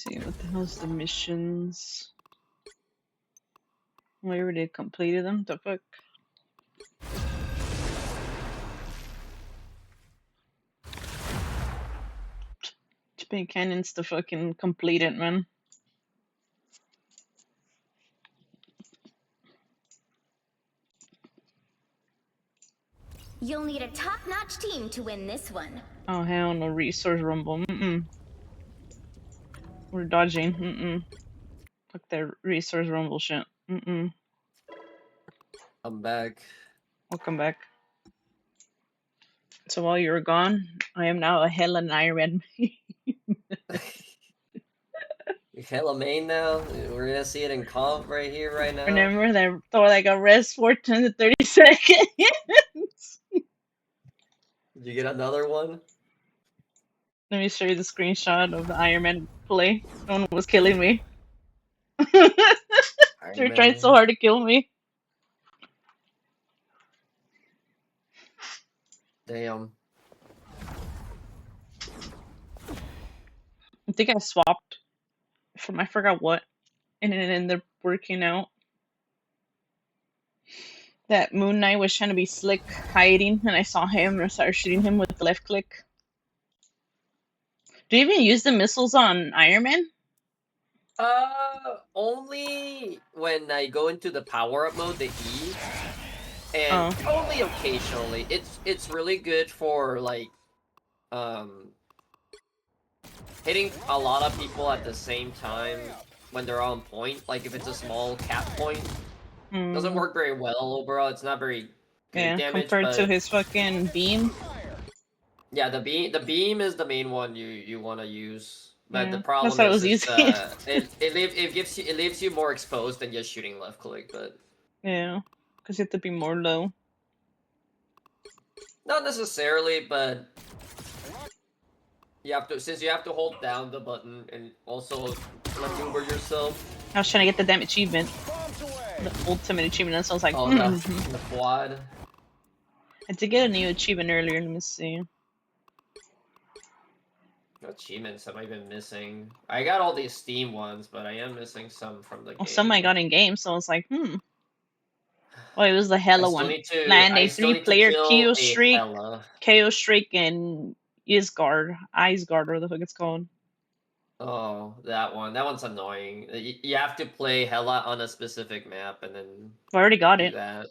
Let's see, what the hell's the missions? We already completed them. The fuck? Japan Canyon's the fucking completed, man. You'll need a top-notch team to win this one. Oh hell no, resource rumble. We're dodging. Fuck that resource rumble shit. I'm back. Welcome back. So while you were gone, I am now a Helen Iron. Hella main now. We're gonna see it in comp right here, right now. Remember that Thor like a rest 14 to 30 seconds? Did you get another one? Let me show you the screenshot of the Iron Man play. No one was killing me. They're trying so hard to kill me. Damn. I think I swapped from I forgot what, and it ended up working out. That Moon Knight was trying to be slick hiding, and I saw him and I started shooting him with the left click. Do you even use the missiles on Iron Man? Only when I go into the power-up mode, the E, and only occasionally. It's really good for like, hitting a lot of people at the same time when they're on point. Like if it's a small cap point, doesn't work very well overall. It's not very good damage. Compared but to his fucking beam. yeah, the beam is the main one you want to use. But the Yeah, problem that's what I is, was it leaves you more exposed than just shooting left click. But yeah, because you have to be more low. not necessarily, but you have to, since you have to hold down the button and also maneuver yourself. I was trying to get the damn achievement, the ultimate achievement. And so I was like, Oh, the quad. I had to get a new achievement earlier. Let me see. What achievements have I been missing? I got all these Steam ones, but I am missing some from the game. Well, some I got in game, so I was like, Oh, it was the Hella one. And a 3-player KO streak, KO streak, and Isgard, or the fuck it's called. Oh, that one. That one's annoying. You have to play Hella on a specific map and then. I already got it. That.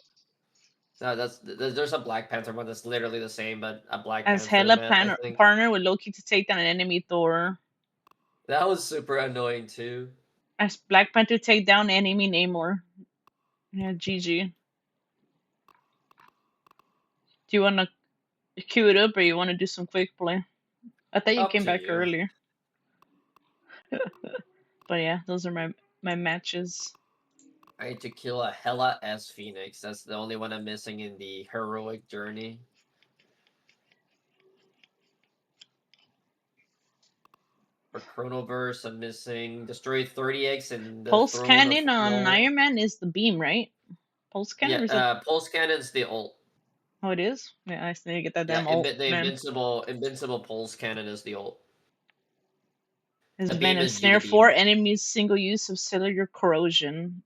No, there's a Black Panther one that's literally the same, but a Black As Panther Hella map, I think. partner with Loki to take down an enemy Thor. That was super annoying too. As Black Panther take down enemy Namor. Yeah, GG. Do you want to queue it up or you want to do some quick play? I thought you came back earlier. But But yeah, those are my matches. I need to kill a Hela S Phoenix. That's the only one I'm missing in the heroic journey. For Chronoverse, I'm missing Destroy 30x and the Pulse Throne of cannon on Hell. Iron Man is the beam, right? Pulse cannon or is it? Yeah, Pulse Cannon's the ult. Oh, it is. Yeah, I still need to get that Yeah, damn ult, the man. invincible Pulse Cannon is the ult. His The beam venom is snare 4 Unibeam. enemies single use of cellular corrosion.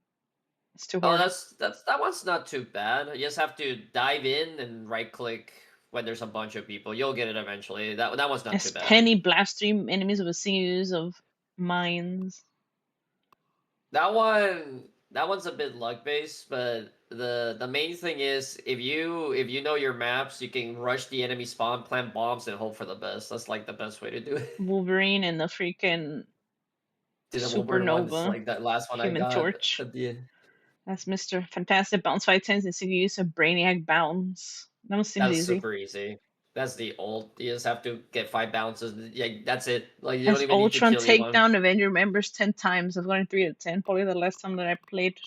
It's too Oh, hard. that one's not too bad. You just have to dive in and right click when there's a bunch of people. You'll get it eventually. That one's not too As bad. penny blast stream enemies with a single use of mines. That one's a bit luck based, but the main thing is if you know your maps, you can rush the enemy spawn, plant bombs, and hope for the best. That's like the best way to do it. Wolverine and the freaking To the Wolverine ones, supernova like that last one I Human got Torch. at the end. That's Mr. Fantastic bounce 510s and single use of Brainiac bounce. That one seems That's easy. super easy. That's the ult. You just have to get 5 bounces. Yeah, that's it. Like you don't As even need to Ultron kill anyone. takedown Avenger members 10 times. I've gotten 3 out of 10. Probably the last time that I played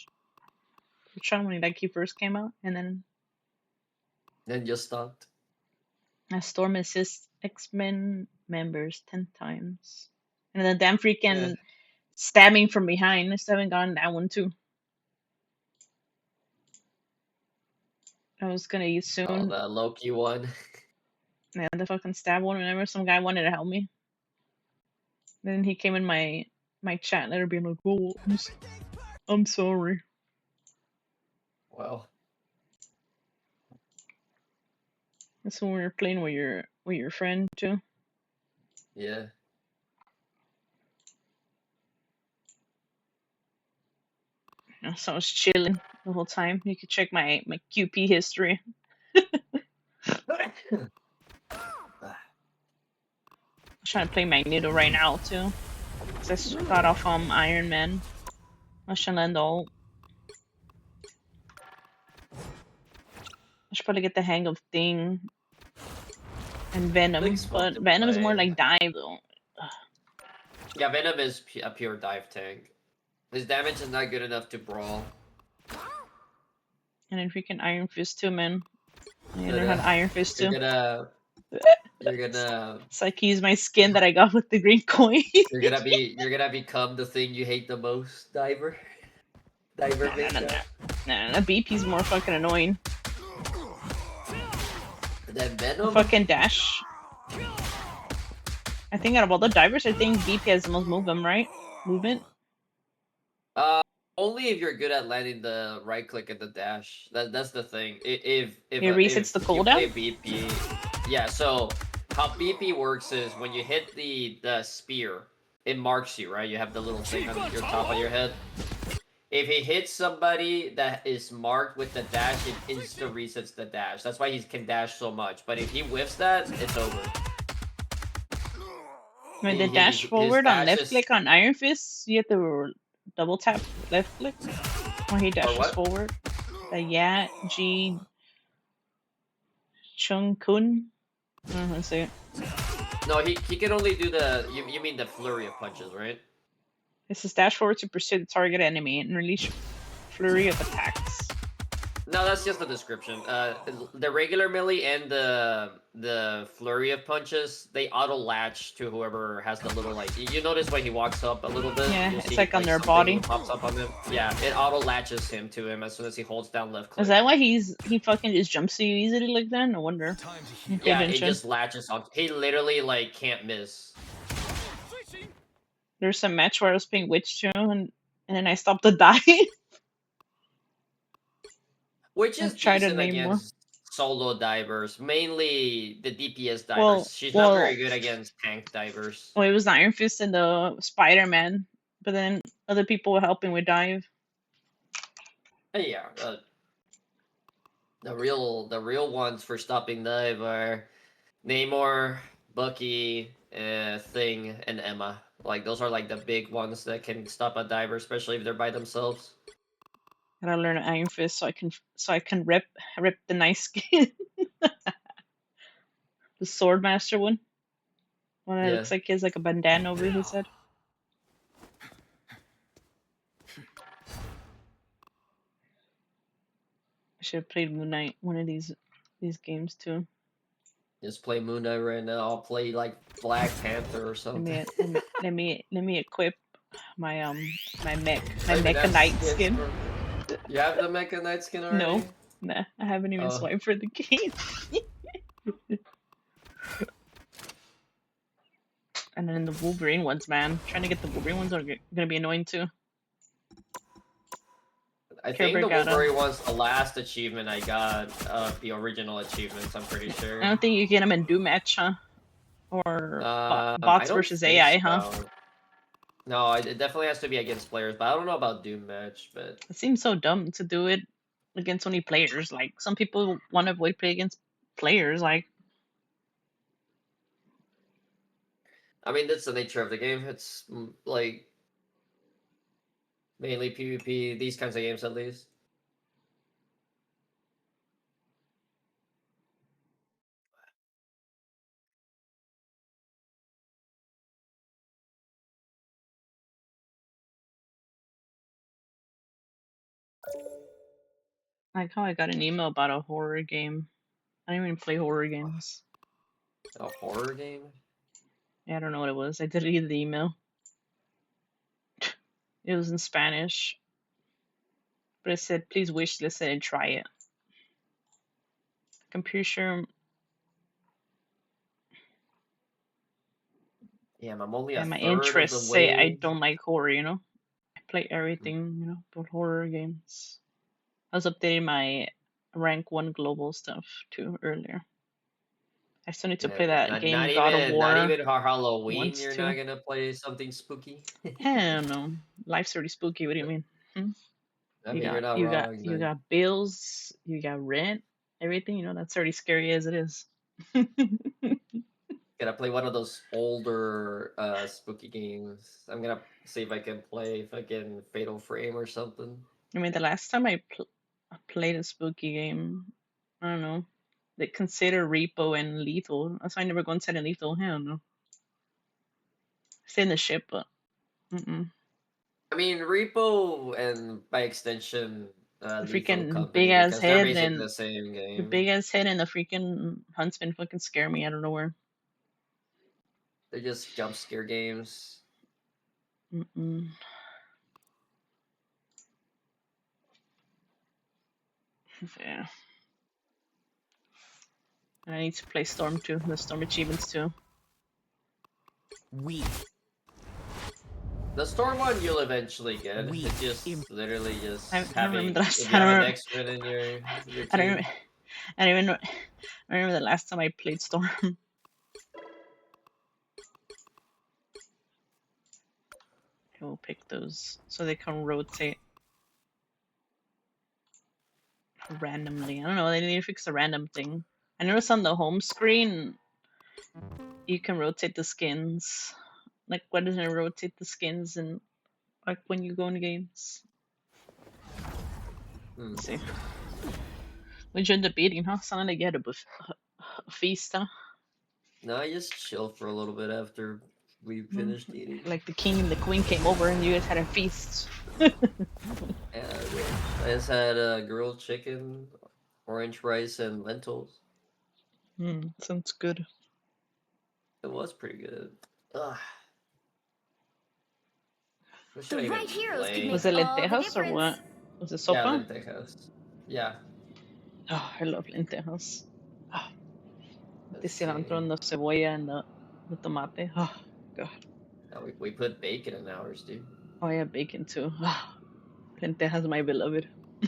Ultron when he first came out. And then Then just stopped. I Storm assists X-Men members 10 times. And then the damn freaking stabbing from behind. I still haven't gotten that one too. I was gonna use soon. Oh, the Loki one. Yeah, the fucking stab one. Whenever some guy wanted to help me, then he came in my chat letter being like, "Oh, I'm sorry." Well, that's when we were playing with your friend too. Yeah. So I was chilling the whole time. You could check my QP history. I'm trying to play Magneto right now too. Cause I just got off Iron Man. I should land ult. I should probably get the hang of Thing and Venom, but Venom is more like dive though. Yeah, Venom is a pure dive tank. His damage is not good enough to brawl. And then freaking Iron Fist too, man. I learned how to Iron Fist too. You're gonna. It's like use my skin that I got with the green coin. You're gonna become the thing you hate the most, diver. Diver Nah, that BP's more fucking annoying. Then Venom. Fucking dash. I think out of all the divers, I think BP has the most movement, right? Movement. Only if you're good at landing the right click and the dash. That's the thing. If it resets the cooldown. BP, yeah. So how BP works is when you hit the spear, it marks you, right? You have the little thing on your top of your head. If he hits somebody that is marked with the dash, it insta resets the dash. That's why he can dash so much. But if he whiffs that, it's over. When the dash forward on left click on Iron Fist, you have to double tap left click when he dashes forward. The Ji Chung Kun. Let's see. No, he can only do the. You mean the flurry of punches, right? This is dash forward to pursue the target enemy and release flurry of attacks. No, that's just the description. The regular melee and the flurry of punches, they auto latch to whoever has the little like. You notice when he walks up a little bit. Yeah, it's like on their body. Pops up on them. Yeah, it auto latches him to him as soon as he holds down left click. Is that why he fucking just jumps so easily like that? No wonder. Yeah, it just latches on. He literally like can't miss. There's some match where I was playing Witch too, and then I stopped to die. Which is decent against solo divers, mainly the DPS divers. She's not very good against tank divers. Well, it was Iron Fist and the Spider-Man, but then other people were helping with dive. Yeah, the real ones for stopping dive are Namor, Bucky, Thing, and Emma. Like those are like the big ones that can stop a diver, especially if they're by themselves. Gotta learn Iron Fist so I can rip the nice skin. The Swordmaster one. One that looks like he has like a bandana over his head. I should have played Moon Knight one of these games too. Just play Moon Knight right now. I'll play like Black Panther or Let something. me equip my my I even Mecha have Knight skins skin. for. You have the Mecha Knight skin No, already? nah, I haven't even Oh. swiped for the game. And then the Wolverine ones, man. Trying to get the Wolverine ones are gonna be annoying too. I Care think the Bear Wolverine one's the last achievement I got of the original achievements, I'm pretty sure. I don't think you get them in Doom Match, huh? Or I bots don't versus think AI, huh? so. No, it definitely has to be against players, but I don't know about Doom Match, but It seems so dumb to do it against only players. Like some people want to avoid play against players. Like I mean that's the nature of the game. It's like mainly PvP, these kinds of games at least. how I got an email about a horror game. I don't even play horror games. A horror game? Yeah, I don't know what it was. I deleted the email. It was in Spanish, but it said, "Please wish list it and try it." I'm pretty sure. Yeah, I'm only a And my third of the interests say I way. don't like horror. I play everything. But horror games. I was updating my rank 1 global stuff too earlier. I still need to play that game God of Not War even Halloween. once You're too. not gonna play something spooky. Hell no. Life's already spooky. What do you mean? I mean, you're not wrong. You Like, got bills, you got rent, everything. That's already scary as it is. gotta play one of those older spooky games. I'm gonna see if I can play fucking Fatal Frame or something. I mean, the last time I played a spooky game, I don't know. They consider Repo and Lethal. That's why I never go inside in Lethal. Hell no. Stay in the ship, but. I mean, Repo and by extension, The Lethal freaking big Company ass because they're head basically and the same the game. big ass head and the freaking huntsman fucking scare me out of nowhere. They're just jump scare games. Yeah. And I need to play Storm too. The Storm achievements too. The Storm one you'll eventually get. It just literally just I don't remember the last. if you have an X-Men in your I team. don't even know. I remember the last time I played Storm. I will pick those so they can rotate randomly. I don't know. They need to fix the random thing. I noticed on the home screen you can rotate the skins. Like, why doesn't it rotate the skins and like when you go in games? Let's see. What'd you end up eating, huh? Sounded like you had a feast, huh? No, I just chilled for a little bit after we finished eating. Like the king and the queen came over and you guys had a feast. Yeah, I just had grilled chicken, orange rice, and lentils. Sounds good. It was pretty good. Ugh. The right heroes can make Was it all the lentejas or difference. what? Was it Yeah, sopa? lentejas. Yeah. Oh, I love lentejas. Oh, the Let's cilantro see. and the cebolla and the tomate. Oh, God. No, we put bacon in ours, dude. Oh, yeah, bacon too. Oh, lentejas, my beloved.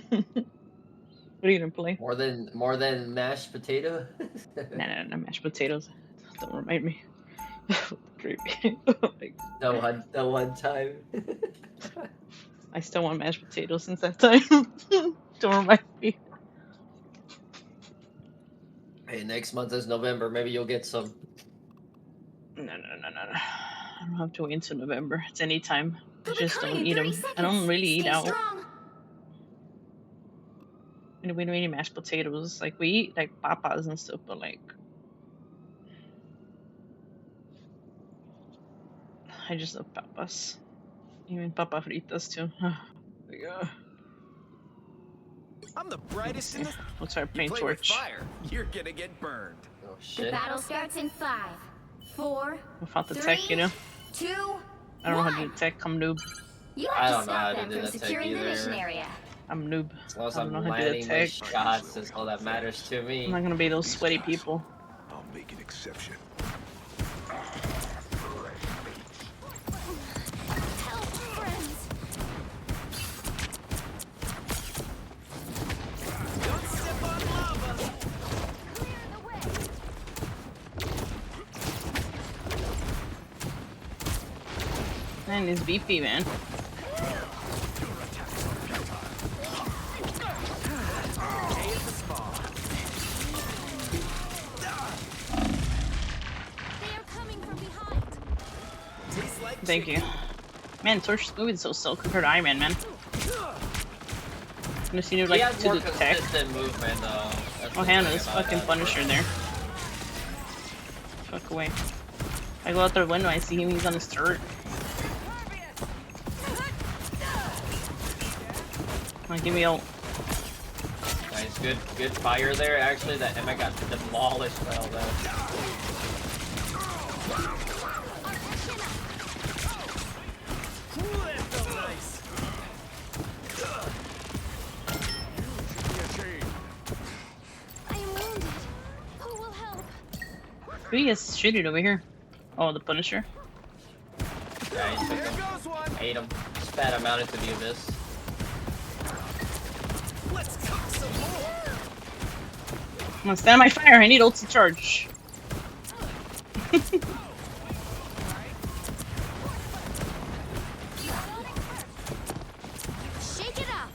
What are you gonna play? More than mashed potato. No, mashed potatoes. Don't remind me. Creepy. The one time. I still want mashed potatoes since that time. Don't remind me. Hey, next month is November. Maybe you'll get some. No. I don't have to wait until November. It's any time. I just don't eat them. I seconds. don't really eat Stay out. strong. We don't eat mashed potatoes. Like, we eat like papas and stuff, but like, I just love papas. Even papa fritas too. There you go. I'm the brightest in the... What's our You paint play with torch? fire, you're gonna get burned. Oh The shit. battle starts in 5, 4, Without the 3, tech, you know? 2, I don't know how to 1. do the tech. I'm noob. You I have to don't know how stop to them do from the tech securing the mission either. area. I'm noob. As long as I don't know I'm how to do the landing my tech. shots, that's all that matters to I'm me. not gonna be those These sweaty guys. people. I'll make an exception. Help, friends. Don't step on lava. Clear the way. Man, this VP, man. They are coming from behind. Tastes like Thank you. Man, Torch is moving so slow compared to Iron Man, man. I'm just seeing you He like has to more the tech. consistent movement though. That's Oh, the Hannah, thing this about fucking that. Punisher there. Fuck away. I go out the window, I see him, he's on his turret. Oh, give me ult. Nice, good fire there. Actually, that Emma got demolished by all that. Ooh, that felt nice. I am wounded. Who will help? Who he gets shooted over here? Oh, the Punisher. Yeah, he took him. Goes one. Ate him. Spat him out into the abyss. Let's cook some more. I'm gonna stand on my fire, I need ult to charge. Shake it up.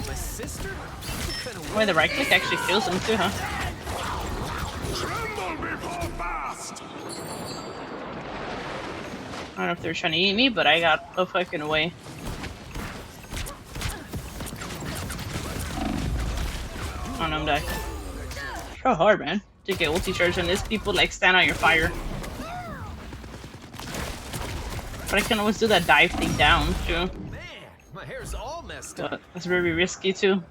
My sister? What kind of Wait, the right click actually kills him too, huh? Tremble before fast! I don't know if they're trying to eat me, but I got the fucking away. Oh no, I'm dying. So hard, man. To get ulti charge on this, people like stand on your fire. But I can always do that dive thing down too. Man, my hair's all messed up. But that's very risky too.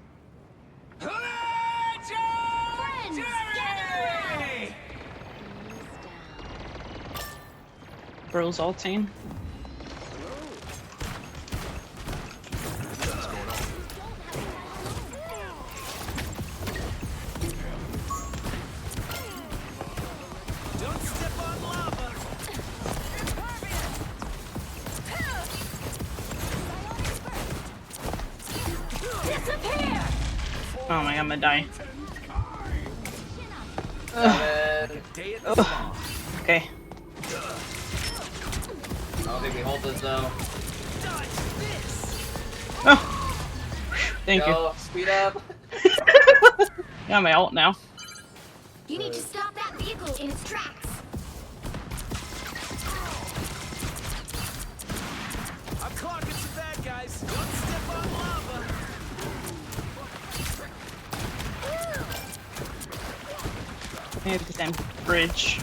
Friends, gather around. Bro's ulting. Don't step on lava. Disappear. Oh my god, I'm gonna die. Day at the spa. Okay. I don't think we hold this though. Oh. Thank Yo, speed up. you. Got my ult now. You need to stop that vehicle in its tracks. I'm clocking some bad guys. Don't step on lava. Maybe this damn bridge.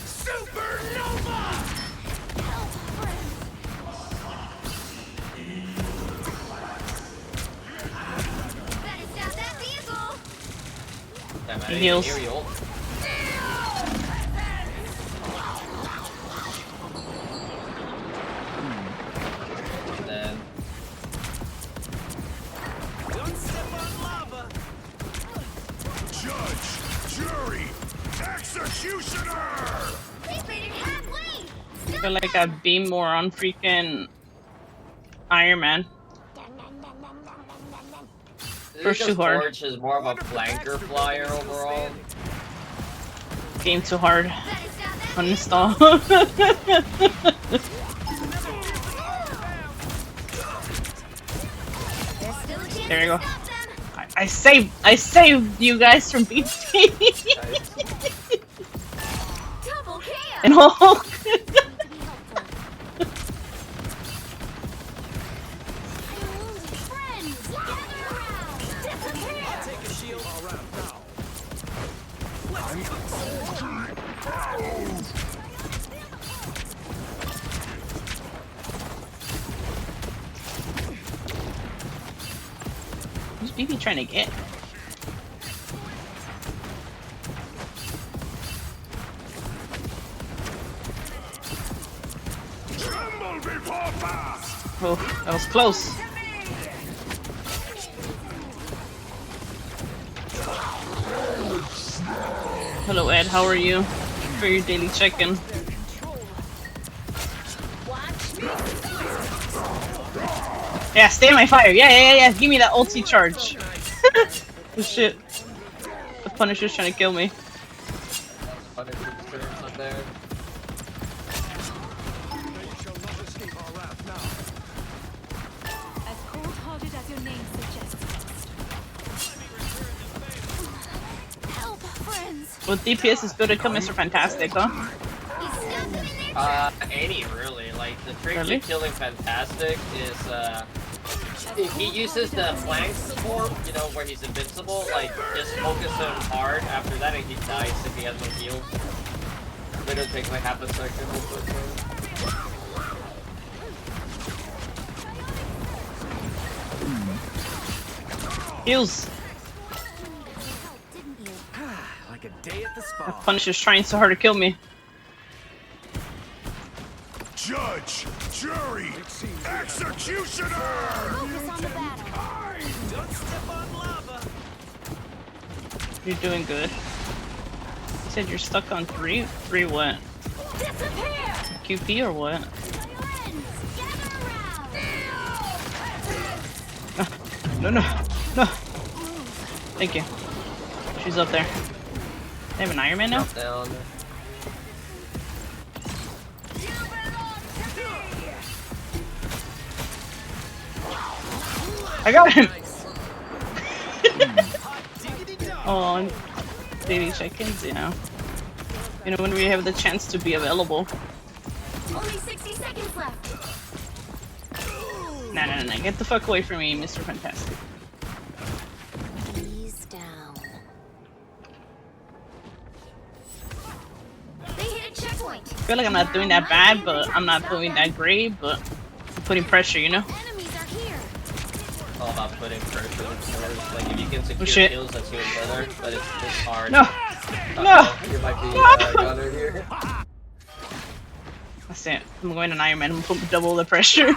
Supernova! Help, friends. Better stop that vehicle. Damn, I He didn't heals. even hear you ult. And then Don't step on lava. Judge, jury, executioner! They made it halfway. I feel like I beam more on freaking Iron Man. First too hard. Torch is more of a flanker flyer overall. Game too hard. Uninstall. There you go. I saved you guys from being Double kill. and Hulk. Friends, gather around. Disappear. I'll take a shield all around now. Let's cook some more. PP trying to get? Tremble before fast! Oh, that was close. Hello Ed, how are you? For your daily check-in. Yeah, stay in my fire. Yeah. Give me that ulti charge. Oh shit. The Punisher's trying to kill me. Punisher's not there. As cold-hearted as your name suggests. Help, friends. With DPS is good to come Mr. Fantastic, huh? Any really. Like the trick Really? to killing Fantastic is if he uses the flank support, you know, where he's invincible, like just focus him hard after that and he dies if he has no heals. Literally takes like half a second. Heals. Like a day at the spa. Punisher's trying so hard to kill me. Judge, jury, executioner! Focus on the battle. Don't step on lava. You're doing good. You said you're stuck on 3? 3 what? Disappear! QP or what? No. Thank you. She's up there. They have an Iron Man now? Down. I got him! Oh, daily check-ins, you know. You know, when we have the chance to be available. Only 60 seconds left. Nah. Get the fuck away from me, Mr. Fantastic. Ease down. They hit a checkpoint. I feel like I'm not doing that bad, but I'm not doing that great, but I'm putting pressure, you know? Enemies are here. It's all about putting pressure with swords. Like if you can secure shit. kills, that's even better. But it's hard. No! You might be gunner here. That's it. I'm going to Iron Man. I'm putting double the pressure.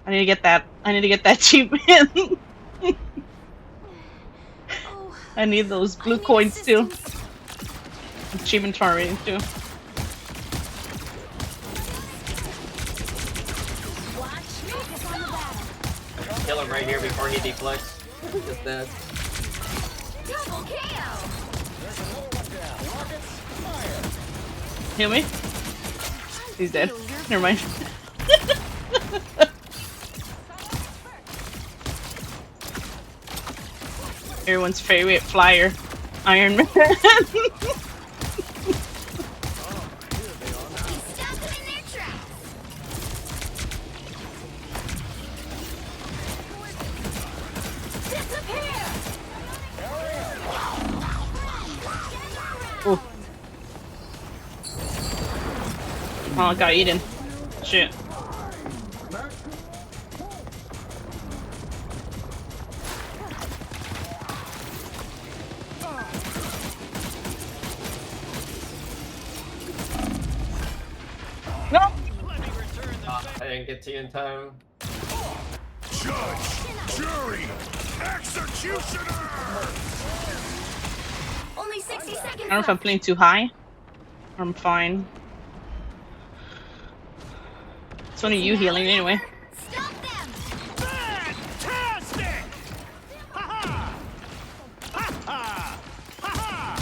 I need to get that. I need to get that achievement. I need those blue coins too. Achievement targeting too. Kill him right here before he deflects. Just that. Double KO. Heal me. He's dead. Never mind. Everyone's favorite flyer, Iron Man. Ooh. Oh, I got eaten. Shit. No! I didn't get to you in time. Judge, jury, executioner! Only 60 seconds. I don't know if I'm playing too high. I'm fine. It's only you healing anyway. Fantastic! Ha-ha! Ha-ha! Ha-ha!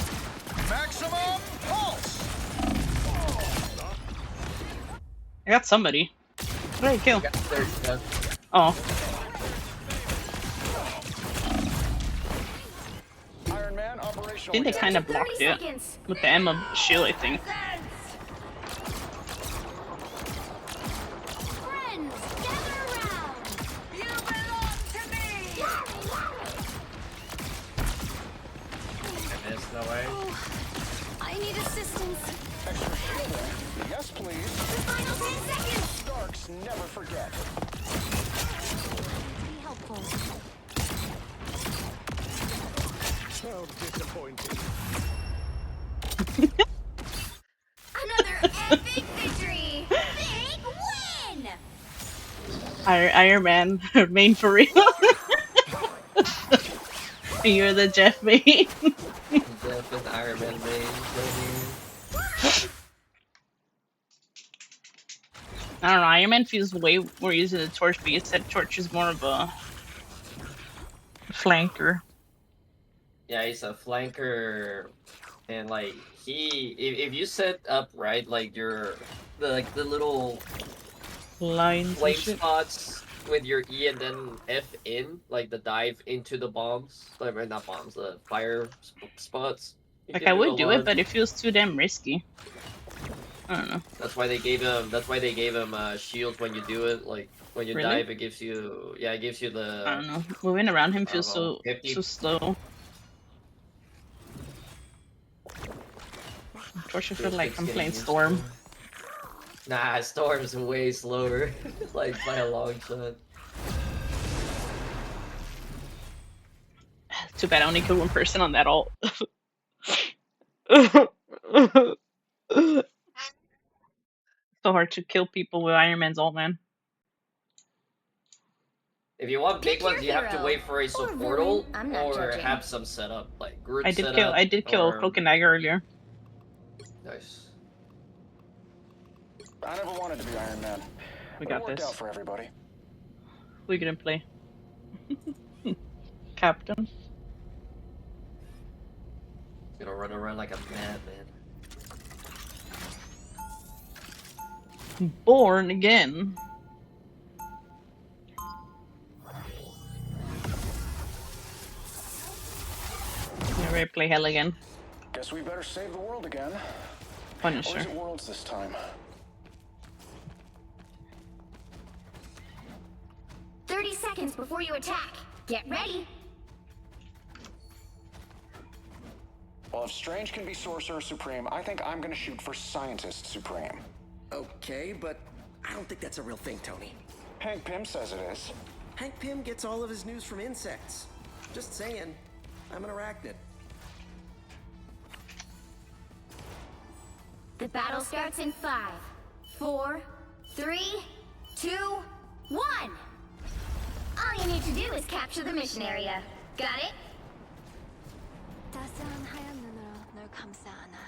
Maximum pulse! I got somebody. What did I kill? Oh. I think they kind of blocked it with the Emma shield, I think. No way. I need assistance. Yes, please. The final 10 seconds. Stark forget. Be helpful. So disappointing. Another epic victory! Big win! Iron Man, main for real. You're the Jeff main. Jeff and Iron Man main. I don't know. Iron Man feels way more using the torch, but you said torch is more of a flanker. Yeah, he's a flanker, and like if you set up right, like the little Lines flame and shit. spots with your E and then F in, like the dive into the bombs, like not bombs, the fire spots. You Like can I do a would do it, lot. but it feels too damn risky. I don't know. That's why they gave him. That's why they gave him shields when you do it. Like when you Really? dive, it gives you. Yeah, it gives you I the. don't know. Moving around him I don't feels know, so 50. slow. Torch, I feel like I'm playing Storm. Nah, Storm's way slower, like by a long shot. Too bad I only killed one person on that ult. So hard to kill people with Iron Man's ult, man. If you want big Pick your ones, you have to hero. wait for a Or support villain. ult I'm not or judging. have some setup, like Groot I setup. did kill Or... Cloak and Dagger earlier. Nice. I never wanted to be Iron Man. We But got it worked this. out for everybody. We gonna play. Captain. Gonna run around like a madman. Born again. Never play hell again. Guess we better save the world again. Or Punisher. is it worlds this time? 30 seconds before you attack. Get ready. Well, if Strange can be Sorcerer Supreme, I think I'm gonna shoot for Scientist Supreme. Okay, but I don't think that's a real thing, Tony. Hank Pym says it is. Hank Pym gets all of his news from insects. Just saying, I'm an arachnid. The battle starts in 5, 4, 3, 2, 1. All you need to do is capture the mission area. Got it? 따스한 하얀 눈으로 널 감싸 안아.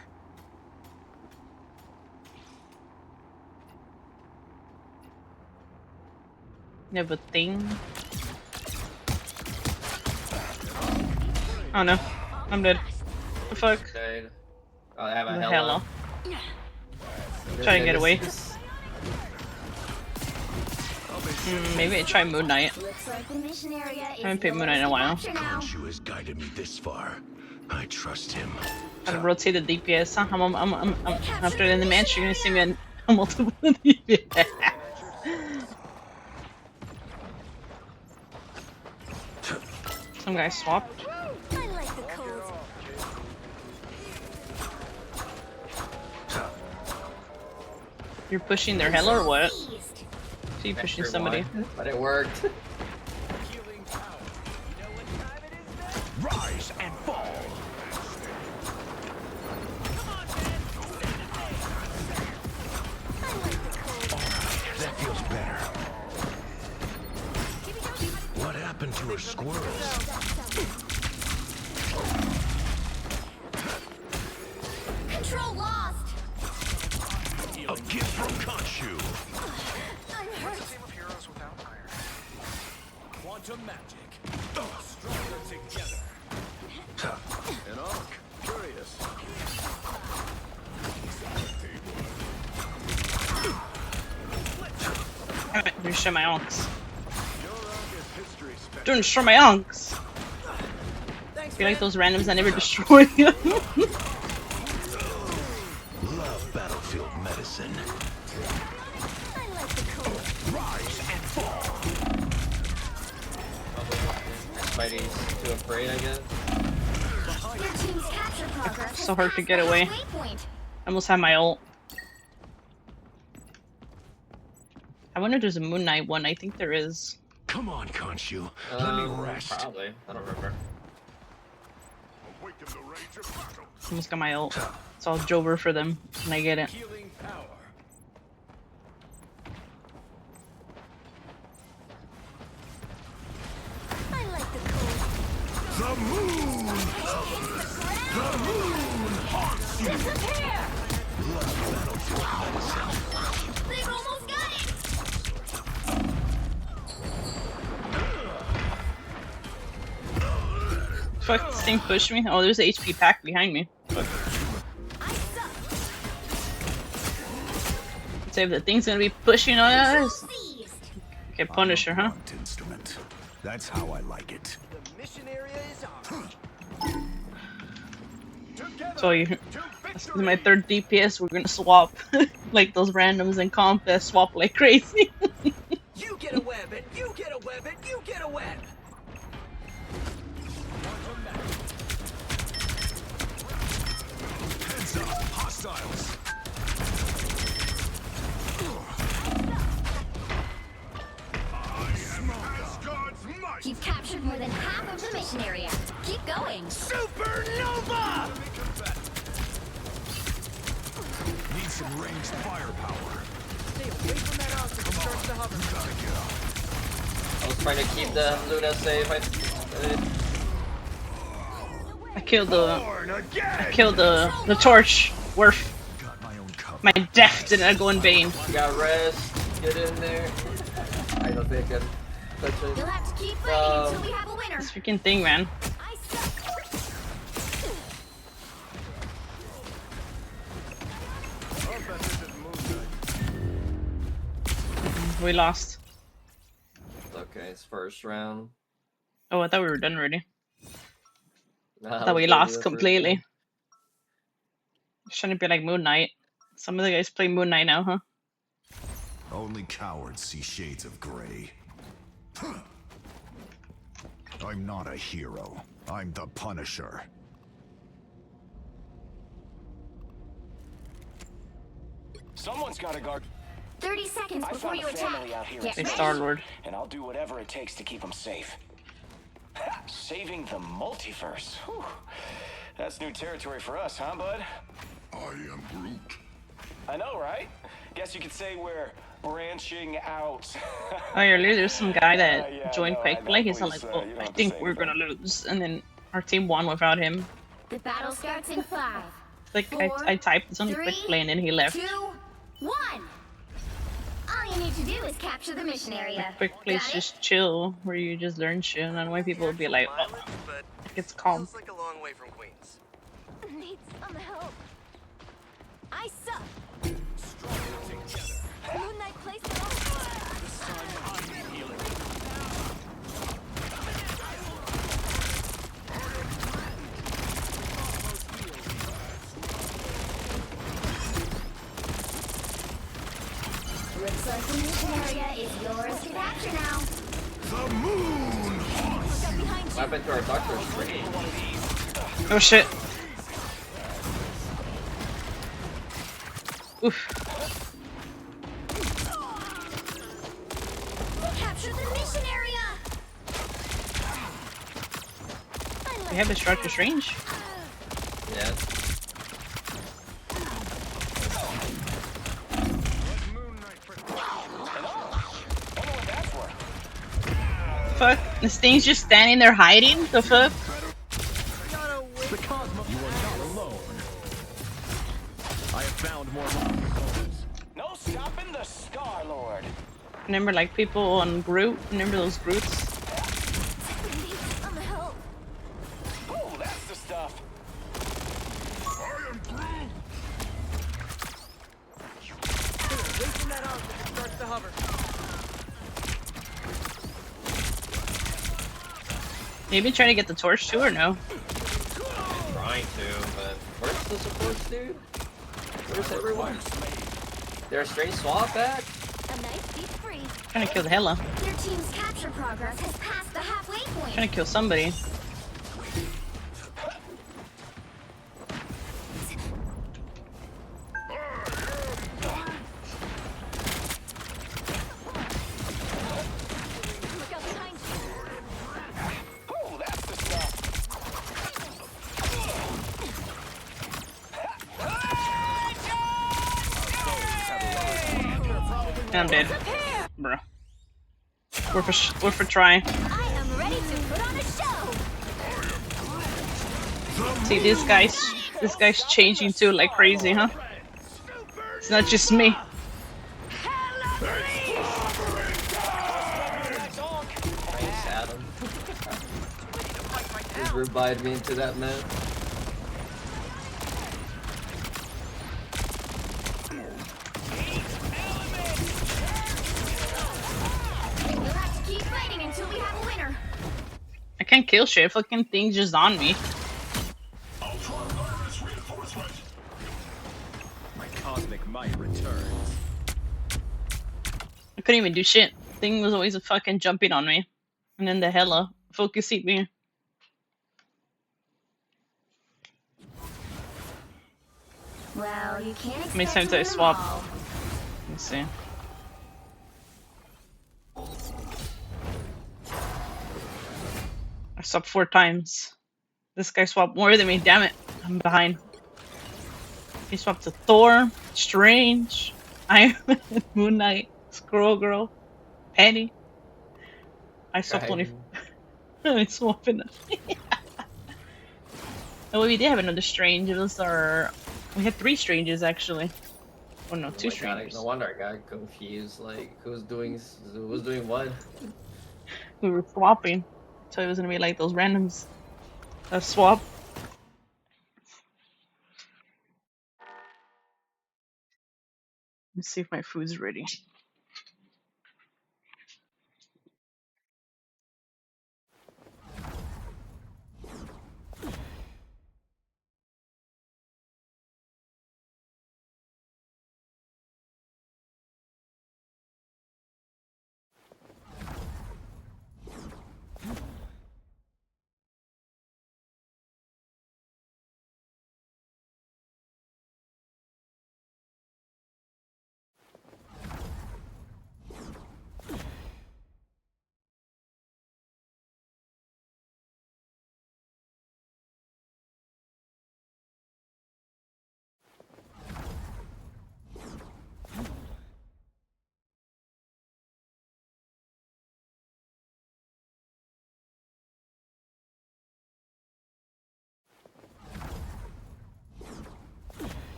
Never thing. Oh no. I'm dead. The fuck? Dead. Oh, I have a The Hella. Try to get away. Maybe I try Moon Knight. Looks like the mission area is I haven't played Moon Knight in a while. Khonshu has guided me this far. I trust him. I'll rotate the DPS. Huh? I'm after in the match, you're gonna see me on multiple DPS. Some guy swapped. I like the cold. You're pushing their hell or what? So you pushing somebody. But it worked. Rise and fall. That feels better. What happened to her squirrels? Control lost. A gift from Khonshu. I'm hurt. Quantum magic. Stronger together. An arc. Curious. Damn it, destroy my onks. Your arc is history special. Don't destroy my onks. I feel like those randoms I never destroy them. Love battlefield medicine. I like the cold. Rise and fall. Spidey's too afraid, I guess. Your team's capture progress So hard to get has away. passed the waypoint. I almost have my ult. I wonder if there's a Moon Knight one. I think there is. Come on, can't you? Let me rest. Probably. I don't remember. Almost got my ult. It's all Jover for them, and I get it. Healing power. I like the cold. The moon! The moon haunts you! Disappear! They've almost got it! Fuck, this thing pushed me. Oh, there's an HP pack behind me. So if the thing's gonna be pushing on us. Okay, Punisher, huh? Instrument. That's how I like it. The mission area is ours. So you, this is my third DPS. We're gonna swap like those randoms in comp that swap like crazy. You get a web, and you get a web, and you get a web. Heads up, hostiles. You've captured more than half of the mission area. Keep going. Supernova! Need some ranged firepower. Stay away from that object that starts to hover. Gotta get up. I was trying to keep the Luna safe. I killed the torch. Worth my death didn't go in vain. Got rest. Get in there. I don't think I can touch it. You'll have to keep fighting until we have a winner. This freaking thing, man. I suck. We lost. Okay, it's first round. Oh, I thought we were done already. Nah, I thought we we'll do lost the first completely. round. Trying to be like Moon Knight. Some of the guys play Moon Knight now, huh? Only cowards see shades of gray. I'm not a hero. I'm the Punisher. Someone's got to guard. 30 seconds I before found you a attack. family out here. Get in ready. Star-Lord. And I'll do whatever it takes to keep them safe. Saving the multiverse. Whew. That's new territory for us, huh, bud? I am Groot. I know, right? Guess you could say we're branching out. Oh, earlier there's some guy that Yeah, joined no, Quick I Play. know. He's all like, Please, "Oh, you don't I have to think say we're anything. gonna lose," and then our team won without him. The battle starts in 5. Like Four, I typed this on the Quick 3, Play and then he left. 2, 1. All you need to do is capture the mission area. Quick Play's Got it? just chill, where you just learn shit, and then why people would be like, "Oh, But it's calm." feels like a long way from Queens. Need some help. I suck. Moon Knight placed it all. Looks like the mission area is yours to capture now. The moon haunts you. What happened to our doctor? Oh shit. Oof. Capture the mission area. We have a Structure's range. Yeah. Fuck, this thing's just standing there hiding. The fuck? The Cosmo. You are not alone. I have found more components. No stopping the Star-Lord. Remember, like people on Groot. Remember those Groots? Some help. Oh, that's the stuff. I am Groot. Away from that object that starts to hover. Maybe try to get the torch too, or no? Trying to, but where's the supports, dude? Where's everyone? There's a straight swap back? A nice deep freeze. Trying to kill the Hela. Your team's capture progress has passed the halfway point. Trying to kill somebody. I'm dead. Bro. Worth a try. I am ready to put on a show. See, this guy's changing too like crazy, huh? It's not just me. Thanks, Adam. Just revived me into that man. We'll have to keep fighting until we have a winner. I can't kill shit. Fucking thing's just on me. My cosmic might returns. I couldn't even do shit. Thing was always fucking jumping on me. And then the hella focus hit me. Well, you can't How many expect times to did I win them swap? all. Let's see. I swapped 4 times. This guy swapped more than me. Damn it. I'm behind. He swapped to Thor, Strange, Iron Man, Moon Knight, Squirrel Girl, Penny. I swapped only. I swapped in. Oh, we did have another Strange. It was our. We had 3 Stranges actually. Oh no, 2 strangers. No wonder I got confused. Like, who's doing what? We were swapping, so it was gonna be like those randoms. A swap. Let's see if my food's ready.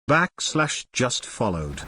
/ just followed.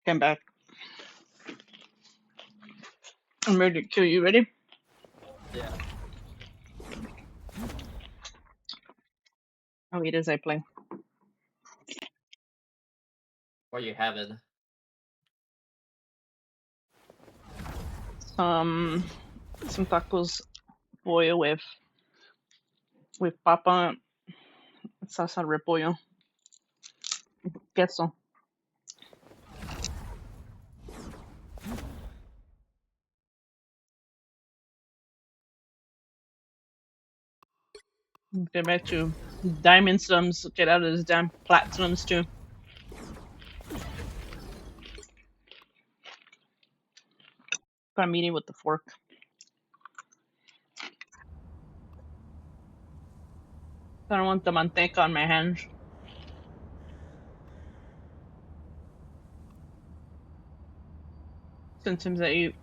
Came back. I'm ready to kill you. Ready? Yeah. I'll eat as I play. What you having? Some tacos pollo with papa, salsa repollo, queso. Get back to diamond sums. Get out of this damn platinums too. I'm eating with the fork. I don't want the manteca on my hands. Sometimes I eat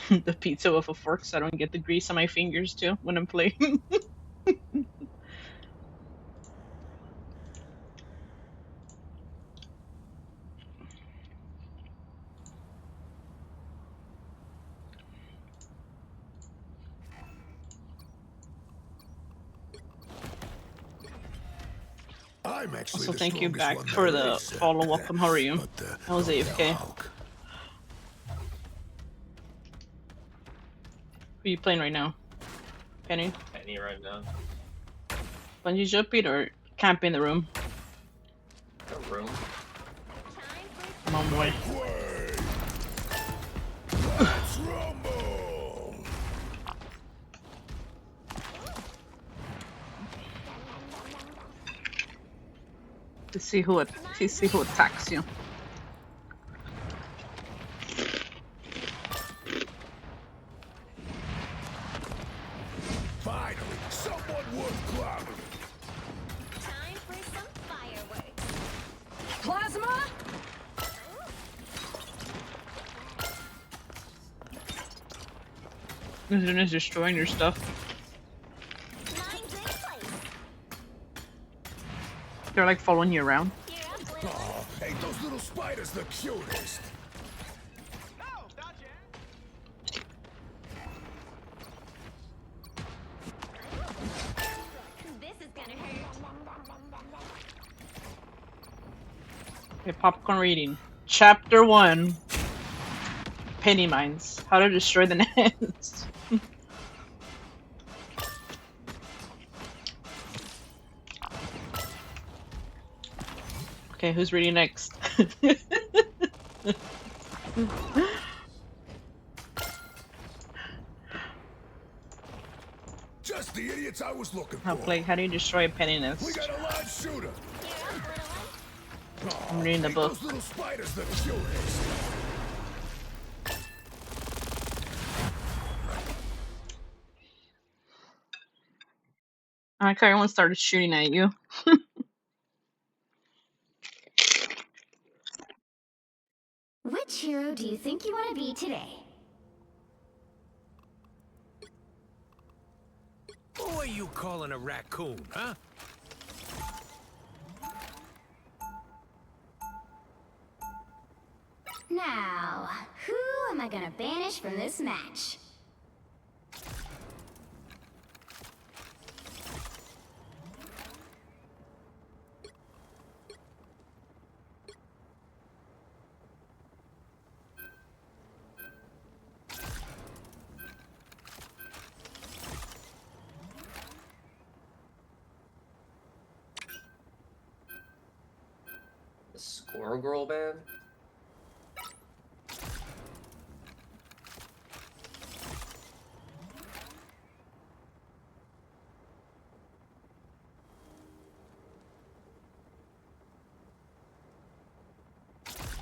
the pizza with a fork so I don't get the grease on my fingers too when I'm playing. I'm actually Also, the thank you strongest back one for there the is. follow. Welcome. How are you? I was AFK. Who are you playing right now? Penny? Penny right now. Bungee jumping or camp in the room? The room. Come on, boy. Let's rumble! To see who attacks you. Finally, someone worth clobbering. Time for some fireworks. Plasma? Isn't it destroying your stuff? Mine's in place. They're like following you around. Oh, ain't those little spiders the cutest? This is gonna hurt. Okay, popcorn reading. Chapter 1. Penny mines. How to destroy the nest. Okay, who's reading next? Just the idiots I was looking How for. do you destroy a penny We nest? got a live shooter. I'm reading the book. Those little spiders the cutest. I like how everyone started shooting at you. Which hero do you think you want to be today? Who are you calling a raccoon, huh? Now, who am I gonna banish from this match? The Squirrel Girl band?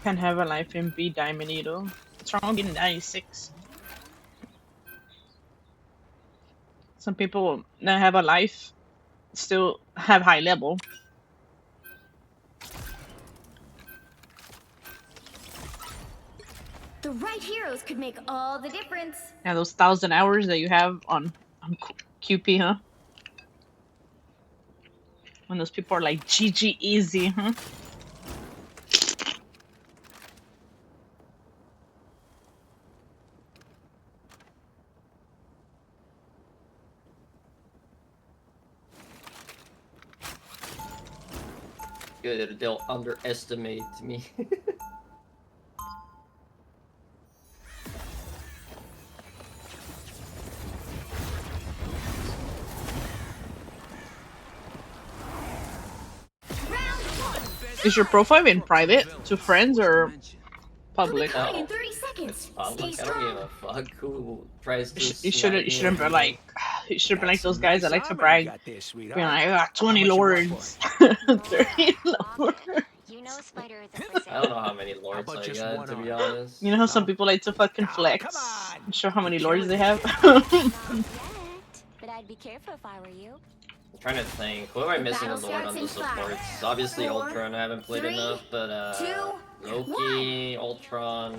Can't have a life and be Diamond Needle. What's wrong with getting 96? Some people that have a life still have high level. The right heroes could make all the difference. Yeah, those 1,000 hours that you have on QP, huh? When those people are like GG easy, huh? Good, they'll underestimate me. Is your profile in private to friends or public? No. In 30 seconds. It's public. I don't give a fuck who tries to. You shouldn't be like. You should be like those guys that like to brag. Being like, I got 20 lords. 30 lords. You know Spider is I don't know how many lords I got, to be honest. You know how some people like to fucking flex and show how many lords they have? But I'd be careful if I were you. I'm trying to think. Who am I missing a lord on the supports? Obviously Ultron, I haven't played enough, but Loki, Ultron.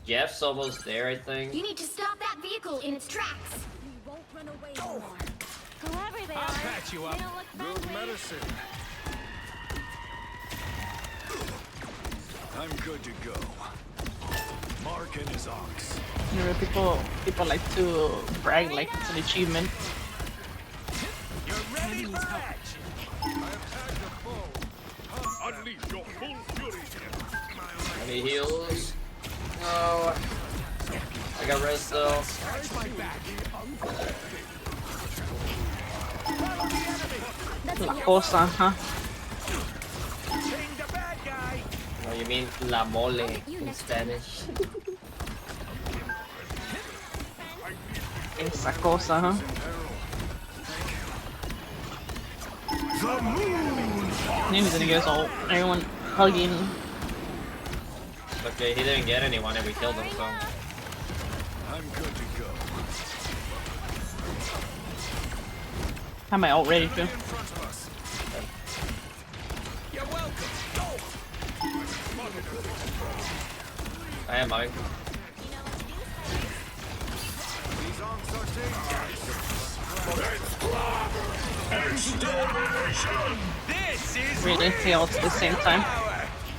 Jeff's almost there, I think. You need to stop that vehicle in its tracks. We won't run away anymore. Whoever they I'll are, patch you up. they don't look Good friendly. medicine. I'm good to go. Mark and his ox. You know, people like to brag like it's an achievement. You're ready for action. I attack the foe. Unleash your full fury. Any heals? No. I got rest though. La cosa, huh? No, you mean la mole in Spanish. Esa cosa, huh? The moon. Name's gonna get all everyone hugging. Okay, he didn't get anyone and we killed him, so. I'm good to go. Have my ult ready too. You're welcome. I am mine. These arms are This is Really, they all at the same time.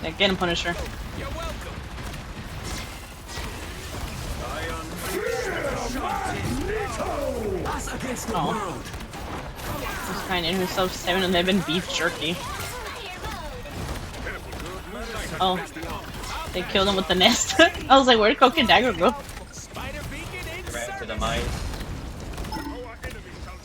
Yeah, get him, Punisher. You're welcome. Oh. This guy named himself 7-Eleven beef jerky. Oh, they killed him with the nest. I was like, where'd Cloak and Dagger go? Ran to the mines.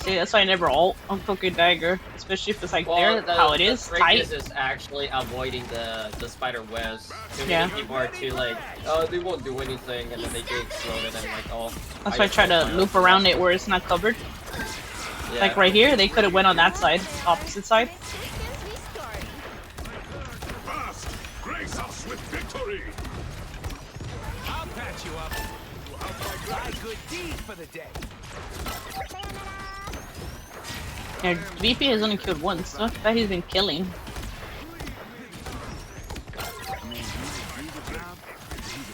See, that's why I never ult on Cloak and Dagger, especially if it's like there, the, how it is, the trick tight. is actually avoiding the spider webs. Too Yeah. many people are too like, oh, they won't do anything, and then they get exploded and like, oh. That's why I try to loop around it where it's not covered. Yeah. Like right here, they could have went on that side, opposite side. Grace us with victory! I'll patch you up. My good deed for the day. Yeah, VP has only killed once. So I bet he's been killing.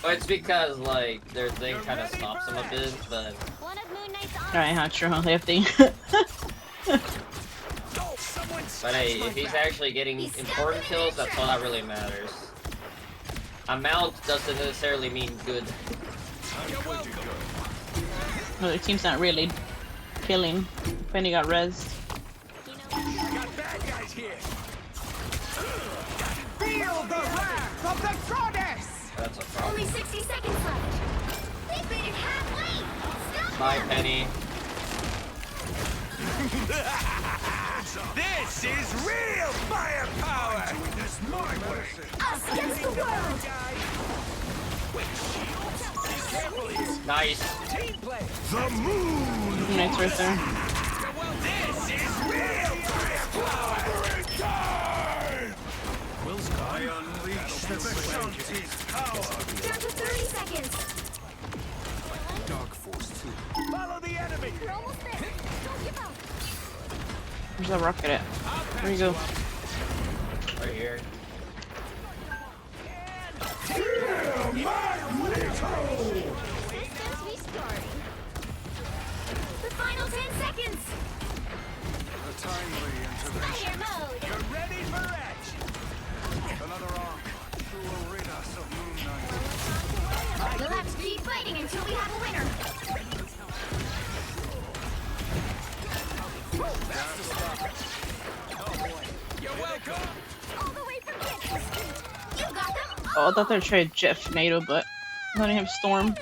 Oh, it's because like their thing kind of stops them a bit, but. Alright, how true. They have to. But hey, if he's actually getting important kills, that's all that really matters. Amount doesn't necessarily mean good. Well, their team's not really killing. Penny got rezzed. Got bad guys here. Feel the wrath of the goddess! That's a problem. Only 60 seconds left. They made it halfway. Stop Bye, them. Penny. This is real firepower! This my way! Us against the world. Nice. Team play. The moon! Nice right there. This is real firepower! Will's gone. I unleash the Vishanti's power! Down to 30 seconds. Dark Force 2. Follow the enemy! We're almost there. Don't give up. Where's that rocket at? There you go. Right here. Systems restarting. The final 10 seconds. The timely intervention. Fire mode. You're ready for action! Another arc. Who will rid us of Moon Knight? We'll have to keep fighting until we have a winner. You're welcome! All the way from Kansas Street. You got them Oh, I thought they were trying to Jeff NATO, but letting him Storm.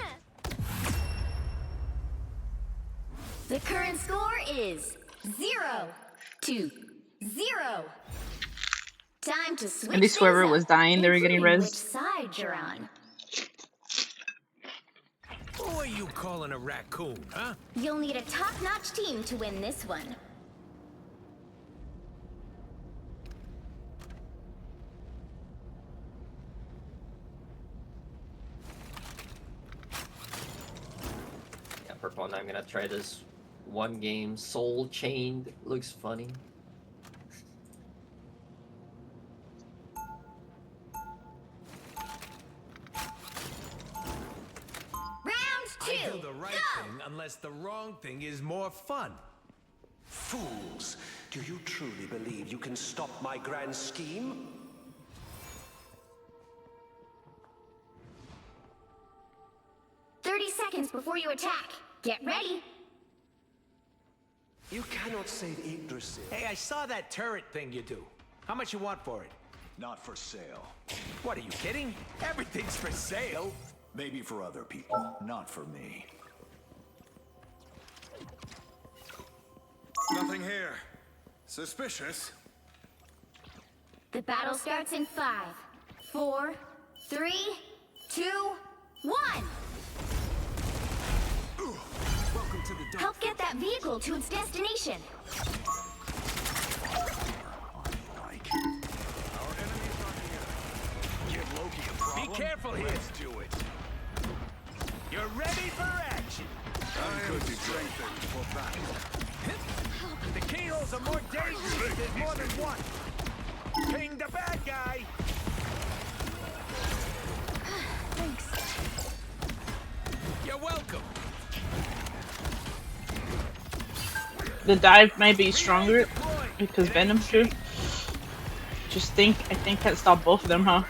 The current score is 0-0. Time to switch At least whoever things was up, dying, they were getting including rezzed. which side you're on. Who are you calling a raccoon, huh? You'll need a top-notch team to win this one. Yeah, purple. And I'm gonna try this one game. Soul Chained looks funny. Round I do 2. the right thing unless the wrong thing is more fun. Fools, do you truly believe you can stop my grand scheme? Seconds before you attack. Get ready. You cannot save Yggdrasil. Hey, I saw that turret thing you do. How much you want for it? Not for sale. What, are you kidding? Everything's for sale. Maybe for other people, not for me. Nothing here. Suspicious. The battle starts in 5, 4, 3, 2, 1. Welcome to the Help get that vehicle to its destination. Give Loki a problem. Be careful here. Let's do it. You're ready for action. I am strengthened for battle. The keyholes are more dangerous if there's more than one. Ping the bad guy. Thanks. You're welcome. The dive might be stronger because Venom's too. I think that stopped both of them, huh?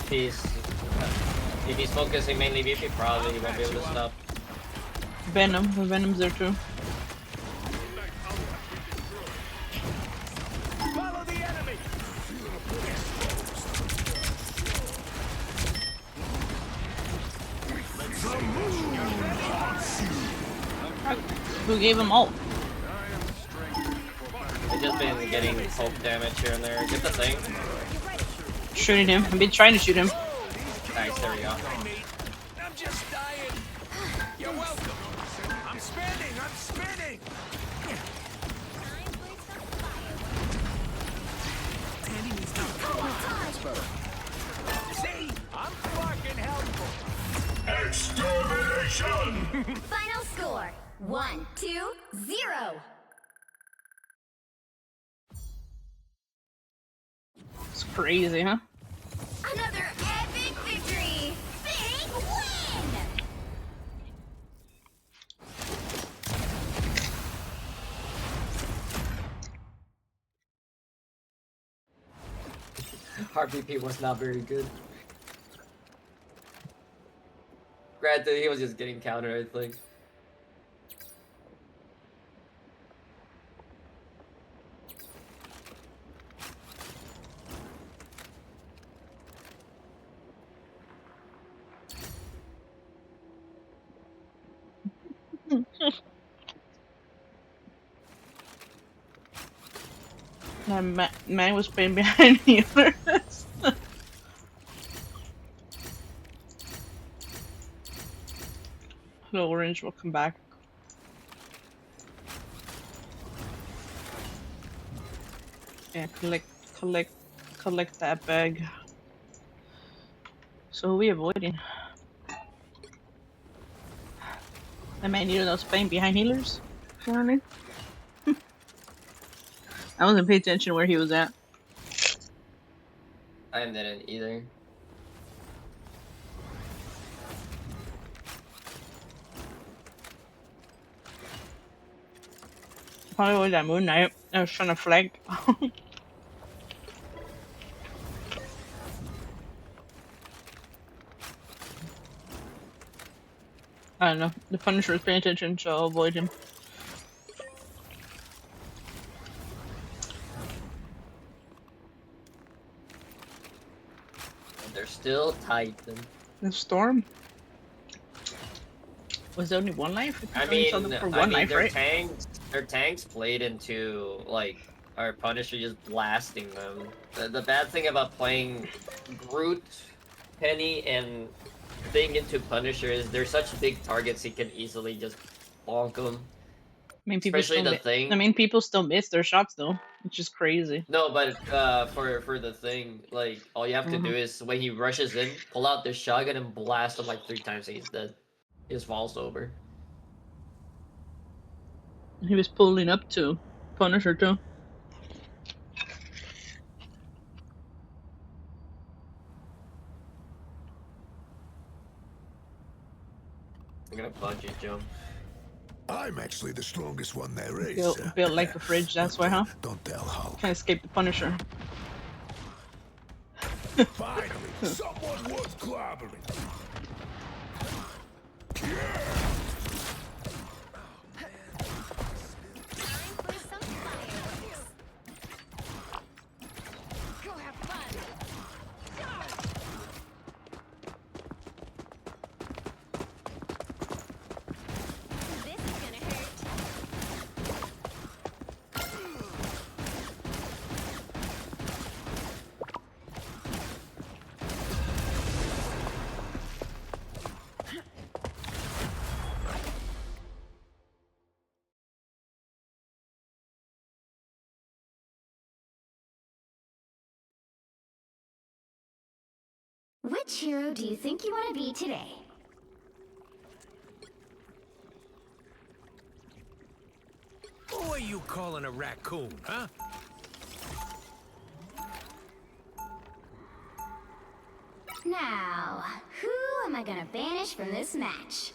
If he's focusing mainly VP, probably he won't be able to stop. Venom's there too. Follow the enemy. Who gave him ult? I've just been getting poke damage here and there. Get the thing. Shooting him. I've been trying to shoot him. Nice, there we go. I'm just dying. You're welcome. I'm spinning. Tandy needs help. That's better. Final score 1-2-0. It's crazy, huh? Another epic victory! Big win! RPP was not very good. Granted, he was just getting countered, I think. That man was playing behind healers. Hello, Orange. Welcome back. Yeah, collect that bag. So who are we avoiding? That man needed us playing behind healers. You know what I mean? I wasn't paying attention where he was at. I didn't either. Probably was that Moon Knight. I was trying to flag. I don't know. The Punisher was paying attention, so I'll avoid him. They're still tight. Then. The Storm? Was there only one life? I mean, life, their right? tanks played into like our Punisher just blasting them. The bad thing about playing Groot, Penny, and Thing into Punisher is they're such big targets he can easily just bonk them. I mean, people Especially still the Thing. I mean, people still miss their shots though, which is crazy. No, but for the Thing, like all you have to do is when he rushes in, pull out the shotgun and blast him like 3 times and he's dead. He just falls over. He was pulling up to Punisher too. I'm gonna bungee jump. I'm actually the strongest one there is. Built like a fridge, that's why, huh? Don't tell Hulk. Can't escape the Punisher. Finally, someone worth clobbering. Which hero do you think you want to be today? Who are you calling a raccoon, huh? Now, who am I gonna banish from this match?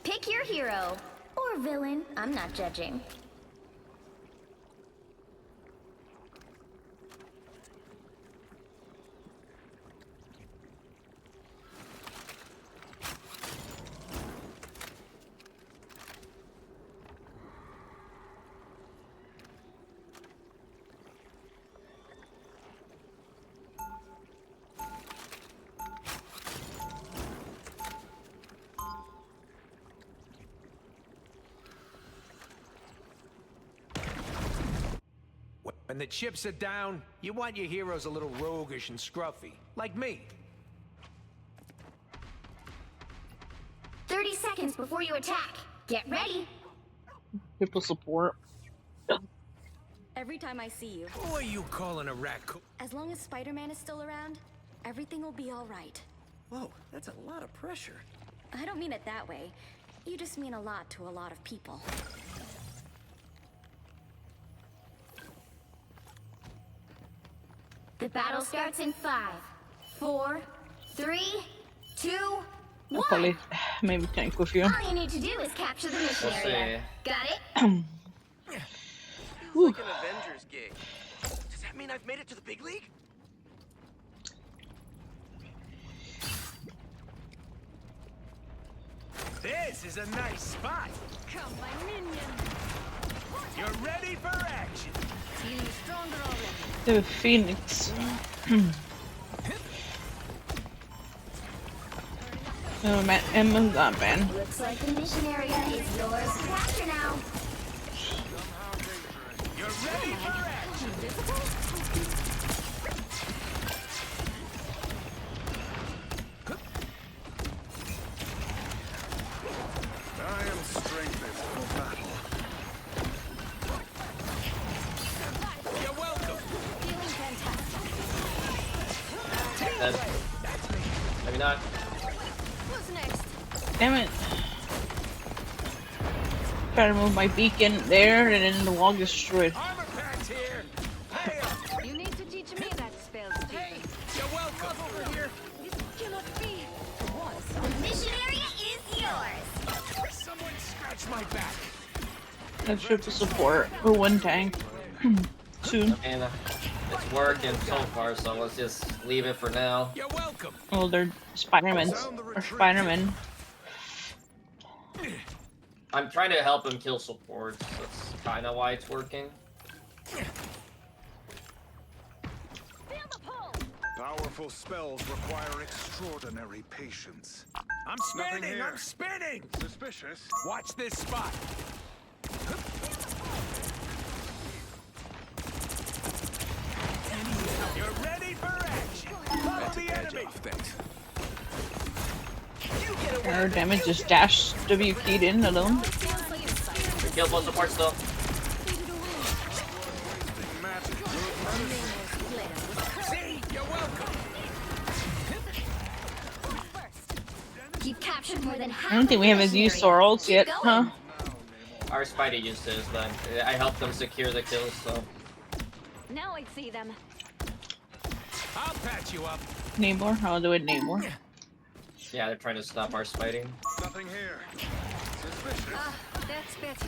Pick your hero, or or villain, I'm not judging. When the chips are down, you want your heroes a little roguish and scruffy, like me. 30 seconds before you attack. Get ready. People support. Every time I see you, Who are you calling a raccoon? as long as Spider-Man is still around, everything will be all right. Whoa, that's a lot of pressure. I don't mean it that way. You just mean a lot to a lot of people. The battle starts in 5, 4, 3, 2, I'll 1. probably maybe tank with you. All you need to do is capture the mission We'll area. Got it? Feels like an Avengers gig. Does that mean I've made it to the big league? This is a nice spot. Come, my minion! You're ready for action. Feeling stronger already. The Phoenix. Oh man, Emma's not banned. Looks like the mission area is yours to capture now. You're ready for action. I am strengthened for battle. You're welcome. Feeling fantastic. Dead. Maybe not. What's next? Damn it. Try to move my beacon there and then the wall gets destroyed. Armor packs here. Hey, You need to teach me that spell, Stevie. you're welcome. Over here. This cannot be. Was. The mission area is yours. Someone scratch my back. Let's triple support or one tank. Soon. And it's working so far, so let's just leave it for now. You're welcome. Well, they're Spider-Man. Or Spider-Man. I'm trying to help him kill supports. That's kind of why it's working. Powerful spells require extraordinary patience. I'm Nothing spinning. here. I'm spinning. Suspicious. Watch this spot. You're ready for action. Follow the enemy. Our damage is dash W keyed in alone. We killed both supports though. See, you're welcome. You've captured more than half. I don't think we haven't used our ults yet, huh? Our Spidey used his, but I helped them secure the kills, so. Now I see them. I'll patch you up. Namor? I'll do it Namor. Yeah, they're trying to stop our Spidey. Nothing here. Suspicious. That's better.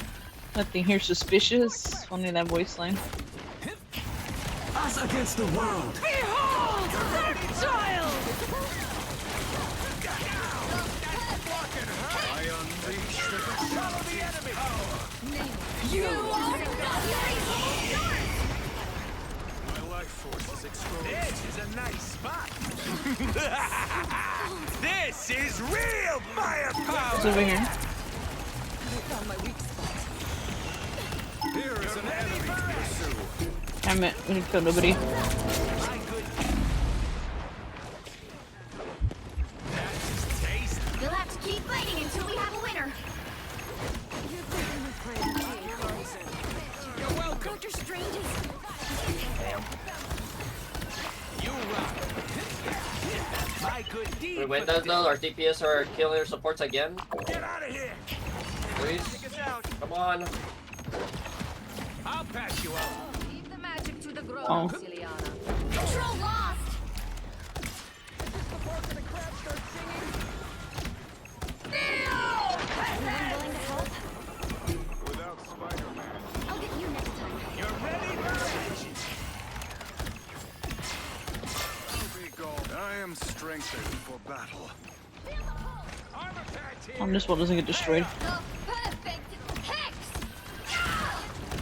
Nothing here suspicious. Only that voice line. Us against the world. Behold that child! I unleash the Follow the enemy. You are My life force is exposed. This is a nice spot. This is real It's firepower. over here. found my weak spot. Here is an enemy to pursue. Damn it, we didn't kill nobody. That's tasty. You'll have to keep fighting until we have a winner. You're welcome. Doctor Strange is... You rock. My good deed. We win those though. Our DPS are killing their supports again. Get out of here. Please. Come on. I'll patch you up. Leave the magic to the grown Oh. Ciliana. Control lost. Anyone willing to help? am strengthened for battle. This one doesn't get destroyed.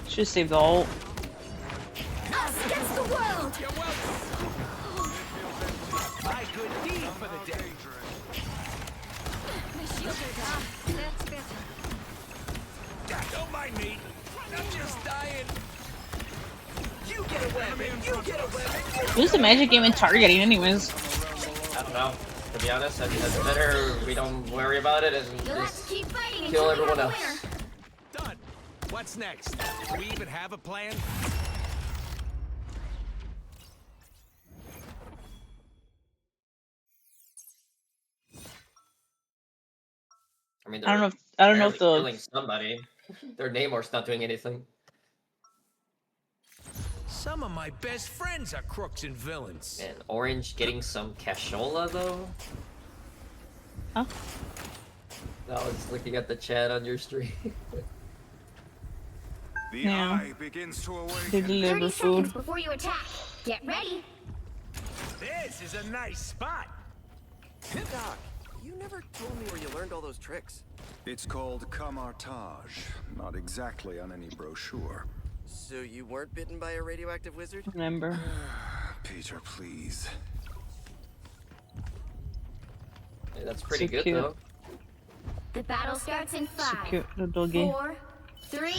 Should save the ult. Us against the world! You're welcome. My good deed for the day. My shield is off. That's better. Don't mind me. I'm just dying. You get a weapon. You get a weapon. Who's the magic game in targeting, anyways? I don't know. To be honest, it's better we don't worry about it and just kill everyone else. Done. What's next? Do we even have a plan? I mean, I don't know if the killing somebody. Their Namor's not doing anything. Some of my best friends are crooks and villains. And Orange getting some cashola though. Huh? I was looking at the chat on your stream. The Yeah. eye begins to awaken. They deliver 30 seconds food. before you attack. Get ready. This is a nice spot. Doc, you never told me where you learned all those tricks. It's called camartage. Not exactly on any brochure. So you weren't bitten by a radioactive wizard? Remember. Peter, please. Hey, that's pretty So good cute. though. The battle starts in So 5, cute, the doggy. 4, 3,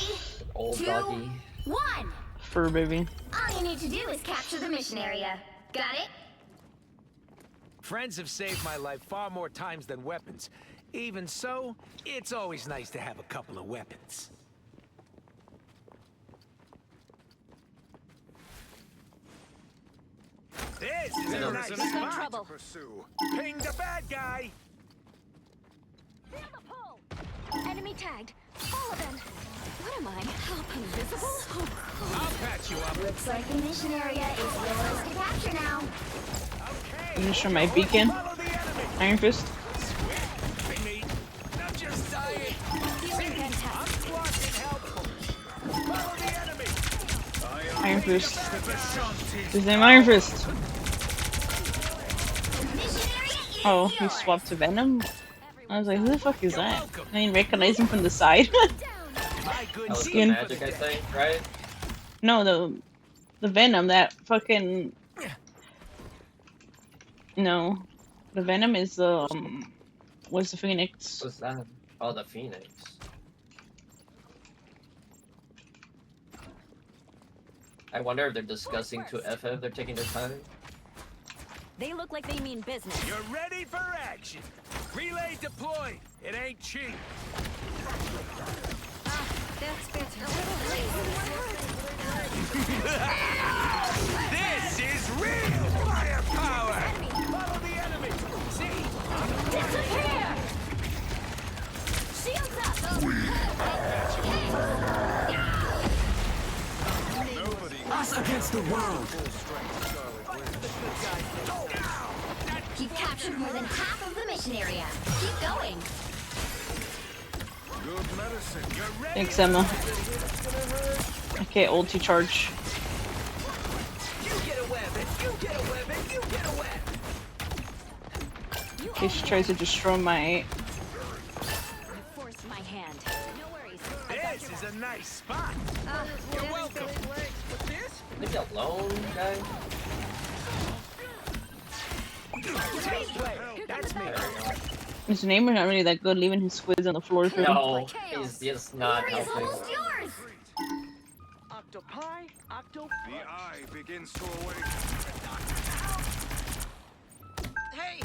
Old 2, doggy. 1. Fur baby. All you need to do is capture the mission area. Got it? Friends have saved my life far more times than weapons. Even so, it's always nice to have a couple of weapons. This is a nice spot. Trouble. Pursue. Ping the bad guy. Feel the pull. Enemy tagged. All of them. What am I? Help invisible? So cool. I'll patch you up. Looks like the mission area is yours to capture now. I'm gonna show my beacon. Follow the enemy. Iron Fist. Ping me. I'm just dying. Feeling fantastic. I'm squashing helpful. Follow the enemy. Iron Fist. His name Iron Fist. Oh, he swapped to Venom? I was like, who the fuck is that? I didn't recognize him from the side. My good That was the Skin. magic, I think, right? No, the Venom, that fucking... No. The Venom is the, what's the Phoenix? What's that? Oh, the Phoenix. I wonder if they're discussing to FF, they're taking their time. They look like they mean business. You're ready for action. Relay deployed. It ain't cheap. That's better. This is real firepower. Follow the enemy. See? Disappear! Shields up! Us against the world. You've captured more than half of the mission area. Keep going. Good medicine. You're ready. Thanks, Emma. Okay, ulti charge. You get a weapon. You get a weapon. You get a weapon. In case she tries to destroy my... I forced my hand. No worries. This is a nice spot. You're welcome. What's this? Leave me alone, guy. That's me. His name is not really that good, leaving his squids on the floor for him. No, he's just not helping. Yours. Octopi, The eye begins to awaken. Hey!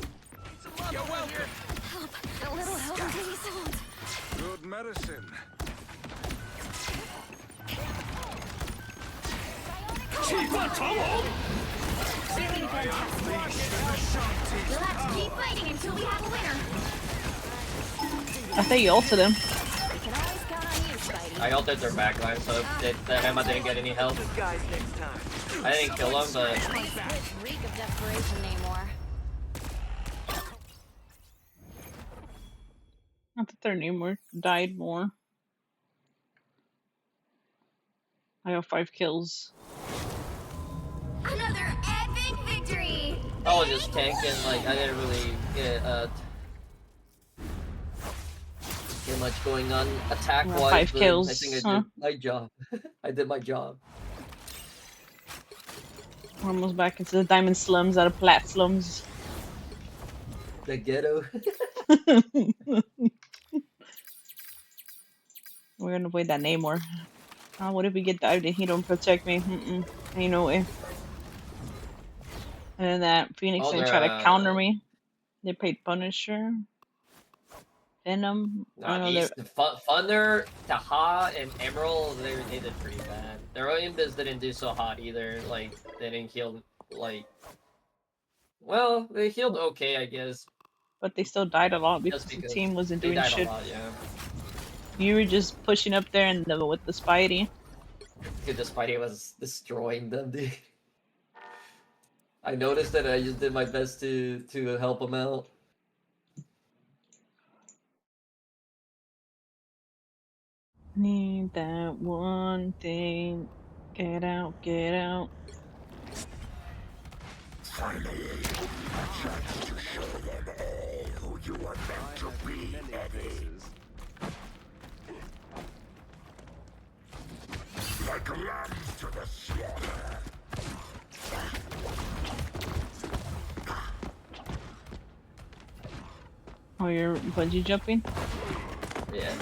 Some love You're over welcome. here. Help. A little help, please. Good medicine. Feeling fantastic. You'll have to keep fighting until we have a winner. I thought you ulted him. We can always count on you, Spidey. I ulted their backline, so the Emma didn't get any help. Guys, next time. I didn't kill him, but Which reek of desperation, Namor. Not that their name were died more. I got 5 kills. Another epic victory! I was just tanking, like, I didn't really get much going on attack-wise, 5 but I kills, think I huh? did my job. I did my job. We're almost back into the diamond slums out of plat slums. The ghetto. We're gonna avoid that Namor. What if we get dived and he don't protect me? Ain't no way. And then that Phoenix Oh, gonna try to counter me. They played Punisher. Venom. I Nah, don't know. Thunder, Taha, and Emerald, they did pretty bad. Their Olympus didn't do so hot either. Like, they didn't heal, like... Well, they healed okay, I guess. But they still died a lot Just because the because team wasn't they doing died shit. a lot, yeah. You were just pushing up there and with the Spidey. Dude, the Spidey was destroying them, dude. I noticed that I just did my best to help them out. Need that one thing. Get out, get out. Finally, a chance to show them all who you are meant to be, Eddie. Like lambs to the slaughter. Oh, you're bungee jumping? Yeah.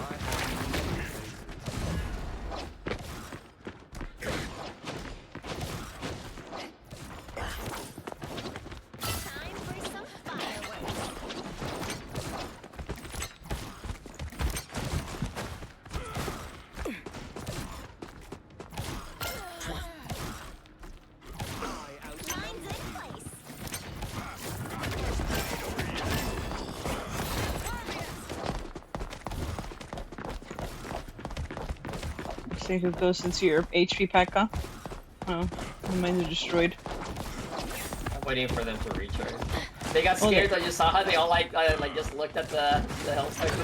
See who goes into your HP pack, huh? Oh, mine are destroyed. I'm waiting for them to recharge. They got scared. I just saw how they all like just looked at the health cycle.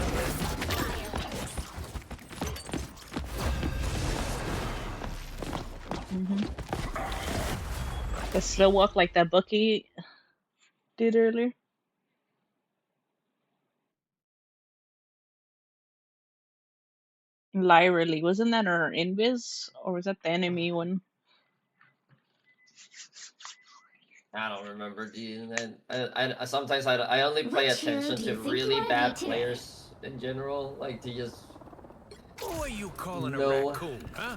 The slow walk like that Bucky did earlier. Lyra Lee, wasn't that her invis? Or was that the enemy one? I don't remember, dude. And I sometimes I only pay attention to really bad players in general, like to just. Who are you calling a No. raccoon, huh?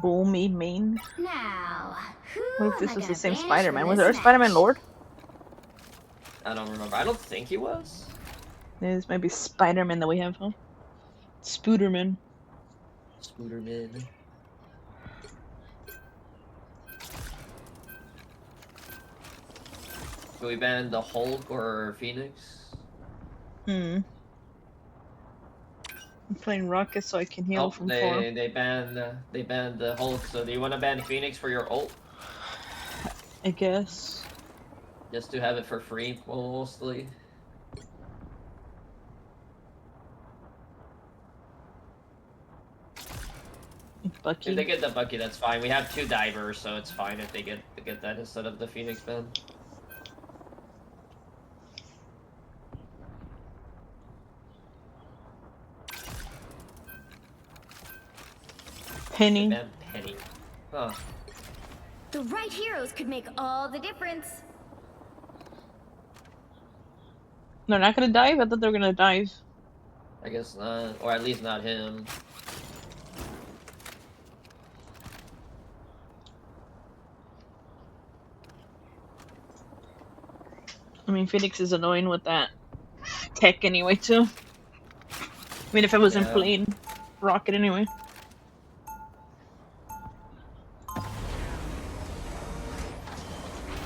Boomy main. Now, who What if this am I was the gonna same banish Spider-Man? from Was this there a Spider-Man match? Lord? I don't remember. I don't think he was. This might be Spider-Man that we have, huh? Spooderman. Spooderman. Should we ban the Hulk or Phoenix? I'm playing Rocket so I can heal from 4. They banned the Hulk. So do you want to ban Phoenix for your ult? I guess. Just to have it for free, mostly. Bucky. If they get the Bucky, that's fine. We have 2 divers, so it's fine if they get that instead of the Phoenix ban. Penny. They banned Penny. Huh. The right heroes could make all the difference. They're not gonna dive? I thought they were gonna dive. I guess not, or at least not him. I mean, Phoenix is annoying with that tech anyway, too. I mean, if I wasn't playing Rocket anyway.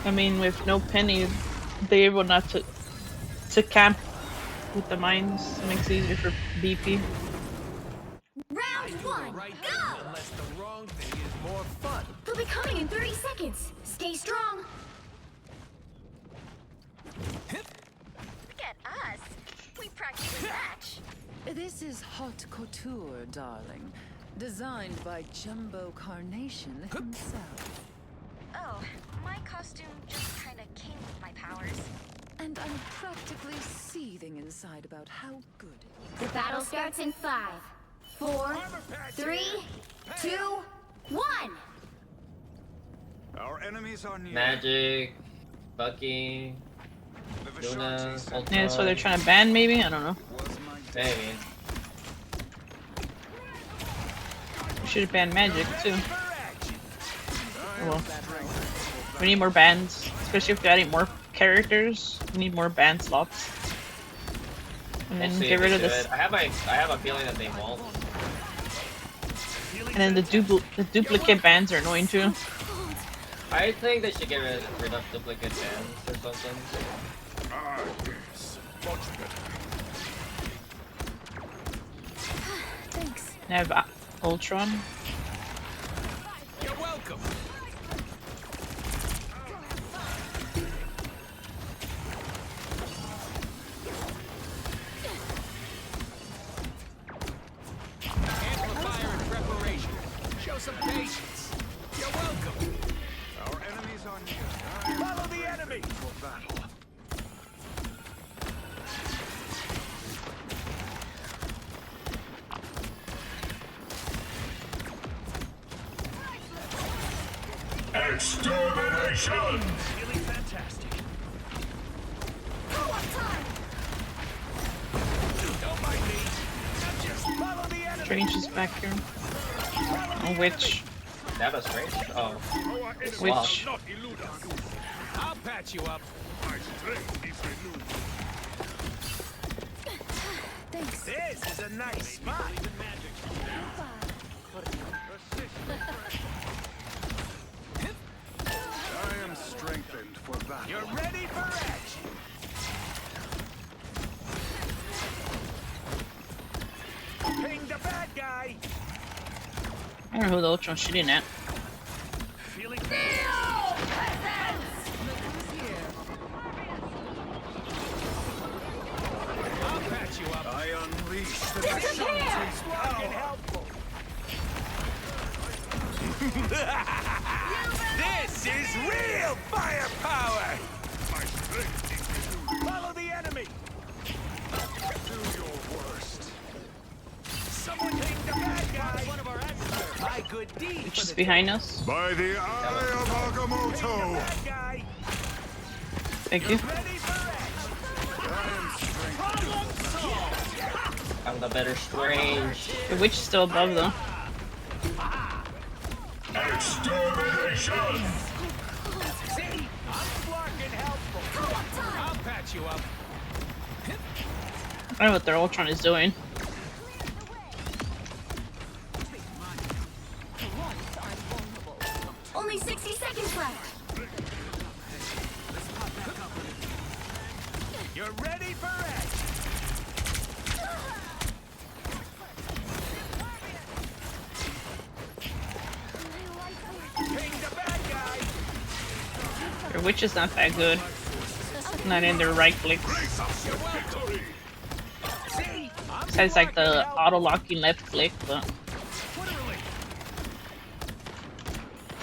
I mean, with no Penny, they're able not to camp with the mines. It makes it easier for BP. Round 1, go! Unless the wrong thing is more fun. They'll be coming in 30 seconds. Stay strong. Look at us. We practically match. This is haute couture, darling. Designed by Jumbo Carnation himself. Oh, my costume just kinda came with my powers. And I'm practically seething inside about how good it The battle starts in 5, 4, 3, 2, 1. Our enemies are near. Magic, Bucky, Luna, Yeah, so they're trying to ban maybe? I don't know. Maybe. We should have banned Magic too. Oh well. We need more bans, especially if they're adding more characters. We need more ban slots. And then get rid of this. I have a feeling that they won't. And then the duplicate bans are annoying too. I think they should get rid of duplicate bans or something. Ah, yes. Much better. Thanks. I have Ultron. You're welcome. Amplifier in preparation. Show some patience. You're welcome. Our enemies are near. Follow the enemy. For battle. Extermination! Feeling fantastic. Don't mind me. Just follow the enemy. Strange is back here. Oh, Witch. That was strange. Oh. Witch. Not elude us. I'll patch you up. My strength is renewed. Thanks. This is a nice spot. I am strengthened for battle. You're ready for action. Ping the bad guy. I don't know who the Ultron's shooting at. Feeling I'll patch you up. I unleash the This Ashanti's fucking power. helpful. This is real firepower. My strength is renewed. Follow the enemy. Do your worst. Someone ping the bad guy. One of our experts. My good deed. Witch is behind us. By the eye of Agamotto. Bad guy. Thank you. Ready for action. I am strengthened. I'm the better Strange. The Witch is still above though. Extermination! See? I'm fucking helpful. I'll patch you up. I don't know what their Ultron is doing. Only 60 seconds left. You're ready for action. Ping the bad guy. Their Witch is not that good. Not in their right click. You're welcome. See? I'm Besides like the fucking helpful. auto locking left click, but Literally.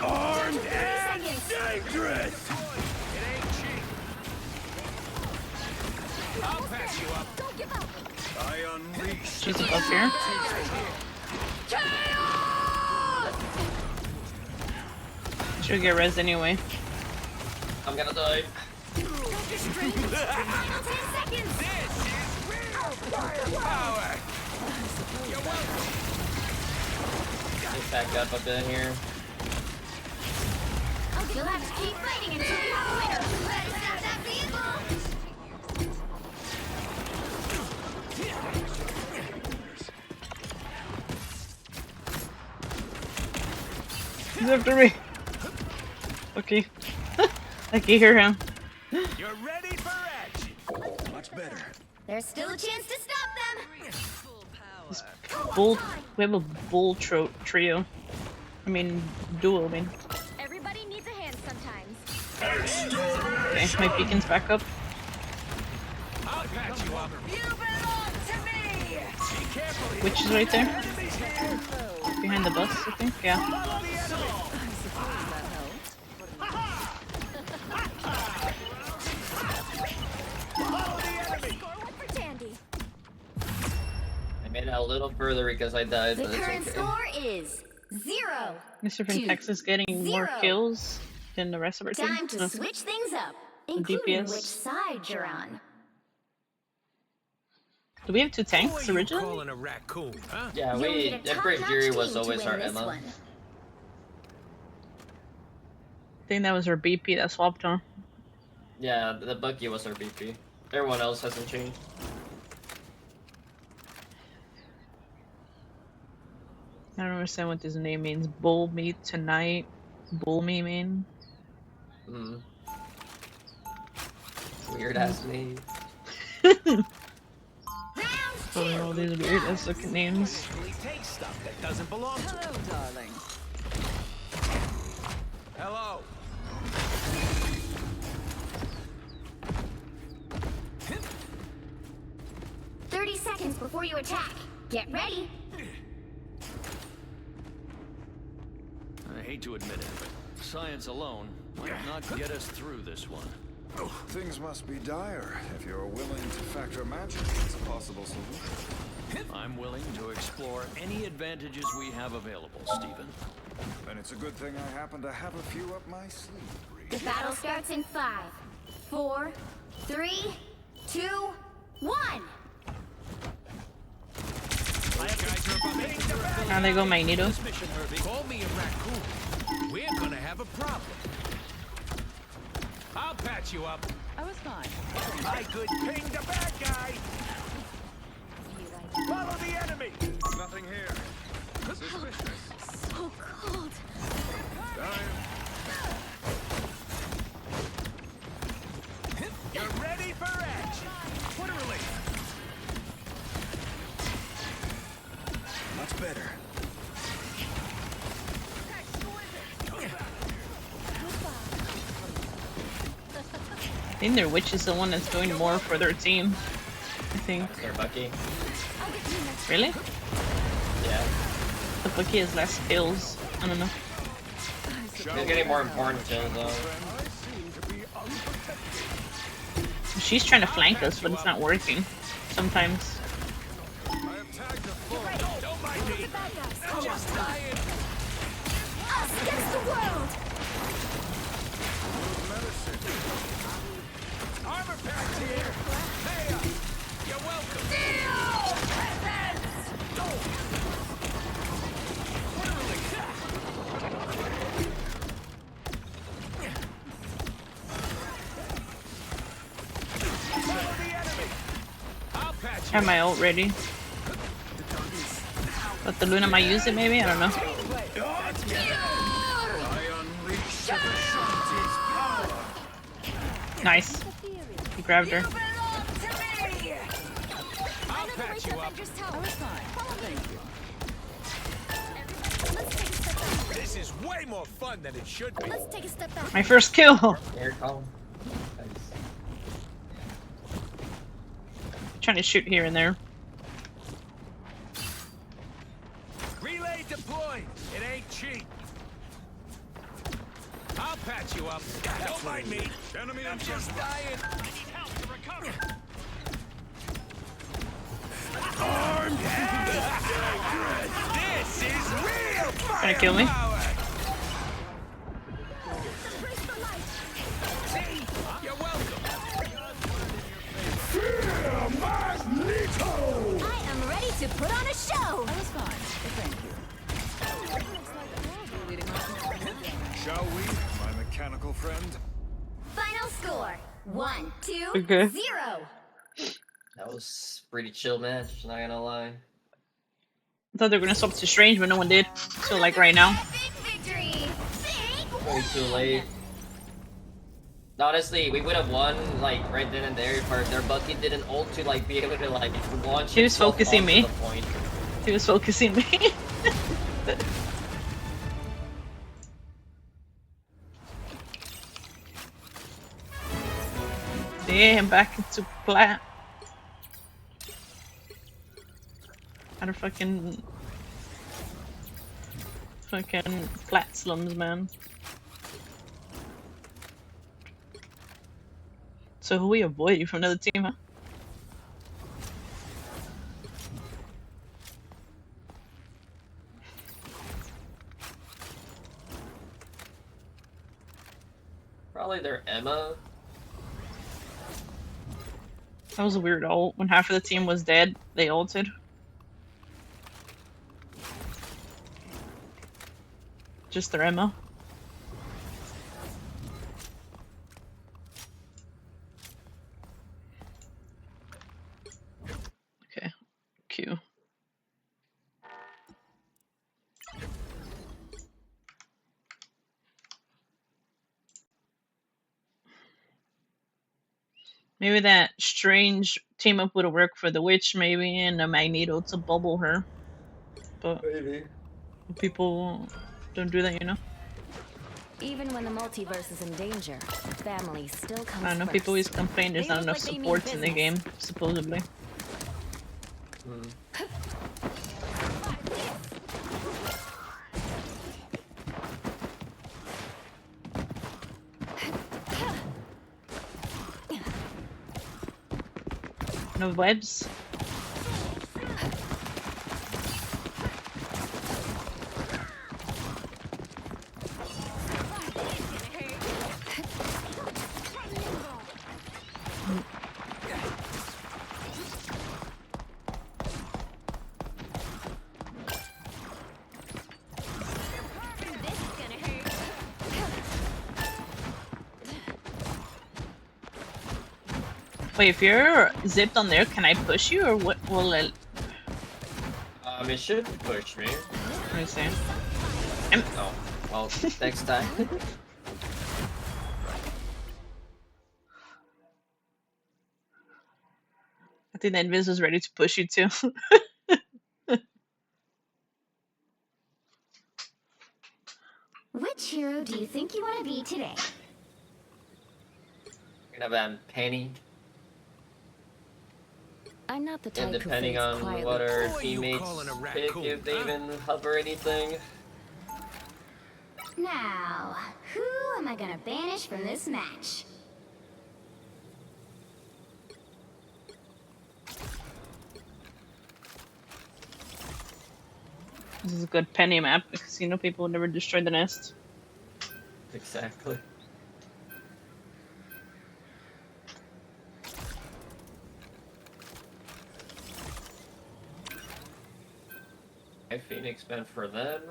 Armed and dangerous. It ain't cheap. I'll patch you up. Don't give up. I unleash she's above here. She'll get res anyway. I'm gonna die. Final 10 seconds. This is real firepower. You're welcome. Just back up a bit here. You'll have to keep fighting until you have a winner. Let's stop that vehicle. He's after me. Okay. I can hear him. You're ready for action. much better. There's still a chance to stop them. Bull. We have a bull trio. I mean, duo. I mean. Everybody needs a hand sometimes. Okay, my beacon's back up. I'll patch you up. You belong to me! Be careful. Witch is right there. Enemies here. Behind the bus, I think. Yeah. I made it a little further because I died, The but it's current okay. score is 0. Mr. From Texas getting more 0. kills than the rest of our team. Time to switch things up, The including DPS. which side you're on. Do we have 2 tanks Who are you originally? calling a raccoon, huh? Yeah, You'll we need a Emperor top-notch Fury team was to always win our this Emma. one. I think that was our BP that swapped on. Yeah, the Bucky was our BP. Everyone else hasn't changed. I don't understand what this name means. Bull me tonight. Bull me mean. Weird ass name. Oh, these weird ass looking names. Take stuff that doesn't belong to Hello, darling. Hello. 30 seconds before you attack. Get ready. I hate to admit it, but science alone might not get us through this one. Things must be dire if you're willing to factor magic as a possible solution. I'm willing to explore any advantages we have available, Stephen. Then it's a good thing I happen to have a few up my sleeve. The battle starts in 5, 4, 3, 2, 1. Now they go Magneto. Call me a raccoon. We're gonna have a problem. I'll patch you up. I was fine. I could ping the bad guy. Follow the enemy. Nothing here. Suspicious. So cold. You're ready for action. What a relief. Much better. I think their witch is the one that's doing more for their team. I think. Their Bucky. Really? Yeah. The Bucky has less kills. I don't know. He's getting more important kills though. She's trying to flank us, but it's not working. Sometimes. Don't mind me. I'm just dying. Us against the world. Armor packs here. Hey, you're welcome. I have my ult ready. But the Luna might use it maybe? I don't know. Nice. He grabbed her. I'll patch you up. I was fine. Thank you. This is way more fun than it should be. Let's take a step back. My first kill! Air column. Trying to shoot here and there. Relay deployed. It ain't cheap. I'll patch you up. Don't mind me. Enemy I'm just dying. I need help to recover. This is real fire. Trying to kill me? See? You're welcome. I am ready to put on a show. I was fine. Thank you. Shall we, my mechanical friend? Final score 1, 2, Okay. 0. That was pretty chill match, not gonna lie. I thought they were gonna swap to Strange, but no one did. So like right now. Victory. Way too late. Honestly, we would have won like right then and there if their Bucky didn't ult to like be able to like launch. He was himself focusing onto me. the point. He was focusing me. Damn, back into plat. How to fucking Fucking flat slums, man. So who we avoid from another team, huh? Probably their Emma. That was a weird ult. When half of the team was dead, they ulted. Just their Emma. Okay, Q. Maybe that strange team up would have worked for the witch, maybe, and a Magneto to bubble her. But Maybe. people don't do that, you know? Even when the multiverse is in danger, family still comes I don't know, first. people always complain there's They not look enough like they mean supports in the game, business. supposedly. No webs? Wait, if you're zipped on there, can I push you, or what will it? It should push me. Let me see. Oh, well, next time. I think the Invis was ready to push you too. Which hero do you think you want to be today? We're gonna have Penny. I'm not the type And who depending fades on quietly. what our Who are you teammates calling a pick, raccoon, if they huh? even hover anything. Now, who am I gonna banish from this match? This is a good penny map because you know people would never destroy the nest. Exactly. Okay, Phoenix meant for them.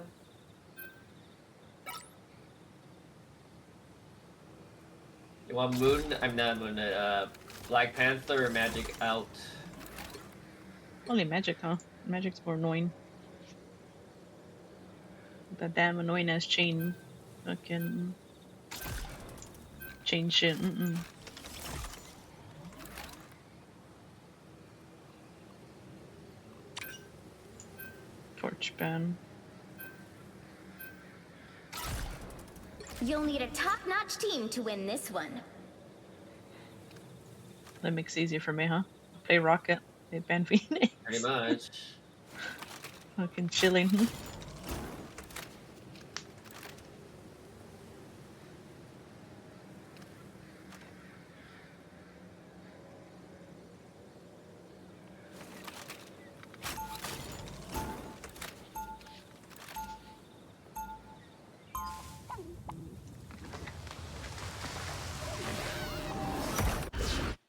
You want Moon? I'm not Moon. Black Panther or Magic out? Only Magic, huh? Magic's more annoying. That damn annoying ass chain. Fucking. Chain shit. Torch ban. You'll need a top-notch team to win this one. That makes it easier for me, huh? Play Rocket. Play ban Phoenix. Pretty much. Fucking chilling.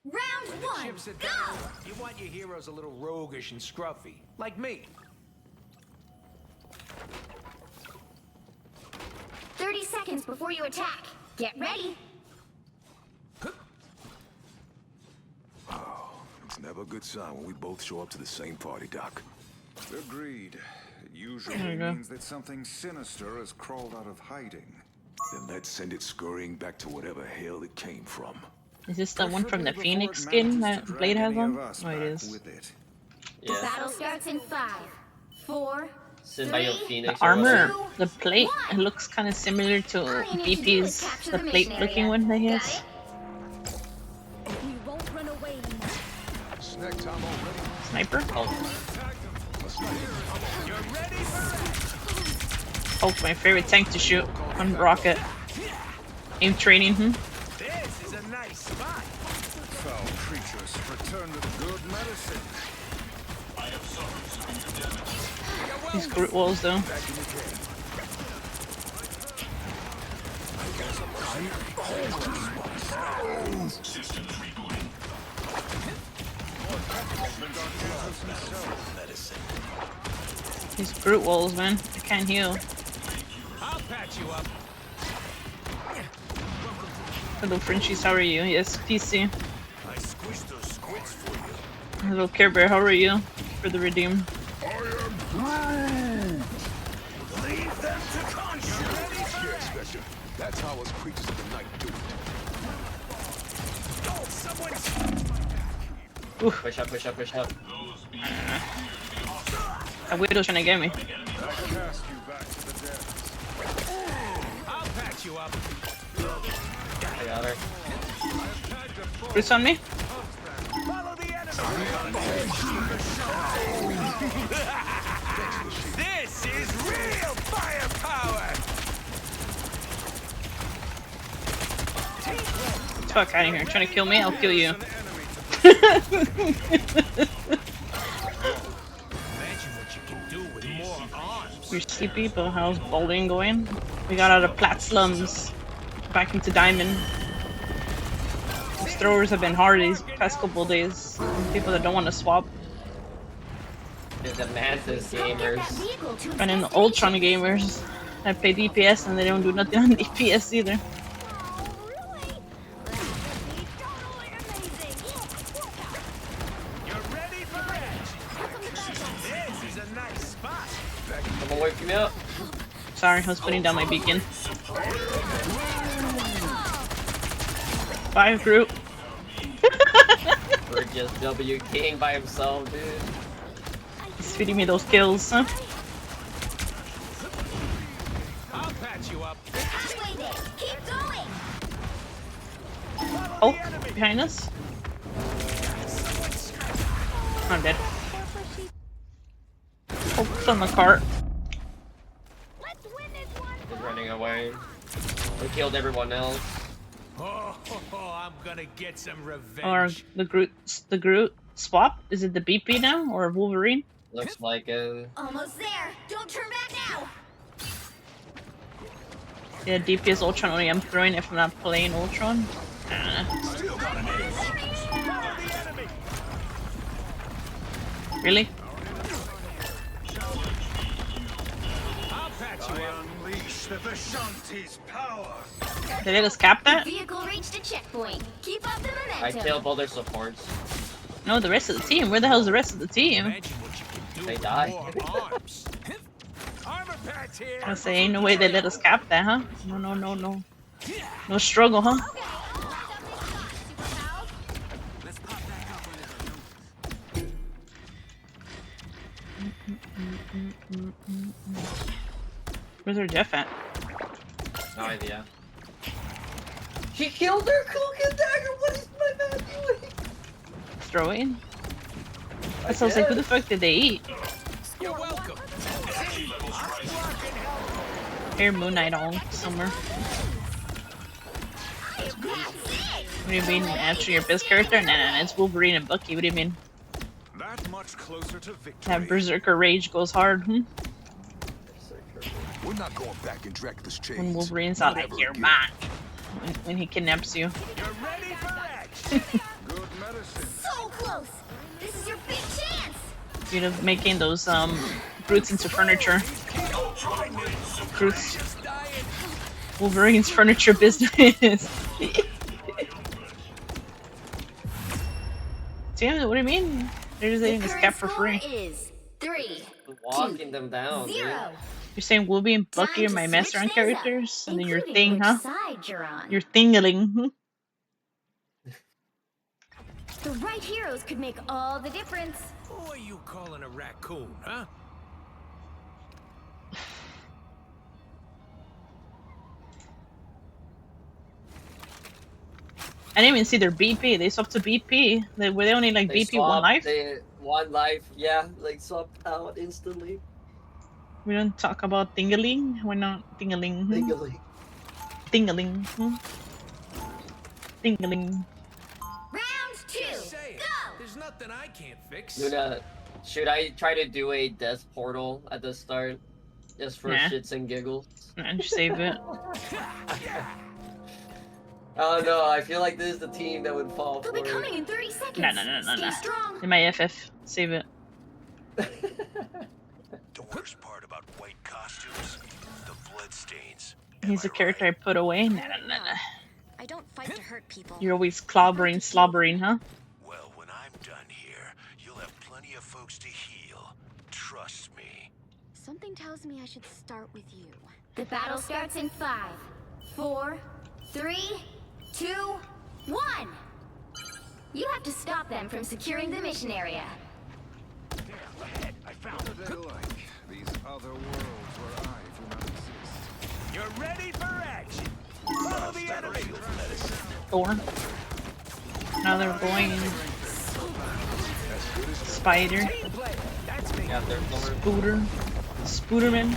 Round one, Chips it go! down. You want your heroes a little roguish and scruffy, like me. 30 seconds before you attack. Get ready. Oh, it's never a good sign when we both show up to the same party, Doc. Agreed. It There usually you go. means that something sinister has crawled out of hiding. Then let's send it scurrying back to whatever hell it came from. Is this the one from the Preferably Phoenix before it skin manages that to drag Blade has any on? of us Oh, it back is. with it. The Yeah. battle starts in 5, 4, Symbiote 3, Phoenix The or armor, whatever. the plate, it looks kind of similar to All you need to do is BP's, capture the the plate mission looking area. one that he Got has. it? We won't run away now. Snack time already. Sniper? Oh, You're ready for Hulk's my favorite tank to shoot on rocket. Aim training, This is a nice spot. Foul creatures, return to the good medicine. I have suffered severe damage. These Groot walls though. Systems rebooting. These Groot walls, man. I can't heal. I'll patch you up. Hello Frenchies, how are you? Yes, PC. I squished those squids for you. Hello Care Bear, how are you? For the redeem. I am Groot! Leave them to conscience! Yeah, Special. That's how us creatures of the night do it. Oh, someone's... Push up, push up, push up. That Widow's trying to get me. I cast you back to the dead. I'll patch you up. I got her. Groot's on me? Follow the enemy. This is real firepower. Fuck out of here. Trying to kill me? I'll kill you. Imagine what you can do with more arms. You're sleepy, but how's bowling going? We got out of plat slums. Back into diamond. These throwers have been hard these past couple of days. People that don't want to swap. There's the Mantis gamers. And then the Ultron gamers that play DPS and they don't do nothing on DPS either. You're ready for edge. This is a nice spot. Someone wake me up. Sorry, I was putting down my beacon. Bye, Groot. We're just W King by himself, dude. He's feeding me those kills, huh? I'll patch you up. Keep going. Oh, behind us. I'm dead. Hulk's on the cart. He's running away. We killed everyone else. Oh, I'm gonna get some revenge. Or the Groot swap? Is it the BP now or Wolverine? Looks like it. Almost there. Don't turn back now. Yeah, DPS Ultron only. I'm throwing it from that plain Ultron. Really? I'll patch you up. Unleash the Vishanti's power. Did they just cap that? Vehicle reached a checkpoint. Keep up the I momentum. killed all their supports. No, the rest of the team. Where the hell's the rest of the team? Imagine what you can do They with died. more arms. Armor patch here. I say, ain't no way they let us cap that, huh? No, no, no, no. No struggle, huh? Let's pop back up on it. Where's our Jeff at? No idea. She killed her cloak and dagger. What is my man doing? Throwing? That sounds like, who the fuck did they eat? You're welcome. Here, Moon Knight on somewhere. What do you mean, actually your best character? Nah, it's Wolverine and Bucky. What do you mean? That much closer to victory. That Berserker rage goes hard, We're not going back in Dracula's chains. When Wolverine's out like, you're mine. When he kidnaps you. You're ready for action. Good medicine. So close. This is your big chance. You know, making those Groots into furniture. Groots. Wolverine's furniture business. Damn, what do you mean? They're just letting this cap for free. Is 3, Walking them down, 0. You're saying Wolverine and Bucky are Time my to master on switch things up, characters? And then your including thing, which huh? side you're on. Your thingaling. The right heroes could make all the difference. Who are you calling a raccoon, huh? I didn't even see their BP. They swapped to BP. Were they only like They BP one swapped life? One life, yeah. Like swapped out instantly. We don't talk about dingaling. We're not dingaling. Dingaling. Dingaling. Dingaling. Round 2. Go! There's nothing I can't fix. Luna, should I try to do a death portal at the start? Just for Nah. shits and giggles? Nah, just save it. Oh no, I feel like this is the team that would fall They'll for be coming it. in 30 seconds. No. Stay strong. In my FF. Save it. The worst part about white costumes, the bloodstains. He's a character I put away. Nah. I don't fight to hurt people. You're always clobbering, slobbering, huh? Well, when I'm done here, you'll have plenty of folks to heal. Trust me. Something tells me I should start with you. The battle starts in 5, 4, 3, 2, 1. You have to stop them from securing the mission area. I found it. They like these other worlds where I do not exist. You're ready for action. Follow the enemy. Thor. Now they're going Spider. Yeah, they're Thor. Spooder. Spooderman.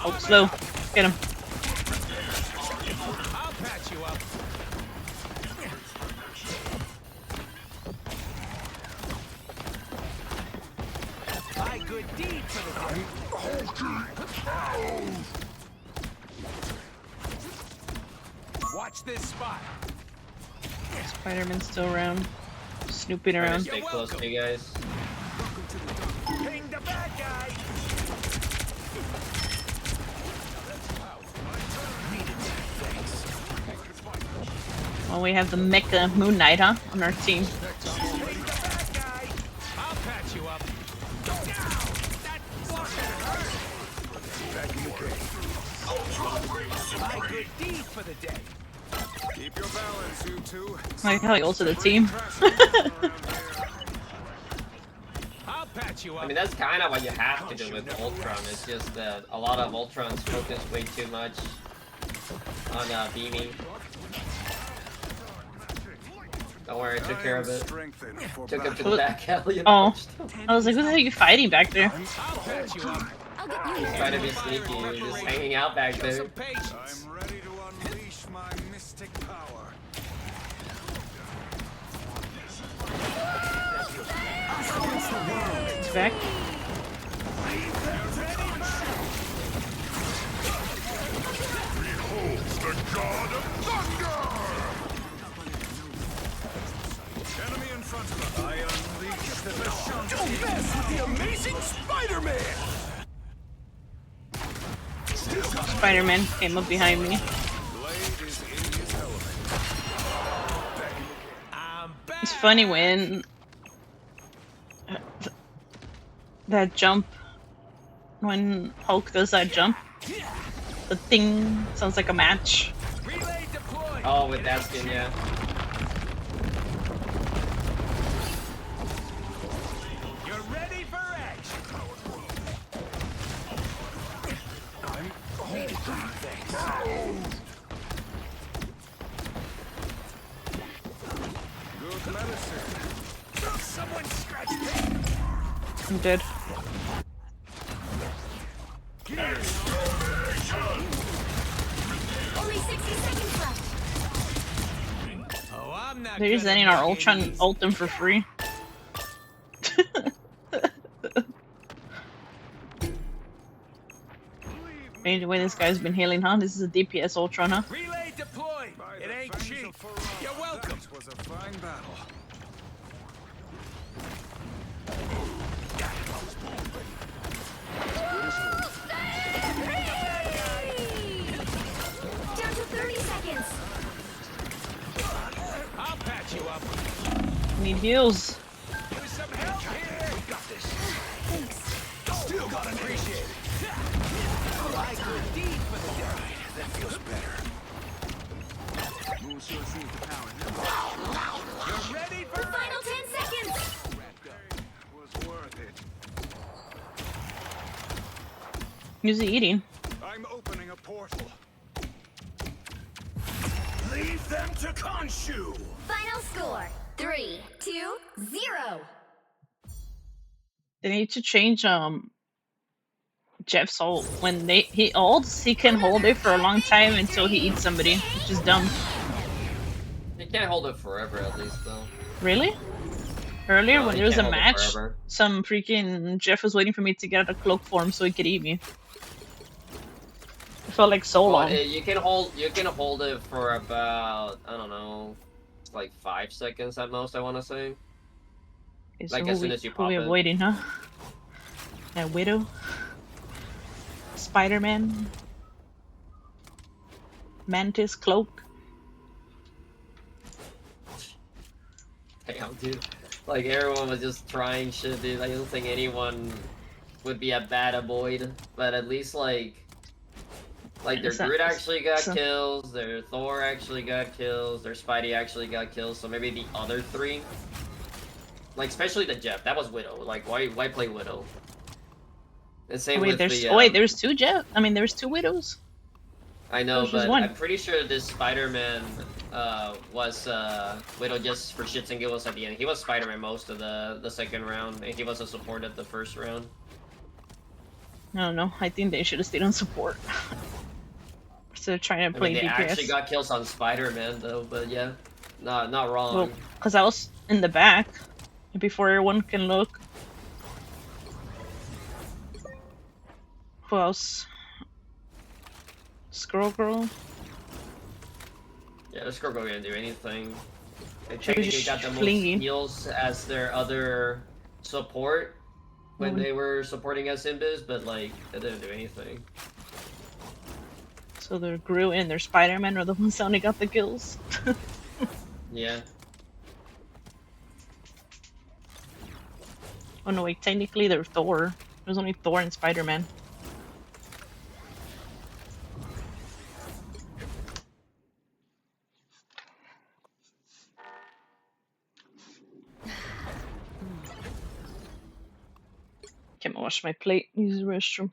Oh, slow. Get him. I'll patch you up. My good deed for the day. Watch this spot. Spider-Man's still around. Snooping around. Stay close to you guys. Ping the bad guy. Well, we have the Mecha Moon Knight, huh? On our team. I'll patch you up. That wasn't hurt. Back in the cave. My good deed for the day. Keep your balance, you two. I like how he ulted the team. I'll patch you up. I mean, that's kind of what you have to do with Ultron. It's just that a lot of Ultrons focus way too much on beaming. Don't worry, I took care of it. Took him to the back alley and Oh, punched him. I was like, what the hell are you fighting back there? I'll patch you up. He's trying to be sneaky, just hanging out back there. I'm ready to unleash my mystic power. It's back. Beholds the god of thunder! Enemy in front of us. I unleash the Vtuber. Don't mess with the amazing Spider-Man! Spider-Man came up behind me. It's funny when that jump, when Hulk does that jump, the thing sounds like a match. Oh, with that skin, yeah. You're ready for action. I'm holding things. Good medicine. Someone scratch me. I'm dead. Only 60 seconds left. Oh, I'm not. They're just letting our Ultron ult them for free. Maybe the way this guy's been healing, huh? This is a DPS Ultron, huh? Relay deployed. It ain't cheap. You're welcome. It was a fine battle. Down to 30 seconds. I'll patch you up. Need heals. Give some help here. We got this. Thanks. Still gotta appreciate it. My good deed for the day. That feels better. You're ready for The final 10 seconds. Was worth it. Who's he eating? I'm opening a portal. Leave them to Khonshu! Final score 3, 2, 0. They need to change Jeff's ult. When he ults, he can hold it for a long time until he eats somebody, which is dumb. You can't hold it forever, at least, though. Really? Earlier, No, when he there was can't a hold it match, forever. some freaking Jeff was waiting for me to get out of cloak form so he could eat me. It felt like so Well, long. you can hold it for about, I don't know, like 5 seconds at most, I want to say. Okay, so Like as soon as you who we pop it. avoiding, huh? That Widow, Spider-Man, Mantis, Cloak. Damn, dude. Like, everyone was just trying shit, dude. I don't think anyone would be a bad avoid. But at least, like their Groot actually got kills, their Thor actually got kills, their Spidey actually got kills, so maybe the other 3. Like, especially the Jeff. That was Widow. Like, why play Widow? And same Wait, with there's the, there's 2 Jeff. I mean, there's 2 Widows. I know, There's just but 1. I'm pretty sure this Spider-Man was Widow just for shits and giggles at the end. He was Spider-Man most of the second round, and he was a support at the first round. I don't know. I think they should have stayed on support. Instead of trying to I play mean, they DPS. actually got kills on Spider-Man, though, but yeah. Not wrong. Well, because I was in the back before everyone can look. Who else? Scroll Girl. Yeah, this girl didn't do anything. They She was technically just got the most flinging. heals as their other support when they were supporting as Simbas, but like, it didn't do anything. So their Groot and their Spider-Man are the ones that only got the kills. Yeah. Oh no, wait, technically they're Thor. There's only Thor and Spider-Man. Can't wash my plate. Use the restroom.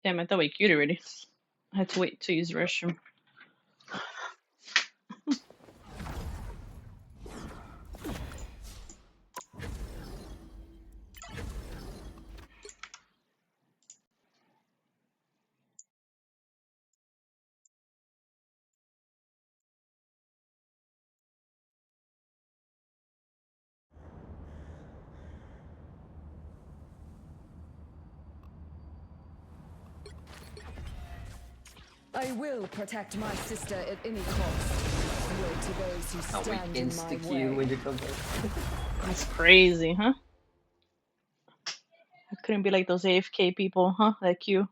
Damn, I thought we queued already. I had to wait to use the restroom. I will protect my sister at any cost. Woe to those who Oh, we stand in my insta way. queue when you come back. That's crazy, huh? I couldn't be like those AFK people, huh? Like you.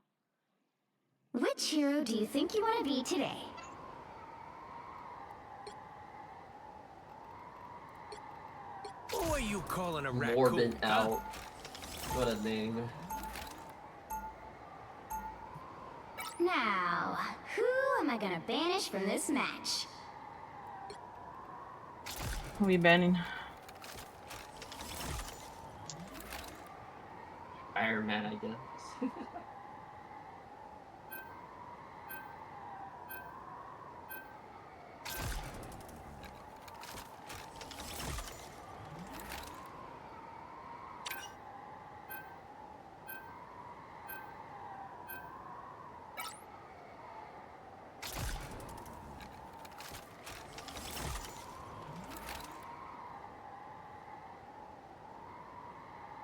Which hero do you think you want to be today? Who are you calling a Morbid raccoon? Huh? out. What a name. Now, who am I gonna banish from this match? Who are we banning? Iron Man, I guess.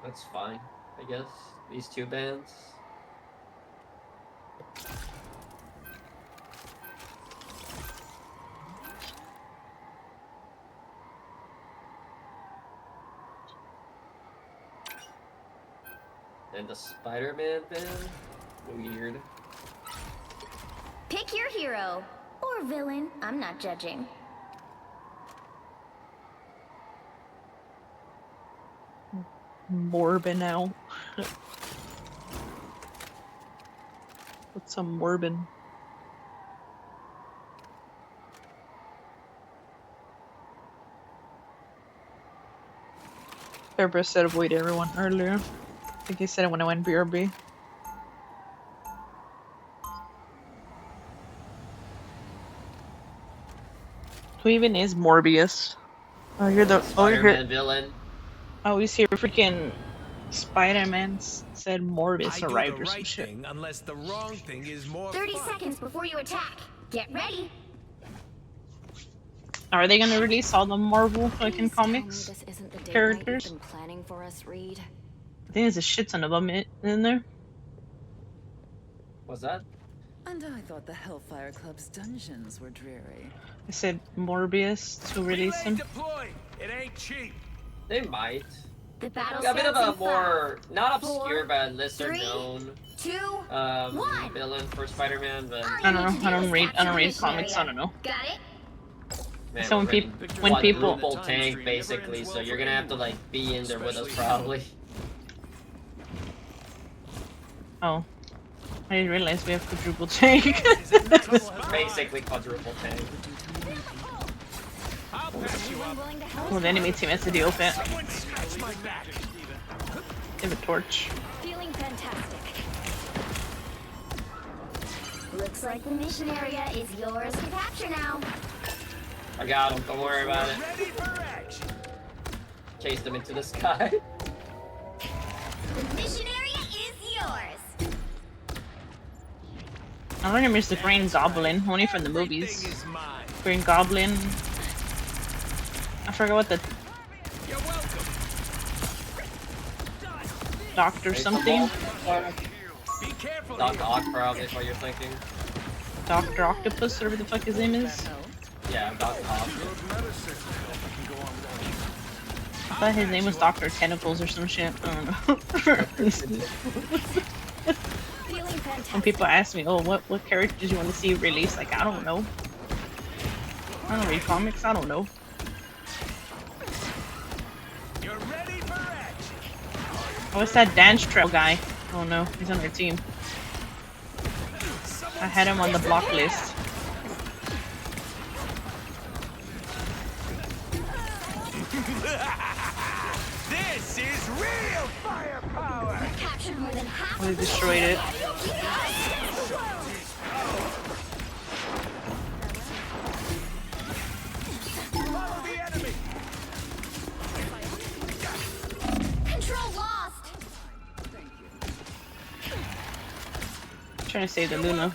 That's fine, I guess. These two bands. And the Spider-Man band? Weird. Pick your hero. Or villain. I'm not judging. Morbin out. What's some Morbin? Cerberus said avoid everyone earlier. I think he said it when I went BRB. Who even is Morbius? Oh, you're the Spider-Man villain. Oh, you see, freaking Spider-Man said Morbius I arrived do the or some right shit. thing unless the wrong thing is more 30 fun. seconds before you attack. Get ready. Are they gonna release all the Marvel fucking comics This isn't the date night characters? you've been planning for us, Reed. I think there's a shit ton of them in there. What's that? And I thought the Hellfire Club's dungeons were dreary. I said Morbius to release them. Deployed. It ain't cheap. They might. The battle A bit of starts a in more, not 4, obscure, but lesser 3, known 2, 1. villain for Spider-Man, but I don't know. I don't read comics. I don't know. Got it? man, So when we're people running when people quadruple tank basically, so you're gonna have to like be in there with us probably. Oh, I didn't realize we have quadruple tank. Basically quadruple tank. Well, the enemy team has to deal with it. Give a torch. Feeling fantastic. Looks like the mission area is yours to capture now. I got him, don't worry about it. Chased him into the sky. The mission area is yours. I'm gonna miss the Green Goblin, only from the movies. Green Goblin. I forgot what the Doctor something. Doc Ock probably is what you're thinking. Doctor Octopus, whatever the fuck his name is. Yeah, Doc Ock. I thought his name was Dr. Tentacles or some shit. I don't know. When people ask me, oh, what characters you want to see released, like, I don't know. I don't read comics, I don't know. Oh, it's that dance trail guy. Oh no, he's on our team. I had him on the block list. This is real firepower! Captured more than half We of the destroyed it. Follow the enemy! Control lost! Trying to save the Luna.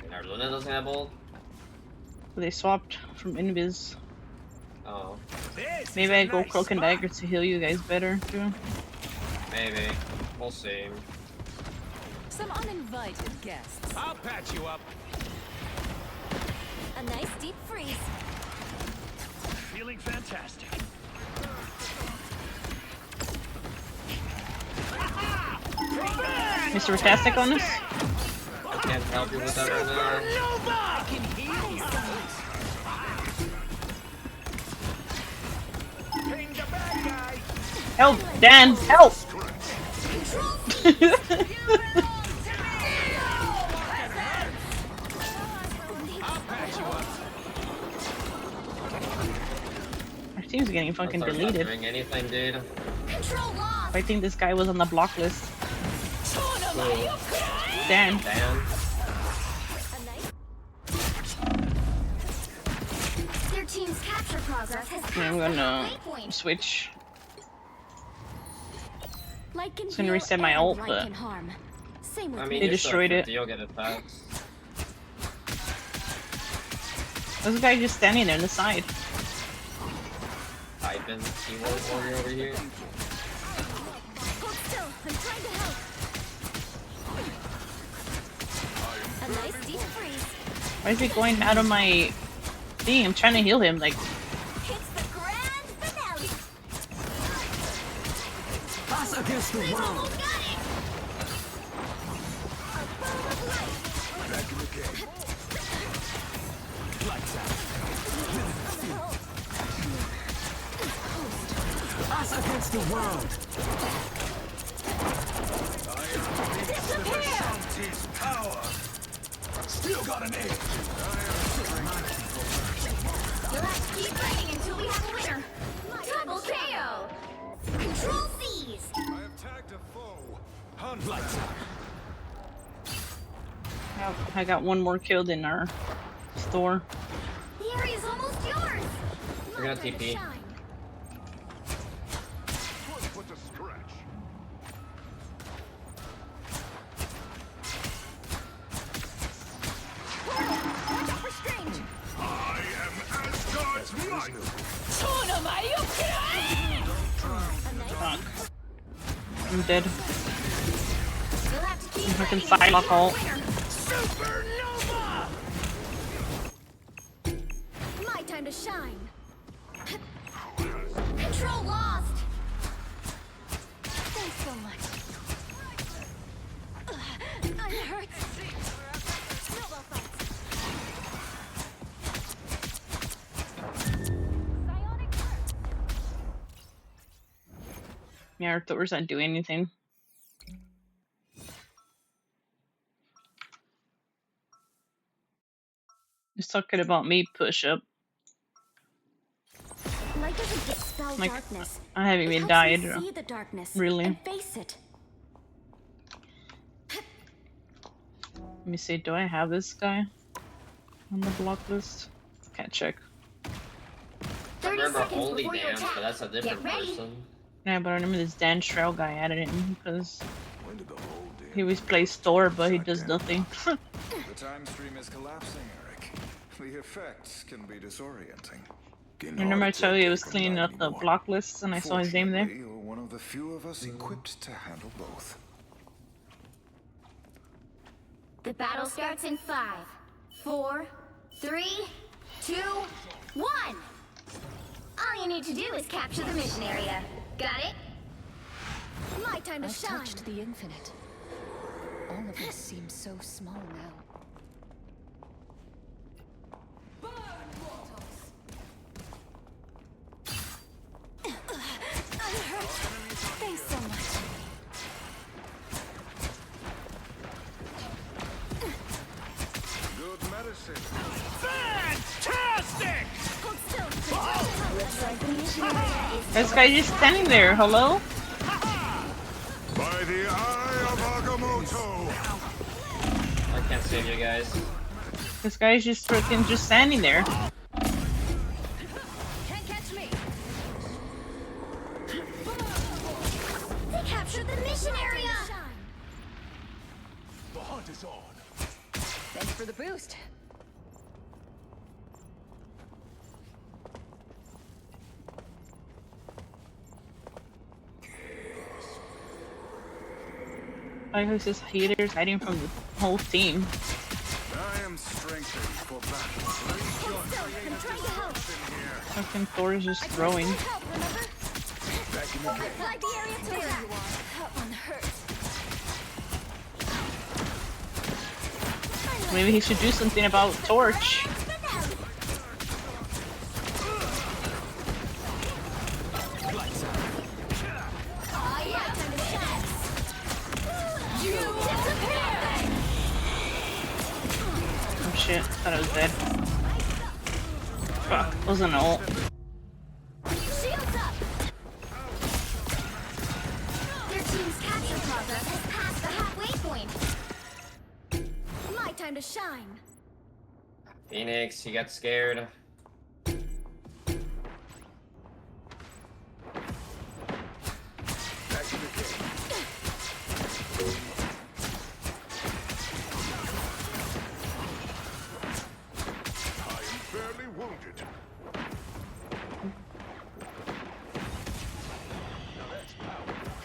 And our Luna doesn't have ult? They swapped from Invis. Oh. Maybe I go Cloak and Dagger to heal you guys better too. Maybe. We'll see. Some uninvited guests. I'll patch you up. A nice deep freeze. Feeling fantastic. Mr. Fantastic on us? I can't help you with that right now. Ping the bad guy! Help, Dan, help! I'll patch you up. Our team's getting fucking That's not deleted. doing anything, dude. Control lost! I think this guy was on the block list. Dan. Dan. Their team's capture progress has passed I'm the gonna halfway point. switch. Light can It's gonna heal reset my and ult, light but can harm. Same with I me. mean, They you're destroyed it. You'll get attacked. this guy just standing there on the side. Ivan, keyboard warrior over here. Hold still. I'm trying to help. A nice deep freeze. Why is he going out of my thing? I'm trying to heal him. Like, Hits the grand finale. Us against the world. Back in the game. Lights out. Us against the world. Shanti's power. Still got an edge. You'll have to keep fighting until we have a winner. Double KO! Control seized! I have tagged a foe. Hunt Lights out. I got one more killed in our store. The area's almost yours! We're gonna TP. Put to stretch. I am Asgard's might. Fuck. I'm dead. You'll have to keep Fucking fighting until we Psylocke have a ult. winner. My time to shine. Control lost! Thanks so much. I'm hurt. Snowball fight. Psionic burst. Yeah, our Thor's not doing anything. He's talking about me push up. Light doesn't dispel Like, darkness. I haven't It even helps me died. see the darkness Really. and face it. Let me see, do I have this guy on the block list? Can't check. I remember Holy Dance, but that's a different person. Yeah, but I remember this Dan Shroud guy added in because When did the whole damn he always plays store, but he does nothing. The time stream is collapsing, Eric. The effects can be disorienting. Remember I told you I was cleaning up the block lists and I saw his name there? Fortunately, you're one of the few of us equipped to handle both. The battle starts in 5, 4, 3, 2, 1! All you need to do is capture the mission area. Got it? My time to I've shine. touched the infinite. All of this seems so small now. I'm hurt. Thanks so much. Good medicine. Fantastic! Hold still. Looks like the mission area is This guy just standing there. Hello? By the eye of Agamotto! I can't save you guys. This guy's just freaking just standing there. Can't catch me. They captured the mission area! The hunt is on. Thanks for the boost. I was just haters hiding from the whole team. I am strengthened for battle. I'm trying to help. Fucking Thor is just throwing. Help, remember? Like the area to there you are. That one hurts. Maybe he should do something about Torch. Oh shit, thought I was dead. Fuck, wasn't ult. Shields up! Their team's capture progress has passed the halfway point. My time to shine. Phoenix, you got scared.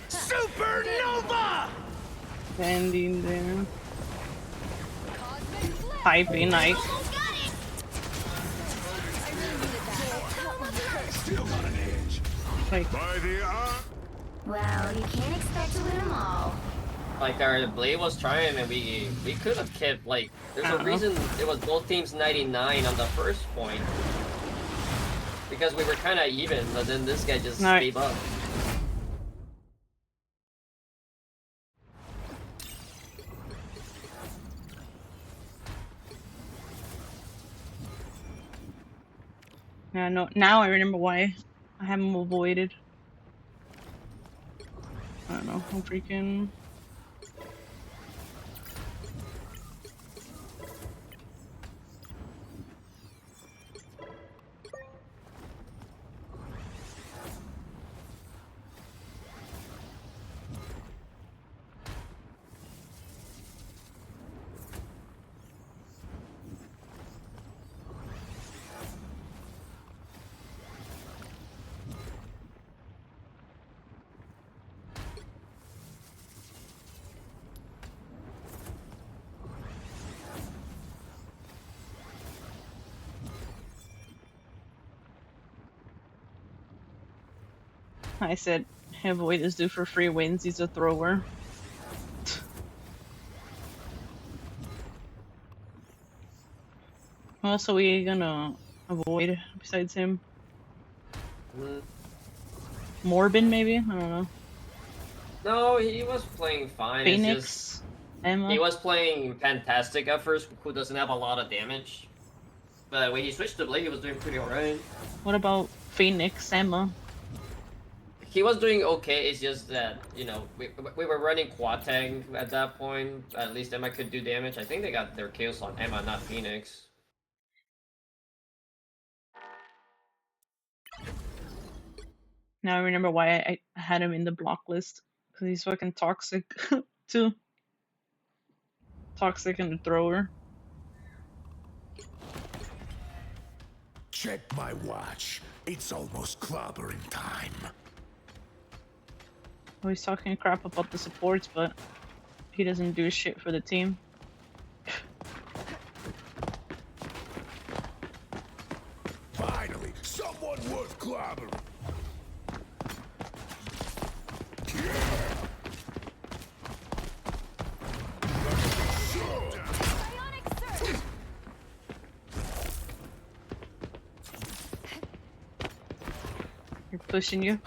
Supernova! Standing there. Typing like. Like. By the eye. Well, you can't expect to win them all. Like our blade was trying, and we could have kept like. There's a reason it was both teams 99 on the first point because we were kind of even, but then this guy just gave up. Yeah, no. Now I remember why I have him avoided. I don't know. I'm freaking. I said, avoid this dude for free wins. He's a thrower. Who else are we gonna avoid besides him? Morbin, maybe? I don't know. No, he was playing fine. Phoenix, It's just, Emma. he was playing fantastic at first, who doesn't have a lot of damage. But when he switched to blade, he was doing pretty alright. What about Phoenix, Emma? He was doing okay, it's just that, you know, we were running quad tank at that point. At least Emma could do damage. I think they got their kills on Emma, not Phoenix. Now I remember why I had him in the block list. Because he's fucking toxic, too. Toxic and a thrower. Check my watch. It's almost clobbering time. Oh, he's talking crap about the supports, but he doesn't do shit for the team. Finally, someone worth clobbering. You're pushing you.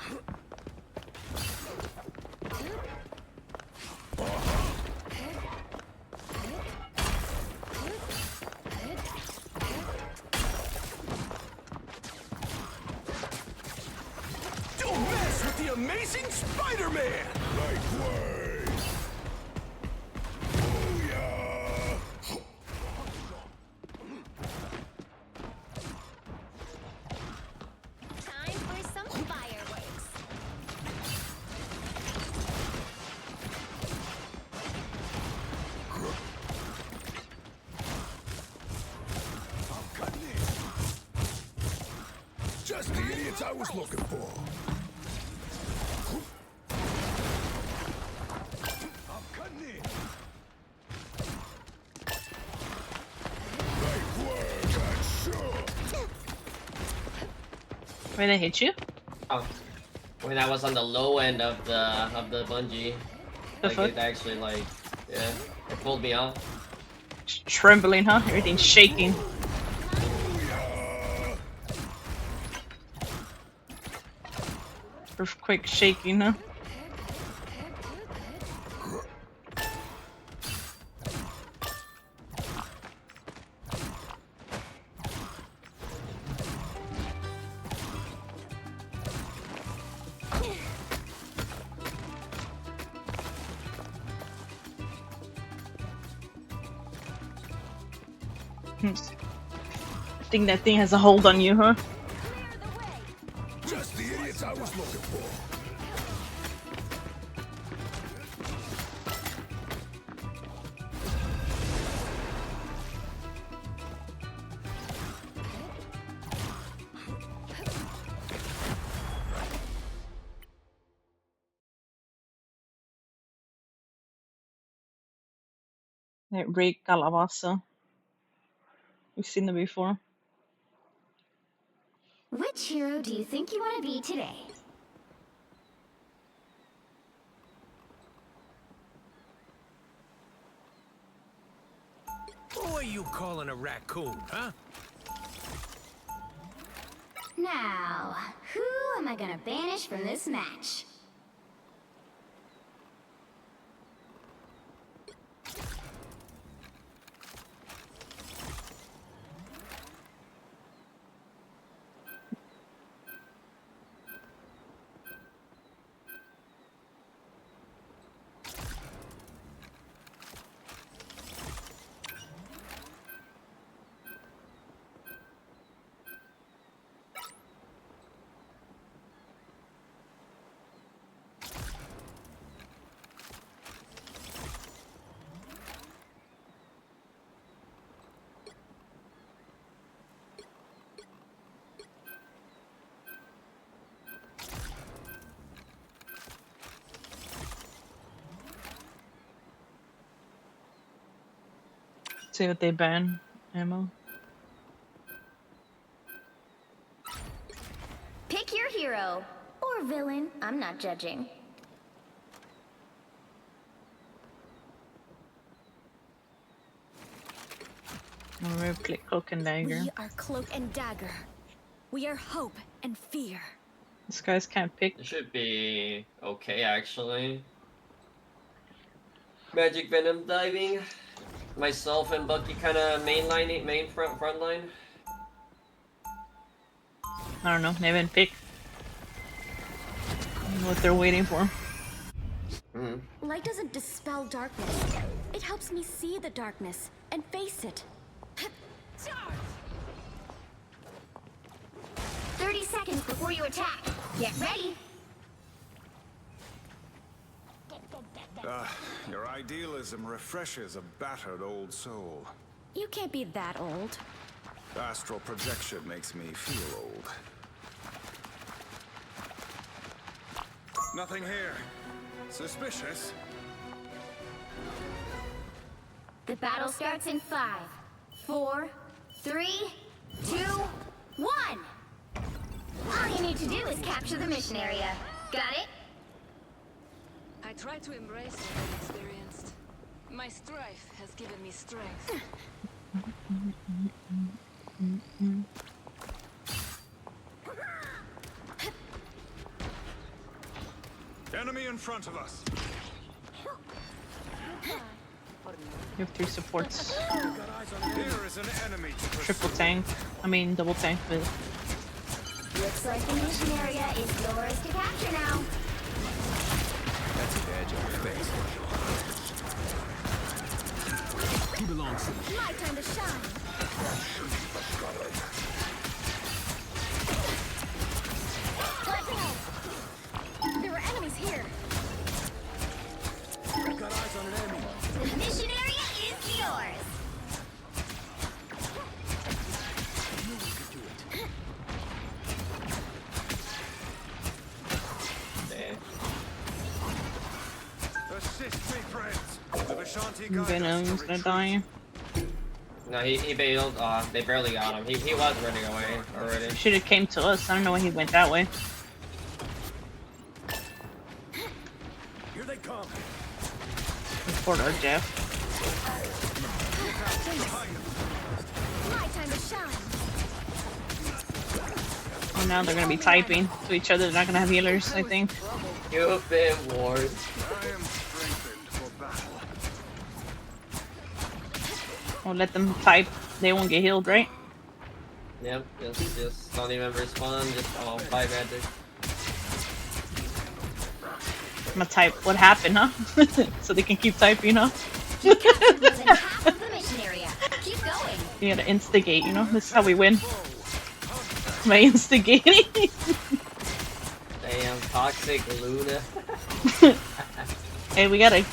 Spider-Man! Like way! Booyah! Time for some fireworks. I'm cutting in. Just the idiots I was looking for. I'm cutting in. Like work, I'm sure. Wait, they hit you? Oh, when I was on the low end of the bungee, The like fuck? it actually like yeah, it pulled me off. Trembling, huh? Everything's shaking. Earthquake shaking, huh? I think that thing has a hold on you, huh? Just the idiots I was looking for. That Ray Calabasa. We've seen them before. Which hero do you think you want to be today? Who are you calling a raccoon, huh? Now, who am I gonna banish from this match? See what they ban. Ammo. Pick your hero. Or villain. I'm not judging. I'm gonna play Cloak and Dagger. We are Cloak and Dagger. We are hope and fear. This guy's can't pick. It should be okay actually. Magic Venom diving. Myself and Bucky kind of main front line. I don't know. They haven't picked. I don't know what they're waiting for. Light doesn't dispel darkness. It helps me see the darkness and face it. 30 seconds before you attack. Get ready. Your idealism refreshes a battered old soul. You can't be that old. Astral projection makes me feel old. Nothing here. Suspicious. The battle starts in 5, 4, 3, 2, 1. All you need to do is capture the mission area. Got it? I try to embrace what I've experienced. My strife has given me strength. Enemy in front of us. You have 3 supports. Here is an enemy to pursue. Triple tank. I mean, double tank. But Looks like the mission area is yours to capture now. My time to shine. There are enemies here. I've got eyes on an enemy. The mission area is yours. Assist me, friends. The Vishanti guide us Venom's to gonna retreat. die. No, he bailed. They barely got him. He was running away already. Should have came to us. I don't know why he went that way. Here they come. Poor our Jeff. My time to shine. Oh, now they're gonna be typing to each other. They're not gonna have healers, I think. You've been warned. I am strengthened for battle. We'll let them type. They won't get healed, right? Yep, just don't even respond. Just 5 magic. I'm gonna type what happened, huh? So they can keep typing, huh? You captured more than half of the mission area. Keep going. You gotta instigate, you know? This is how we win. By instigating. Damn, toxic Luna. Hey, we gotta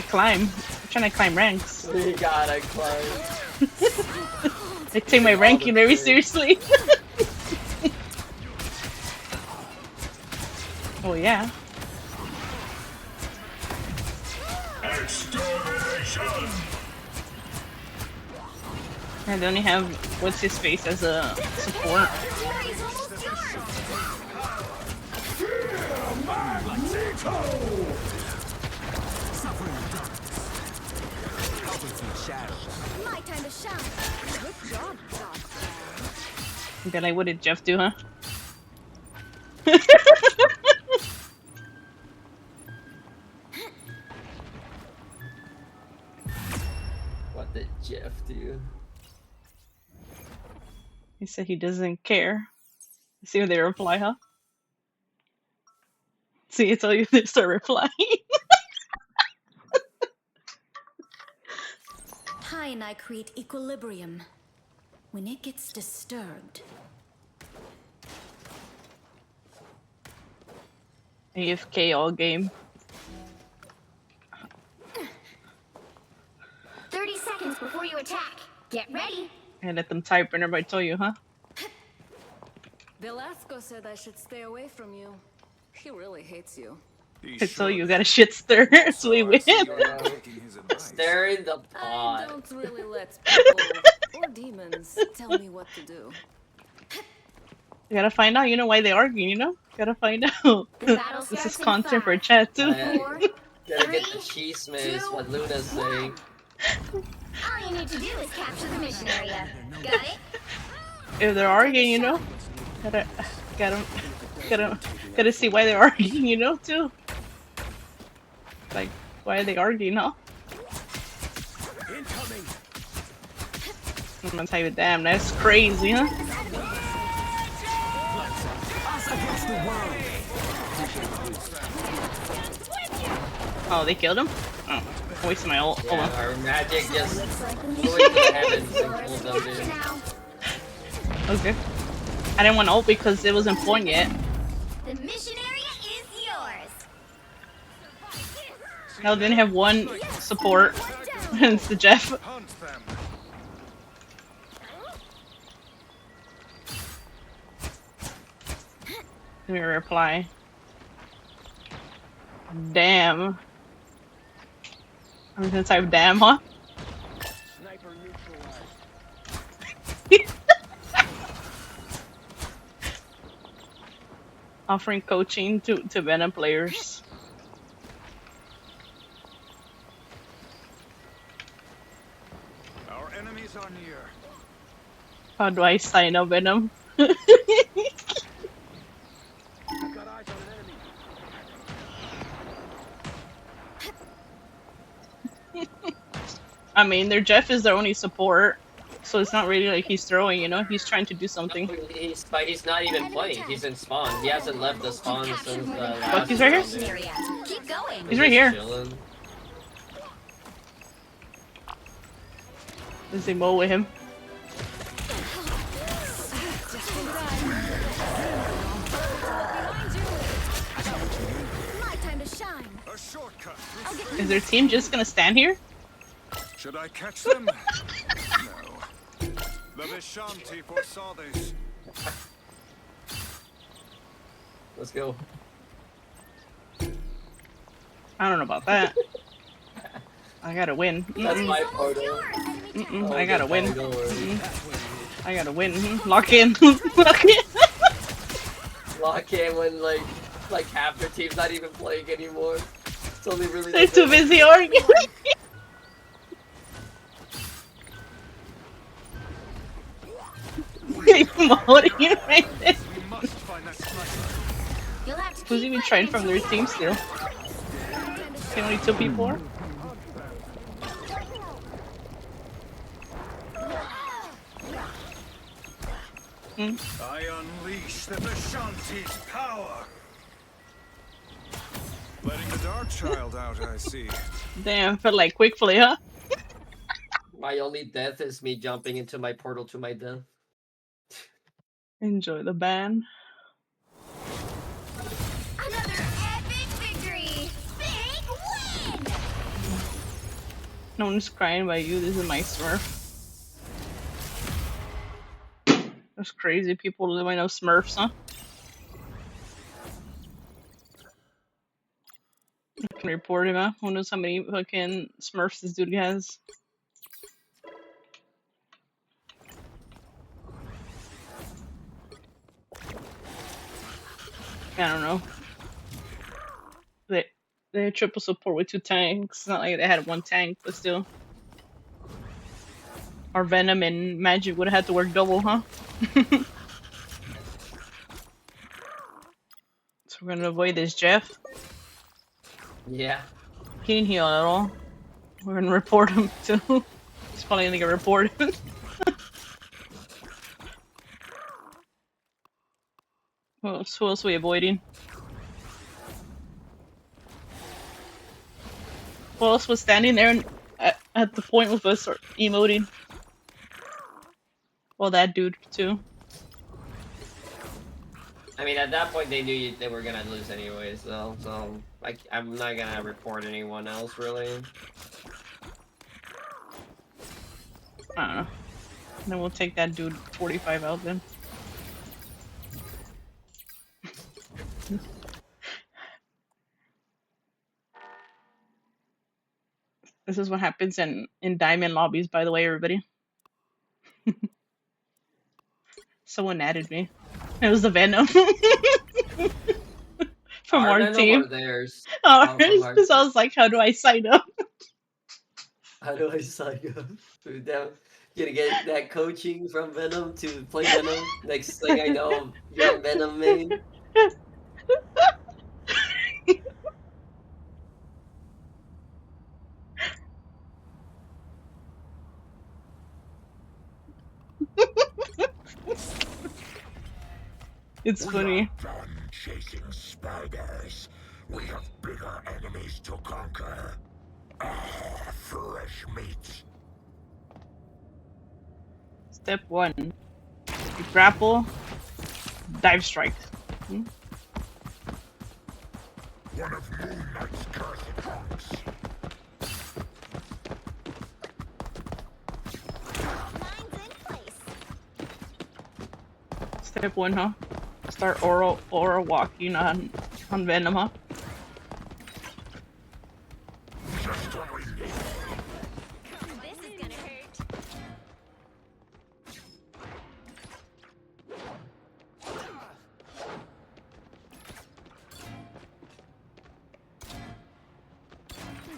climb. I'm trying to climb ranks. We gotta climb. They take my ranking very seriously. Oh yeah. Extermination! And they only have what's his face as a support. My time to shine. Good job, Doctor. Then like, what did Jeff do, huh? What did Jeff do? He said he doesn't care. See what they reply, huh? See, it's all you they start replying. Pi and I create equilibrium. When it gets disturbed, AFK all game. 30 seconds before you attack. Get ready. And let them type and everybody told you, huh? Velasco said I should stay away from you. He really hates you. I told you, got a shit stir, so we win. Stare in the I pot. don't really let people or demons tell me what to do. You gotta find out, you know, why they argue, you know? Gotta find out. This is content for chat too. Gotta get the cheese miss, what Luna's saying. All you need to do is capture the mission area. Got it? If they're arguing, you know, gotta see why they're arguing, you know, too. Like, why are they arguing, huh? Incoming. I'm gonna tell you, damn, that's crazy, huh? Oh, they killed him? Oh, I wasted my ult. Hold on. Yeah, our magic just flew into the heavens and killed them, dude. Okay. I didn't want to ult because it wasn't point yet. The mission area is yours. Now they didn't have one support. And it's the Jeff. Let me reply. Damn. I'm gonna type damn, huh? Sniper neutralized. Offering coaching to Venom players. Our enemies are near. How do I sign up Venom? I've got eyes on an enemy. I mean, their Jeff is their only support, so it's not really like he's throwing, you know? He's trying to do something. But he's not even playing. He's in spawn. He hasn't left the spawn since the last Look, he's right round, here. dude. Keep going. He's right here. Chilling. Does he mow with him? Just in time. My time to shine. A shortcut. I'll get Is their team just gonna stand here? Should I catch them? No. The Vishanti foresaw this. Let's go. I don't know about that. I gotta win. That's my part. I gotta win. I gotta win. Lock in. Lock in. Lock in when like half their team's not even playing anymore. It's only really They're too busy arguing. Promoting right there. Who's even trying from their team still? Can only 2 people? I unleash the Vishanti's power. Letting the dark child out, I see. Damn, felt like quick play, huh? My only death is me jumping into my portal to my death. Enjoy the ban. another epic victory. Big win. No one's crying by you. This is my Smurf. There's crazy people that might know Smurfs, huh? You can report him, huh? Who knows how many fucking Smurfs this dude has? I don't know. They had triple support with 2 tanks. It's not like they had 1 tank, but still. Our Venom and Magic would have had to work double, huh? So we're gonna avoid this Jeff. Yeah. He didn't heal at all. We're gonna report him too. He's probably gonna get reported. Who else are we avoiding? Who else was standing there and at the point with us or emoting? Well, that dude too. I mean, at that point, they knew they were gonna lose anyways, though. So I'm not gonna report anyone else really. I don't know. Then we'll take that dude 45 out then. This is what happens in diamond lobbies, by the way, everybody. Someone added me. It was the Venom. From our Venom team. or theirs? Ours, because I was like, how do I sign up? How do I sign up? Gonna get that coaching from Venom to play Venom. Next thing I know, you're a Venom main. It's funny. We are done chasing spiders. We have bigger enemies to conquer. Fresh meat. Step 1. You grapple, dive strike. Hmm? One of Moon Knight's cursed hunks. Step 1, huh? Start aura walking on Venom, huh?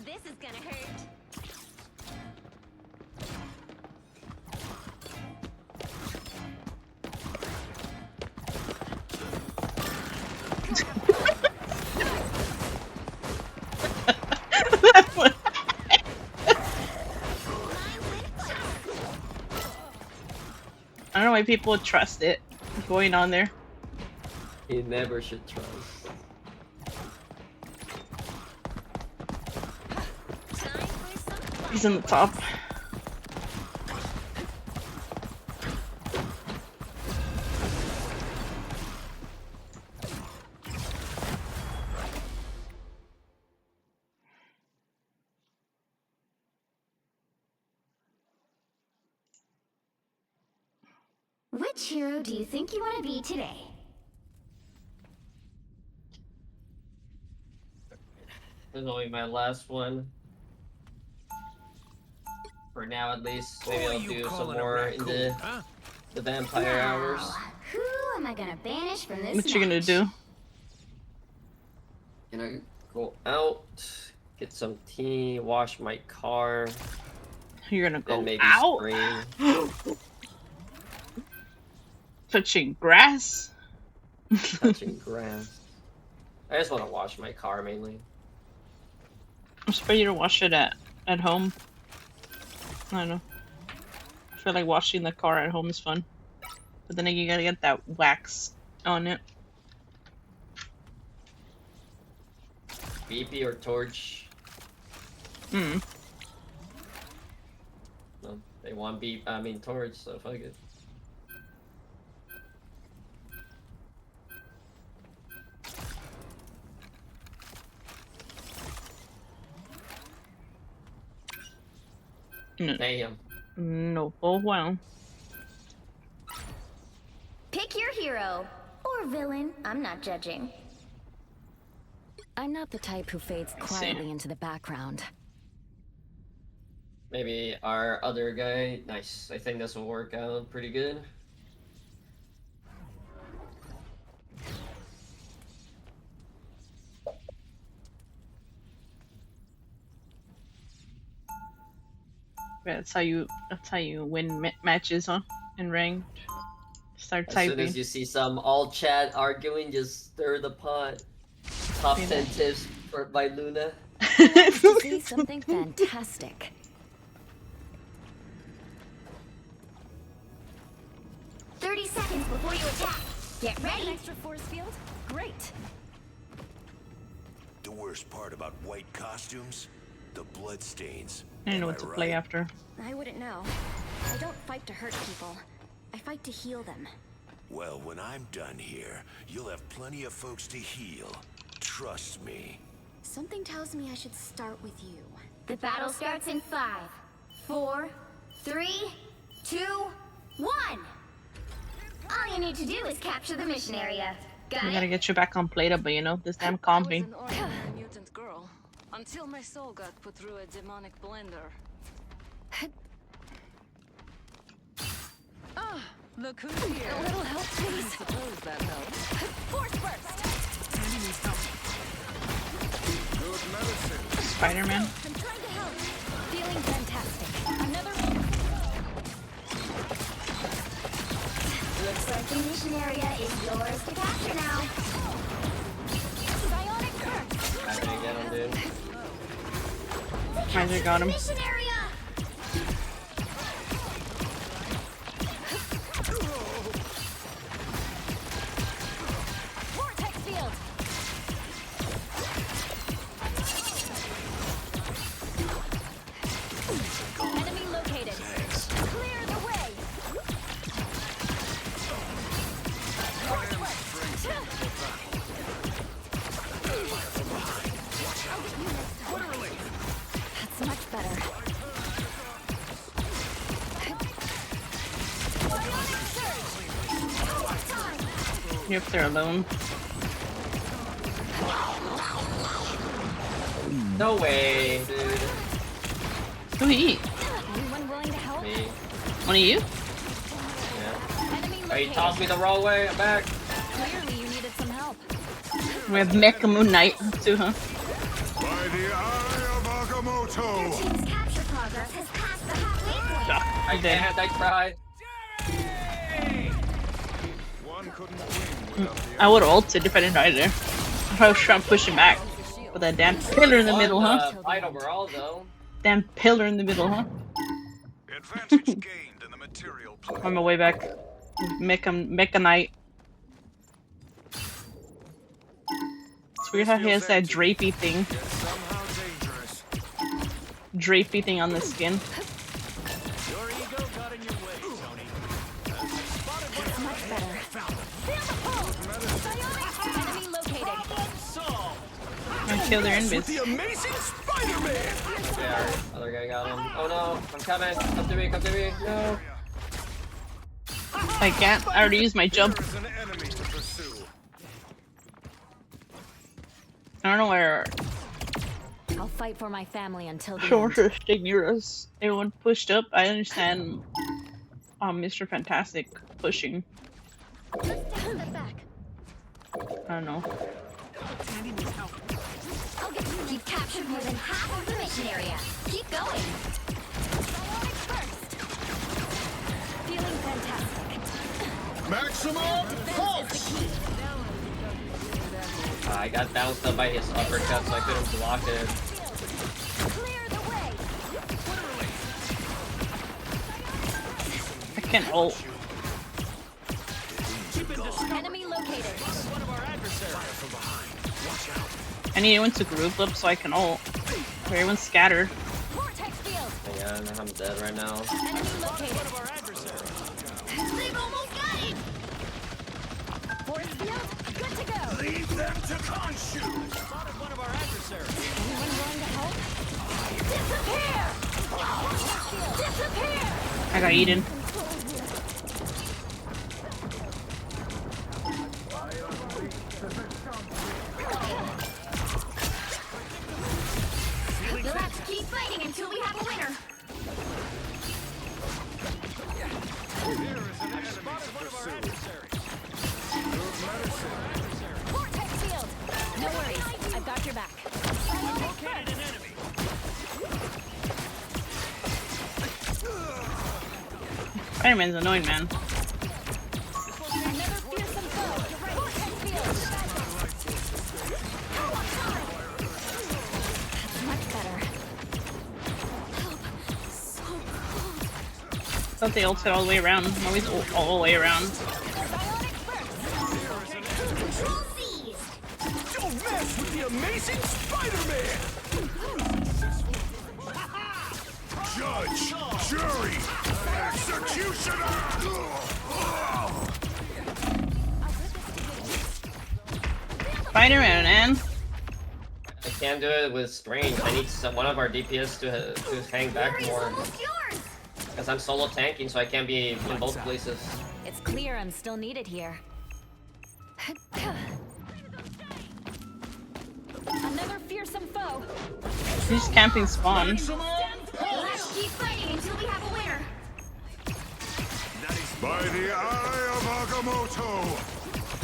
This is gonna hurt. This is gonna hurt. I don't know why people trust it going on there. You never should trust. He's in the top. Which hero do you think you want to be today? This is only my last one. For now, at least. Maybe I'll do some more in the vampire hours. Who am I gonna banish from this What you gonna match? do? Gonna go out, get some tea, wash my car. You're gonna go then maybe out? scream. Touching grass? Touching grass. I just want to wash my car mainly. I'm surprised you don't wash it at home. I don't know. I feel like washing the car at home is fun. But then you gotta get that wax on it. BP or torch? Hmm. No, they want torch, so fuck it. No. Damn. No, oh well. Pick your hero. Or villain. I'm not judging. I'm not the type who fades quietly into the background. Maybe our other guy. Nice. I think this will work out pretty good. Yeah, that's how you win matches, huh? In ranked. Start As typing. soon as you see some all chat arguing, just stir the pot. Top 10 tips by Luna. To see something fantastic. 30 seconds before you attack. Get ready. An extra force field? Great. The worst part about white costumes? The bloodstains. I don't know what to play after. I wouldn't know. I don't fight to hurt people. I fight to heal them. Well, when I'm done here, you'll have plenty of folks to heal. Trust me. Something tells me I should start with you. The battle starts in 5, 4, 3, 2, 1. All you need to do is capture the mission area. Got I it? gotta get you back on Plata, but you know, this damn comping. An ordinary mutant girl until my soul got put through a demonic blender. Ah, look who's here. A little help, please. I suppose that helps. Force burst. Good medicine. Spider-Man. I'm trying to help. Feeling fantastic. Another. Looks like the mission area is yours to capture now. Psionic curse. I'm gonna get him, dude. Miser got him. Mission area. Vortex field. Enemy located. Clear the way. That's much better. You're up there alone. No way, dude. Who eat? Anyone willing to help? Me. One of you? Yeah. Oh, you tossed me the wrong way. I'm back. Clearly you needed some help. We have Mecha Moon Knight too, huh? By the eye of Agamotto! Team's capture progress has passed the halfway point. I can't. I cried. One couldn't win without the I would have ulted if I didn't die there. I was trying to push him back. With that damn pillar in the middle, huh? Fight overall, though. Damn pillar in the middle, huh? advantage gained in the material plane. On my way back. Mecha Knight. It's weird how he has that drapey thing. Somehow dangerous. Drapey thing on the skin. Your ego got in your way, Tony. That's much better. Feel the pull. Enemy located. I killed their invis. The amazing Spider-Man! Yeah, other guy got him. Oh no, I'm coming. Come to me, come to me. No. I can't. I already used my jump. There is an enemy to pursue. I don't know where. I'll fight for my family until the Sure, end. sure, stay near us. Everyone pushed up. I understand. Mr. Fantastic pushing. I don't know. You've captured more than half of the mission area. Keep going. Feeling fantastic. Maximum force! I got bounced up by his uppercut, so I couldn't block it. Clear the way. I can't ult. Enemy located. One of our adversaries. I need everyone to group up so I can ult. Everyone's scattered. Vortex field. Yeah, I'm dead right now. Enemy located. One of our adversaries. They've almost got it. Force field. Good to go. Leave them to Khonshu! Spotted one of our adversaries. Anyone willing to help? Disappear! Disappear! I got eaten. You'll have to keep fighting until we have a winner. There is an enemy to pursue. Vortex field. No worries. I've got your back. Located an enemy. Spider-Man's annoying, man. Another fearsome foe. Vortex field. That's much better. I thought they ulted all the way around. I'm always ult all the way around. Control seized. Don't mess with the amazing Spider-Man! Judge, jury, executioner! Spider-Man, man. I can't do it with Strange. I need one of our DPS to hang back more. Because I'm solo tanking, so I can't be in both places. It's clear I'm still needed here. Another fearsome foe. He's camping spawn. Let's keep fighting until we have a winner. By the eye of Agamotto!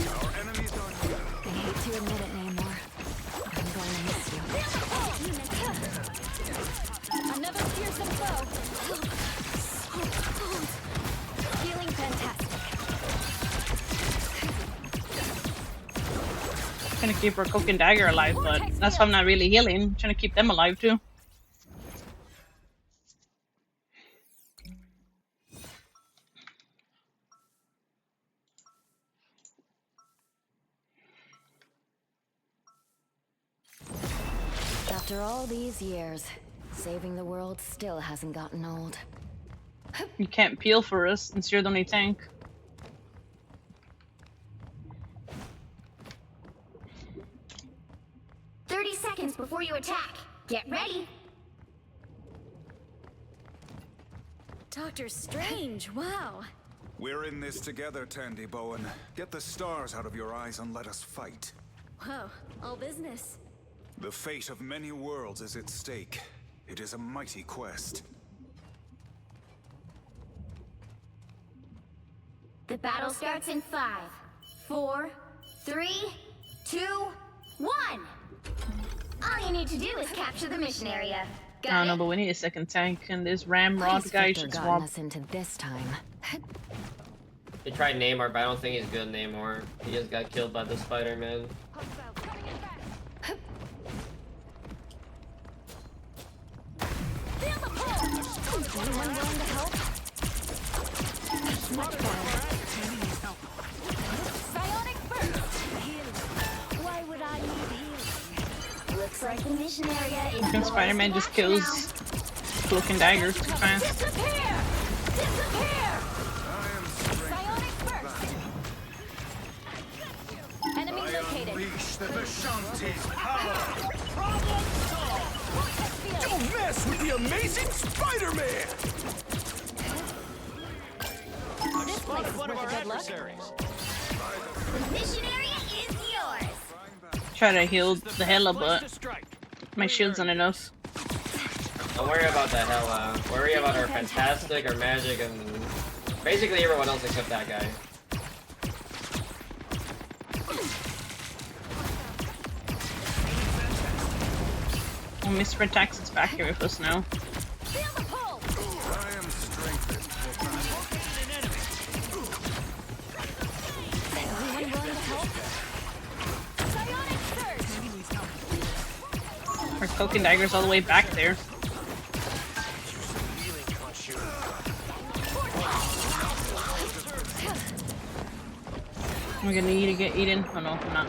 Our enemies are here. I hate to admit it, Namor. I'm going to miss you. Another fearsome foe. Feeling fantastic. Trying to keep our Cloak and Dagger alive, but that's why I'm not really healing. I'm trying to keep them alive too. After all these years, saving the world still hasn't gotten old. You can't peel for us since you're the only tank. Seconds before you attack. Get ready. Doctor Strange, wow. We're in this together, Tandy Bowen. Get the stars out of your eyes and let us fight. Whoa, all business. The fate of many worlds is at stake. It is a mighty quest. The battle starts in 5, 4, 3, 2, 1. All you need to do is capture the mission area. Got I don't know, it? but we need a second tank, and this Ramrod Please guy Victor should gotten swap. us into this time. They tried Namor, but I don't think he's good Namor. He just got killed by the Spider-Man. Anyone willing to help? Much better. Psionic burst. Why would I need healing? Looks like the mission area is And Spider-Man just kills Cloak and Dagger too fast. Disappear! Disappear! Psionic burst. Enemy located. Unleash the Vishanti's power! Problem solved. Don't mess with the amazing Spider-Man! This place is worth a good look. The mission area is yours. Try to heal the hella, but my shield's not enough. Don't worry about that hella. Worry about our fantastic, our magic, and basically everyone else except that guy. Oh, Mr. Tax is back here with us now. I am strengthened. Anyone willing to help? Psionic surge! Our cloak and dagger's all the way back there. We're gonna need to get eaten. Oh no, I'm not.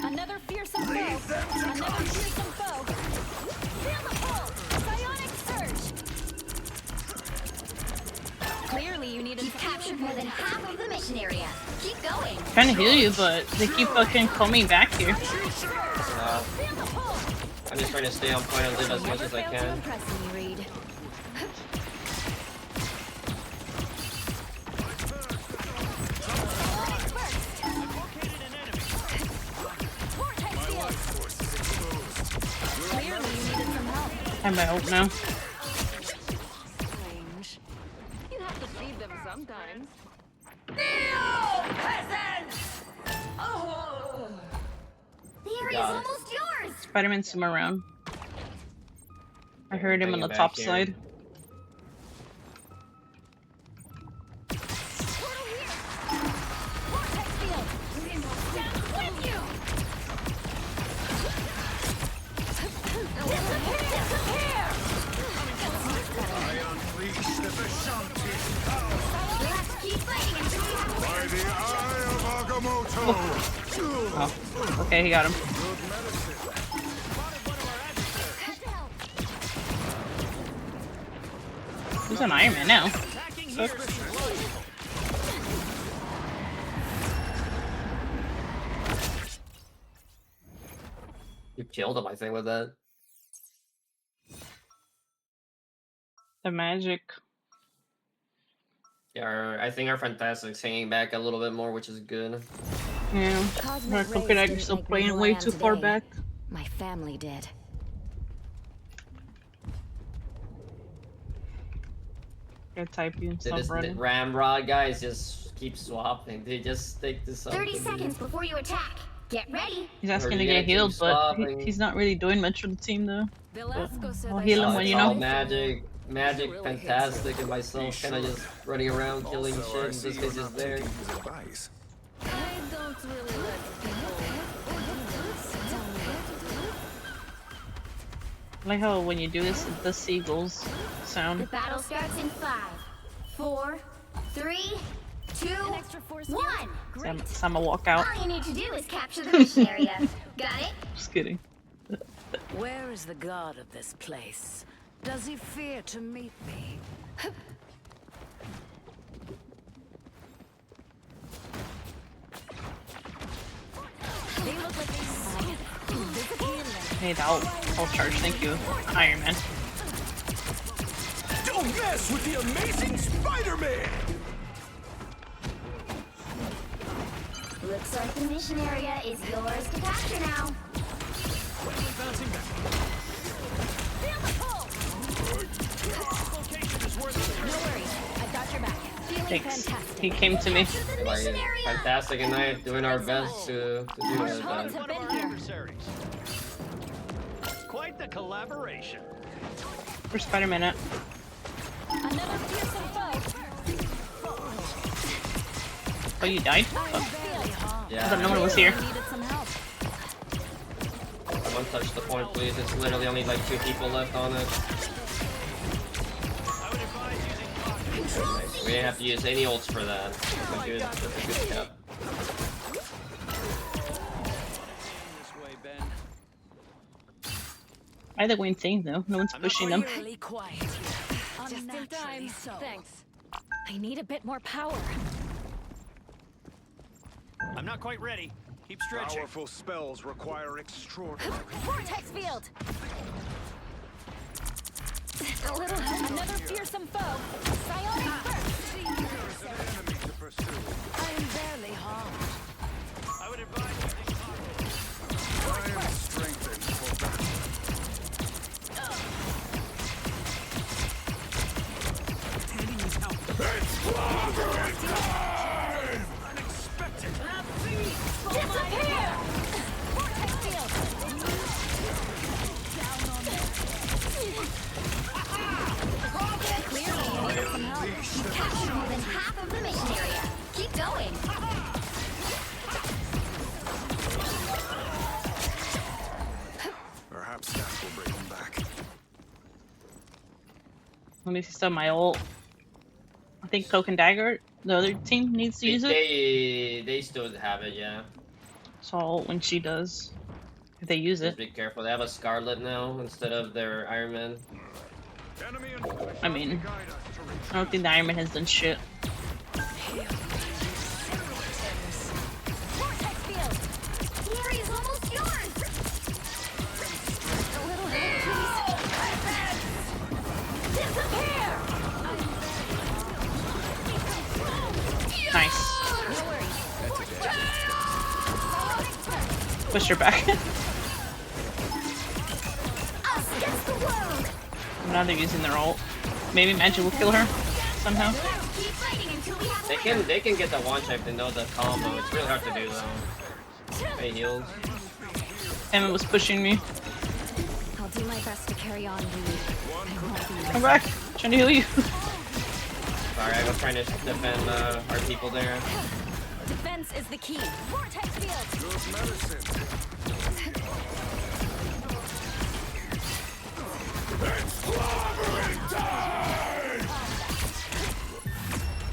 Another fearsome foe! Another fearsome foe! Feel the pull! Psionic surge! Clearly you need to capture more than half of the mission area. Keep going. I'm trying to heal you, but they keep fucking coming back here. I'm just trying to stay on point and live as much as I can. I might hope now. Strange. You have to feed them sometimes. The area is almost yours. Spider-Man's somewhere around. I heard him on the back top here. side. I unleash the Vishanti by the eye of Agamotto. Oh, okay, he got him. Who's an Iron Man now? You killed him, I think, with that. The magic. Yeah, I think our Fantastic's hanging back a little bit more, which is good. Yeah, our cloak and dagger's still playing way too far back. My family did. Gotta type you and They stuff just, running. Ramrod guys just keep swapping. They just stick to something. 30 seconds before you attack. Get ready. He's asking to get healed, but he's not really doing much for the team though. But I'll heal him when you know. Magic, Fantastic, and myself kind of just running around killing shit just because he's there. I don't really let I like how when you do this, the seagulls The sound. battle starts in 5, 4, 3, 2, 1. Sama walk out. All you need to do is capture the mission area. Got it? Just kidding. Where is the god of this place? Does he fear to meet me? They look like Hey, I'll charge. Thank you, Iron Man. Don't mess with the amazing Spider-Man! Looks like the mission area is yours to capture now. Bouncing back. No worries, I got your back. Feeling Thanks. fantastic. He came to me. Like, Fantastic and I doing our best to do it. Opponents have been here. Quite the collaboration. Where's Spider-Man at? Another fearsome foe. Oh, you died? Oh. Yeah. I thought no one was here. Needed some help. Someone touch the point, please. It's literally only like 2 people left on it. We didn't have to use any ults for that. That's a good step. I the win thing though. No one's pushing them. Really quiet. Just in time. Thanks. I need a bit more power. I'm not quite ready. Keep stretching. Powerful spells require extraordinary. Vortex field. A little another fearsome foe. Psionic burst. I'm barely harmed. I would advise using I am strengthened for battle. Tandy needs help. Unexpected! Disappear! Vortex field! Down on them. Clearly, you needed some help. You've captured more than half of the mission area. Keep going. Perhaps that will bring him back. Let me see some of my ult. I think Cloak and Dagger, the other team, needs to use it. They still have it, yeah. So I'll ult when she does. If they use Just it. be careful. They have a Scarlet now instead of their Iron Man. I mean, I don't think the Iron Man has done shit. Vortex field! Glory is almost yours. A little help, please. Disappear! Nice. No worries. Push her back. Us against the world. Now they're using their ult. Maybe Magic will kill her somehow. Keep fighting until we have a They can get the one shot if they know the combo. It's really hard to do though. Hey, heals. Emma was pushing me. I'll do my best to carry on, Reed. Come back. Trying to heal you. Sorry, I was trying to defend our people there. Defense is the key. Vortex field! Good medicine.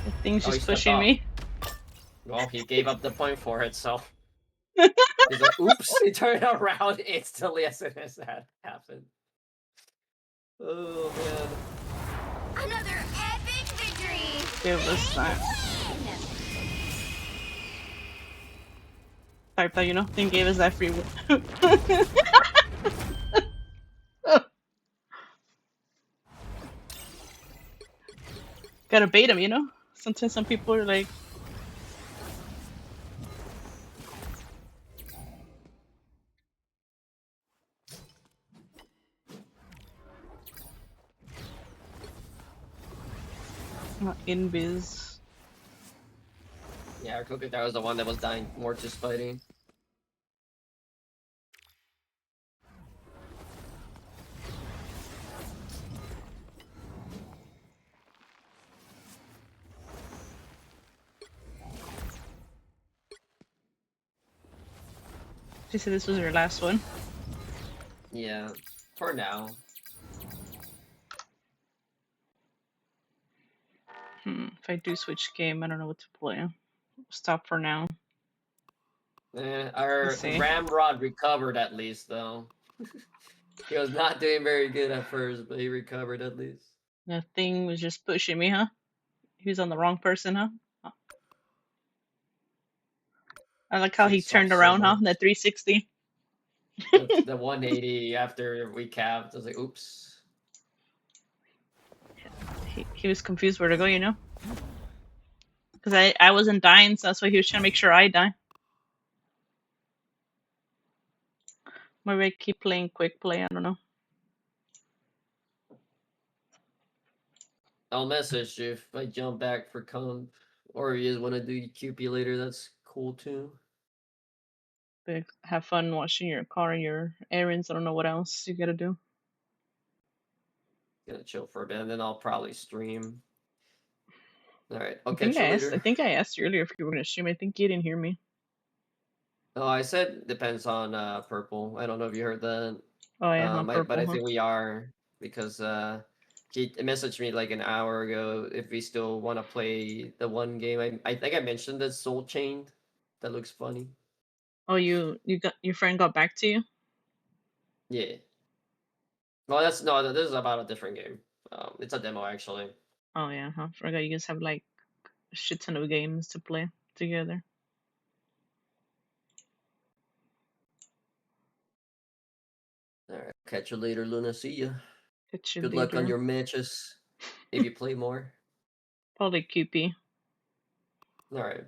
The thing's Oh, he just stepped pushing off. me. Well, he gave up the point for it, so. He's like, oops, he turned around instantly as soon as that happened. Oh, man. another epic victory. Give us that. Type that, you know, thing gave us that free will. Gotta bait him, you know? Sometimes some people are like, not invis. Yeah, our cookie, that was the one that was dying more just fighting. She said this was her last one. Yeah, for now. If I do switch game, I don't know what to play. Stop for now. Our Let's see. Ramrod recovered at least, though. He was not doing very good at first, but he recovered at least. The thing was just pushing me, huh? He was on the wrong person, huh? I like how he turned around, huh? That 360. The 180 after we capped, I was like, oops. He was confused where to go, you know? Because I wasn't dying, so that's why he was trying to make sure I die. Maybe I keep playing quick play, I don't know. I'll message you if I jump back for comp. Or if you just want to do QP later, that's cool too. But have fun washing your car and your errands. I don't know what else you gotta do. Gonna chill for a bit, and then I'll probably stream. Alright, I'll I catch you later. think I asked you earlier if you were gonna stream. I think you didn't hear me. Oh, I said depends on Purple. I don't know if you heard that. Oh yeah, on Purple, but I huh? think we are because he messaged me like an hour ago if we still want to play the one game. I think I mentioned the Soul Chain. That looks funny. Oh, you got your friend got back to you? Yeah. Well, this is about a different game. It's a demo actually. Oh yeah, huh? Forgot you guys have like a shit ton of games to play together. All right, catch you later, Luna. See ya. Hit you Good luck on later. your matches if you play more. Probably QP. Alright.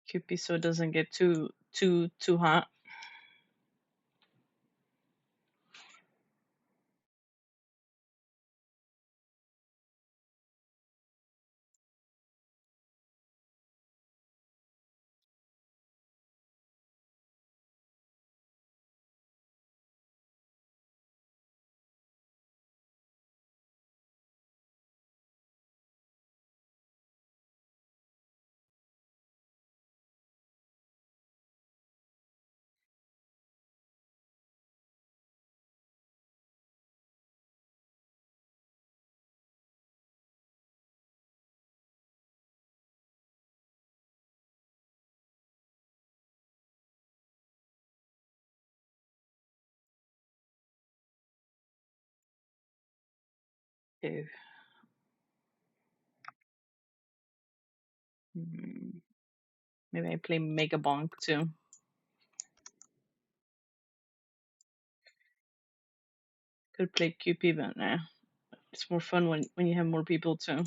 QP so it doesn't get too hot. Okay. Maybe I play megabonk too. Could play QP, but nah. It's more fun when you have more people too.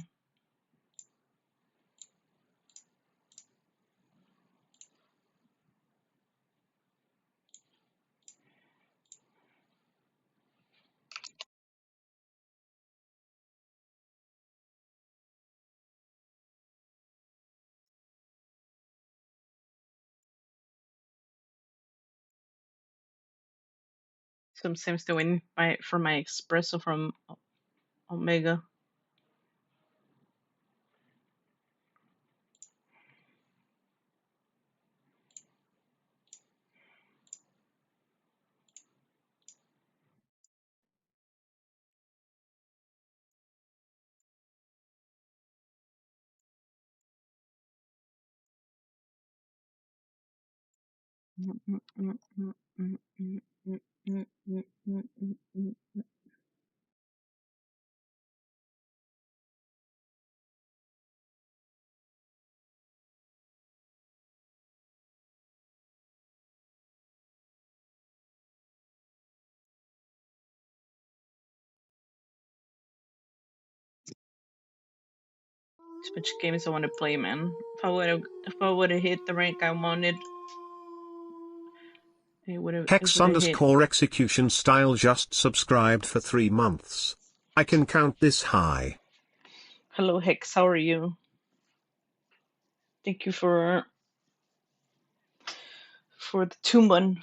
Sometimes to win for my espresso from Omega. Which games I want to play, man. If I would have hit the rank I wanted, it would have hit. Hex _execution style just subscribed for 3 months. I can count this high. Hello Hex, how are you? Thank you for the 2 month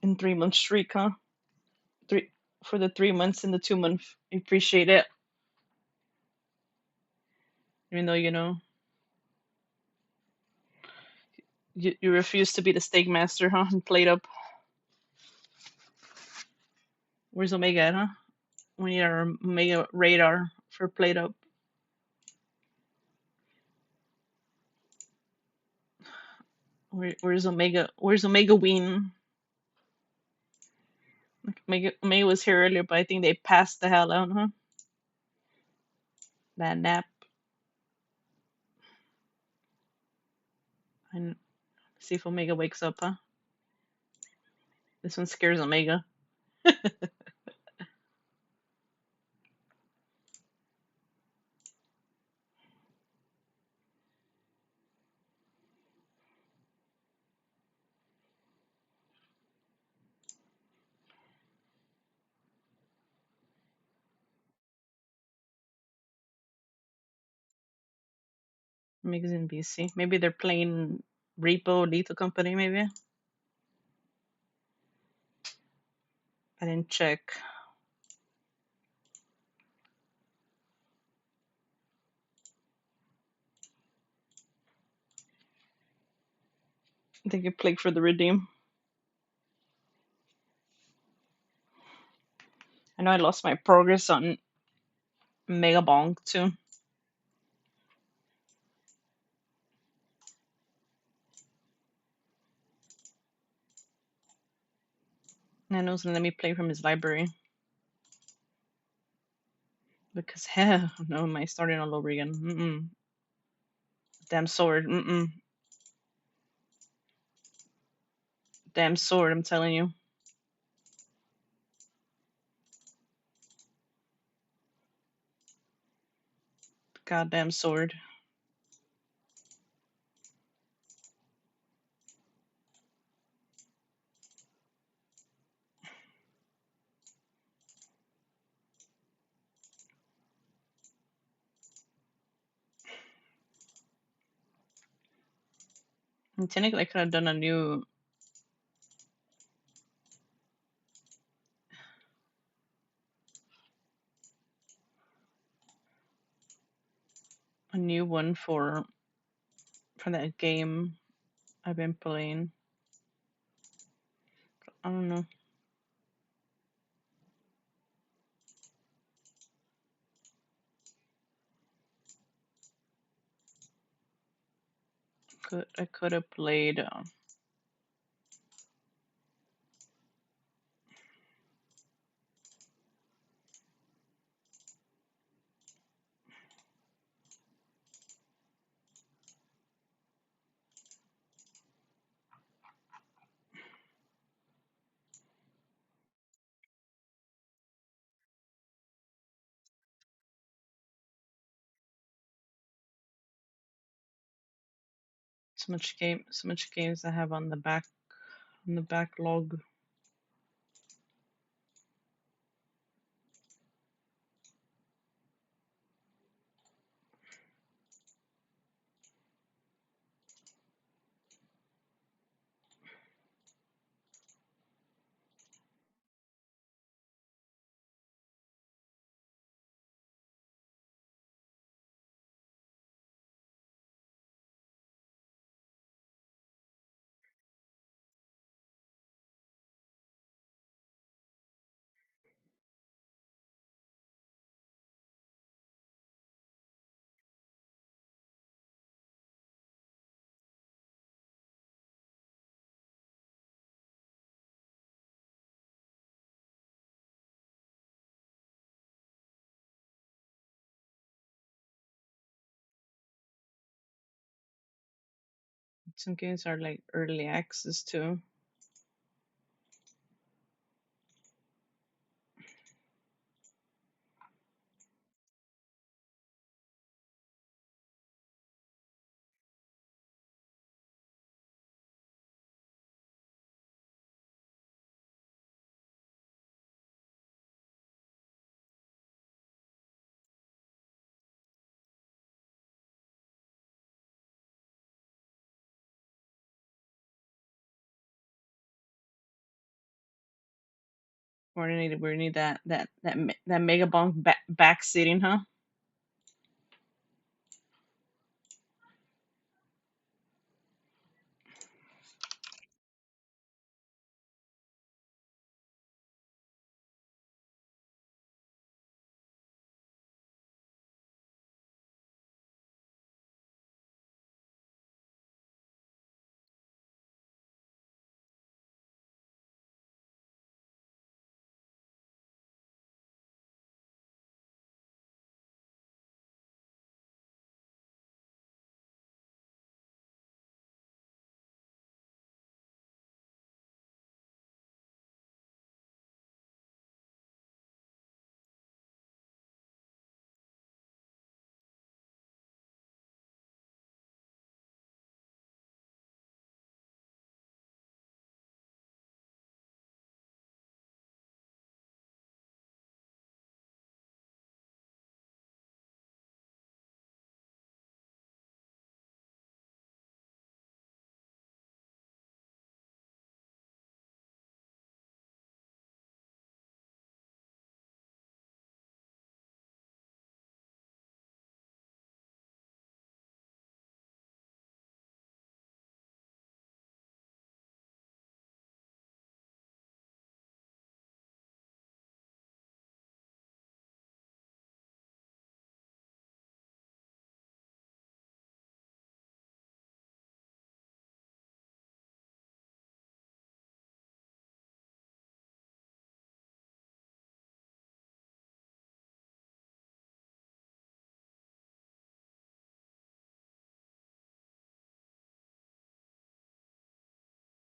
and 3 month streak, huh? For the 3 months and the 2 month. I appreciate it. Even though you refuse to be the steak master, huh? And played up. Where's Omega at, huh? We need our Omega radar for played up. Where's Omega? Where's Omega Ween? Omega was here earlier, but I think they passed the hell out, huh? That nap. And see if Omega wakes up, huh? This one scares Omega. Omega's in BC. Maybe they're playing Repo, Lethal Company, maybe? I didn't check. I think I played for the redeem. I know I lost my progress on megabonk too. And I know it's gonna let me play from his library. Because hell no, am I starting all over again? Damn sword. Mm-mm. Damn sword, I'm telling you. Goddamn sword. And technically I could have done a new one for that game I've been playing. I don't know. I could have played so much games I have on the backlog. Some games are like early access too. We need that megabonk back sitting, huh?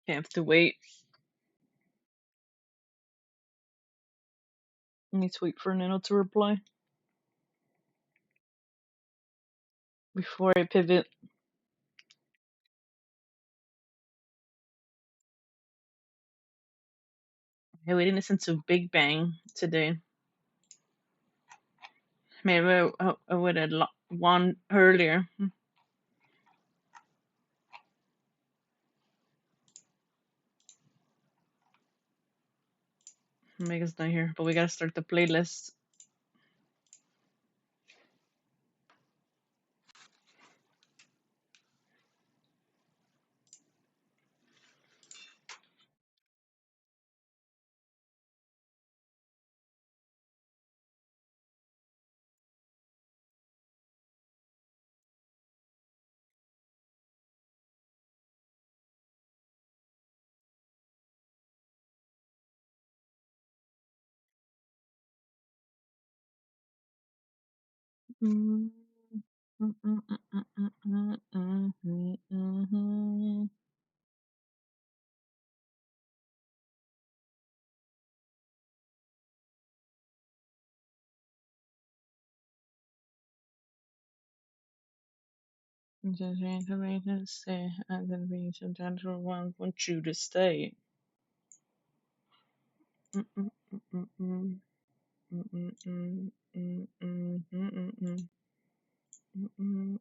I have to wait. I need to wait for Nino to reply before I pivot. Hey, we didn't listen to Big Bang today. Maybe I would have won earlier. Mega's not here, but we gotta start the playlist. Mm, mm, mm, mm, mm, mm, mm, mm, mm, Just to say, I'm gonna be sometimes for one want you to stay. Mm, mm, mm, mm, mm, mm, mm, mm, mm, mm,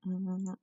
mm, mm.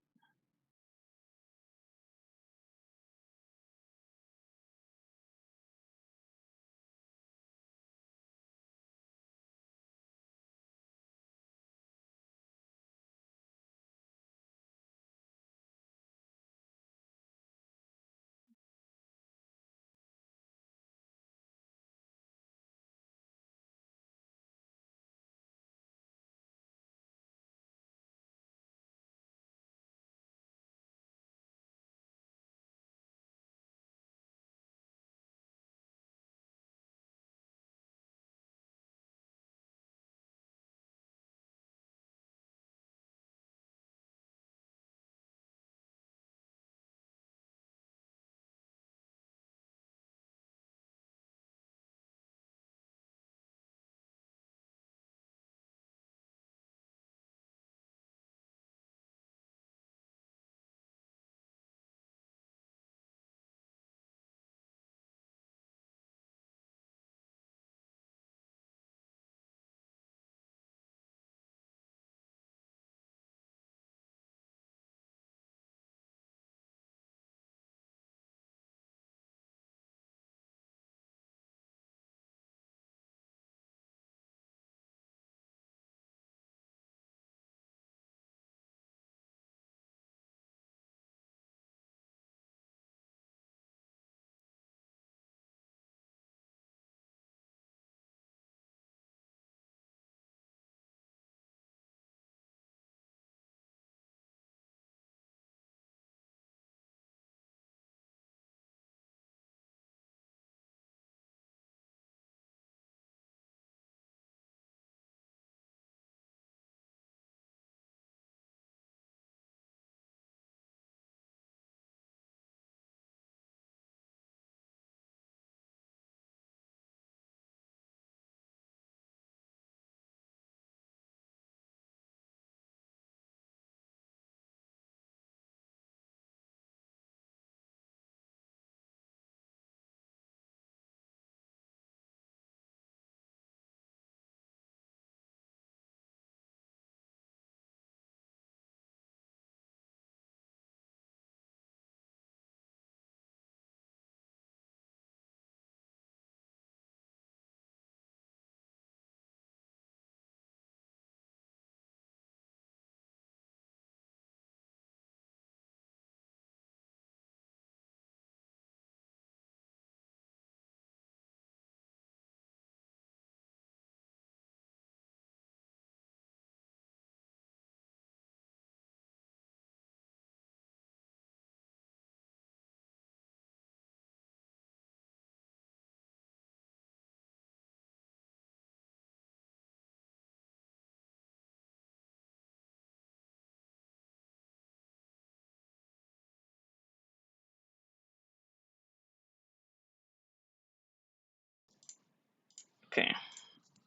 Okay.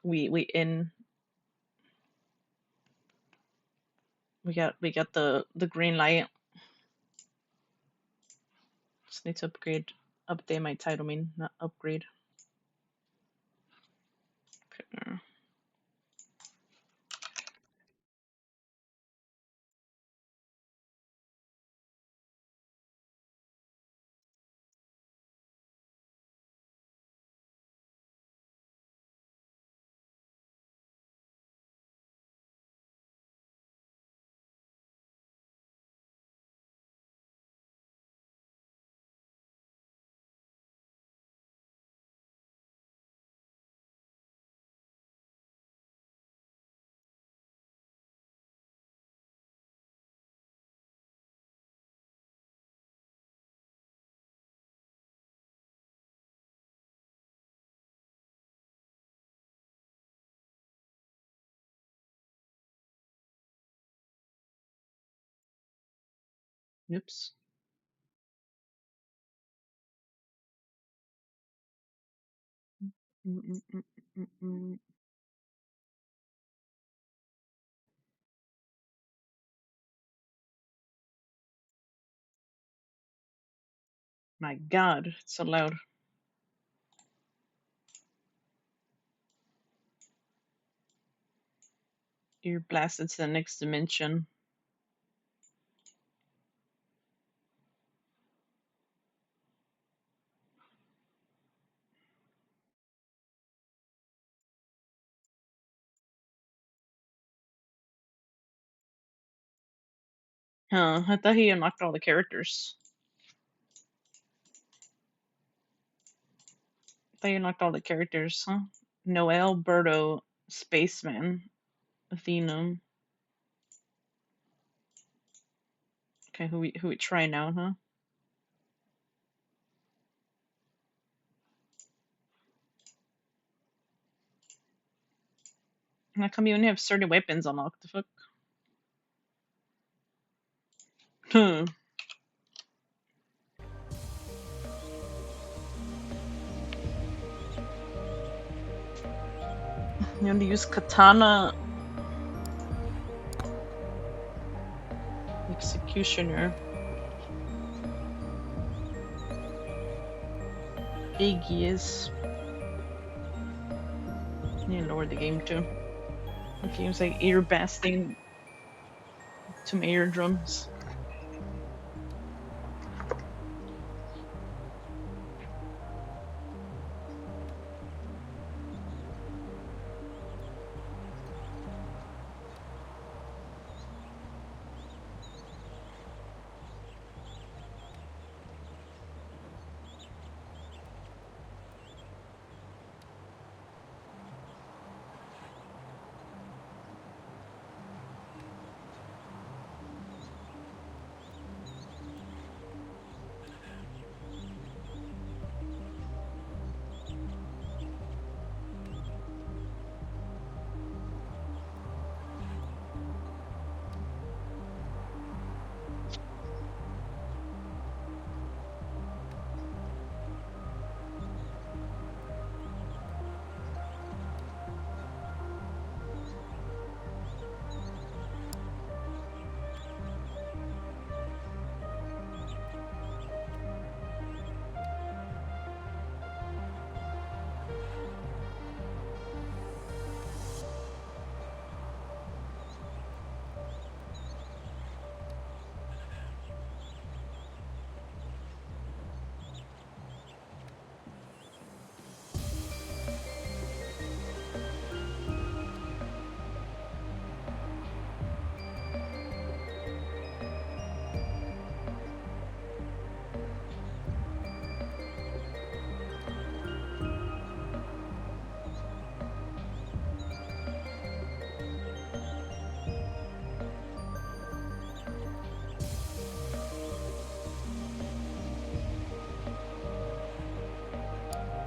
We in. We got the green light. Just need to update my title. Not upgrade. Okay. Oops. Mm. My God, it's so loud. You're blasted to the next dimension. Huh, I thought he unlocked all the characters. I thought you unlocked all the characters, huh? Noel, Berto, Spaceman, Athena. Okay, who we try now, huh? How come you only have certain weapons unlocked? The fuck? Huh. You only use katana. Executioner. Big is. You need to lower the game too. The game's like ear blasting to my eardrums.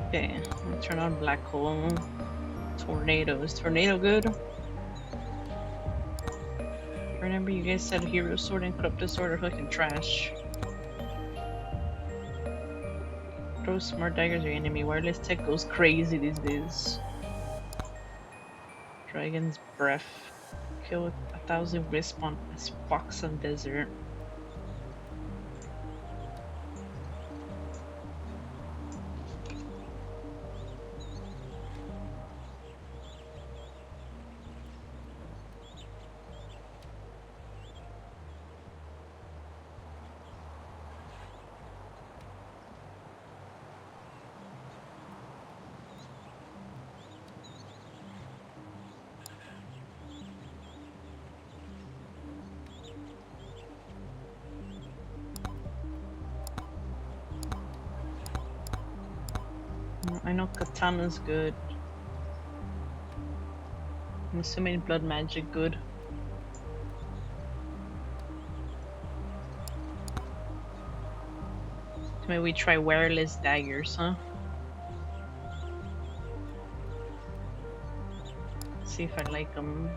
Okay, I'm gonna turn on black hole. Tornado. Is tornado good? Remember you guys said hero sword and corrupted sword are fucking trash. Throw smart daggers at your enemy. Wireless tech goes crazy these days. Dragon's breath. Kill 1,000 respawn as fox on desert. I know Katana's good. I'm assuming blood magic good. So maybe we try wireless daggers, huh? See if I like them.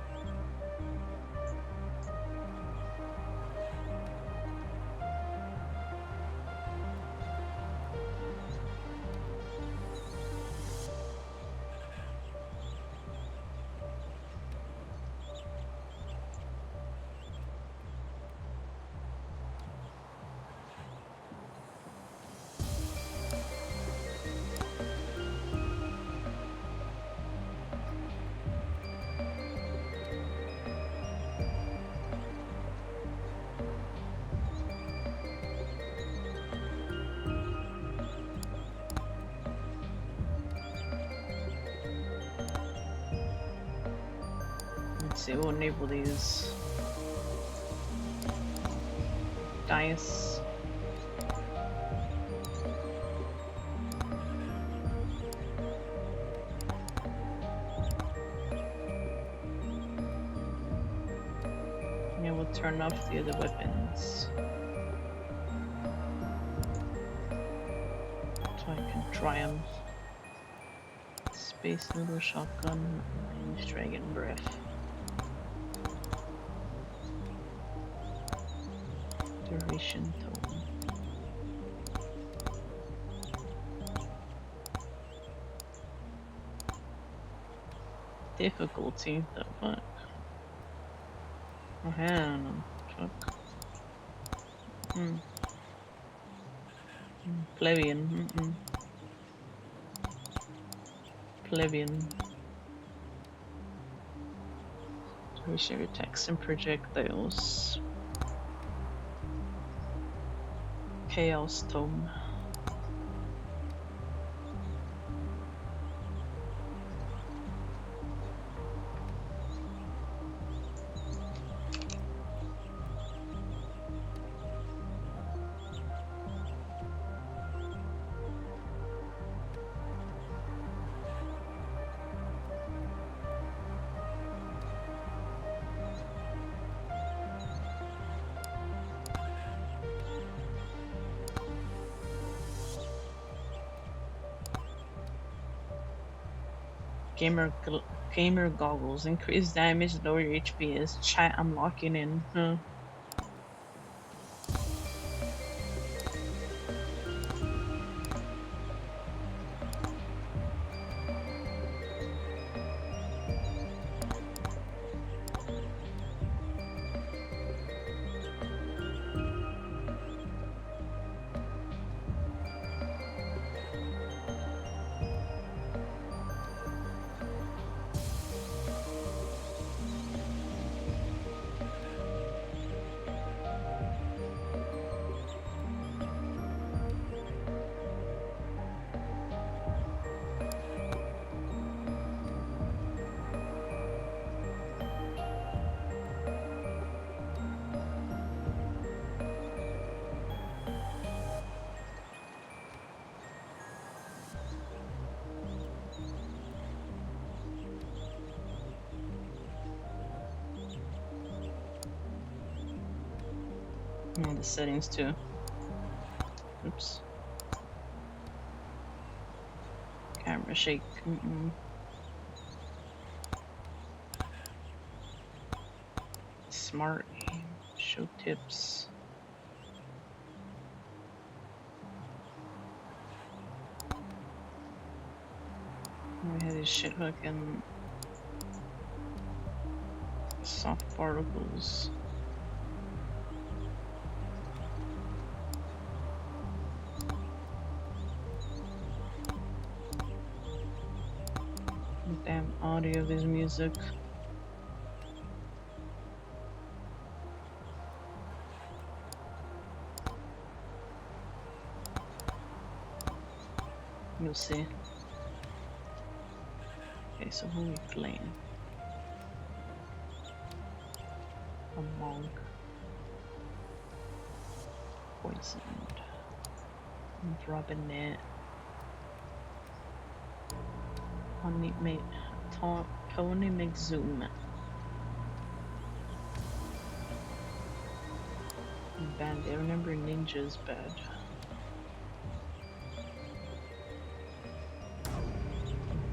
Let's see, we'll enable these dice. Yeah, we'll turn off the other weapons. So I can try them. Space Noodle Shotgun, Range Dragon Breath. Duration Tone. Difficulty, the fuck? Oh hell no. Fuck. Plebeian. Plebeian. Duration attacks and projectiles. Chaos Tome. Gamer goggles. Increase damage, lower your HP as chat. I'm locking in. Huh. Oh, the settings too. Oops. Camera shake. Smart aim. Show tips. We had this shit hook and Soft particles. Damn audio of his music. You'll see. Okay, so who are we playing? A monk. Poisoned. Dropping it. Tony McZoom. Band. I remember Ninja's bad.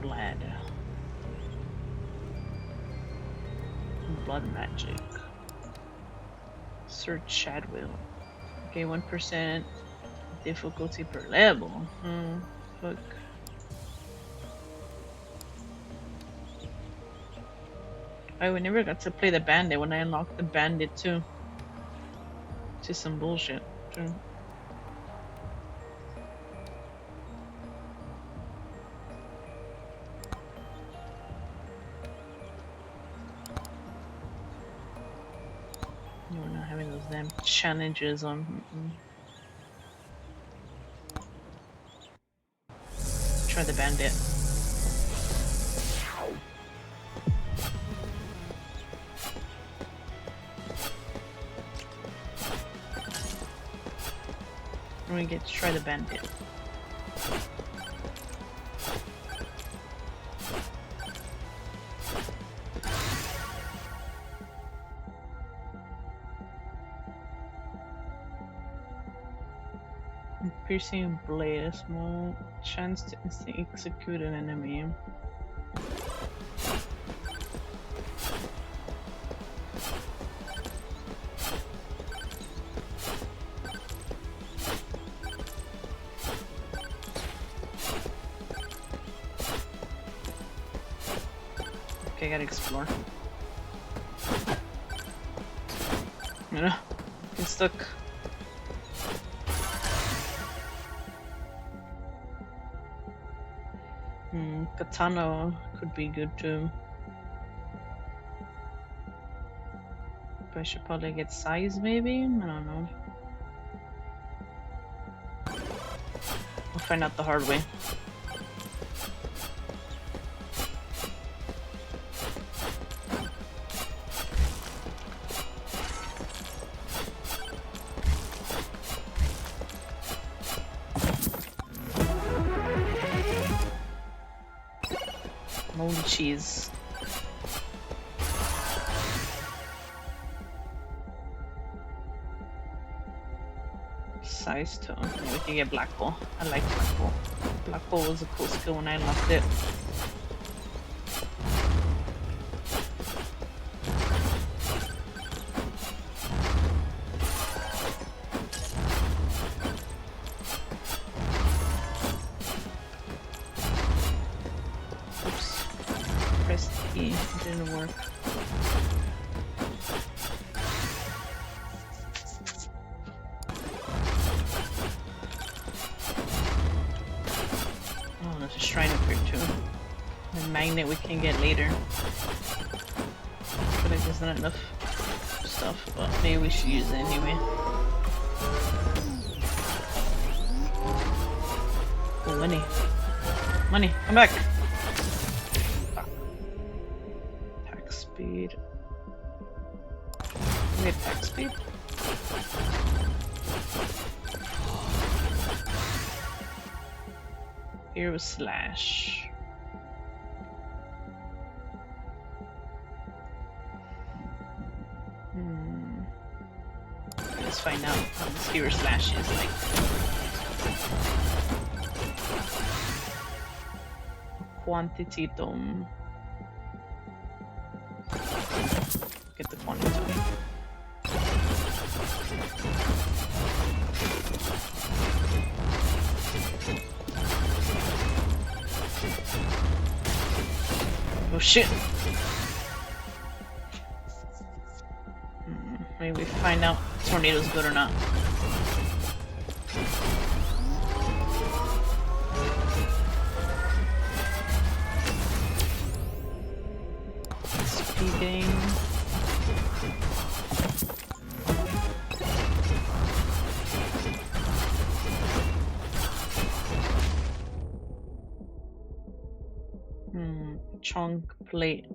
Blood. Blood magic. Sir Chadwell. Okay, 1% difficulty per level. Fuck. We never got to play the bandit when I unlocked the bandit too. Just some bullshit. True. We're not having those damn challenges on. Try the bandit. We get to try the bandit. Piercing blade, a small chance to instantly execute an enemy. Okay, I gotta explore. Get stuck. Katana could be good too. But I should probably get size maybe? I don't know. We'll find out the hard way. Moldy cheese. Size tone. Yeah, we can get black hole. I like black hole. Black hole was a cool skill when I unlocked it. Didn't work. Oh, there's a shrine up here too. A magnet we can get later. But like there's not enough stuff, but maybe we should use it anyway. Oh, money. Money, come back! Speed. We get attack speed. Here was slash. Let's find out how this hero slash is like. Quantity dome. Get the quantity. Oh shit! find out if tornado's good or not. Speed game. Chunk plate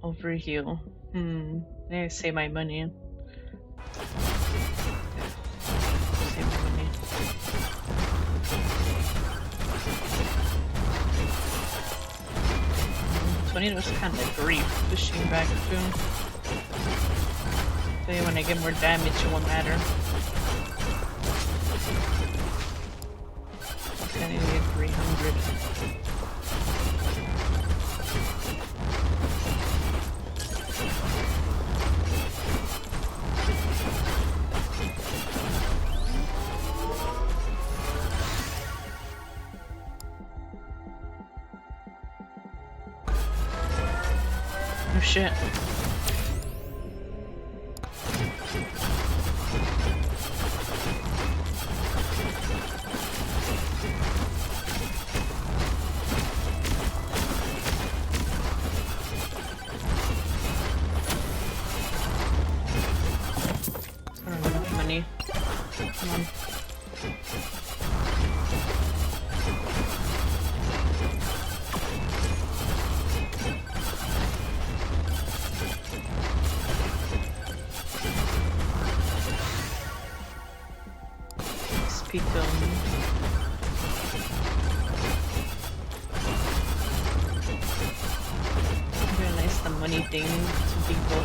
over here. I gotta save my money. Save my money. Tornado's kind of brief. Pushing back too. Tell you when I get more damage, it won't matter. I need 300. Oh shit. I don't have enough money. Come on. Speed film. Realize the money thing to people.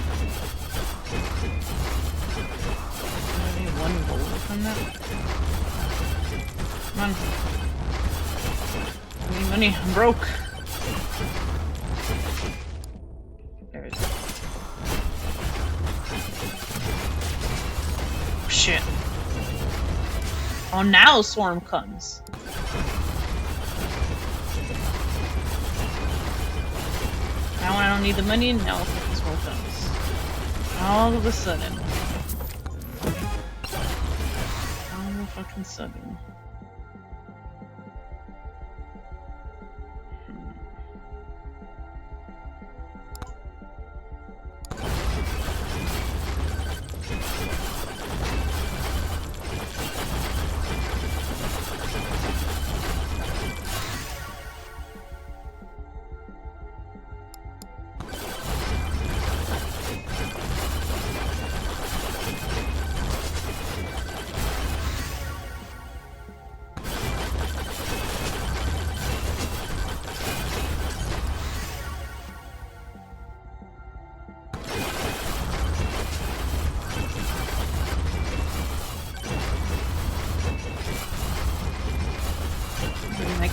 Only one gold from that. Come on. I need money. I'm broke. There it is. Oh, shit. Oh, now Swarm comes. Now when I don't need the money, now fucking Swarm comes. All of a sudden. All of a fucking sudden.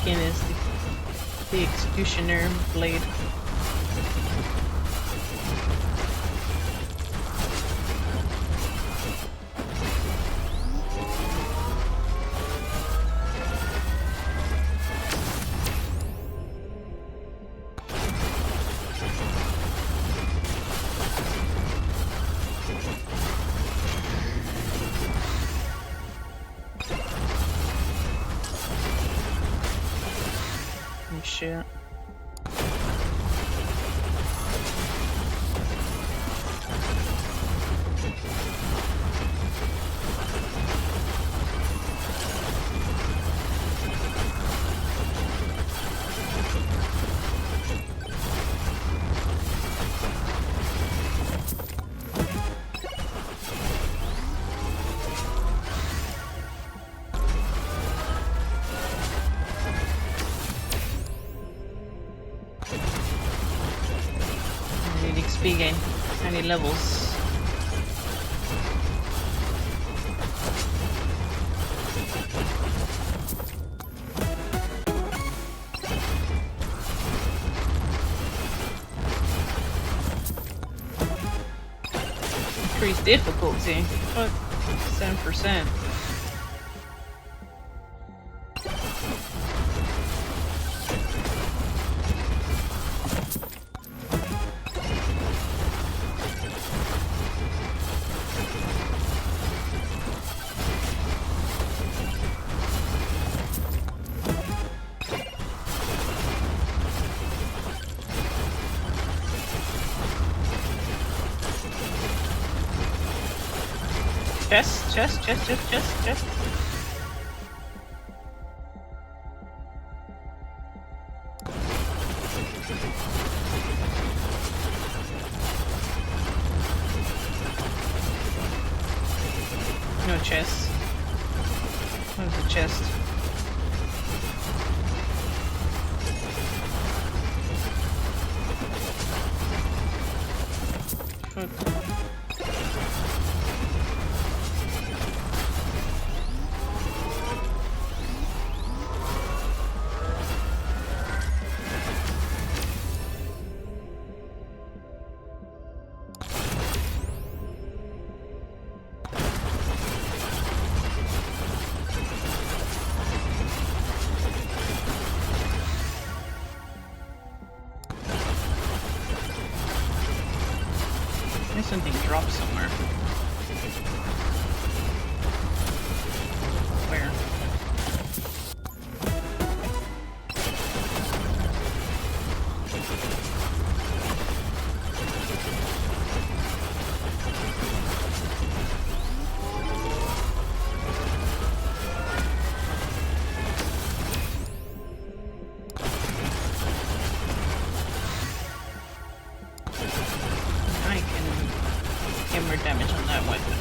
Again is the Executioner blade. Shit. XP gain. I need levels. Increase difficulty. What? 7%. Chest, chest, chest, chest, chest, chest. No chest. Where's the chest? Fuck. There's something dropped somewhere. Where? I can get more damage on that weapon.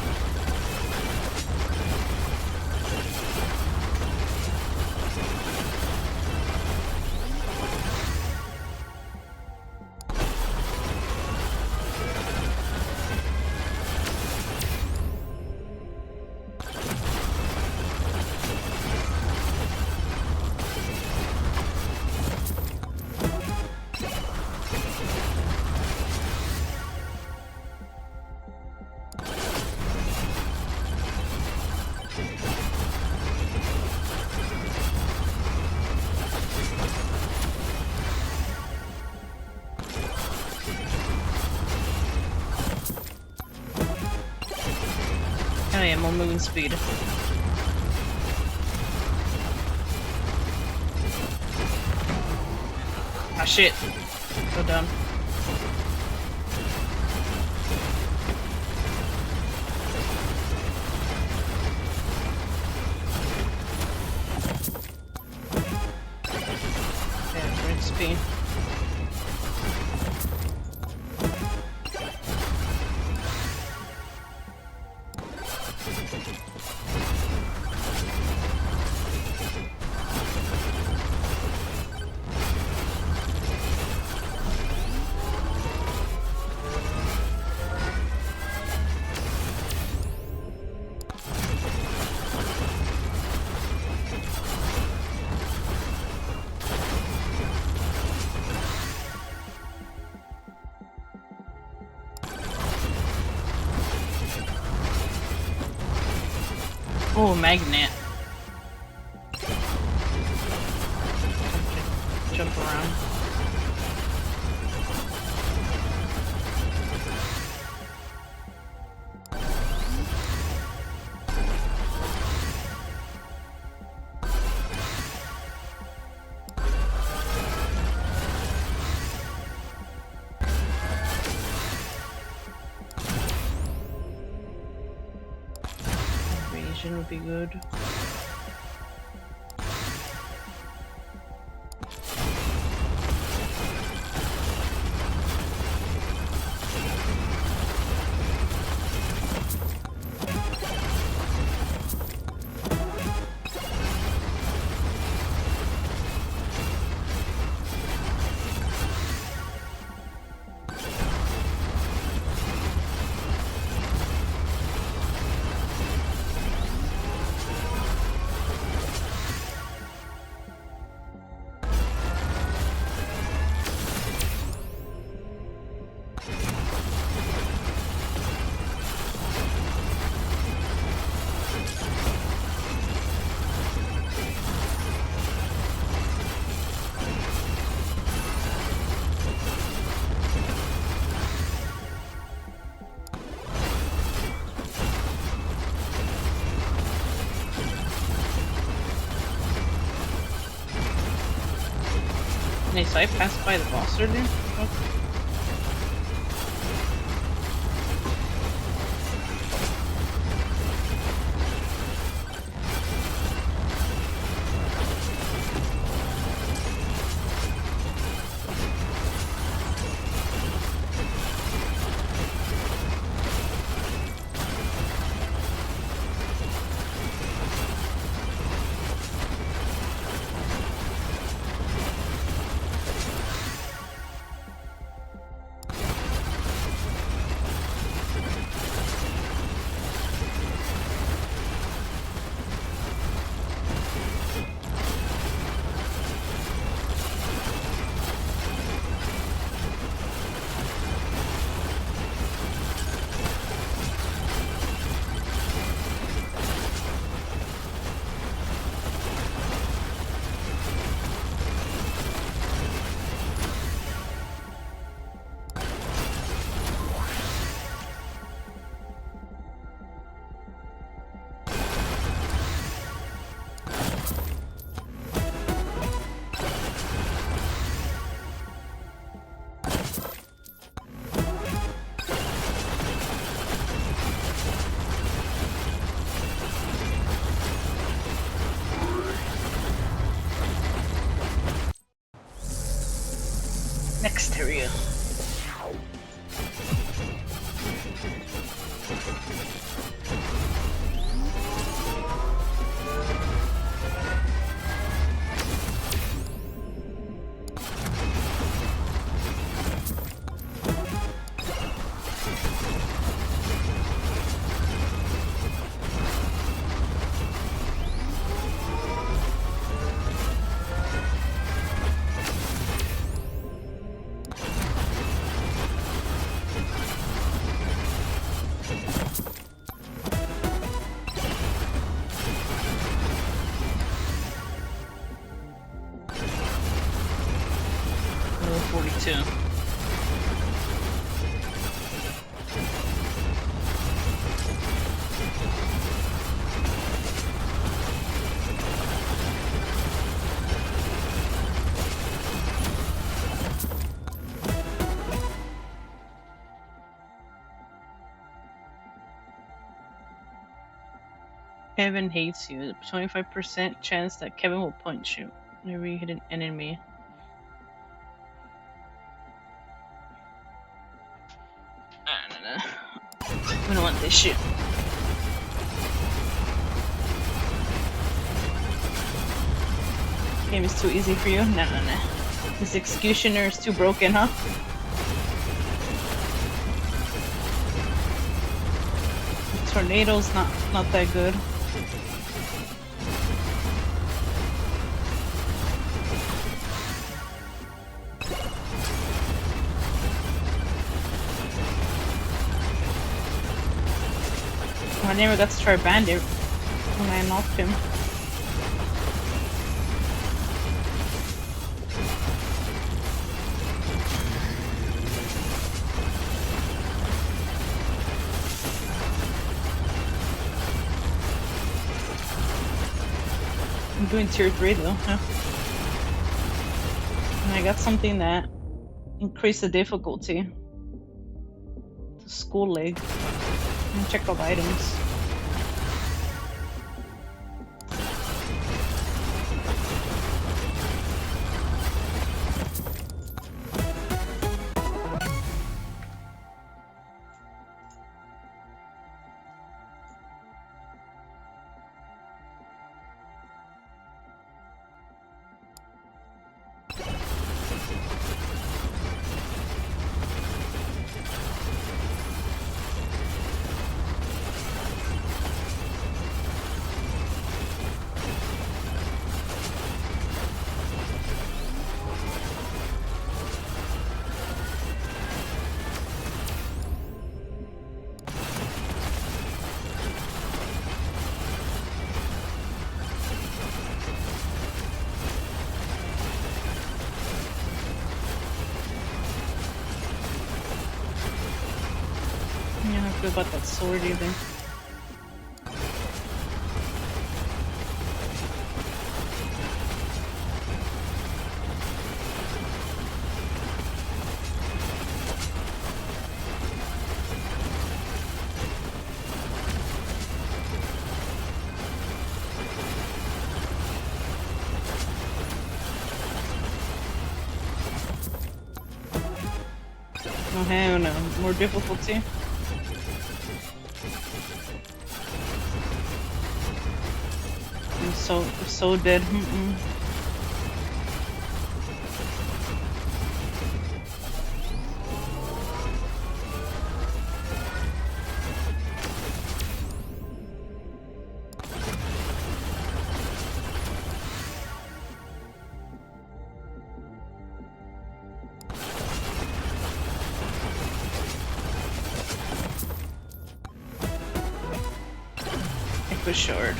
I am on moving speed. Ah shit. So dumb. Yeah, red speed. Oh, magnet. Jump around. Evasion would be good. Nice, so I passed by the boss earlier? Okay. exterior. Level 42. Kevin hates you. 25% chance that Kevin will punch you. Whenever you hit an enemy. We don't want this shit. Game is too easy for you? Nah. This executioner is too broken, huh? The tornado's not that good. I never got to try Bandit when I knocked him. I'm doing tier 3 though, huh? And I got something that increased the difficulty. The school leg. And check all the items. Yeah, I feel about that sword either. Oh hell no, more difficulty. I'm so dead. Echo shard.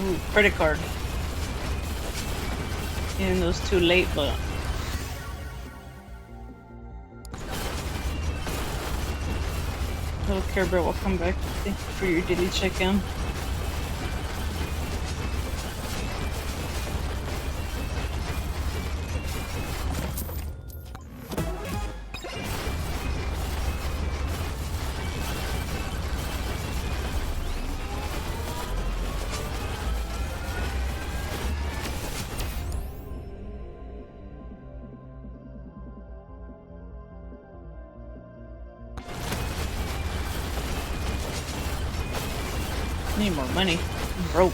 Ooh, credit card. Even though it's too late, but little Care Bear will come back. Thank you for your daily check-in. Need more money. I'm broke.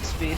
Speed.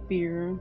Beer.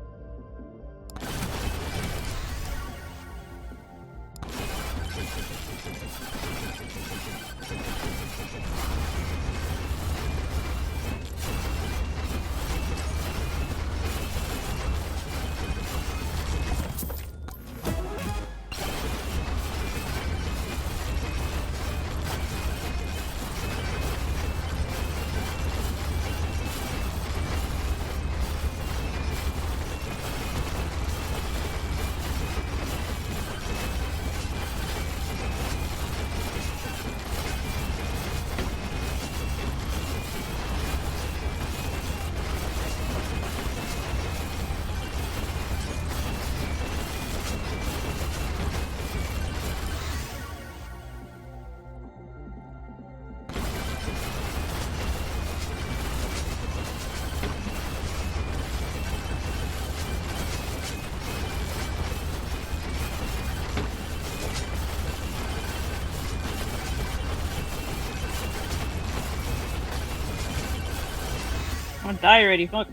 I'm gonna die already, fuck.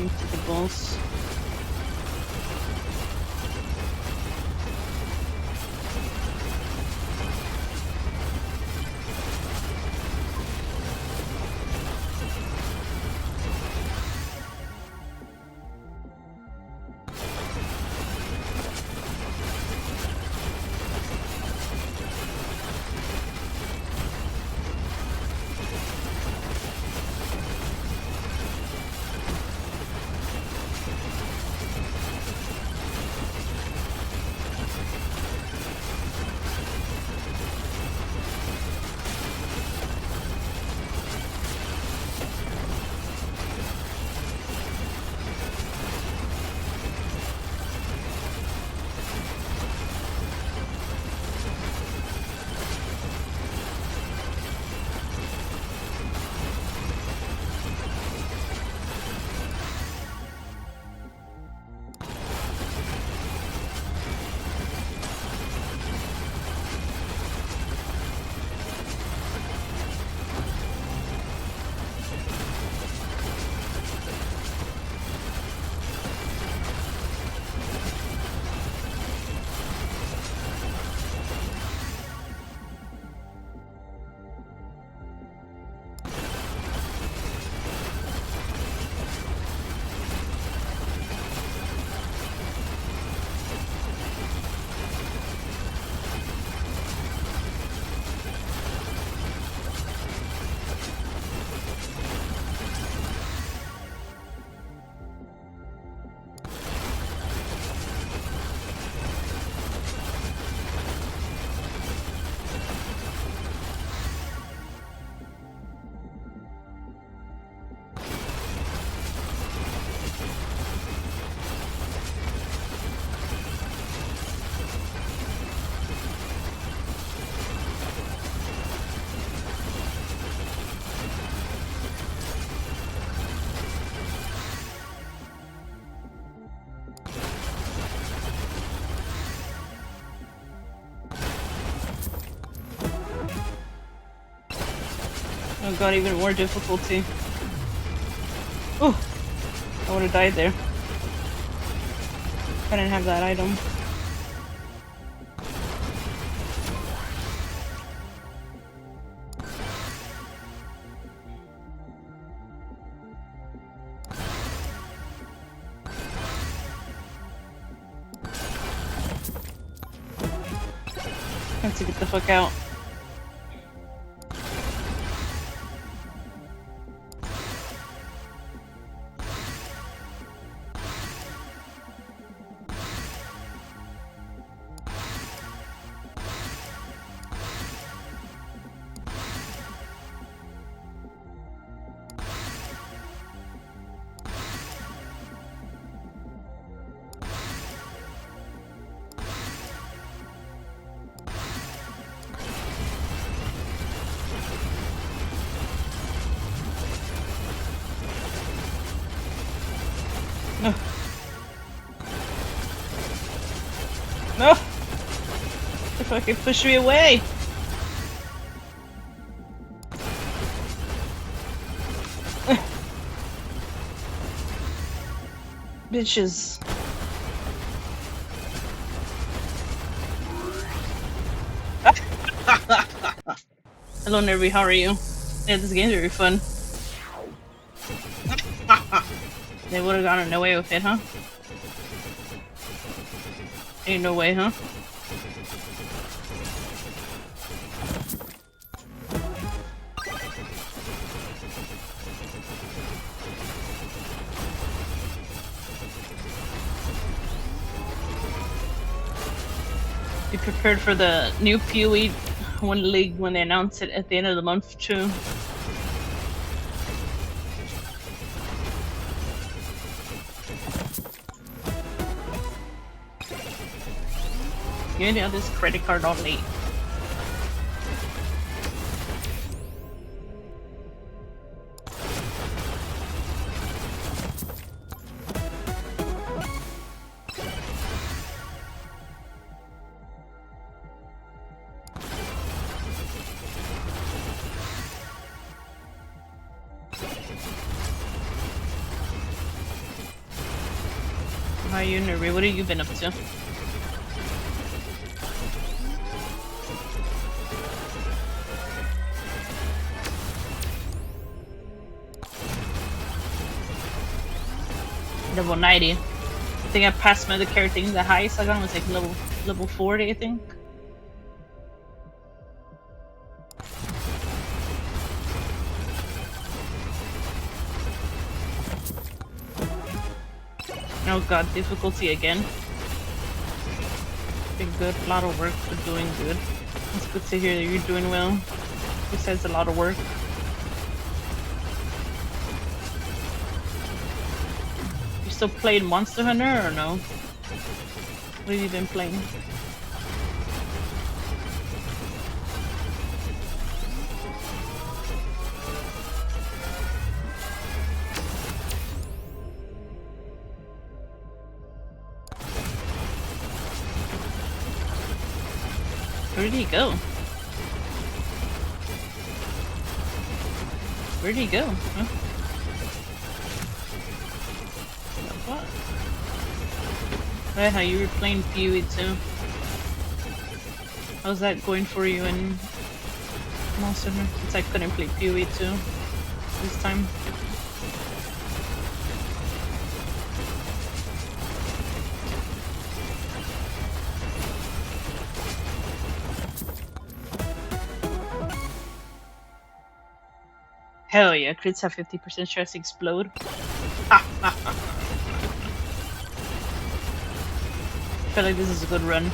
To the boss. Oh god, even more difficulty. Oh, I would have died there. I didn't have that item. I have to get the fuck out. No. No! If I could push me away! Bitches. Hello Nervy, how are you? Yeah, this game's very fun. They would have gotten away with it, huh? Ain't no way, huh? Be prepared for the new PoE 1 League when they announce it at the end of the month, too. Getting out this credit card all late. How are you, Nuri? What have you been up to? Level 90. I think I passed my other character. The highest I got was like level 40, I think. Oh god, difficulty again. Been good, a lot of work, but doing good. It's good to hear that you're doing well. Besides a lot of work. You still playing Monster Hunter or no? What have you been playing? Where did he go? Where did he go? Huh? What? How you were playing PoE too? How's that going for you in Monster Hunter? Since I couldn't play PoE too this time. Hell yeah, crits have 50% chance to explode. I feel like this is a good run.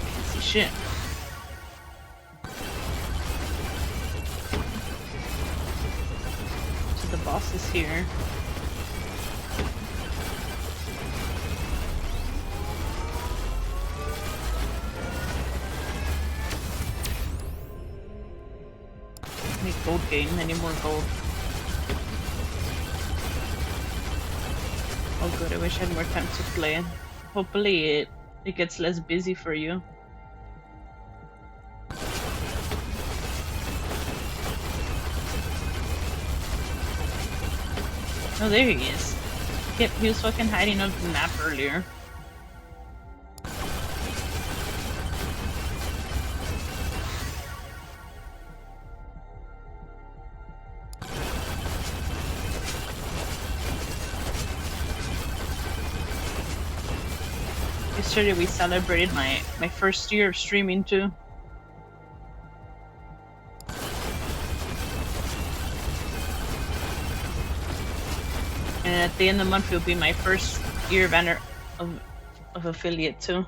Can't see shit. So the boss is here. Gold gain, any more gold. Oh good, I wish I had more time to play. Hopefully it gets less busy for you. Oh, there he is. Yep, he was fucking hiding on the map earlier. Yesterday we celebrated my first year of streaming too. And at the end of the month will be my first year of affiliate too.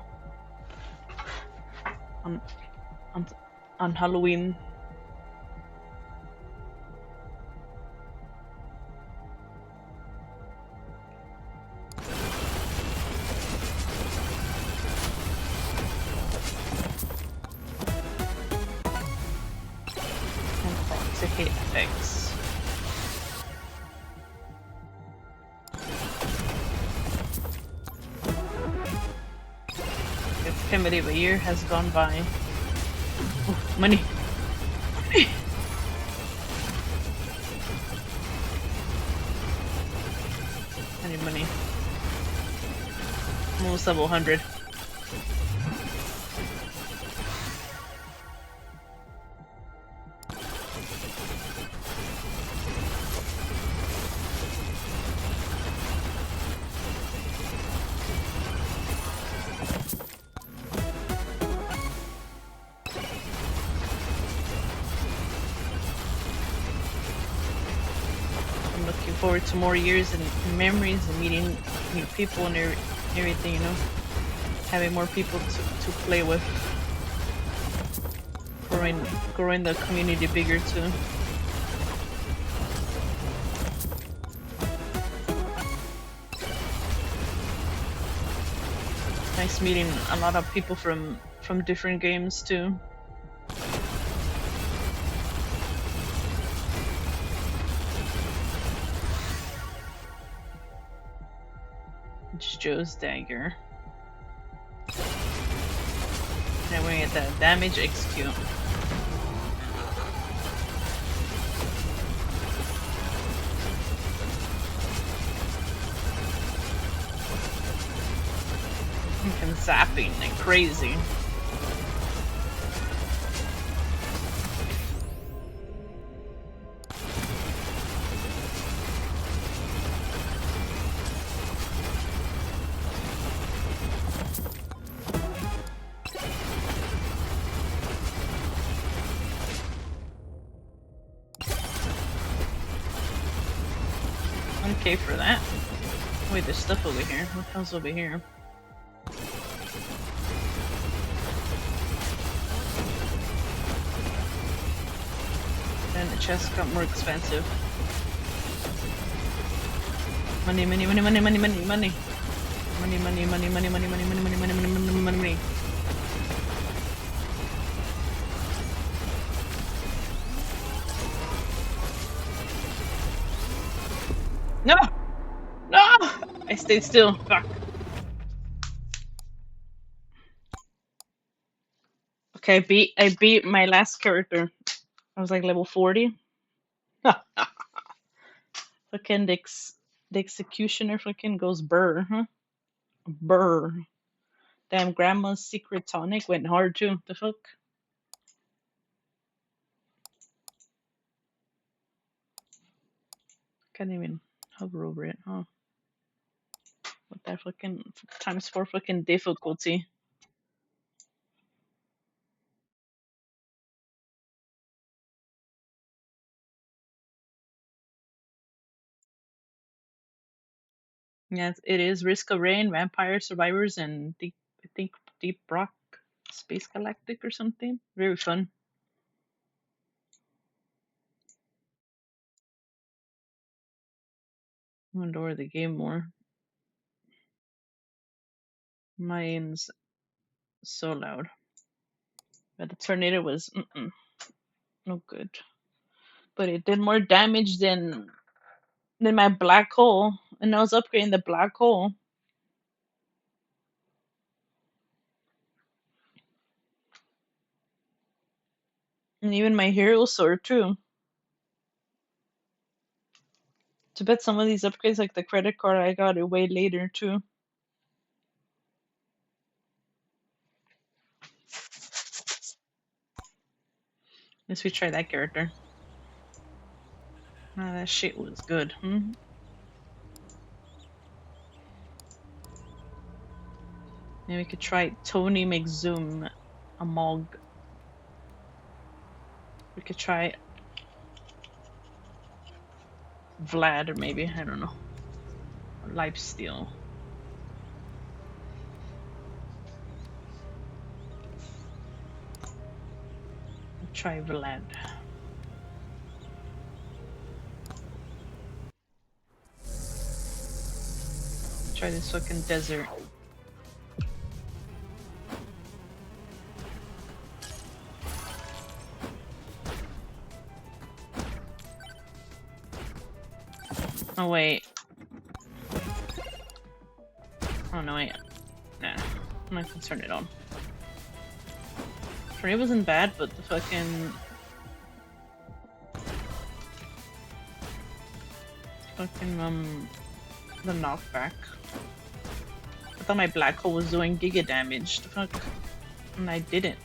On Halloween. Hit effects. I can't believe a year has gone by. Oh, money. I need money. Almost level 100. Forward to more years and memories and meeting new people and everything, you know, having more people to play with, growing the community bigger too. Nice meeting a lot of people from different games too. It's Joe's dagger. Then we get the damage execute. Fucking zapping and crazy. Okay for that. Wait, there's stuff over here. What the hell's over here? And the chest got more expensive. Money, money, money, money, money, money, money. Money, money, money, money, money, money, money, money, money, money, money, money. No! No! I stayed still. Fuck. Okay, I beat my last character. I was like level 40. Fucking the executioner fucking goes burr, huh? Burr. Damn, grandma's secret tonic went hard too. The fuck? Can't even hover over it, huh? What that fucking times 4 fucking difficulty. Yes, it is Risk of Rain, Vampire Survivors, and I think Deep Rock Space Galactic or something. Very fun. I wonder where the game more. Mine's so loud. But the tornado was no good. But it did more damage than my black hole. And I was upgrading the black hole. And even my hero sword too. To bet some of these upgrades, like the credit card, I got it way later too. Let's retry that character. Ah, that shit was good. Maybe we could try Tony McZoom, a Mog. We could try Vlad, or maybe, I don't know. Lifesteal. Try Vlad. Try this fucking desert. Oh wait. Oh no, wait. Nah. I'm not gonna turn it on. It wasn't bad, but the fucking the knockback. I thought my black hole was doing giga damage. The fuck? And I didn't.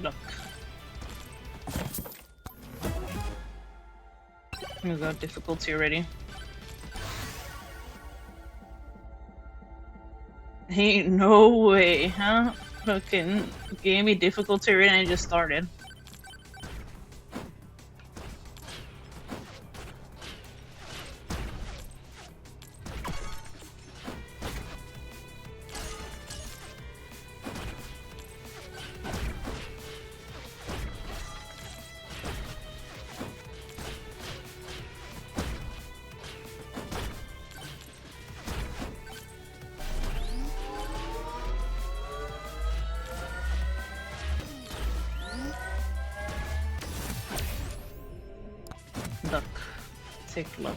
Look. We got difficulty already. Ain't no way, huh? Fucking gave me difficulty and I just started. Luck. Take luck.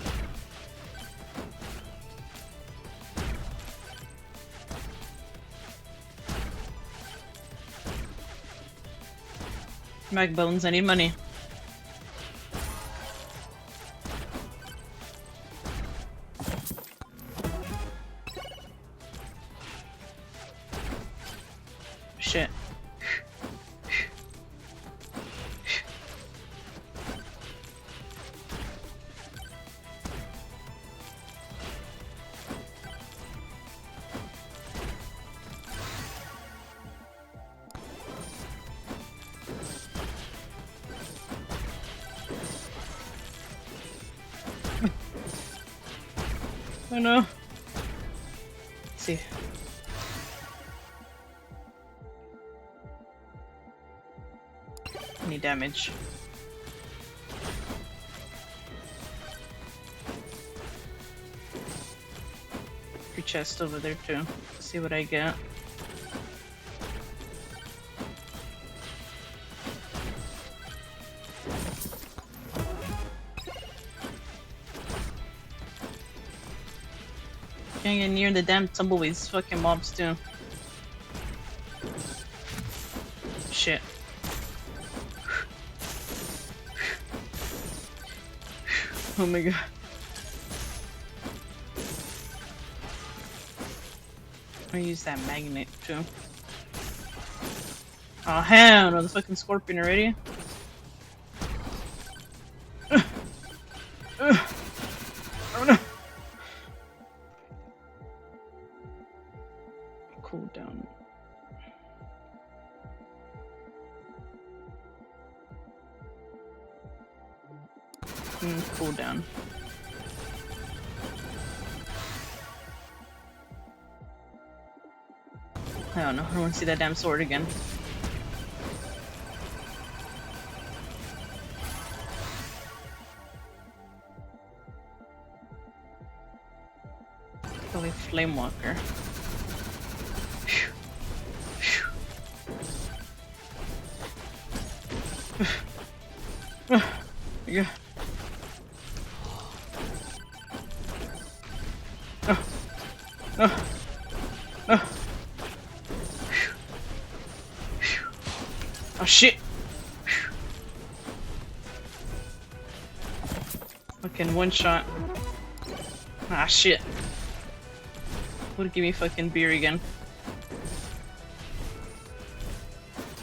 Mag bones, I need money. Shit. Oh no. Let's see. Any damage? Your chest over there too. Let's see what I get. Can't get near the damn tumbleweeds, fucking mobs too. Shit. Oh my god. I use that magnet too. Oh hell no, the fucking scorpion already. Oh no. Cool down. Cool down. I don't know, I don't want to see that damn sword again. Probably Flame Walker. Yeah. Oh shit! Fucking one shot. Ah shit. Would give me fucking beer again.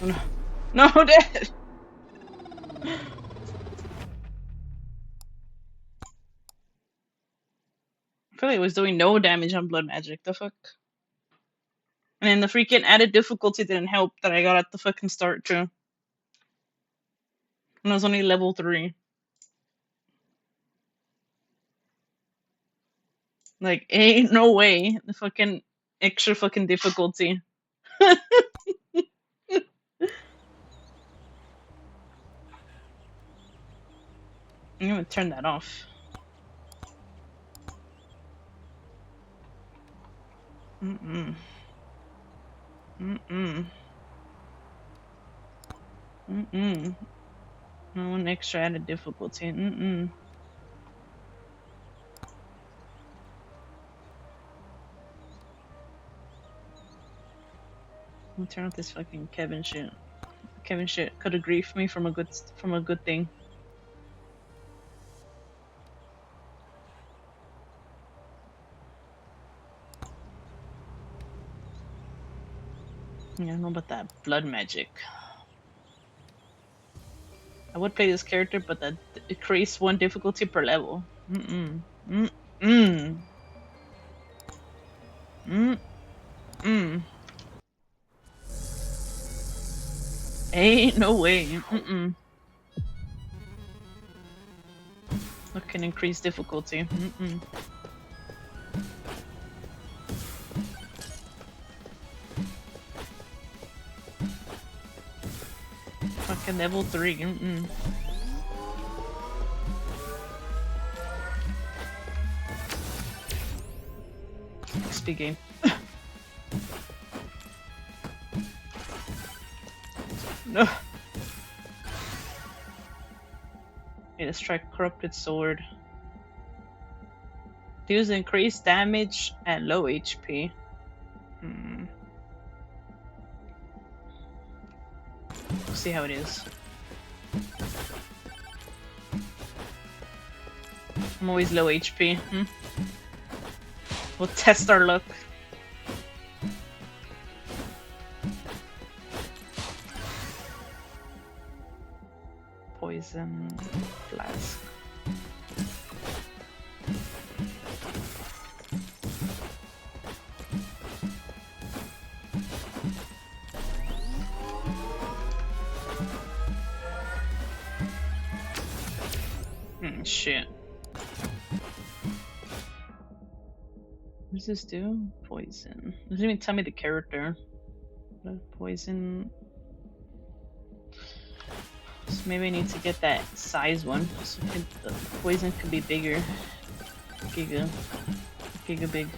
Oh no. No, Dad! I feel like it was doing no damage on blood magic, the fuck? And then the freaking added difficulty didn't help that I got at the fucking start too. And I was only level 3. Like, ain't no way. The fucking extra fucking difficulty. I'm gonna turn that off. Mm-mm. Mm-mm. Mm-mm. I want extra added difficulty. Mm-mm. I'll turn off this fucking Kevin shit. Kevin shit could have griefed me from a good thing. Yeah, I don't know about that blood magic. I would play this character, but that it creates 1 difficulty per level. Mm-mm. Mm-mm. Mm. Ain't no way. Look, can increase difficulty. Fucking level 3. XP game. No. Okay, let's try corrupted sword. Deals increased damage at low HP. See how it is. I'm always low HP. We'll test our luck. Poison flask. Shit. What does this do? Poison. It doesn't even tell me the character. Poison. So maybe I need to get that size one. So the poison could be bigger. Giga big.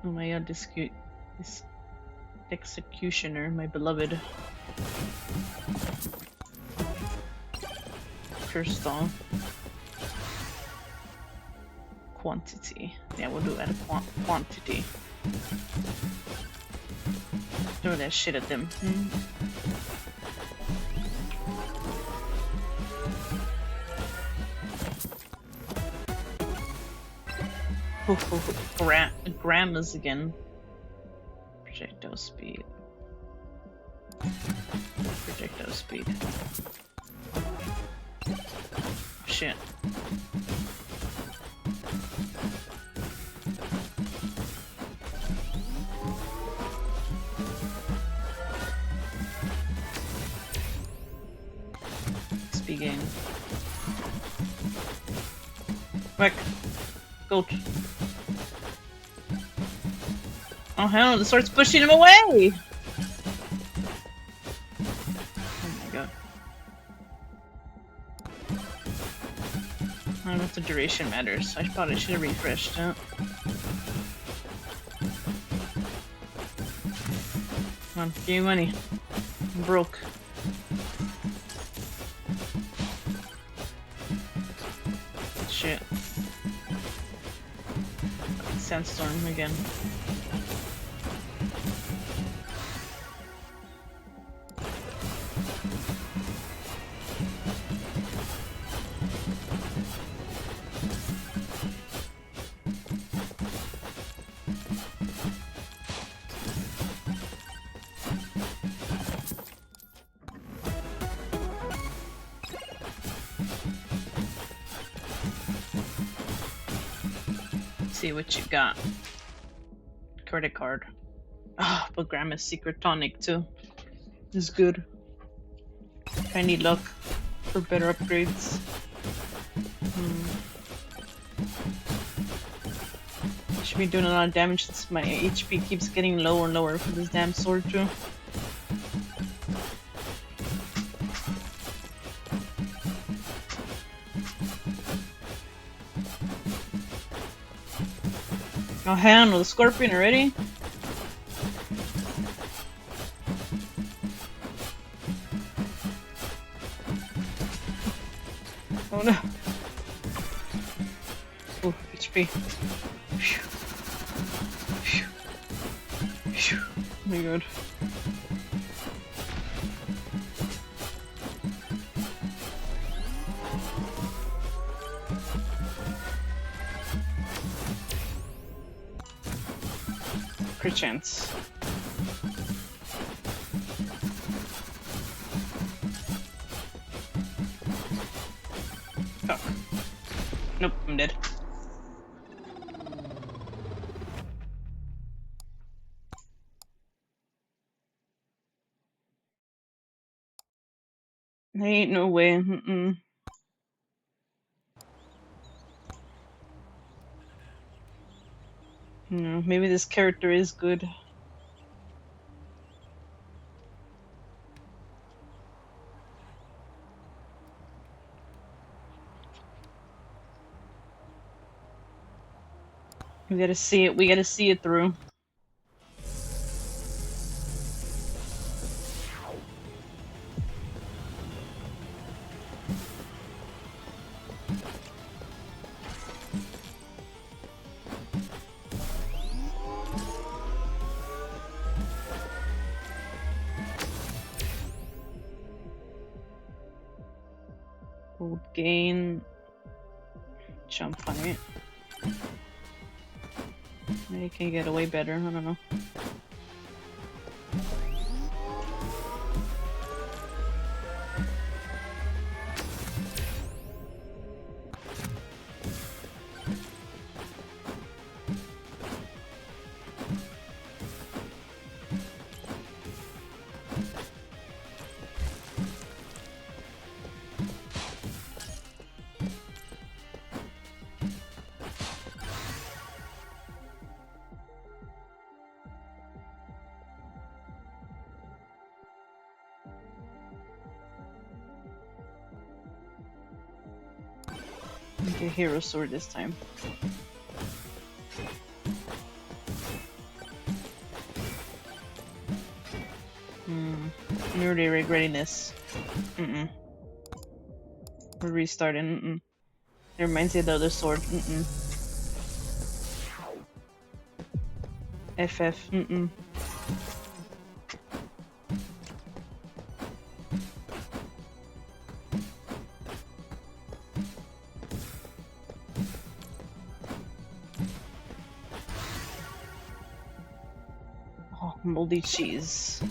Oh my god, this executioner, my beloved. Crystal. Quantity. Yeah, we'll do that quantity. Throw that shit at them. Grams again. Projectile speed. Projectile speed. Shit. Speed game. Quick. Goat. Oh hell, it starts pushing him away! Oh my god. I don't know if the duration matters. I probably should have refreshed it. Come on, give me money. I'm broke. Shit. Sandstorm again. See what you got. Credit card. Ah, but Grandma's secret tonic too. Is good. I need luck for better upgrades. I should be doing a lot of damage since my HP keeps getting lower and lower for this damn sword too. I'll handle the scorpion already. Oh no. Oh, HP. Phew. Phew. Phew. Oh my god. Chance. Fuck. Nope, I'm dead. Ain't no way. Mm-mm. No, maybe this character is good. We gotta see it. We gotta see it through. Hold gain. Jump fight. Maybe you can get away better. I don't know. Get hero sword this time. I'm already regretting this. We're restarting. It reminds me of the other sword. FF. Oh, moldy cheese.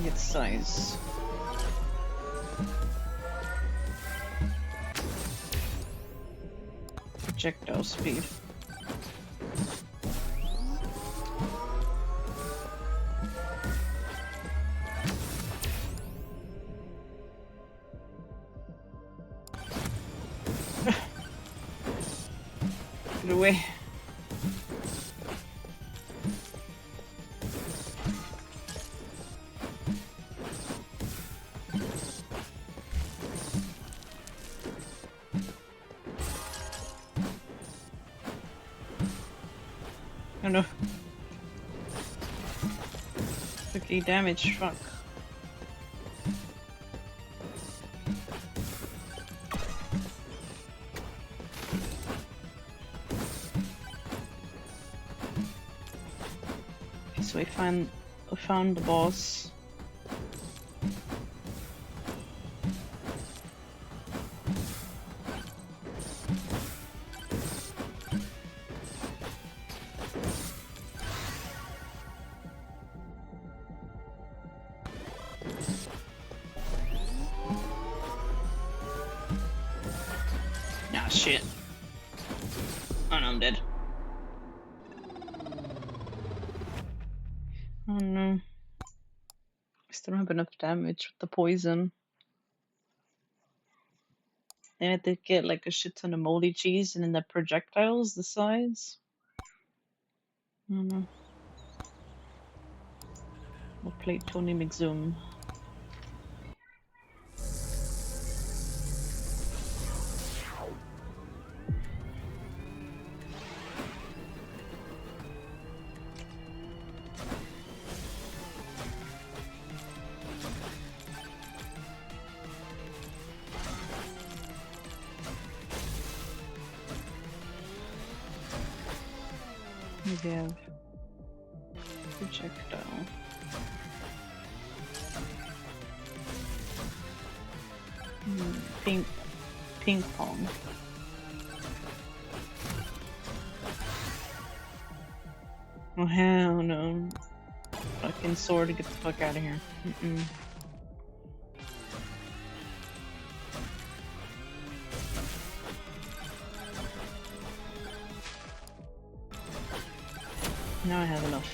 Get size. Projectile speed. Get away. Oh no. Took 8 damage, fuck. Okay, so we found the boss. Ah, shit. Oh no, I'm dead. Oh no. I still don't have enough damage with the poison. I had to get like a shit ton of moldy cheese and then the projectiles, the size. I don't know. We'll play Tony McZoom. do they have? Projectile. Ping pong. Oh hell no. Fucking sword, get the fuck out of here. Now I have enough.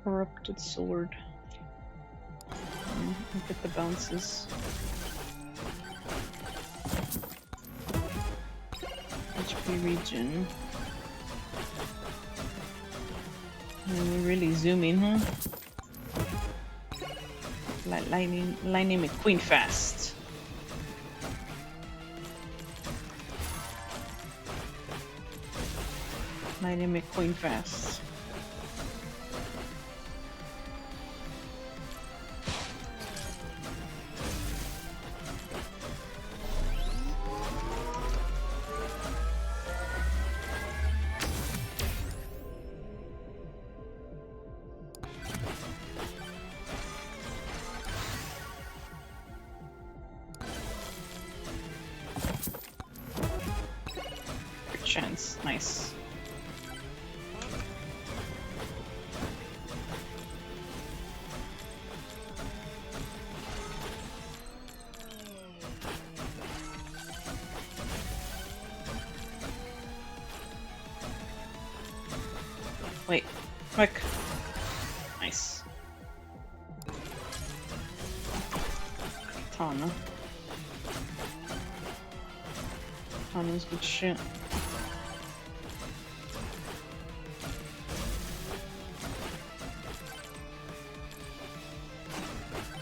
Corrupted sword. Look at the bounces. HP region. We're really zooming, huh? Lightning McQueen fast. Lightning McQueen fast. Chance, nice. Wait, quick. Nice. Katana. Katana's good shit.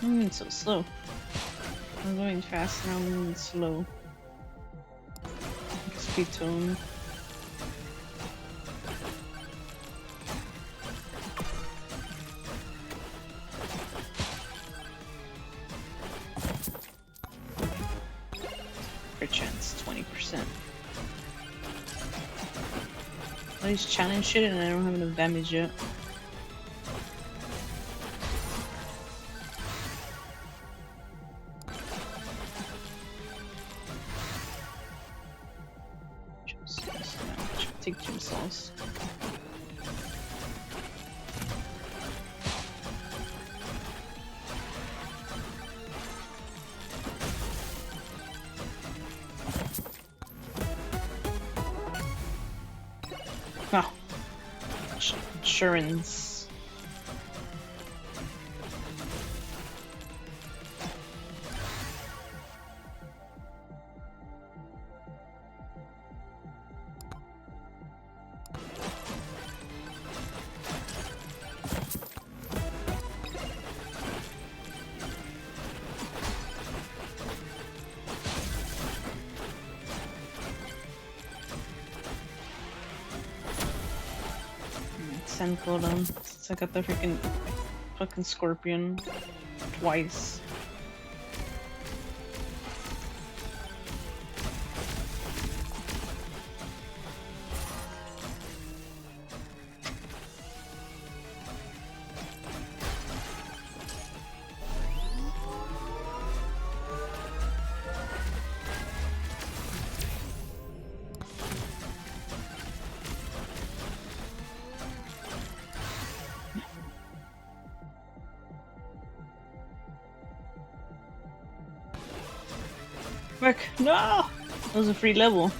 I'm moving so slow. I'm going fast now, I'm moving slow. Speed tone. Crit chance, 20%. All these challenge shit and I don't have enough damage yet. Take gym sauce. Oh. Insurance. Send cooldown since I got the freaking fucking scorpion twice. Quick! No! That was a free level.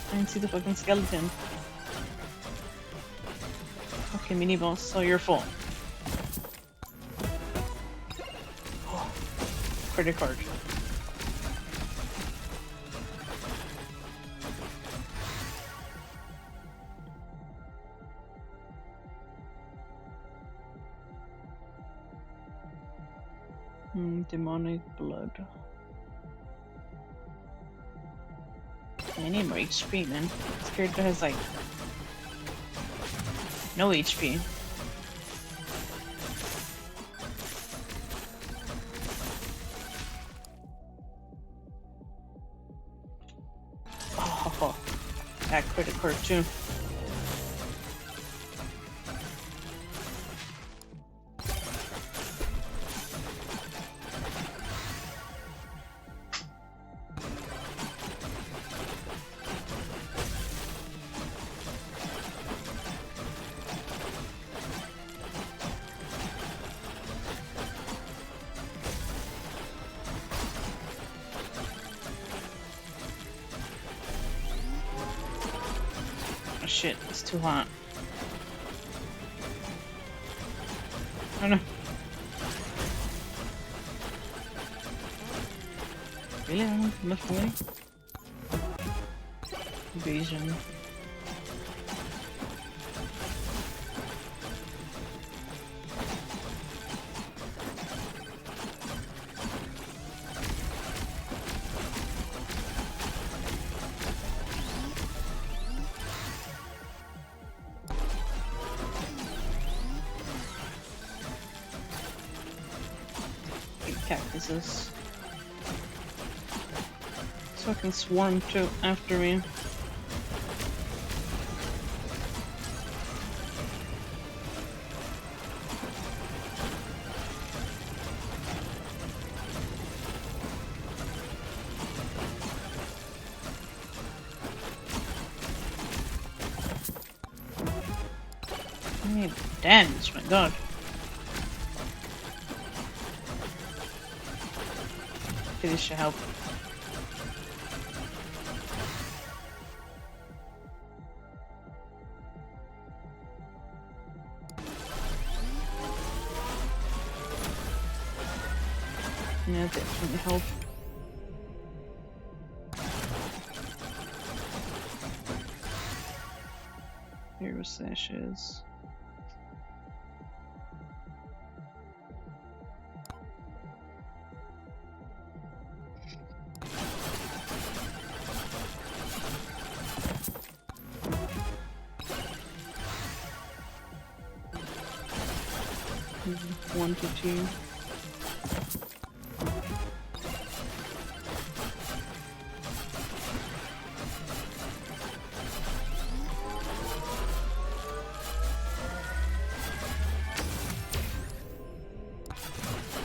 I didn't see the fucking skeleton. Okay, mini boss, so your fault. Oh, credit card. Demonic blood. I need more HP, man. This character has like no HP. That credit card too. Shit, it's too hot. Oh no. Really? I don't left away? Evasion. Cactuses. So I can swarm to after me. I need dance, my god. Okay, this should help. Yeah, definitely help. Hero sashes. One to two.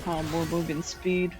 Oh, more movement speed.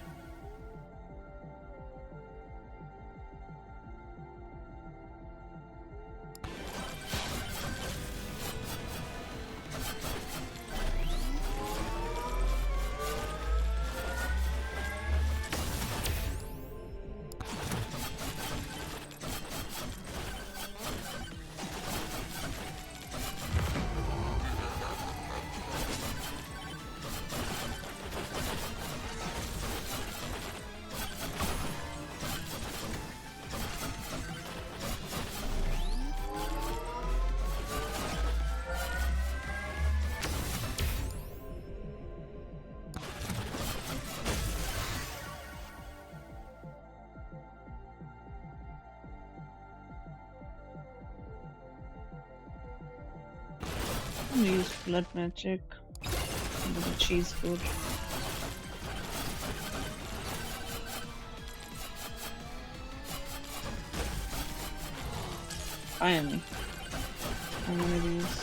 I'm gonna use blood magic. With the cheese food. Finally. I'm gonna use.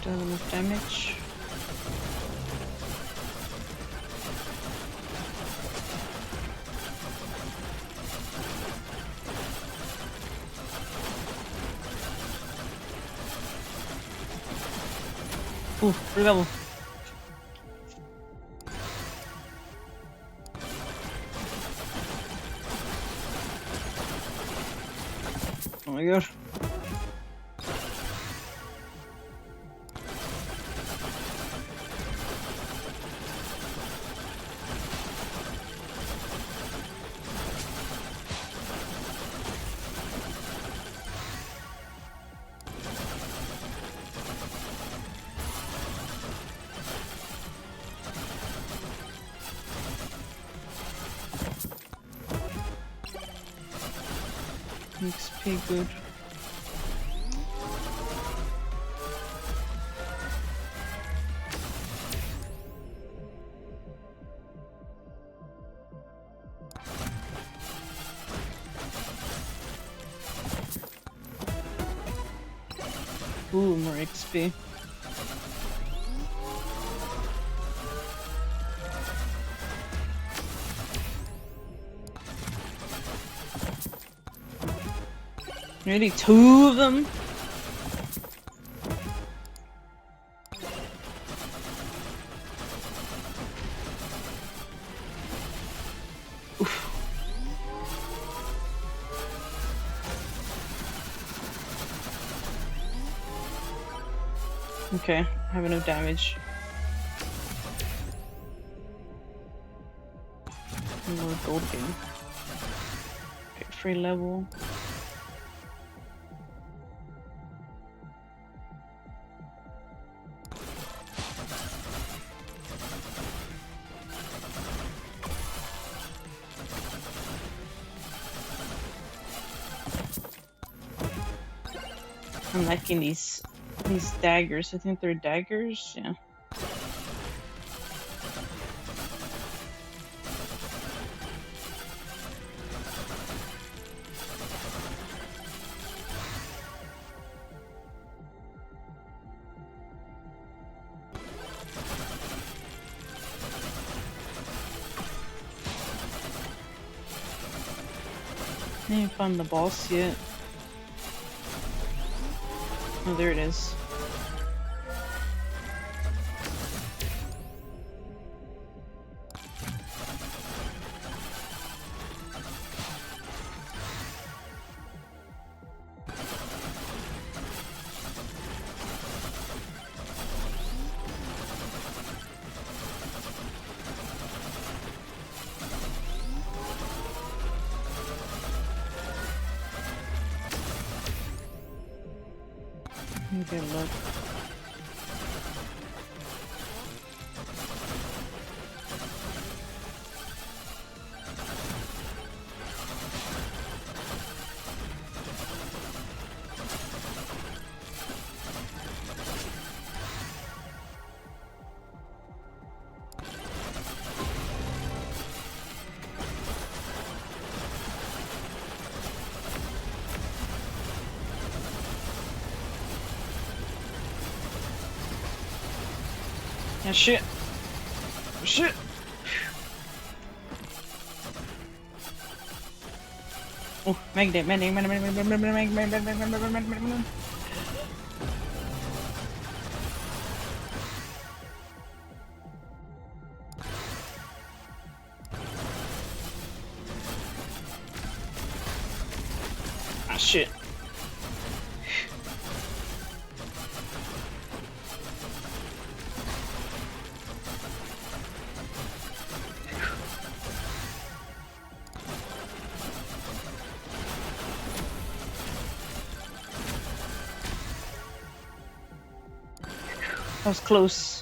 Still enough damage. Ooh, free level. Oh my god. XP good. Ooh, more XP. Really, 2 of them? Oof. Okay, I have enough damage. More gold gain. Okay, free level. I'm liking these daggers. I think they're daggers, yeah. I didn't find the boss yet. Oh, there it is. Good luck. Yeah, shit. Shit. Oh, magnet. Ah, shit. That was close.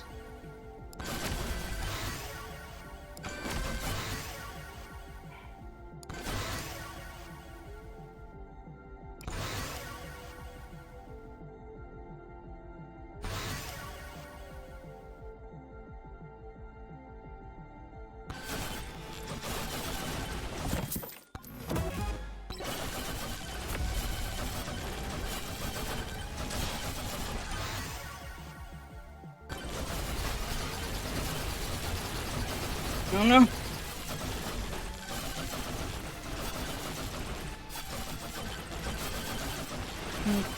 Oh no.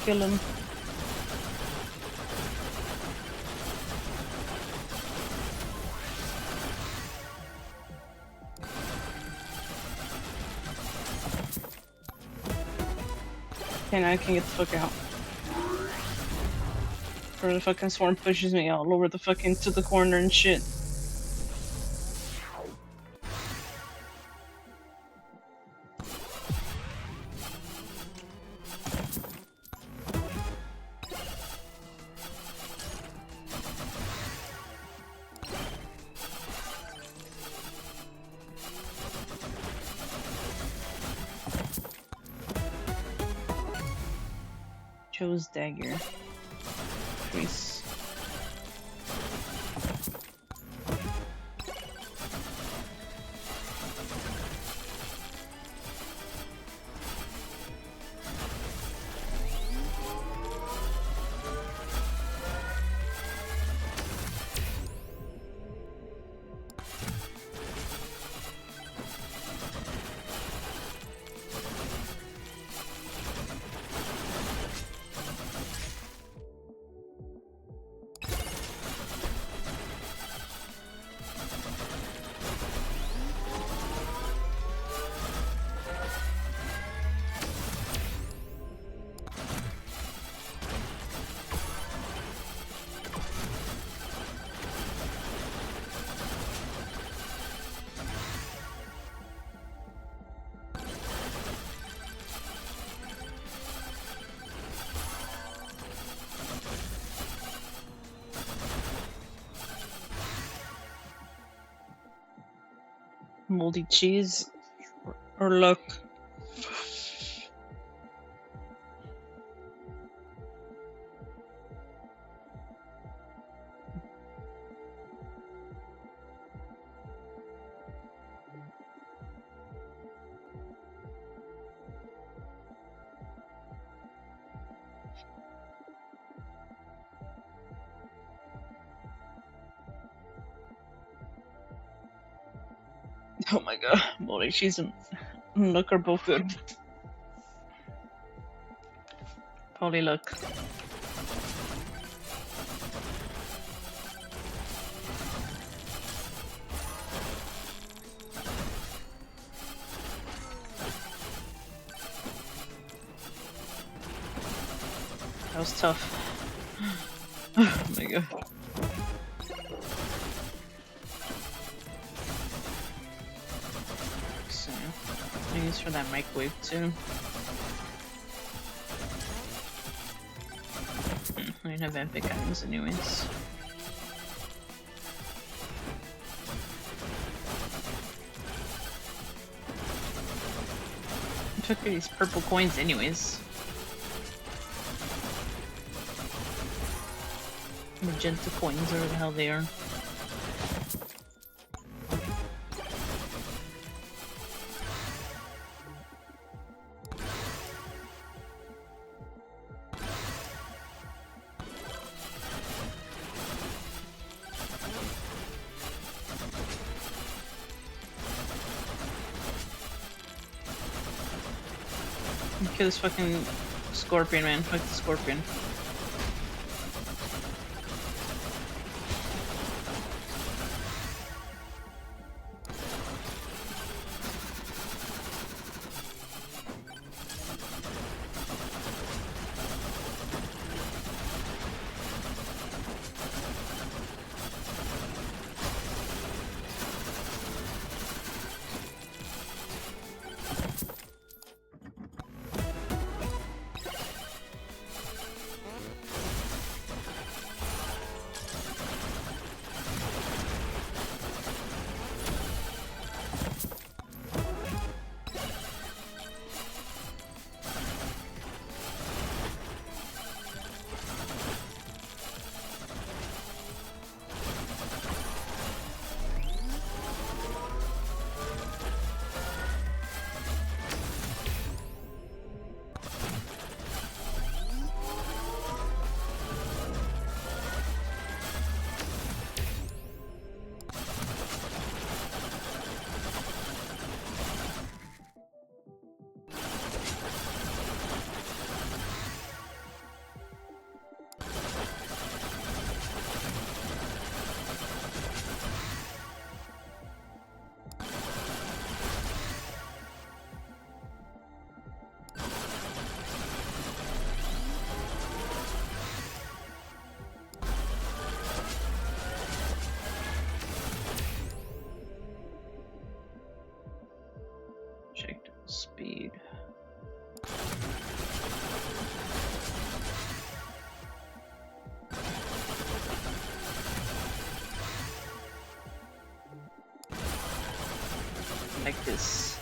Kill him. Okay, now I can get the fuck out. Or the fucking swarm pushes me all over the fucking to the corner and shit. Chose dagger. Increase. Moldy cheese or luck. Oh my god, moldy cheese and luck are both good. Probably luck. That was tough. Oh my god. So, I use for that microwave too. I don't have epic items anyways. I took these purple coins anyways. Magenta coins, or whatever the hell they are. Kill this fucking scorpion, man. Fuck the scorpion. Check speed. Like this.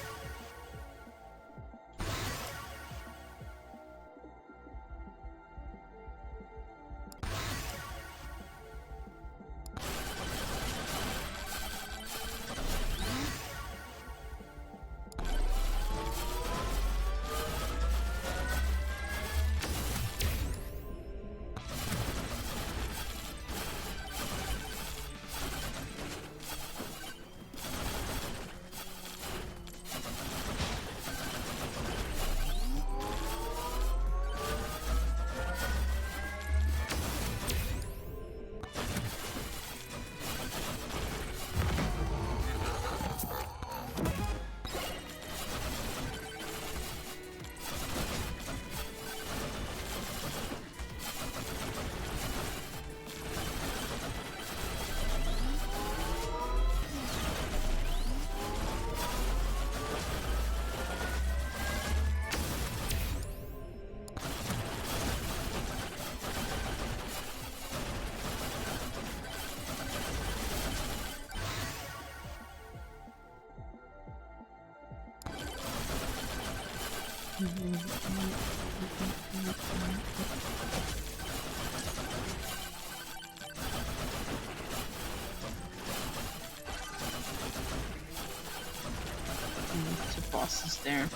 else is there?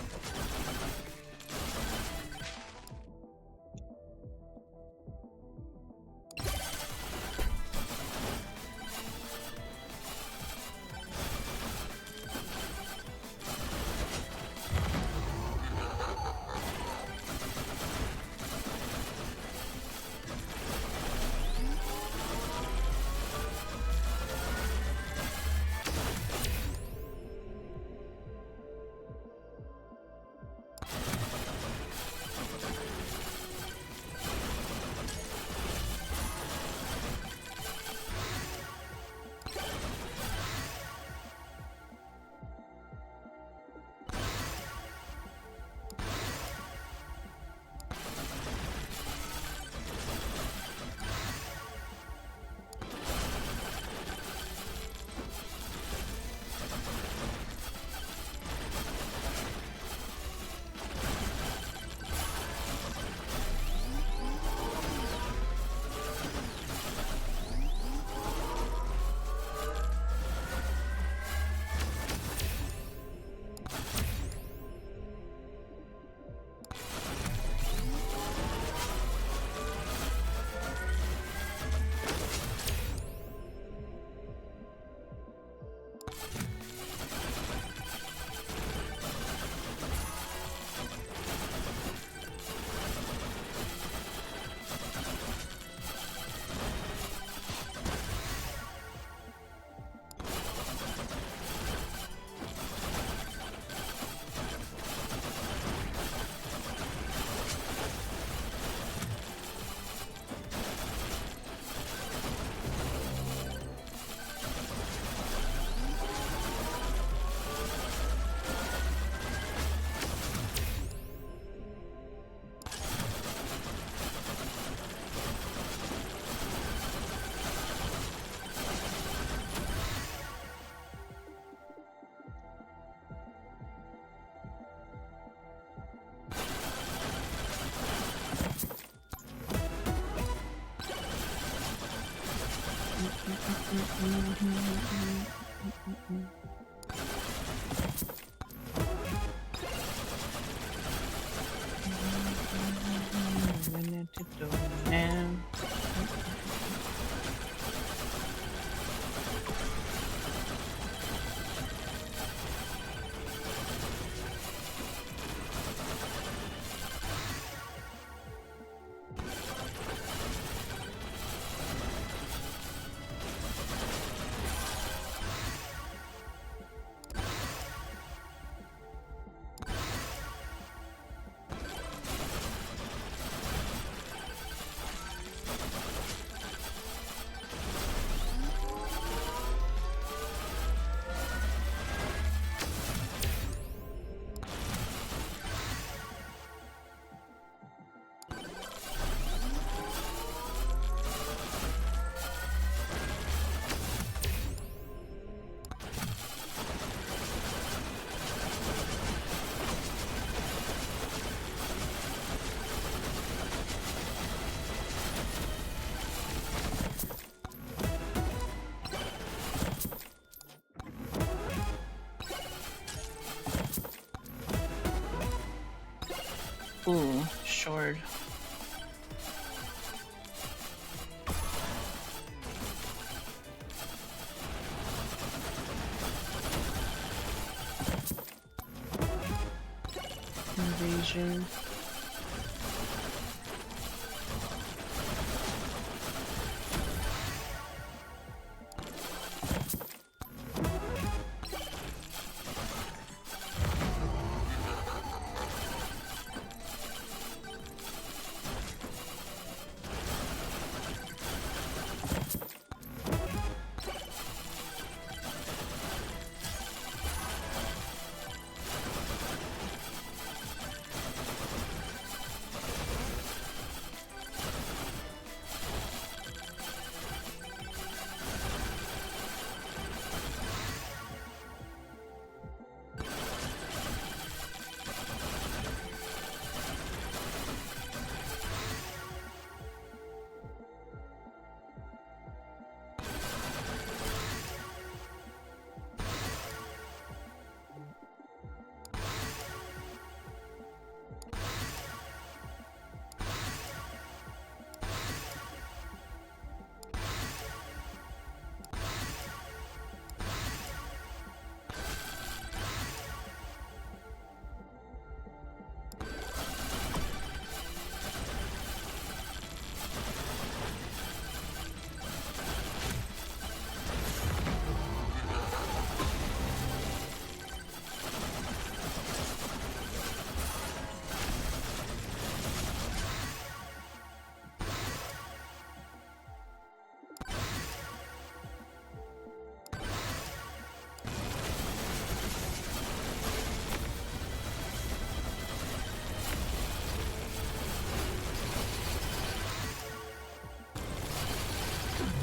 Ooh, short. Invasion.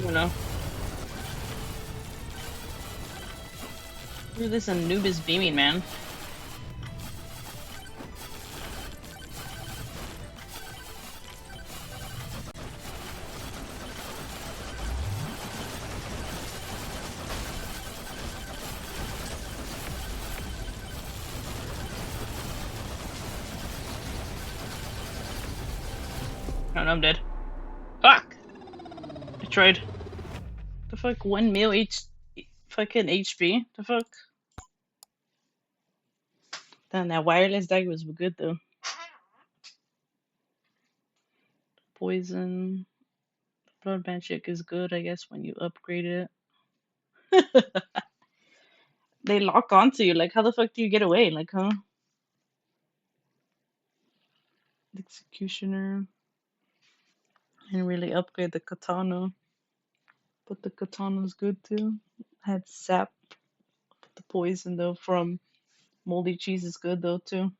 You know. Ooh, this Anubis beaming, man. Oh no, I'm dead. Fuck! I tried. The fuck, 1 mil fucking HP? The fuck? Damn, that wireless dagger was good though. Poison. Blood magic is good, I guess, when you upgrade it. They lock onto you. Like, how the fuck do you get away? Like, huh? Executioner. I didn't really upgrade the katana. But the katana's good too. Had sap. The poison though from moldy cheese is good though too.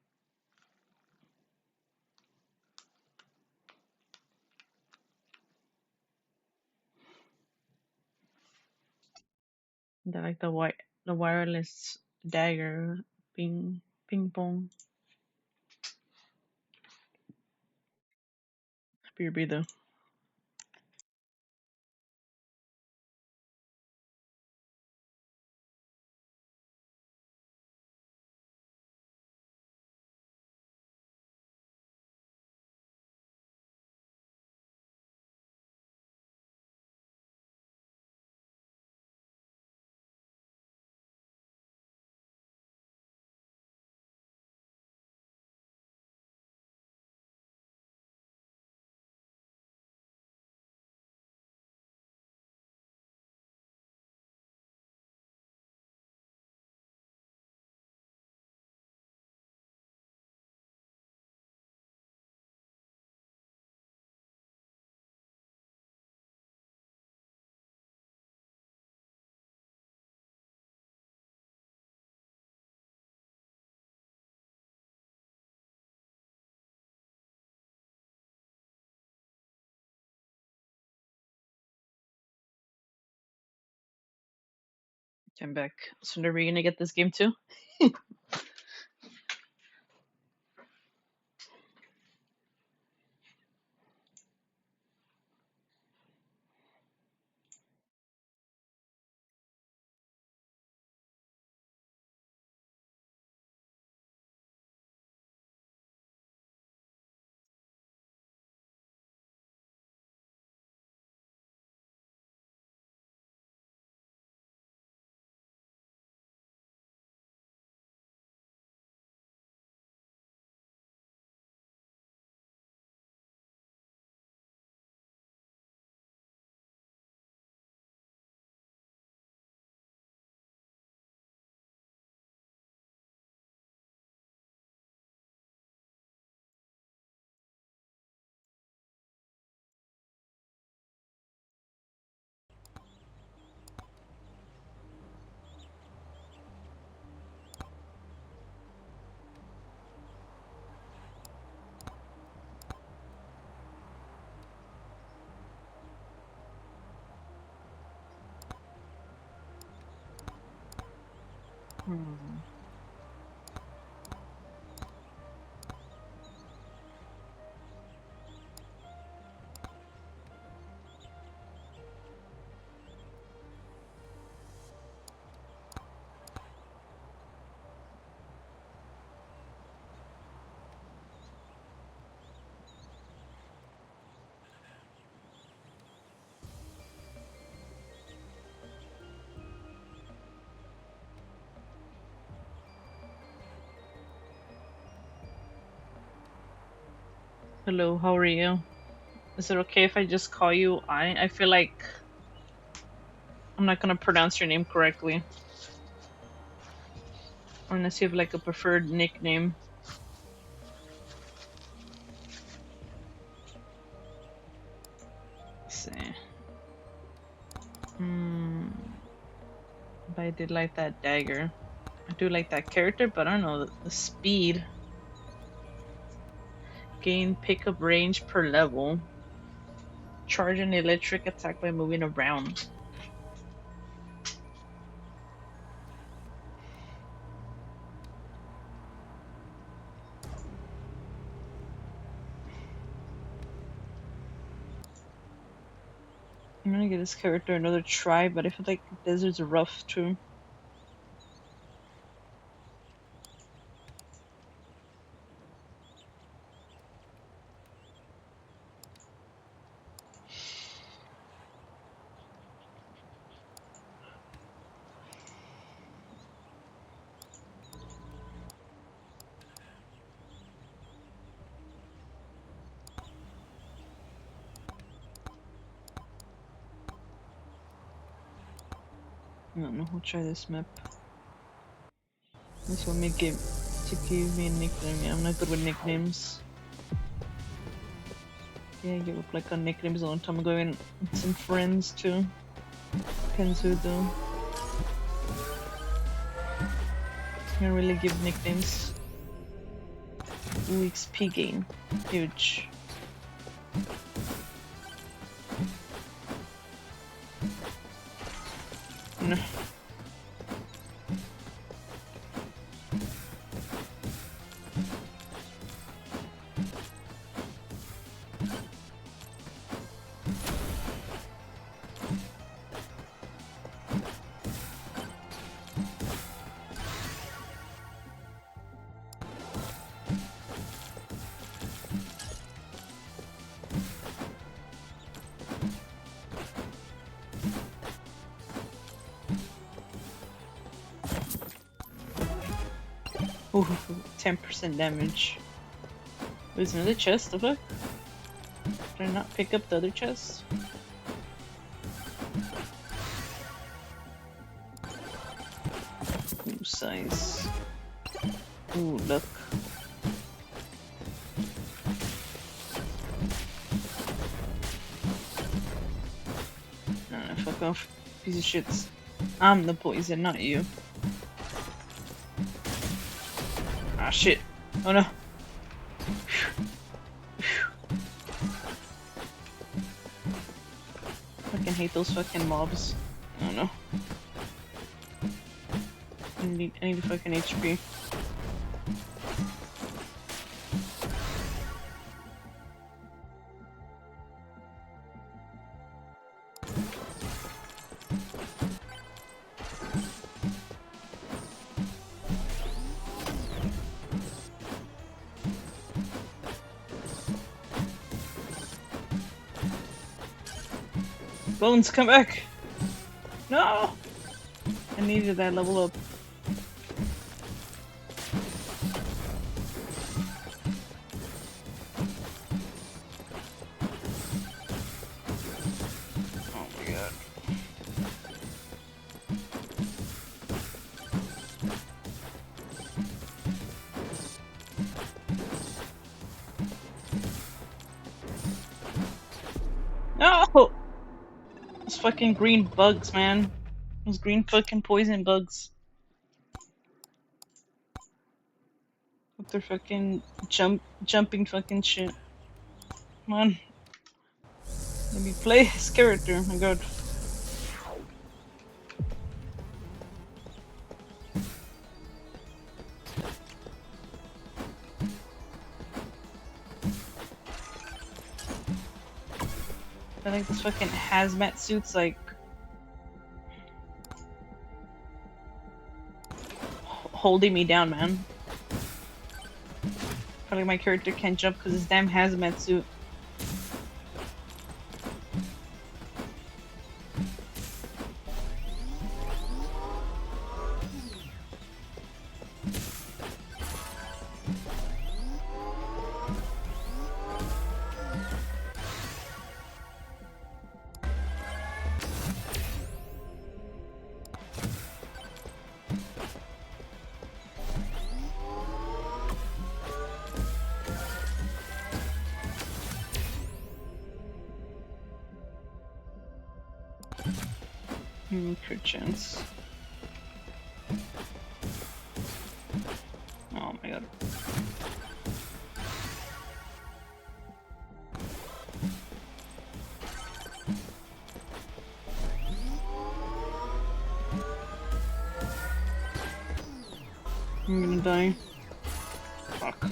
They like the wireless dagger ping pong. Beer though. Came back. So are we gonna get this game too? Hello, how are you? Is it okay if I just call you I? I feel like I'm not gonna pronounce your name correctly. Unless you have like a preferred nickname. Let's see. But I did like that dagger. I do like that character, but I don't know the speed. Gain pickup range per level. Charge an electric attack by moving around. I'm gonna give this character another try, but I feel like desert's rough too. I don't know, we'll try this map. This will make it to give me a nickname. Yeah, I'm not good with nicknames. Yeah, I gave up like on nicknames a long time ago and some friends too. Depends who though. Can't really give nicknames. Ooh, XP gain. Huge. No. Ooh, 10% damage. There's another chest, the fuck? Did I not pick up the other chest? Ooh, size. Ooh, look. Nah, fuck off. Piece of shit. I'm the poison, not you. Ah, shit. Oh no. Fucking hate those fucking mobs. Oh no. I need a fucking HP. Bones, come back! No! I needed that level up. Oh my god. No! Those fucking green bugs, man. Those green fucking poison bugs. With their fucking jumping fucking shit. Come on. Let me play this character, oh my god. I think this fucking hazmat suit's like holding me down, man. Probably my character can't jump because his damn hazmat suit. Crit chance. Oh my god. I'm gonna die. Fuck.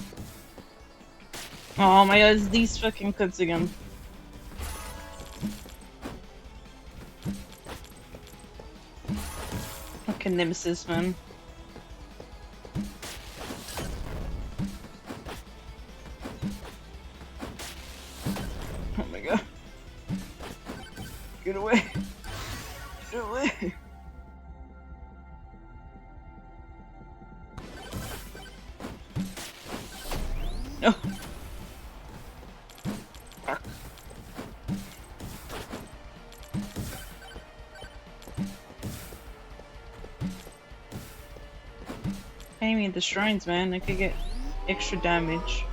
Oh my god, it's these fucking clips again. Fucking nemesis, man. Oh my god. Get away. Get away. No. Fuck. Aiming at the shrines, man. I could get extra damage.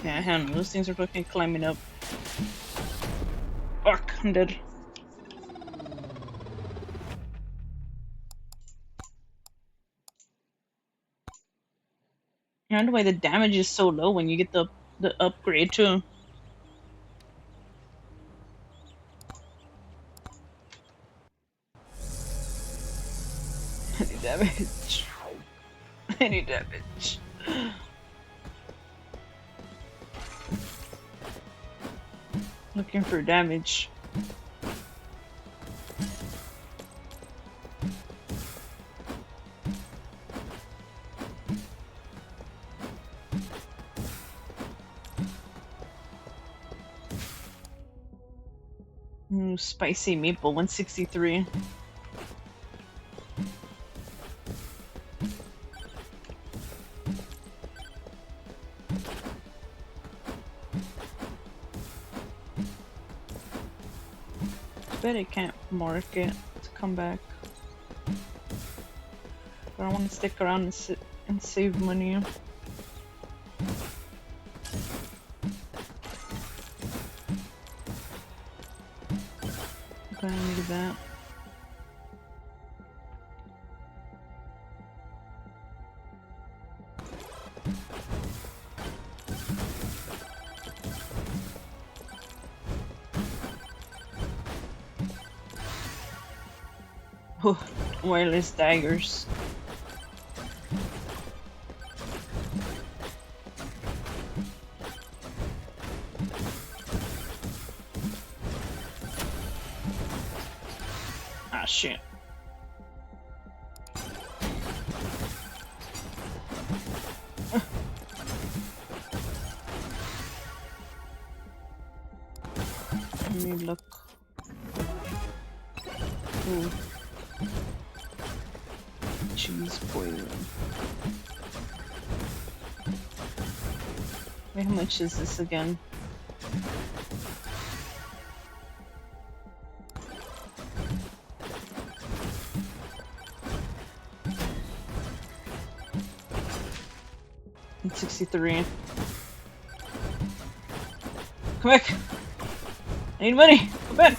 Yeah, hell no. Those things are fucking climbing up. Fuck, I'm dead. I wonder why the damage is so low when you get the upgrade too. Any damage. Any damage. Looking for damage. Spicy maple 163. I bet I can't mark it to come back. But I want to stick around and sit and save money. Okay, I need that. Oh, wireless daggers. Ah, shit. Let me look. Ooh. Cheese boiler. Wait, how much is this again? And 63. Come back! I need money! Come back!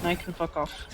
Now I can fuck off.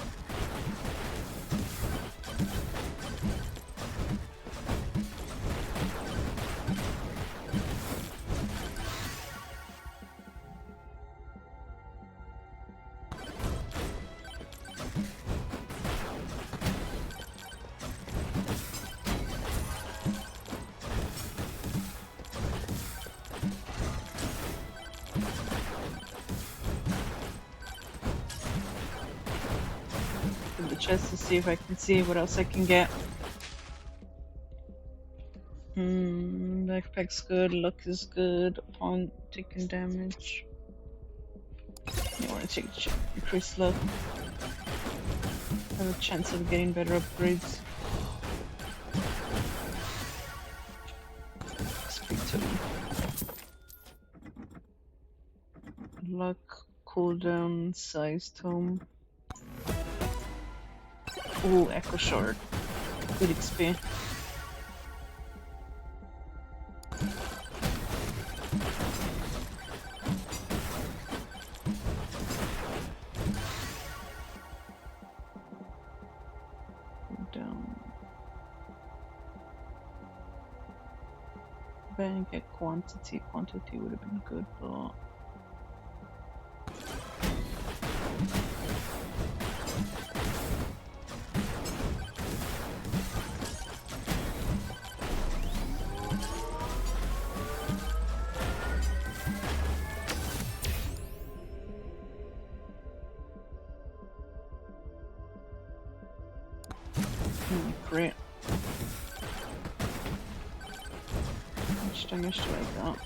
Chest to see if I can see what else I can get. Backpack's good, luck is good, upon taking damage. You want to take increased luck. Have a chance of getting better upgrades. Speak to him. Luck, cooldown, size tome. Ooh, Echo Shard. Good XP. I didn't get quantity. Quantity would have been good, but great. Which damage do I got?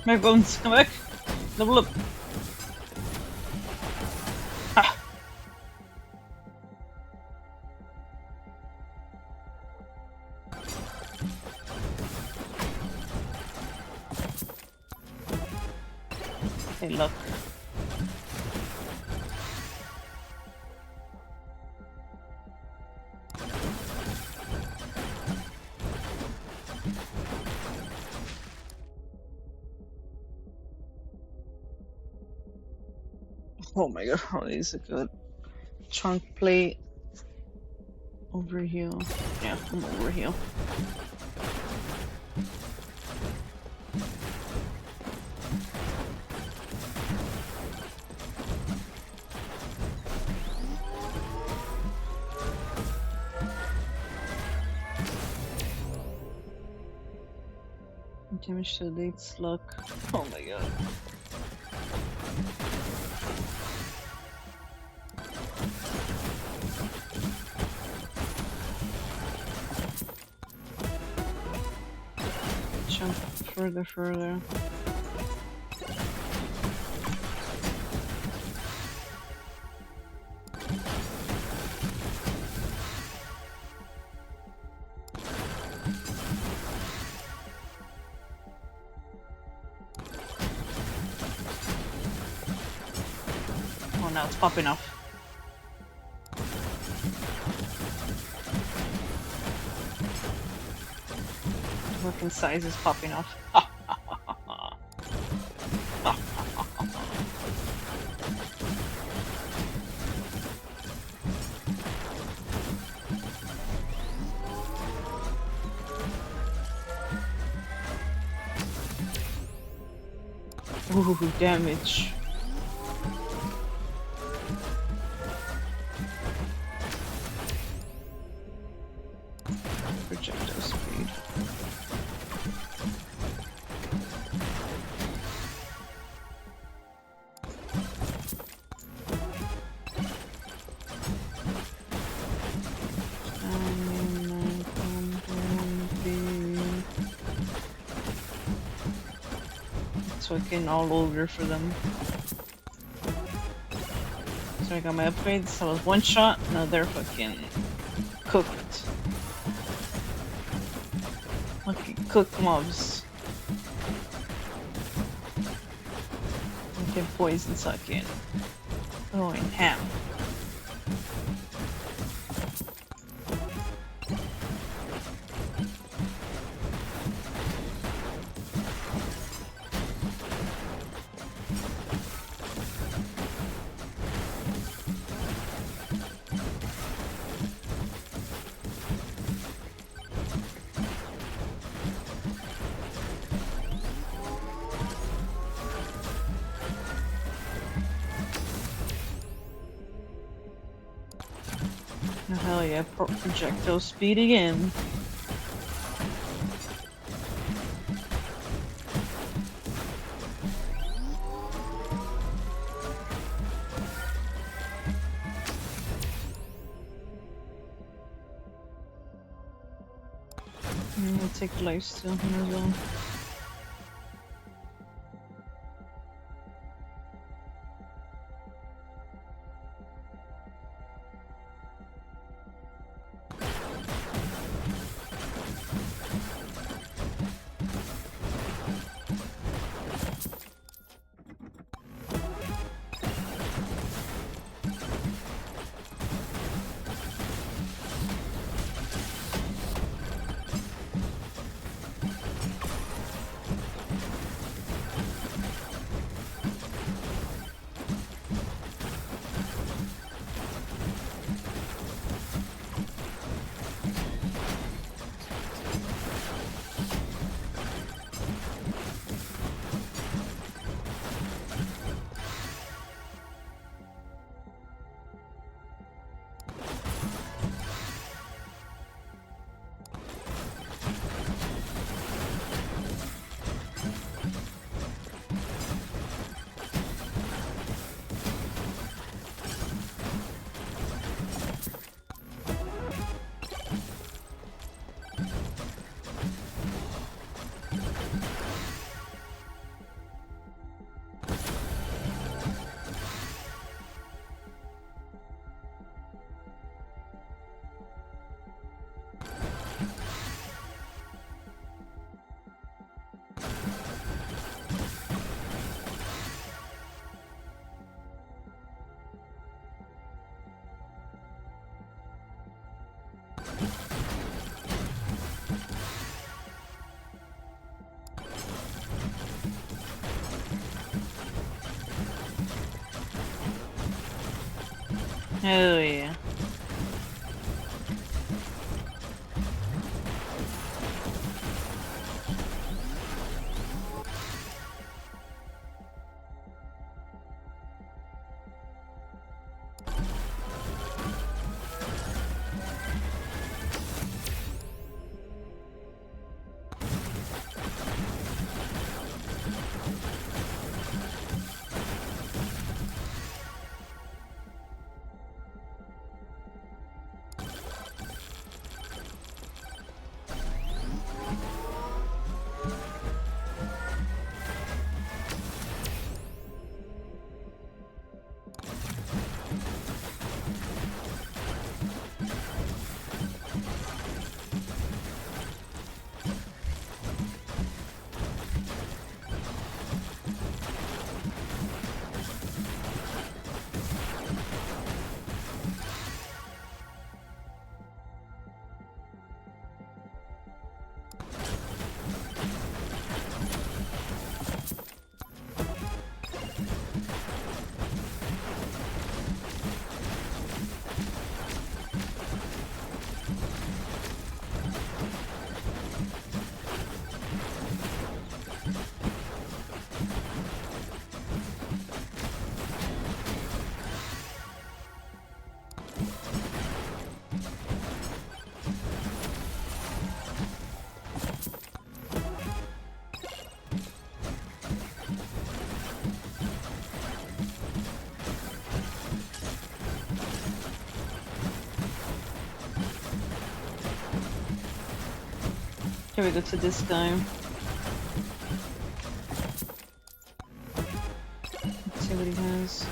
My bones, come back! Level up! Ah. Hey, look. Oh my god, oh, these are good. Trunk plate. Over here. Yeah, I'm over here. Damage to the lead slug. Oh my god. Jump further. Oh, now it's popping off. The fucking size is popping off. Ooh, damage. Projectile speed. It's fucking all over for them. So I got my upgrades. That was one shot. Now they're fucking cooked. Fucking cooked mobs. Fucking poison sucking. Going ham. Oh, hell yeah, projectile speed again. I'm gonna take lifesteal here as well. Oh yeah. Here we go to this guy. Let's see what he has.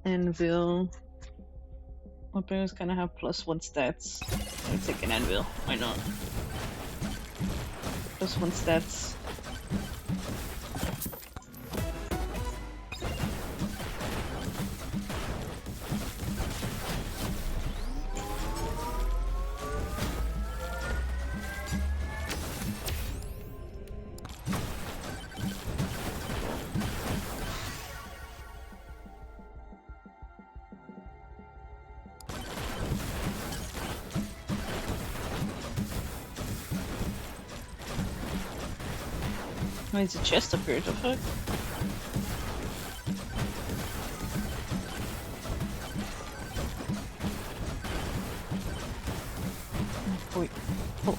Anvil. Weapons kind of have +1 stats. I'm taking Anvil. Why not? +1 stats. Oh, it's a chest up here, the fuck? Wait. Oh.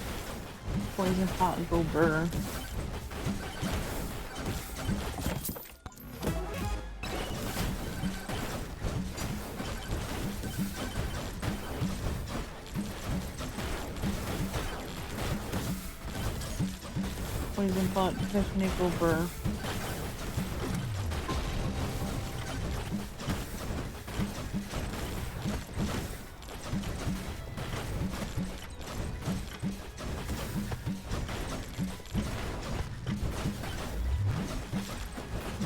Poison pot and go burn. Poison pot, definitely go burn.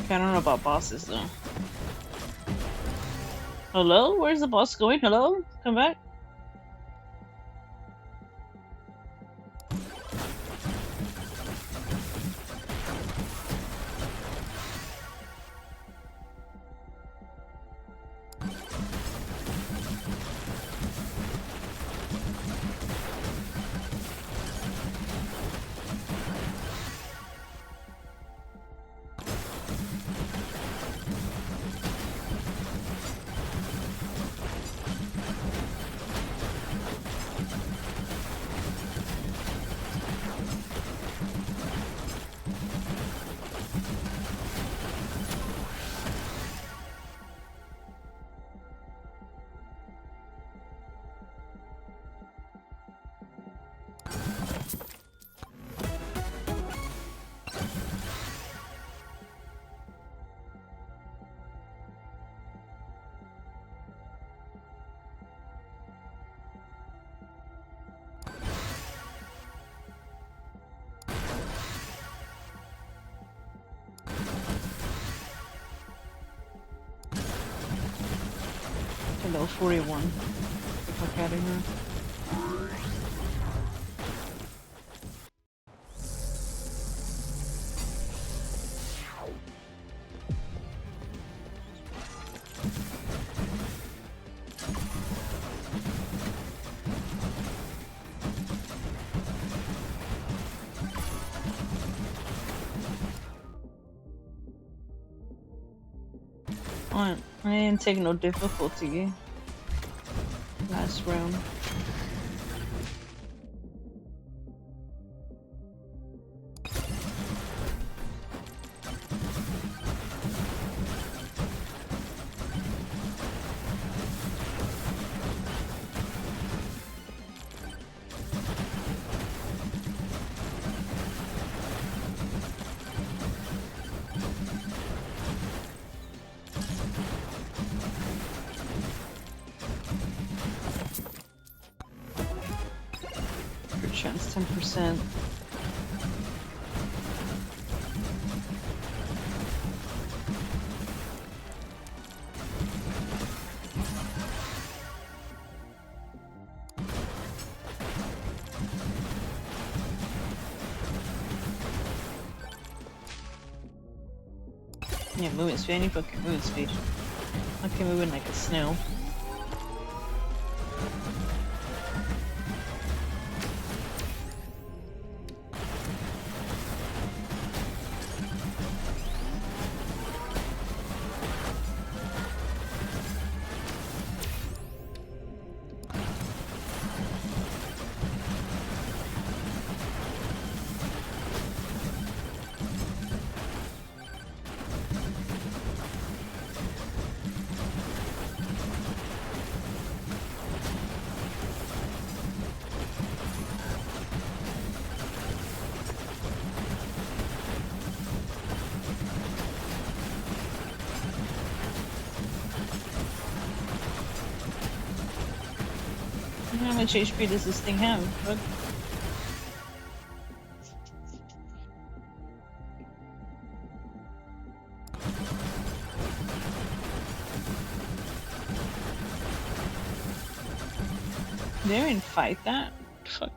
Okay, I don't know about bosses though. Hello? Where's the boss going? Hello? Come back? Level 41. Get the fuck out of here. What? I didn't take no difficulty last round. Your chance 10%. Yeah, movement speed. I need fucking movement speed. I can move in like a snail. How much HP does this thing have? What? They didn't fight that? Fuck.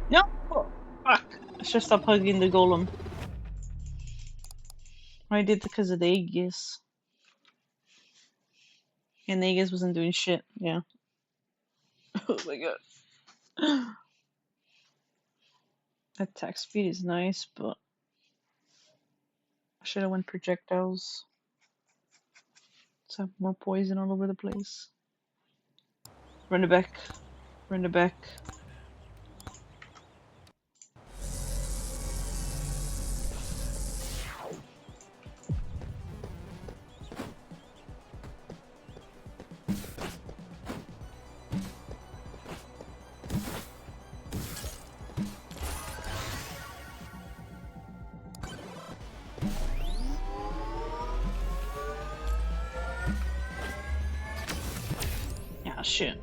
No! Oh, fuck. I should stop hugging the golem. I did because of the Aegis. And the Aegis wasn't doing shit, yeah. Oh my god. Attack speed is nice, but I should have went projectiles. Let's have more poison all over the place. Run it back. Run it back. Yeah, shit.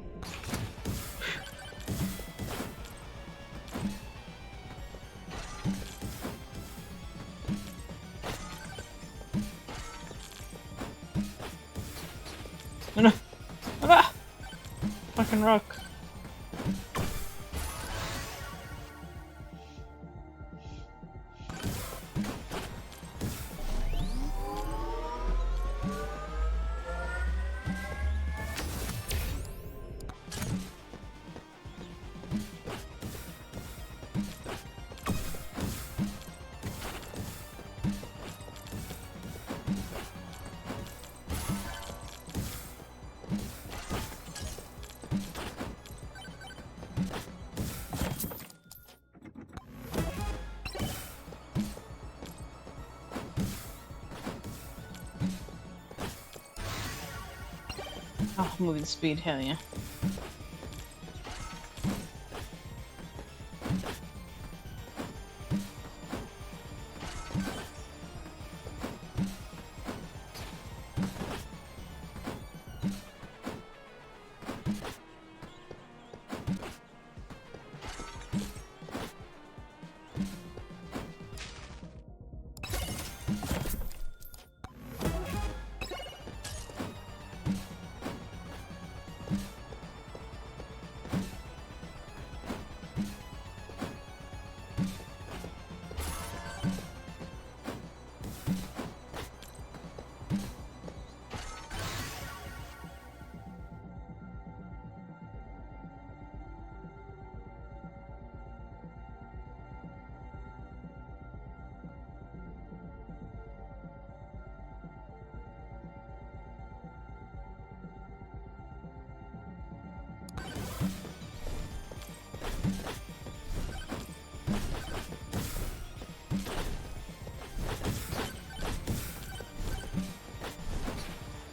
No. Ah! Fucking rock. Oh, moving speed, hell yeah.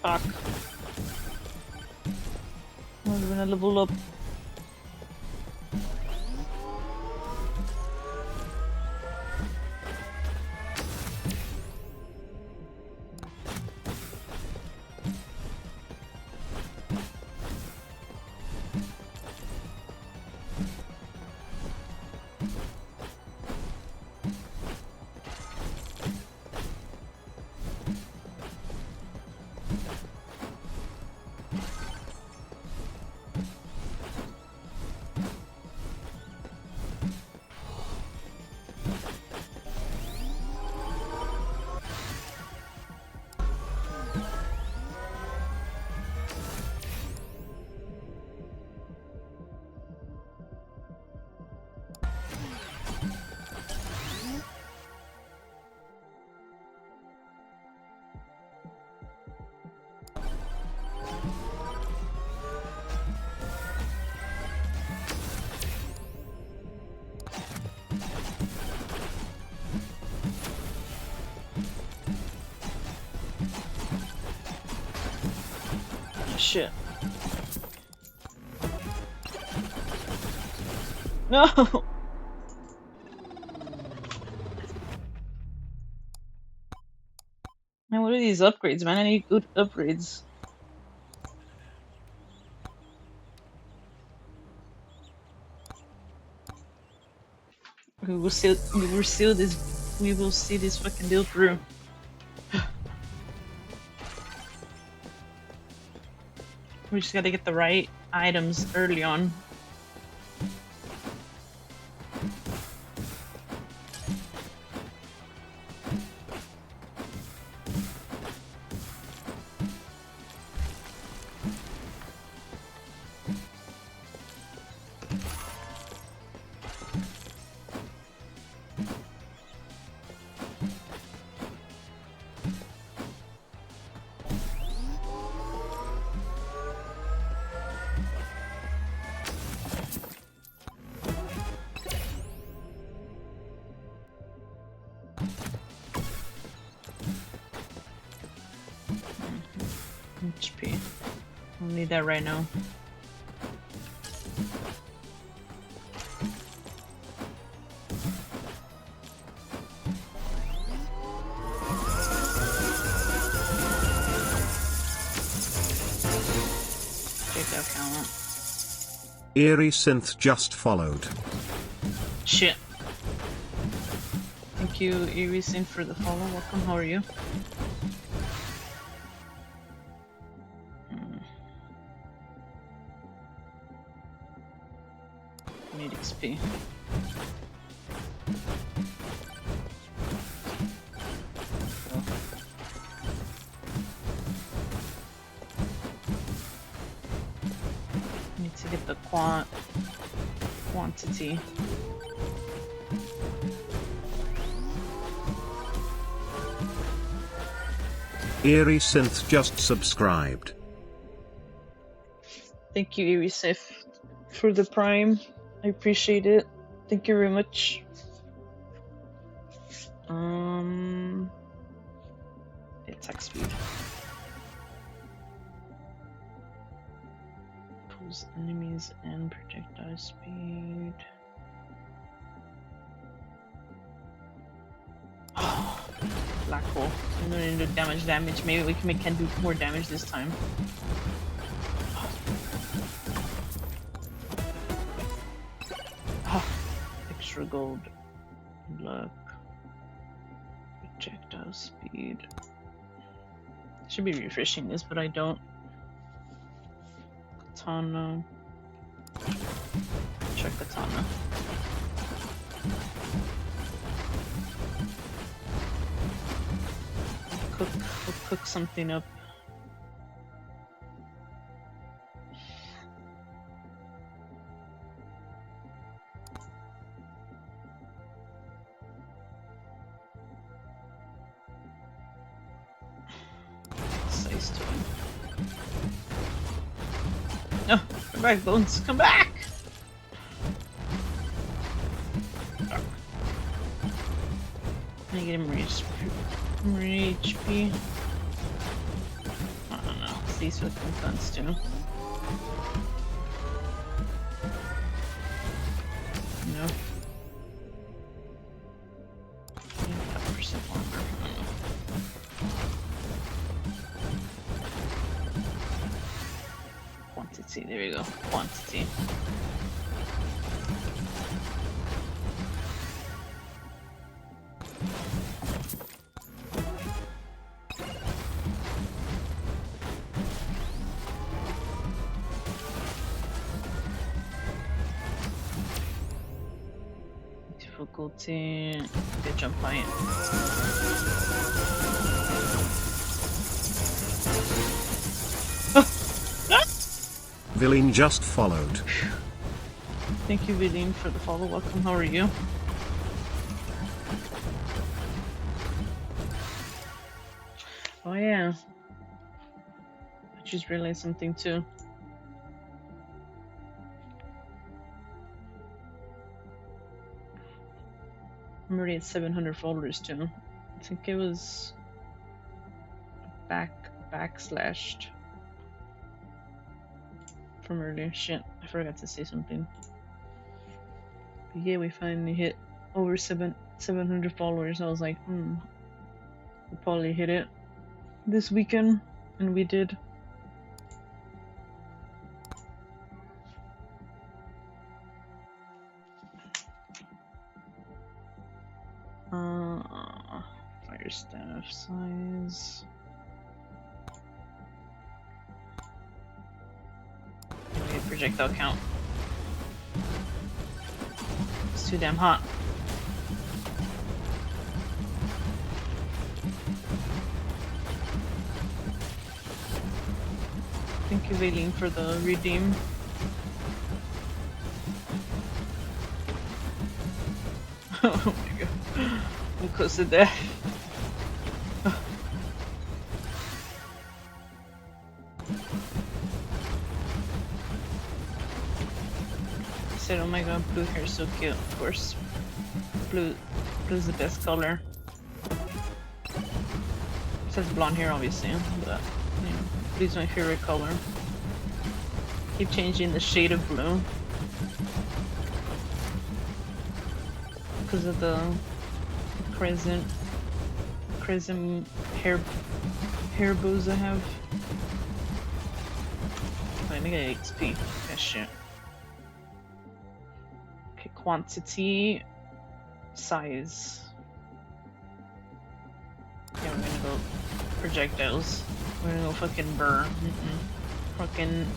Fuck. I'm gonna level up. Shit. No! Man, what are these upgrades, man? I need good upgrades. We will see this fucking deal through. We just gotta get the right items early on. HP. I'll need that right now. Check that count. Eerie Synth just followed. Shit. Thank you, Eerie Synth, for the follow. Welcome, how are you? Need XP. Need to get the quantity. Eerie Synth just subscribed. Thank you, Eerie Synth, for the prime. I appreciate it. Thank you very much. Attack speed. Pulls enemies and projectile speed. Black hole. I'm gonna do damage. Maybe we can do more damage this time. Extra gold. Luck. Projectile speed. Should be refreshing this, but I don't. Katana. Check katana. We'll cook something up. No, come back, Bones, come back! I get him more HP. I don't these fucking cunts too. No. 5% armor. Quantity, there we go. Quantity. Difficulty. Good jump height. Villain just followed. Thank you, Villain, for the follow. Welcome. How are you? Oh yeah. I just realized something too. I'm already at 700 followers too. I think it was backslashed from earlier. Shit, I forgot to say something. But yeah, we finally hit over 700 followers. I was like, we'll probably hit it this weekend, and we did. Fire staff size. Okay, projectile count. It's too damn hot. Thank you, Valine, for the redeem. Oh my god. I'm close to death. I said, oh my god, blue hair is so cute. Of course, blue's the best color. Besides blonde hair, obviously, but you know, blue's my favorite color. Keep changing the shade of blue because of the crescent hair bows I have. Let me get XP. That shit. Okay, quantity, size. Yeah, we're gonna go projectiles. We're gonna go fucking burr. Fucking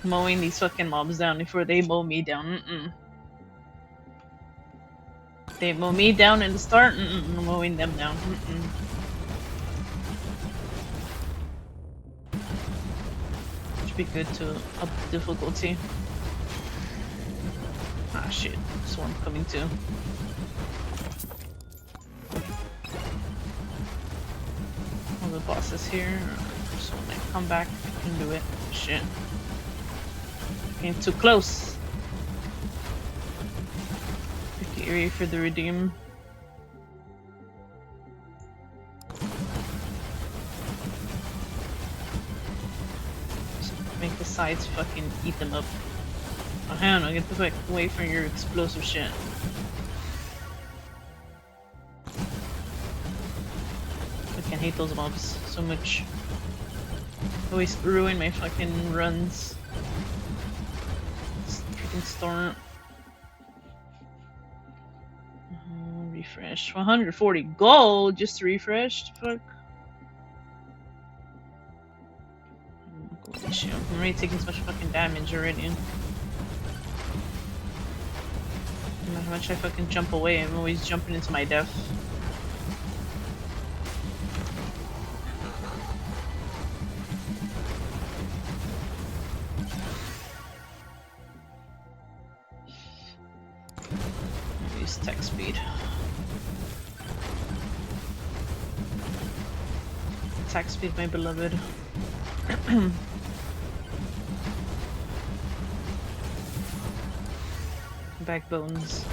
mowing these fucking mobs down before they mow me down. They mow me down in the start. I'm mowing them down. Should be good to up the difficulty. Ah shit, swarm coming too. All the bosses here. So when I come back, I can do it. Shit. Getting too close. Get ready for the redeem. Make the sides fucking eat them up. Oh hell no, get the fuck away from your explosive shit. I hate those mobs so much. Always ruin my fucking runs. Freaking storm. Refresh. 140 gold just to refresh? Fuck. I'm already taking so much fucking damage already. No matter how much I fucking jump away, I'm always jumping into my death. Use tech speed. Attack speed, my beloved. Backbones.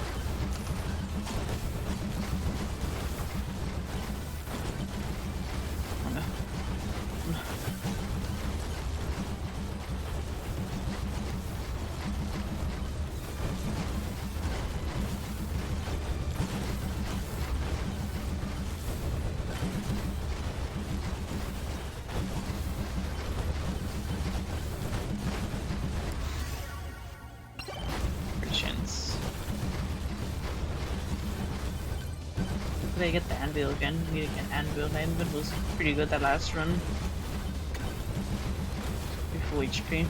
chance. Did I get the anvil again? We need to get anvil. The anvil was pretty good that last run. Full HP.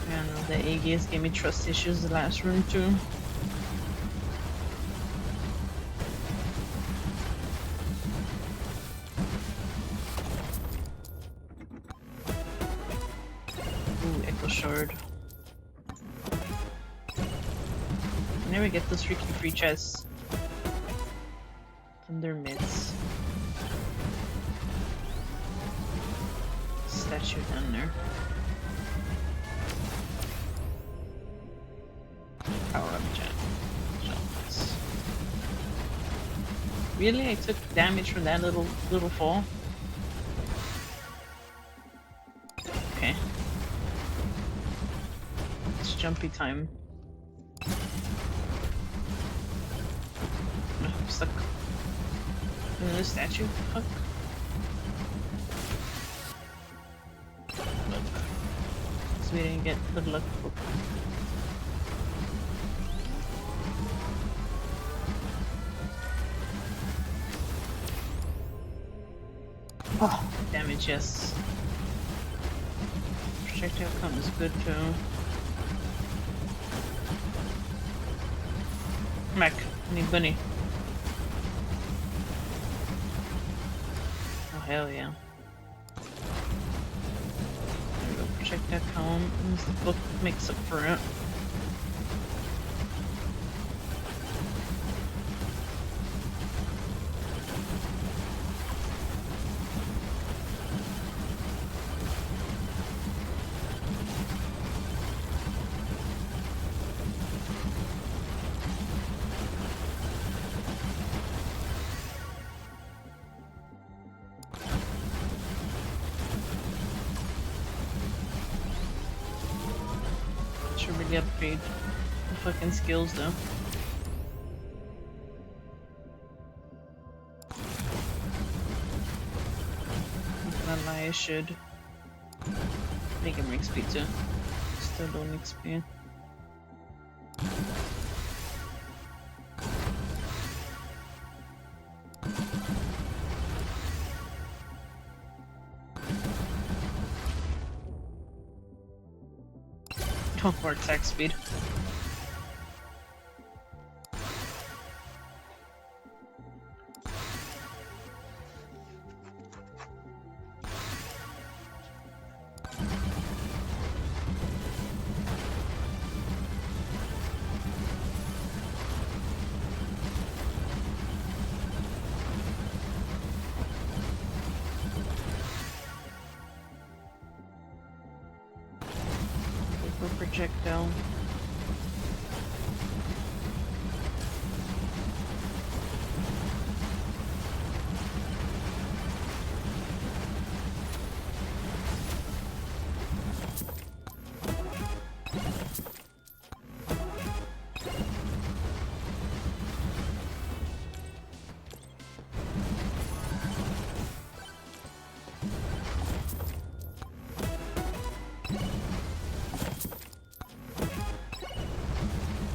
I don't know, the Aegis gave me trust issues the last run too. Ooh, Echo Shard. I never get those freaking free chests. Thunder Mitts. Statue down there. Power up jumps. Really? I took damage from that little fall? Okay. It's jumpy time. Stuck in the statue? Fuck. So we didn't get good luck. Oh, damage, yes. Projectile count is good too. Mac, I need bunny. Oh, hell yeah. There we go, projectile count. The book makes up for it. Should really upgrade the fucking skills though. Not gonna lie, I should. Make him XP too. Still don't XP. Don't for attack speed. Projectile.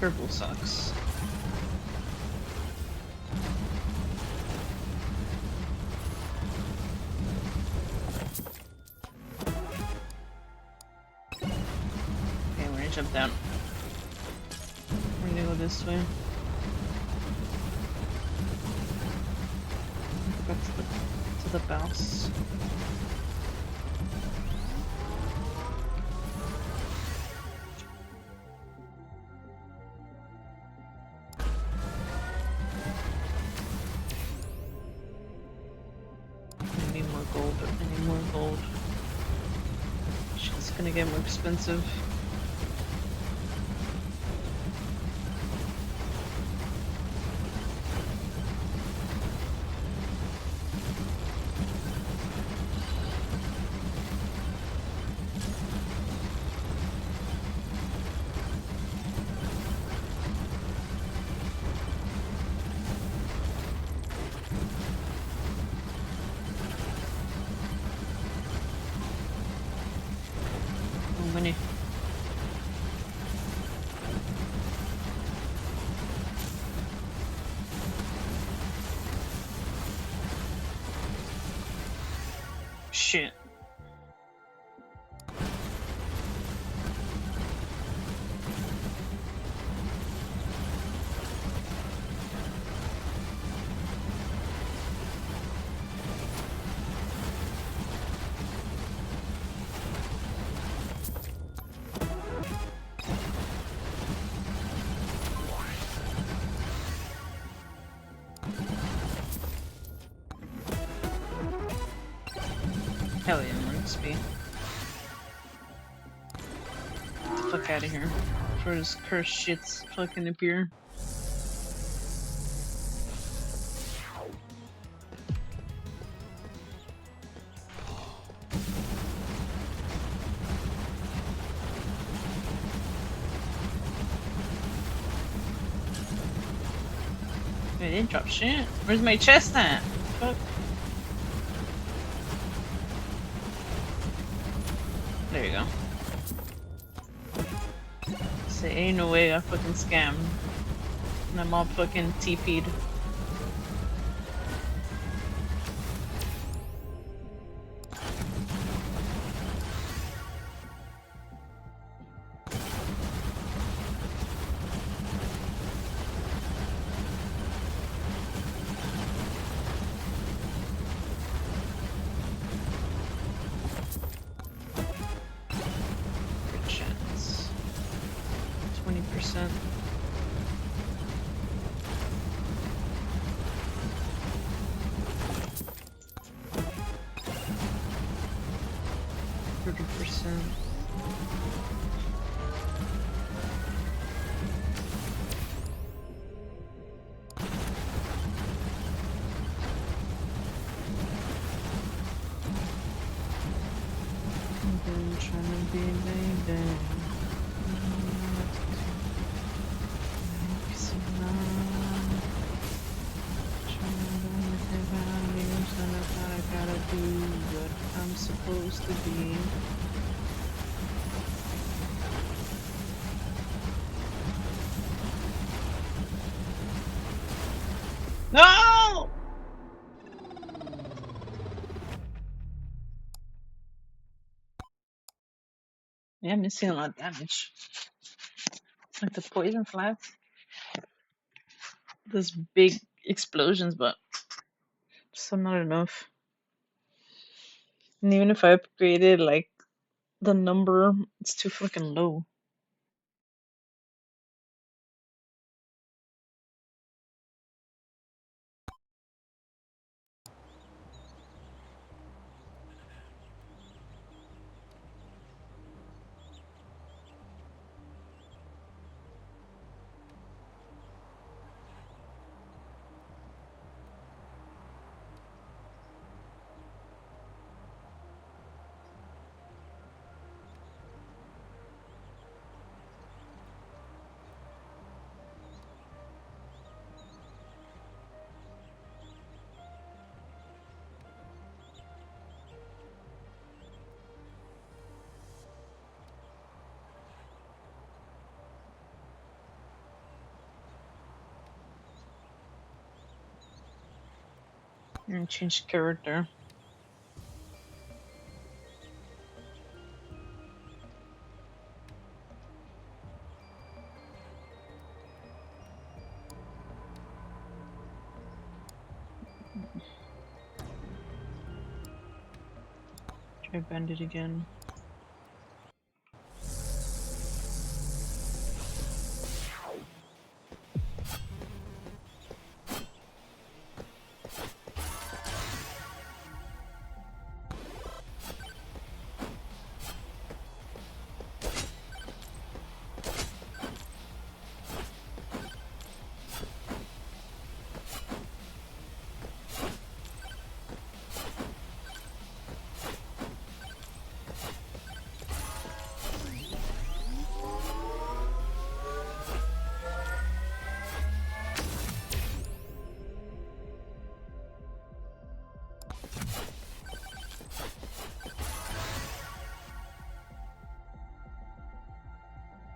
Purple sucks. Okay, we're gonna jump down. We're gonna go this way. Go back to the boss. Gonna get more expensive. Shit. Hell yeah, man. Speed. Get the fuck out of here. Before this cursed shit's fucking appear. I didn't drop shit. Where's my chest at? Fuck. There you go. Say, ain't no way I fucking scammed. And I'm all fucking TP'd. Good chance. 20%. Trying to be baby. I gotta do what I'm supposed to be. No! Yeah, I'm missing a lot of damage. Like the poison flats. Those big explosions, but still not enough. And even if I upgraded like the number, it's too fucking low. And change character. Try bandit again.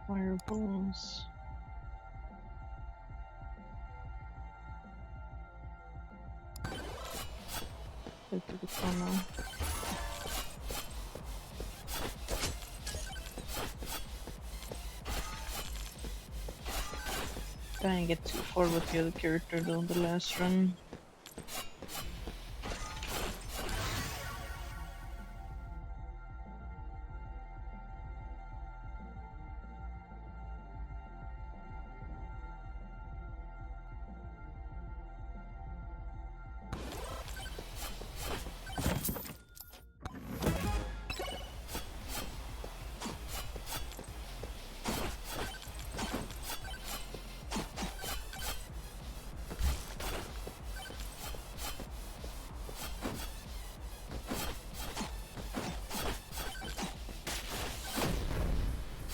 Fireballs. Go to the tunnel. I didn't get too far with the other character though the last run.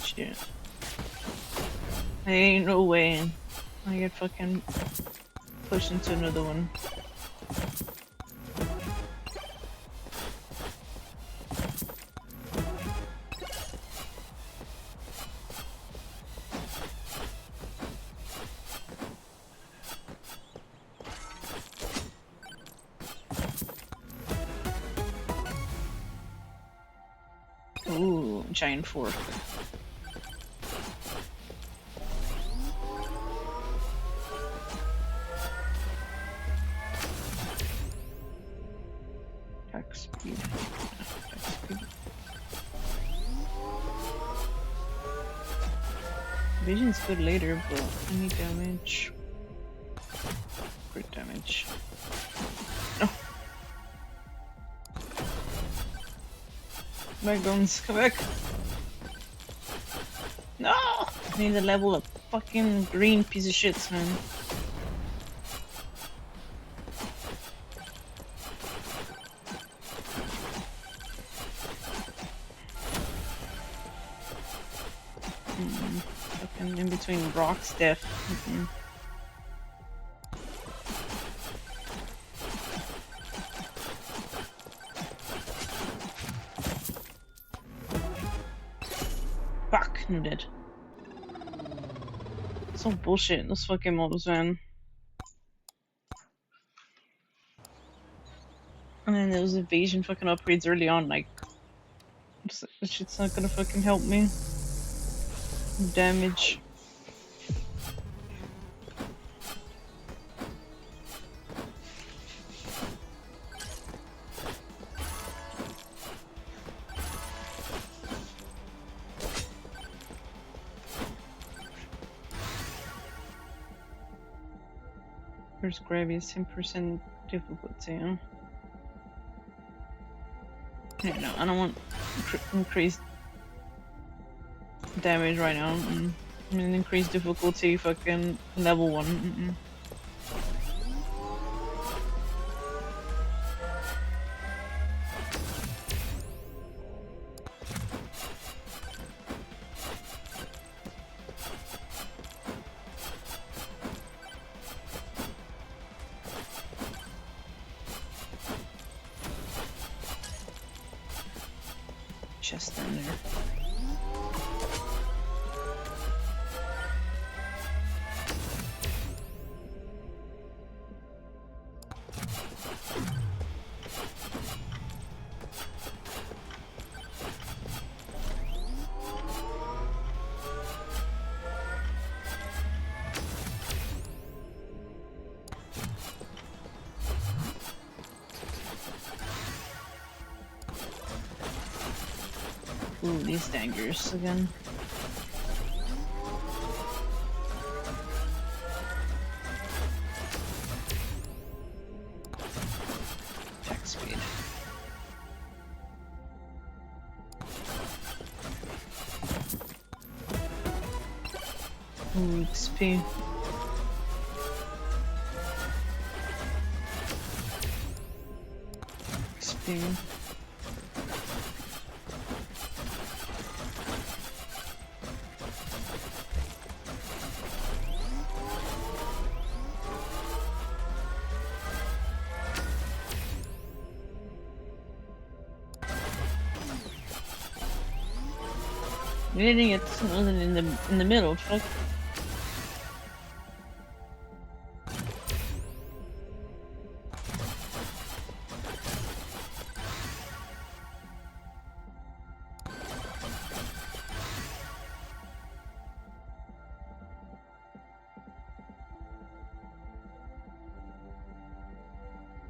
Shit. Ain't no way. I get fucking pushed into another one. Ooh, giant fork. Attack speed. Attack speed. Vision's good later, but I need damage. Crit damage. No! My guns, come back! No! I need to level up. Fucking green piece of shit, man. Fucking in between rocks, death. Fuck, I'm dead. So bullshit, those fucking models, man. And then those evasion fucking upgrades early on, like, this shit's not gonna fucking help me. Damage. Where's gravity? 10% difficulty, huh? Yeah, no, I don't want increased damage right now. I mean, increased difficulty, fucking level 1. Chest down there. Ooh, these dangers again. Attack speed. Ooh, XP. XP. We didn't get something in the middle. Fuck.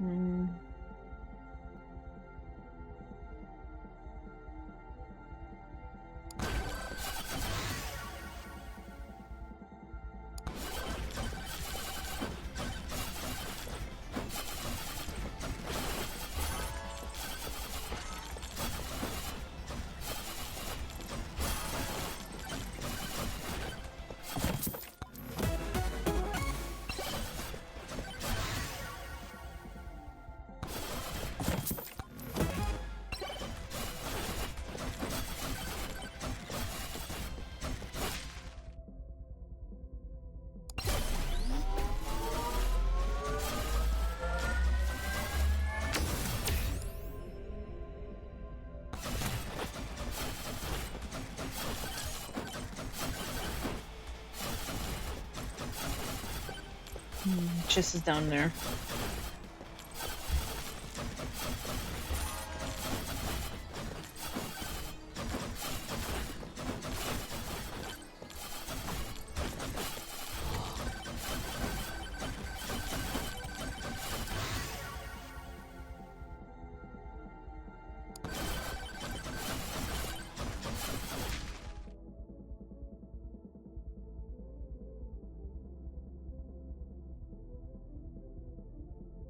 Hmm. Chest is down there.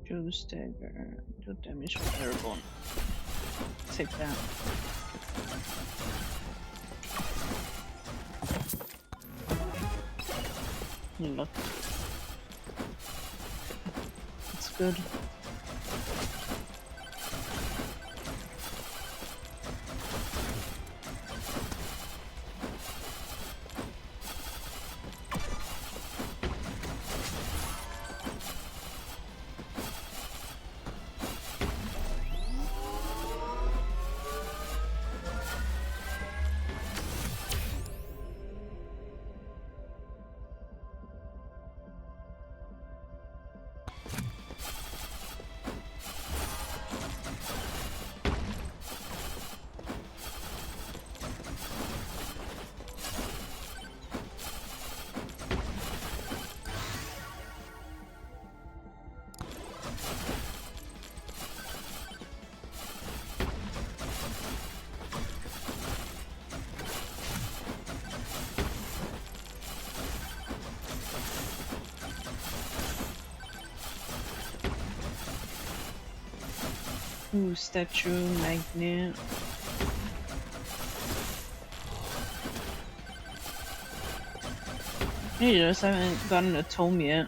Joe stagger. Do damage with airborne. Take that. Look. It's good. Ooh, statue, magnet. You just haven't gotten a tome yet.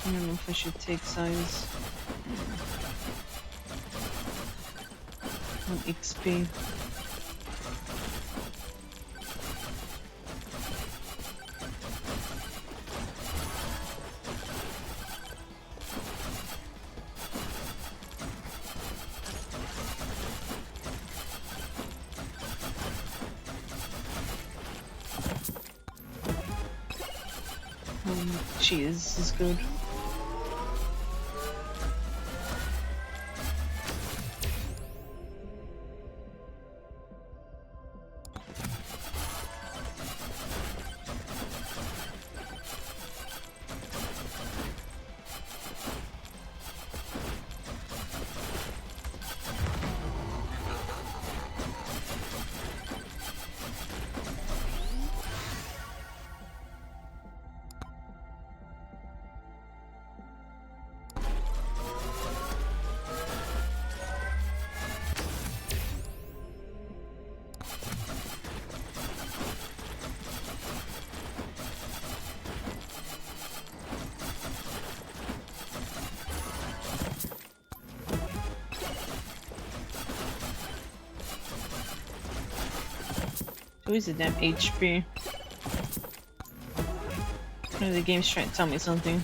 I don't know if I should take size. 1 XP. cheese is good. Who's the damn HP? The game's trying to tell me something.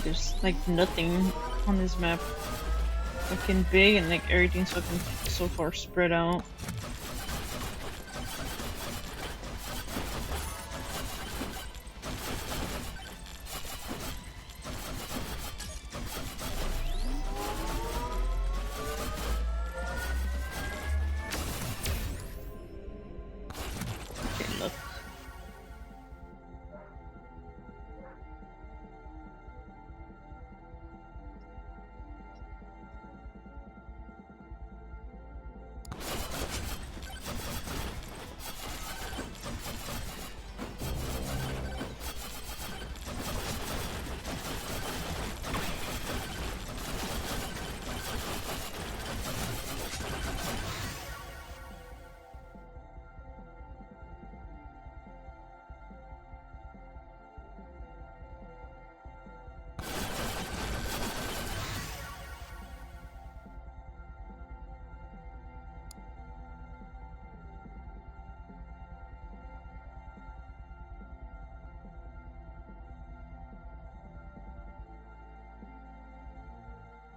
There's like nothing on this map fucking big, and like everything's fucking so far spread out. Okay, look.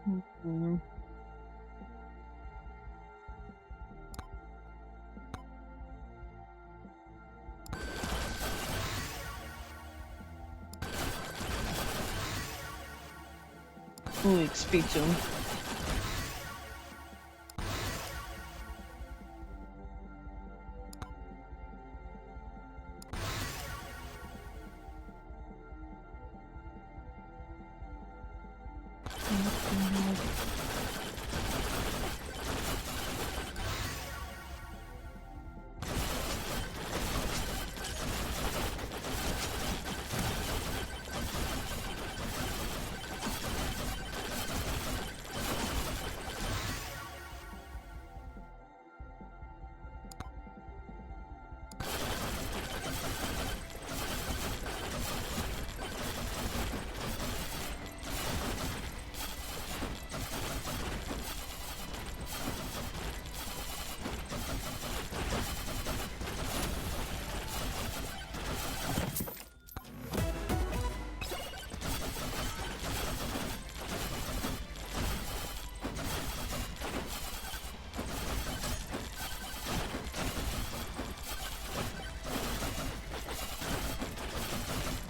Mm-hmm. Ooh, XP to him.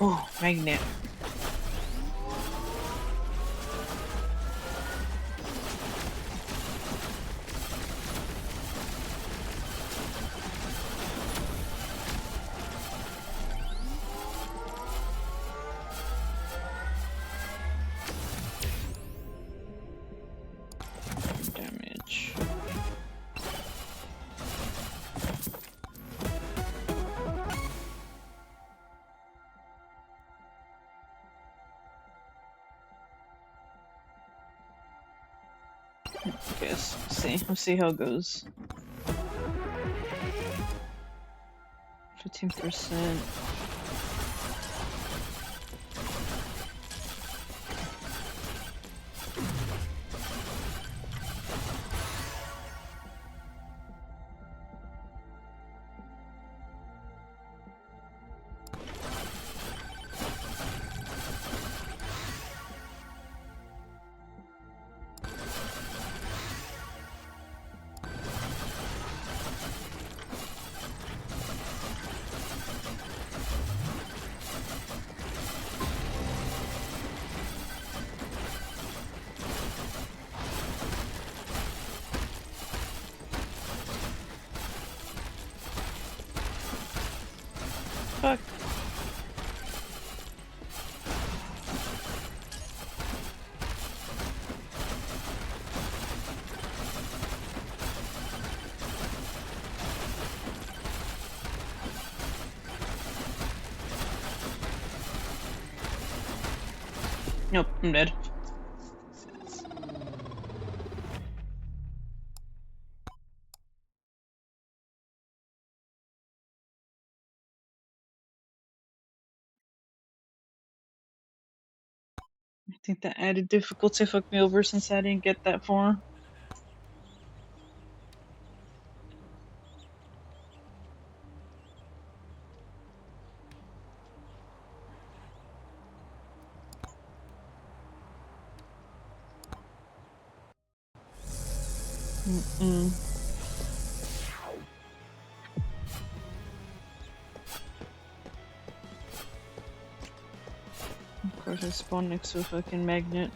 Oh, magnet. Damage. Okay, let's see. Let's see how it goes. 15%. Fuck. Nope, I'm dead. I think the added difficulty fucked me over since I didn't get that far. Of course, I spawned next to a fucking magnet.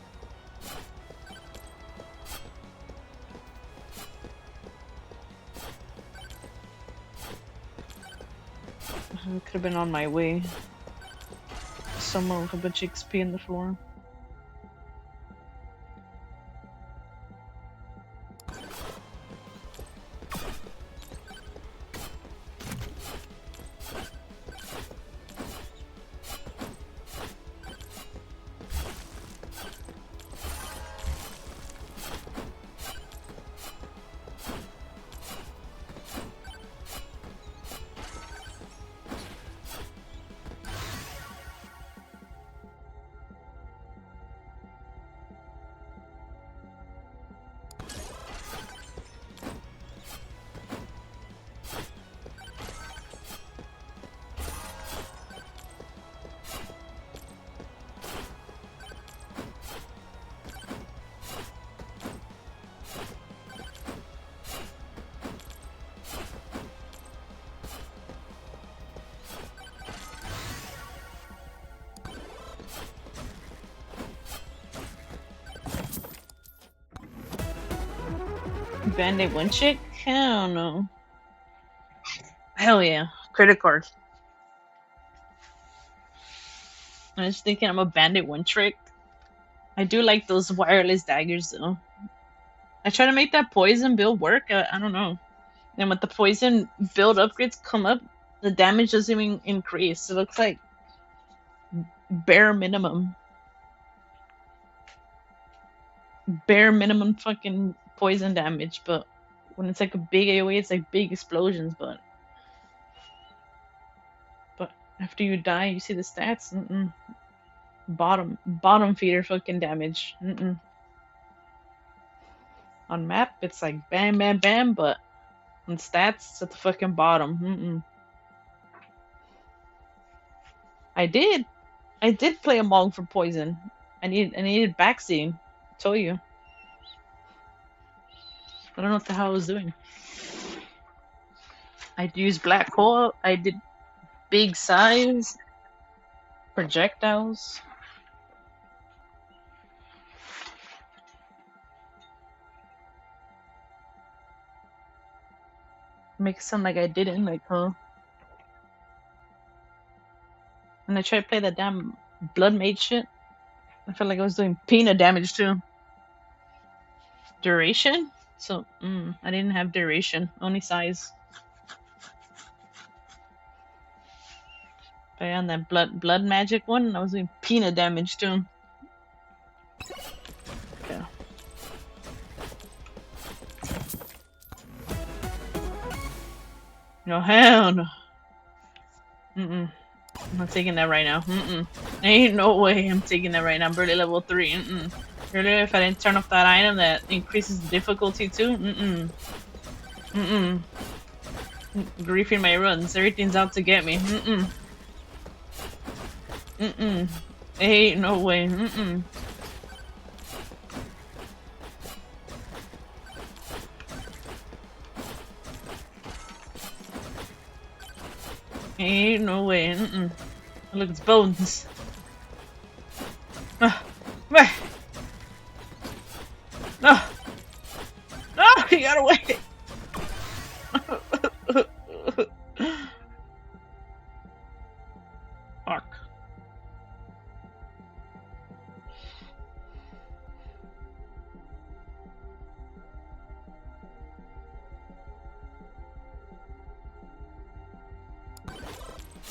I could have been on my way. Somewhere with a bunch of XP in the floor. Band-Aid one chick? Hell no. Hell yeah. Credit card. I was thinking I'm a Band-Aid one trick. I do like those wireless daggers though. I try to make that poison build work. I don't know. And when the poison build upgrades come up, the damage doesn't even increase. It looks like bare minimum. Bare minimum fucking poison damage, but when it's like a big AoE, it's like big explosions, but after you die, you see the stats. Bottom feeder fucking damage. On map, it's like bam, bam, bam, but on stats, it's at the fucking bottom. I did play a Mog for poison. I needed backseat. I told you. I don't know what the hell I was doing. I used black hole. I did big size projectiles. Makes it sound like I didn't, like, huh? And I tried to play that damn blood mage shit. I felt like I was doing peanut damage too. Duration? So, I didn't have duration, only size. But on that blood magic one, I was doing peanut damage too. Okay. No, hell no. Mm-mm. I'm not taking that right now. Mm-mm. Ain't no way I'm taking that right now. I'm barely level 3. Mm-mm. Earlier, if I didn't turn off that item that increases the difficulty too. Mm-mm. Mm-mm. Griefing my runs. Everything's out to get me. Mm-mm. Mm-mm. Ain't no way. Mm-mm. Ain't no way. Mm-mm. Look, it's bones. No! No! He got away! Fuck.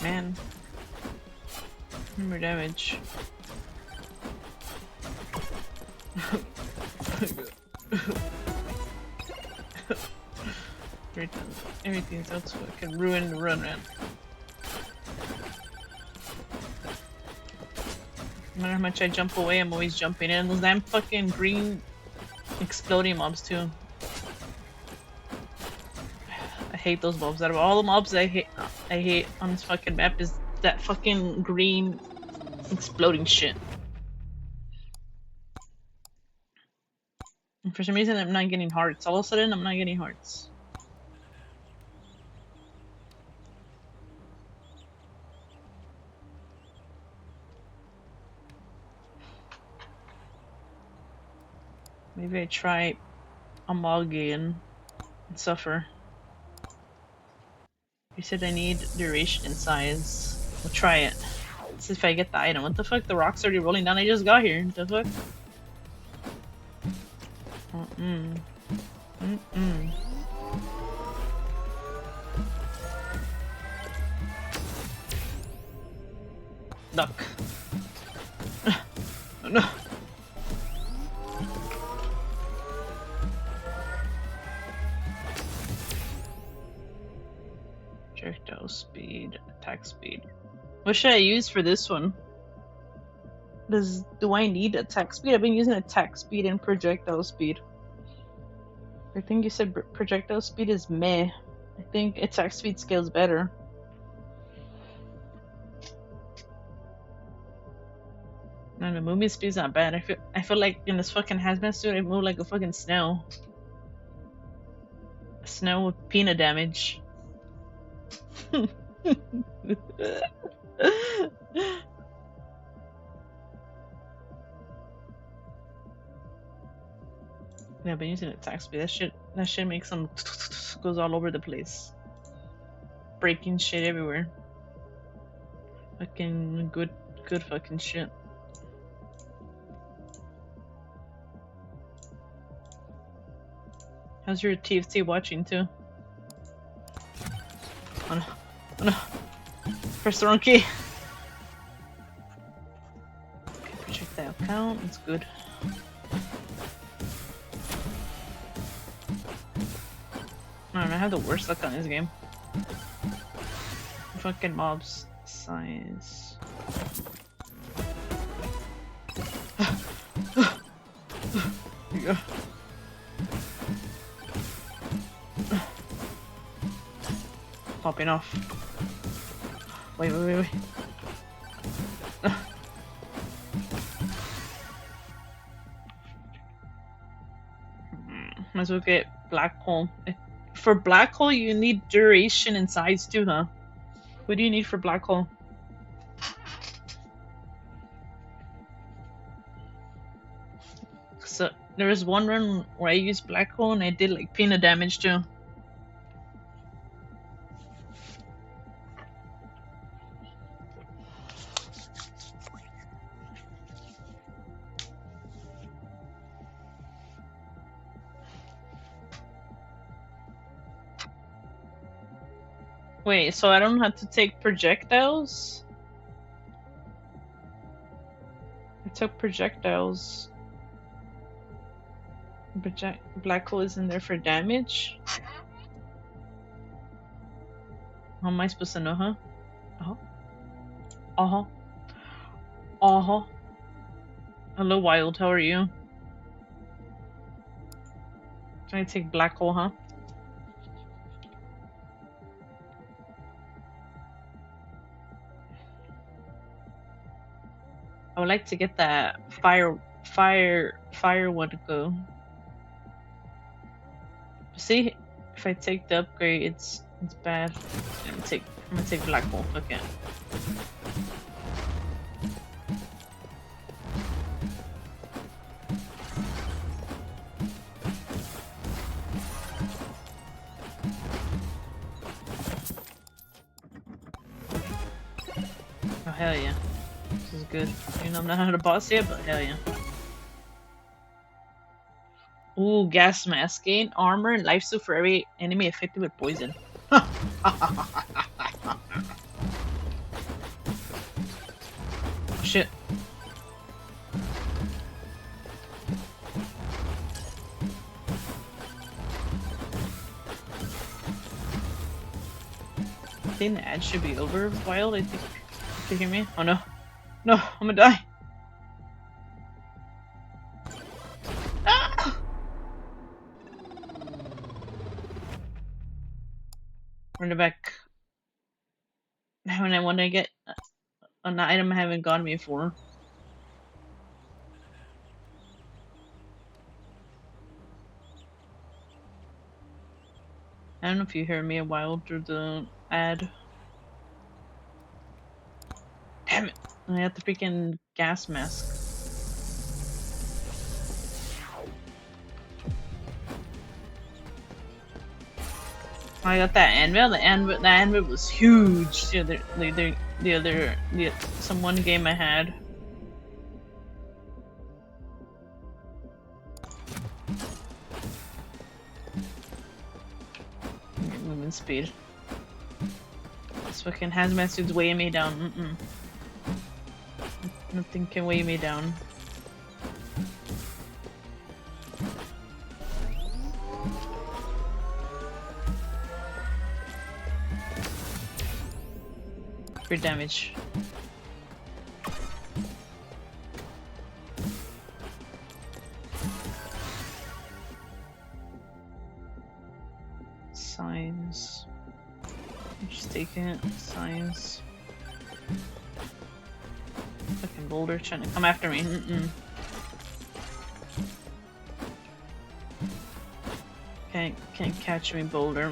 Man. More damage. Everything's out so I can ruin the run, man. No matter how much I jump away, I'm always jumping in. Those damn fucking green exploding mobs too. I hate those mobs. Out of all the mobs I hate on this fucking map is that fucking green exploding shit. And for some reason I'm not getting hearts. All of a sudden I'm not getting hearts. Maybe I try Amalgam and suffer. You said I need duration and size. We'll try it. Let's see if I get the item. What the fuck? The rock's already rolling down. I just got here. What the fuck? Mm-mm. Mm-mm. Duck. No. Projectile speed, attack speed. What should I use for this one? Do I need attack speed? I've been using attack speed and projectile speed. I think you said projectile speed is meh. I think attack speed scales better. And the movement speed's not bad. I feel like in this fucking hazmat suit I move like a fucking snail. A snail with peanut damage. Yeah, I've been using attack speed. That shit makes them goes all over the place. Breaking shit everywhere. Fucking good fucking shit. How's your TFT watching too? Oh no. Oh no. Press the wrong key. Okay, projectile count. That's good. I don't know, I have the worst luck on this game. Fucking mobs. Size. Here you go. Popping off. Wait. Might as well get black hole. For black hole, you need duration and size too, huh? What do you need for black hole? So there was one run where I used black hole and I did like peanut damage too. Wait, so I don't have to take projectiles? I took projectiles. Black hole is in there for damage? How am I supposed to know, huh? Uh-huh. Uh-huh. Hello, Wild. How are you? Trying to take black hole, huh? I would like to get that fire one to go. See, if I take the upgrade, it's bad. I'm gonna take black hole. Okay. Oh hell yeah. This is good. You know I'm not a boss yet, but hell yeah. Ooh, gas mask. Gain armor and life steal for every enemy affected with poison. Oh, shit. I think the ad should be over, Wild. I think. Can you hear me? Oh no. No, I'm gonna die. Ah! Run it back. When I want to get an item I haven't gotten before. I don't know if you hear me, Wild, through the ad. Damn it! I have the freaking gas mask. I got that anvil. The anvil was huge. The some one game I had. Movement speed. This fucking hazmat suit's weighing me down. Nothing can weigh me down. Crit damage. Signs. Just taking it. Signs. Fucking boulder trying to come after me. Can't catch me, boulder.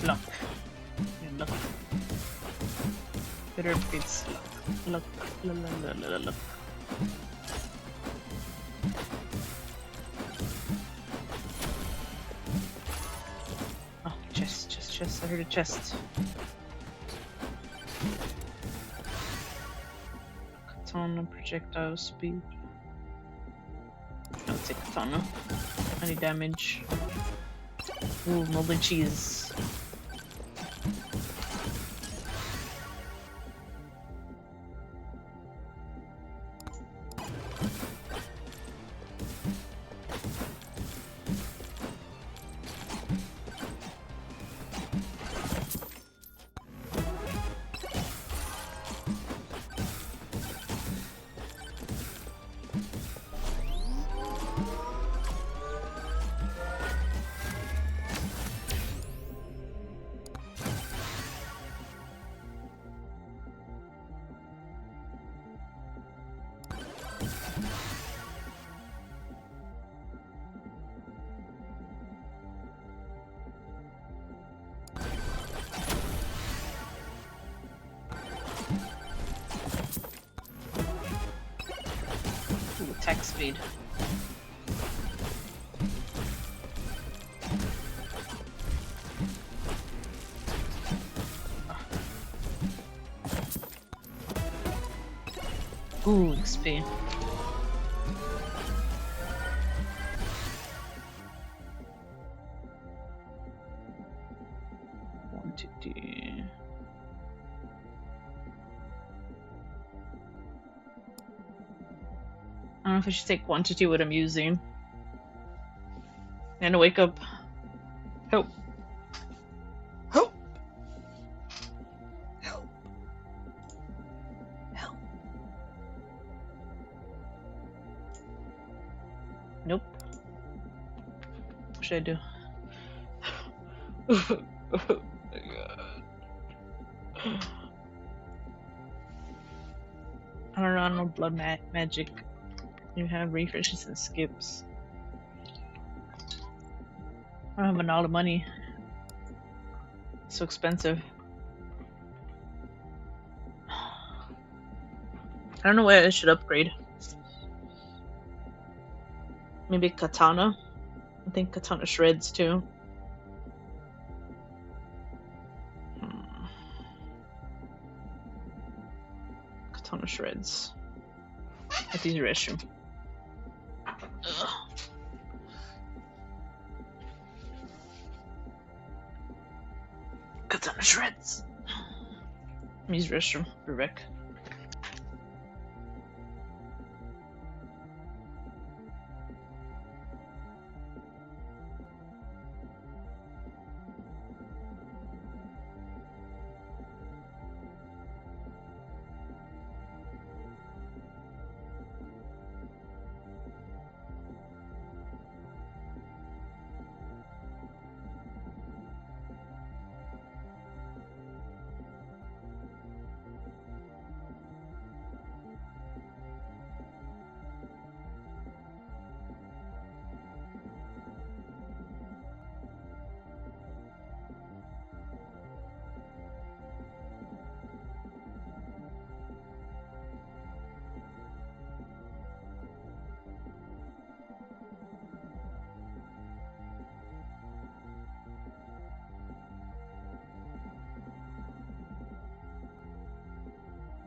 Luck. Yeah, luck. Better beats luck. Luck. Oh, chest. I heard a chest. Katana, projectile speed. I'll take katana. Any damage. Ooh, molded cheese. Attack speed. Ooh, XP. quantity. I don't know if I should take quantity what I'm using. And wake up. Help. Help. Help. Help. Nope. What should I do? Oh my god. I don't know blood magic. You have refreshes and skips. I don't have a lot of money. It's so expensive. I don't know where I should upgrade. Maybe katana. I think katana shreds too. Katana shreds. At these restroom. Ugh. Katana shreds. Use restroom. Be back.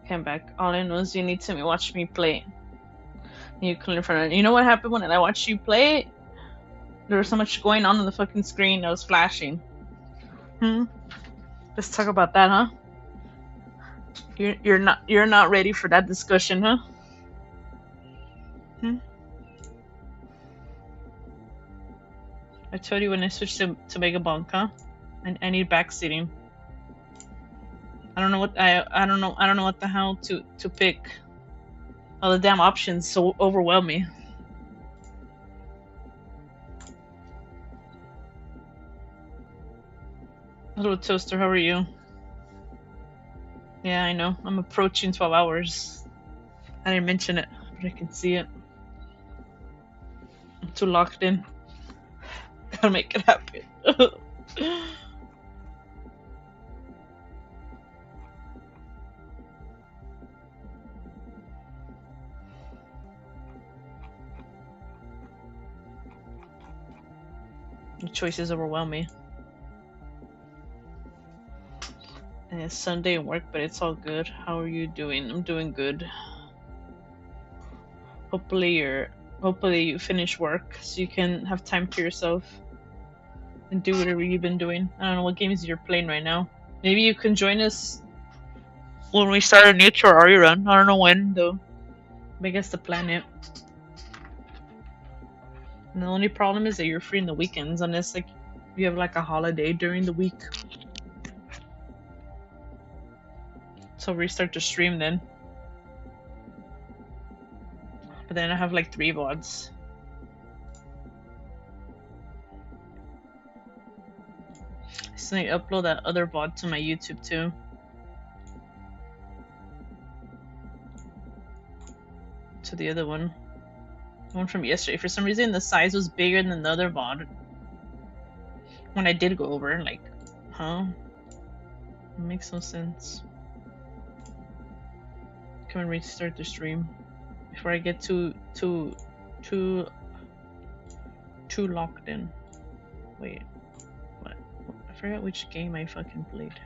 Came back. All I know is you need to watch me play. You couldn't in front of. You know what happened when I watched you play? There was so much going on the fucking screen that was flashing. Let's talk about that, huh? You're not ready for that discussion, huh? I told you when I switched to megabonk, huh? And I need backseating. I don't know what I don't know what the hell to pick. All the damn options so overwhelm me. Hello Toaster, how are you? Yeah, I know. I'm approaching 12 hours. I didn't mention it, but I can see it. I'm too locked in. Gotta make it happen. The choices overwhelm me. And it's Sunday at work, but it's all good. How are you doing? I'm doing good. Hopefully you finish work so you can have time to yourself and do whatever you've been doing. I don't know what games you're playing right now. Maybe you can join us when we start a new Terraria run. I don't know when though. But I guess the plan it. And the only problem is that you're free in the weekends unless like you have like a holiday during the week. So restart the stream then. But then I have like 3 VODs. So I upload that other VOD to my YouTube too. To the other one. The one from yesterday. For some reason the size was bigger than the other VOD. When I did go over, like, huh? It makes no sense. Come and restart the stream before I get too locked in. Wait, what? I forgot which game I fucking played.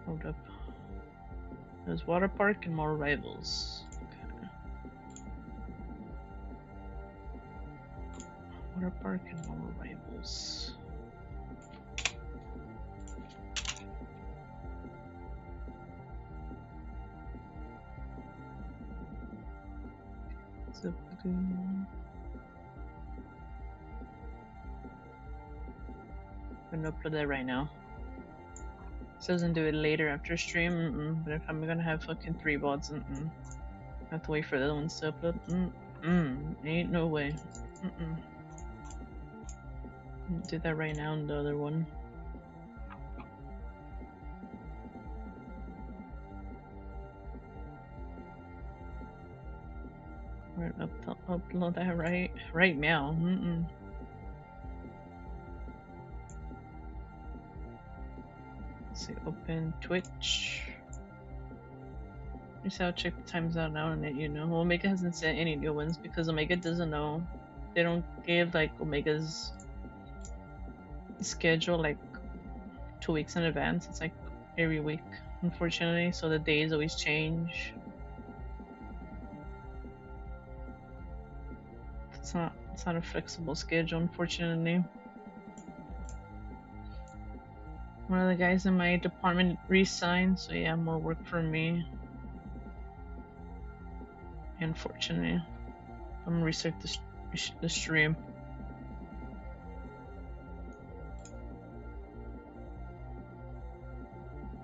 Hold up. There's Water Park and more rivals. Okay. Water Park and more rivals. So, I'm gonna upload that right now. It doesn't do it later after stream, but if I'm gonna have fucking 3 bots, I have to wait for the other ones to upload. Ain't no way. Do that right now on the other one. We're gonna upload that right now. Let's see, open Twitch. Just how check the times out now and let you know. Omega hasn't sent any new ones because Omega doesn't know. They don't give like Omega's schedule like 2 weeks in advance. It's like every week, unfortunately. So the days always change. It's not a flexible schedule, unfortunately. One of the guys in my department resigned, so yeah, more work for me. Unfortunately, I'm gonna restart the stream.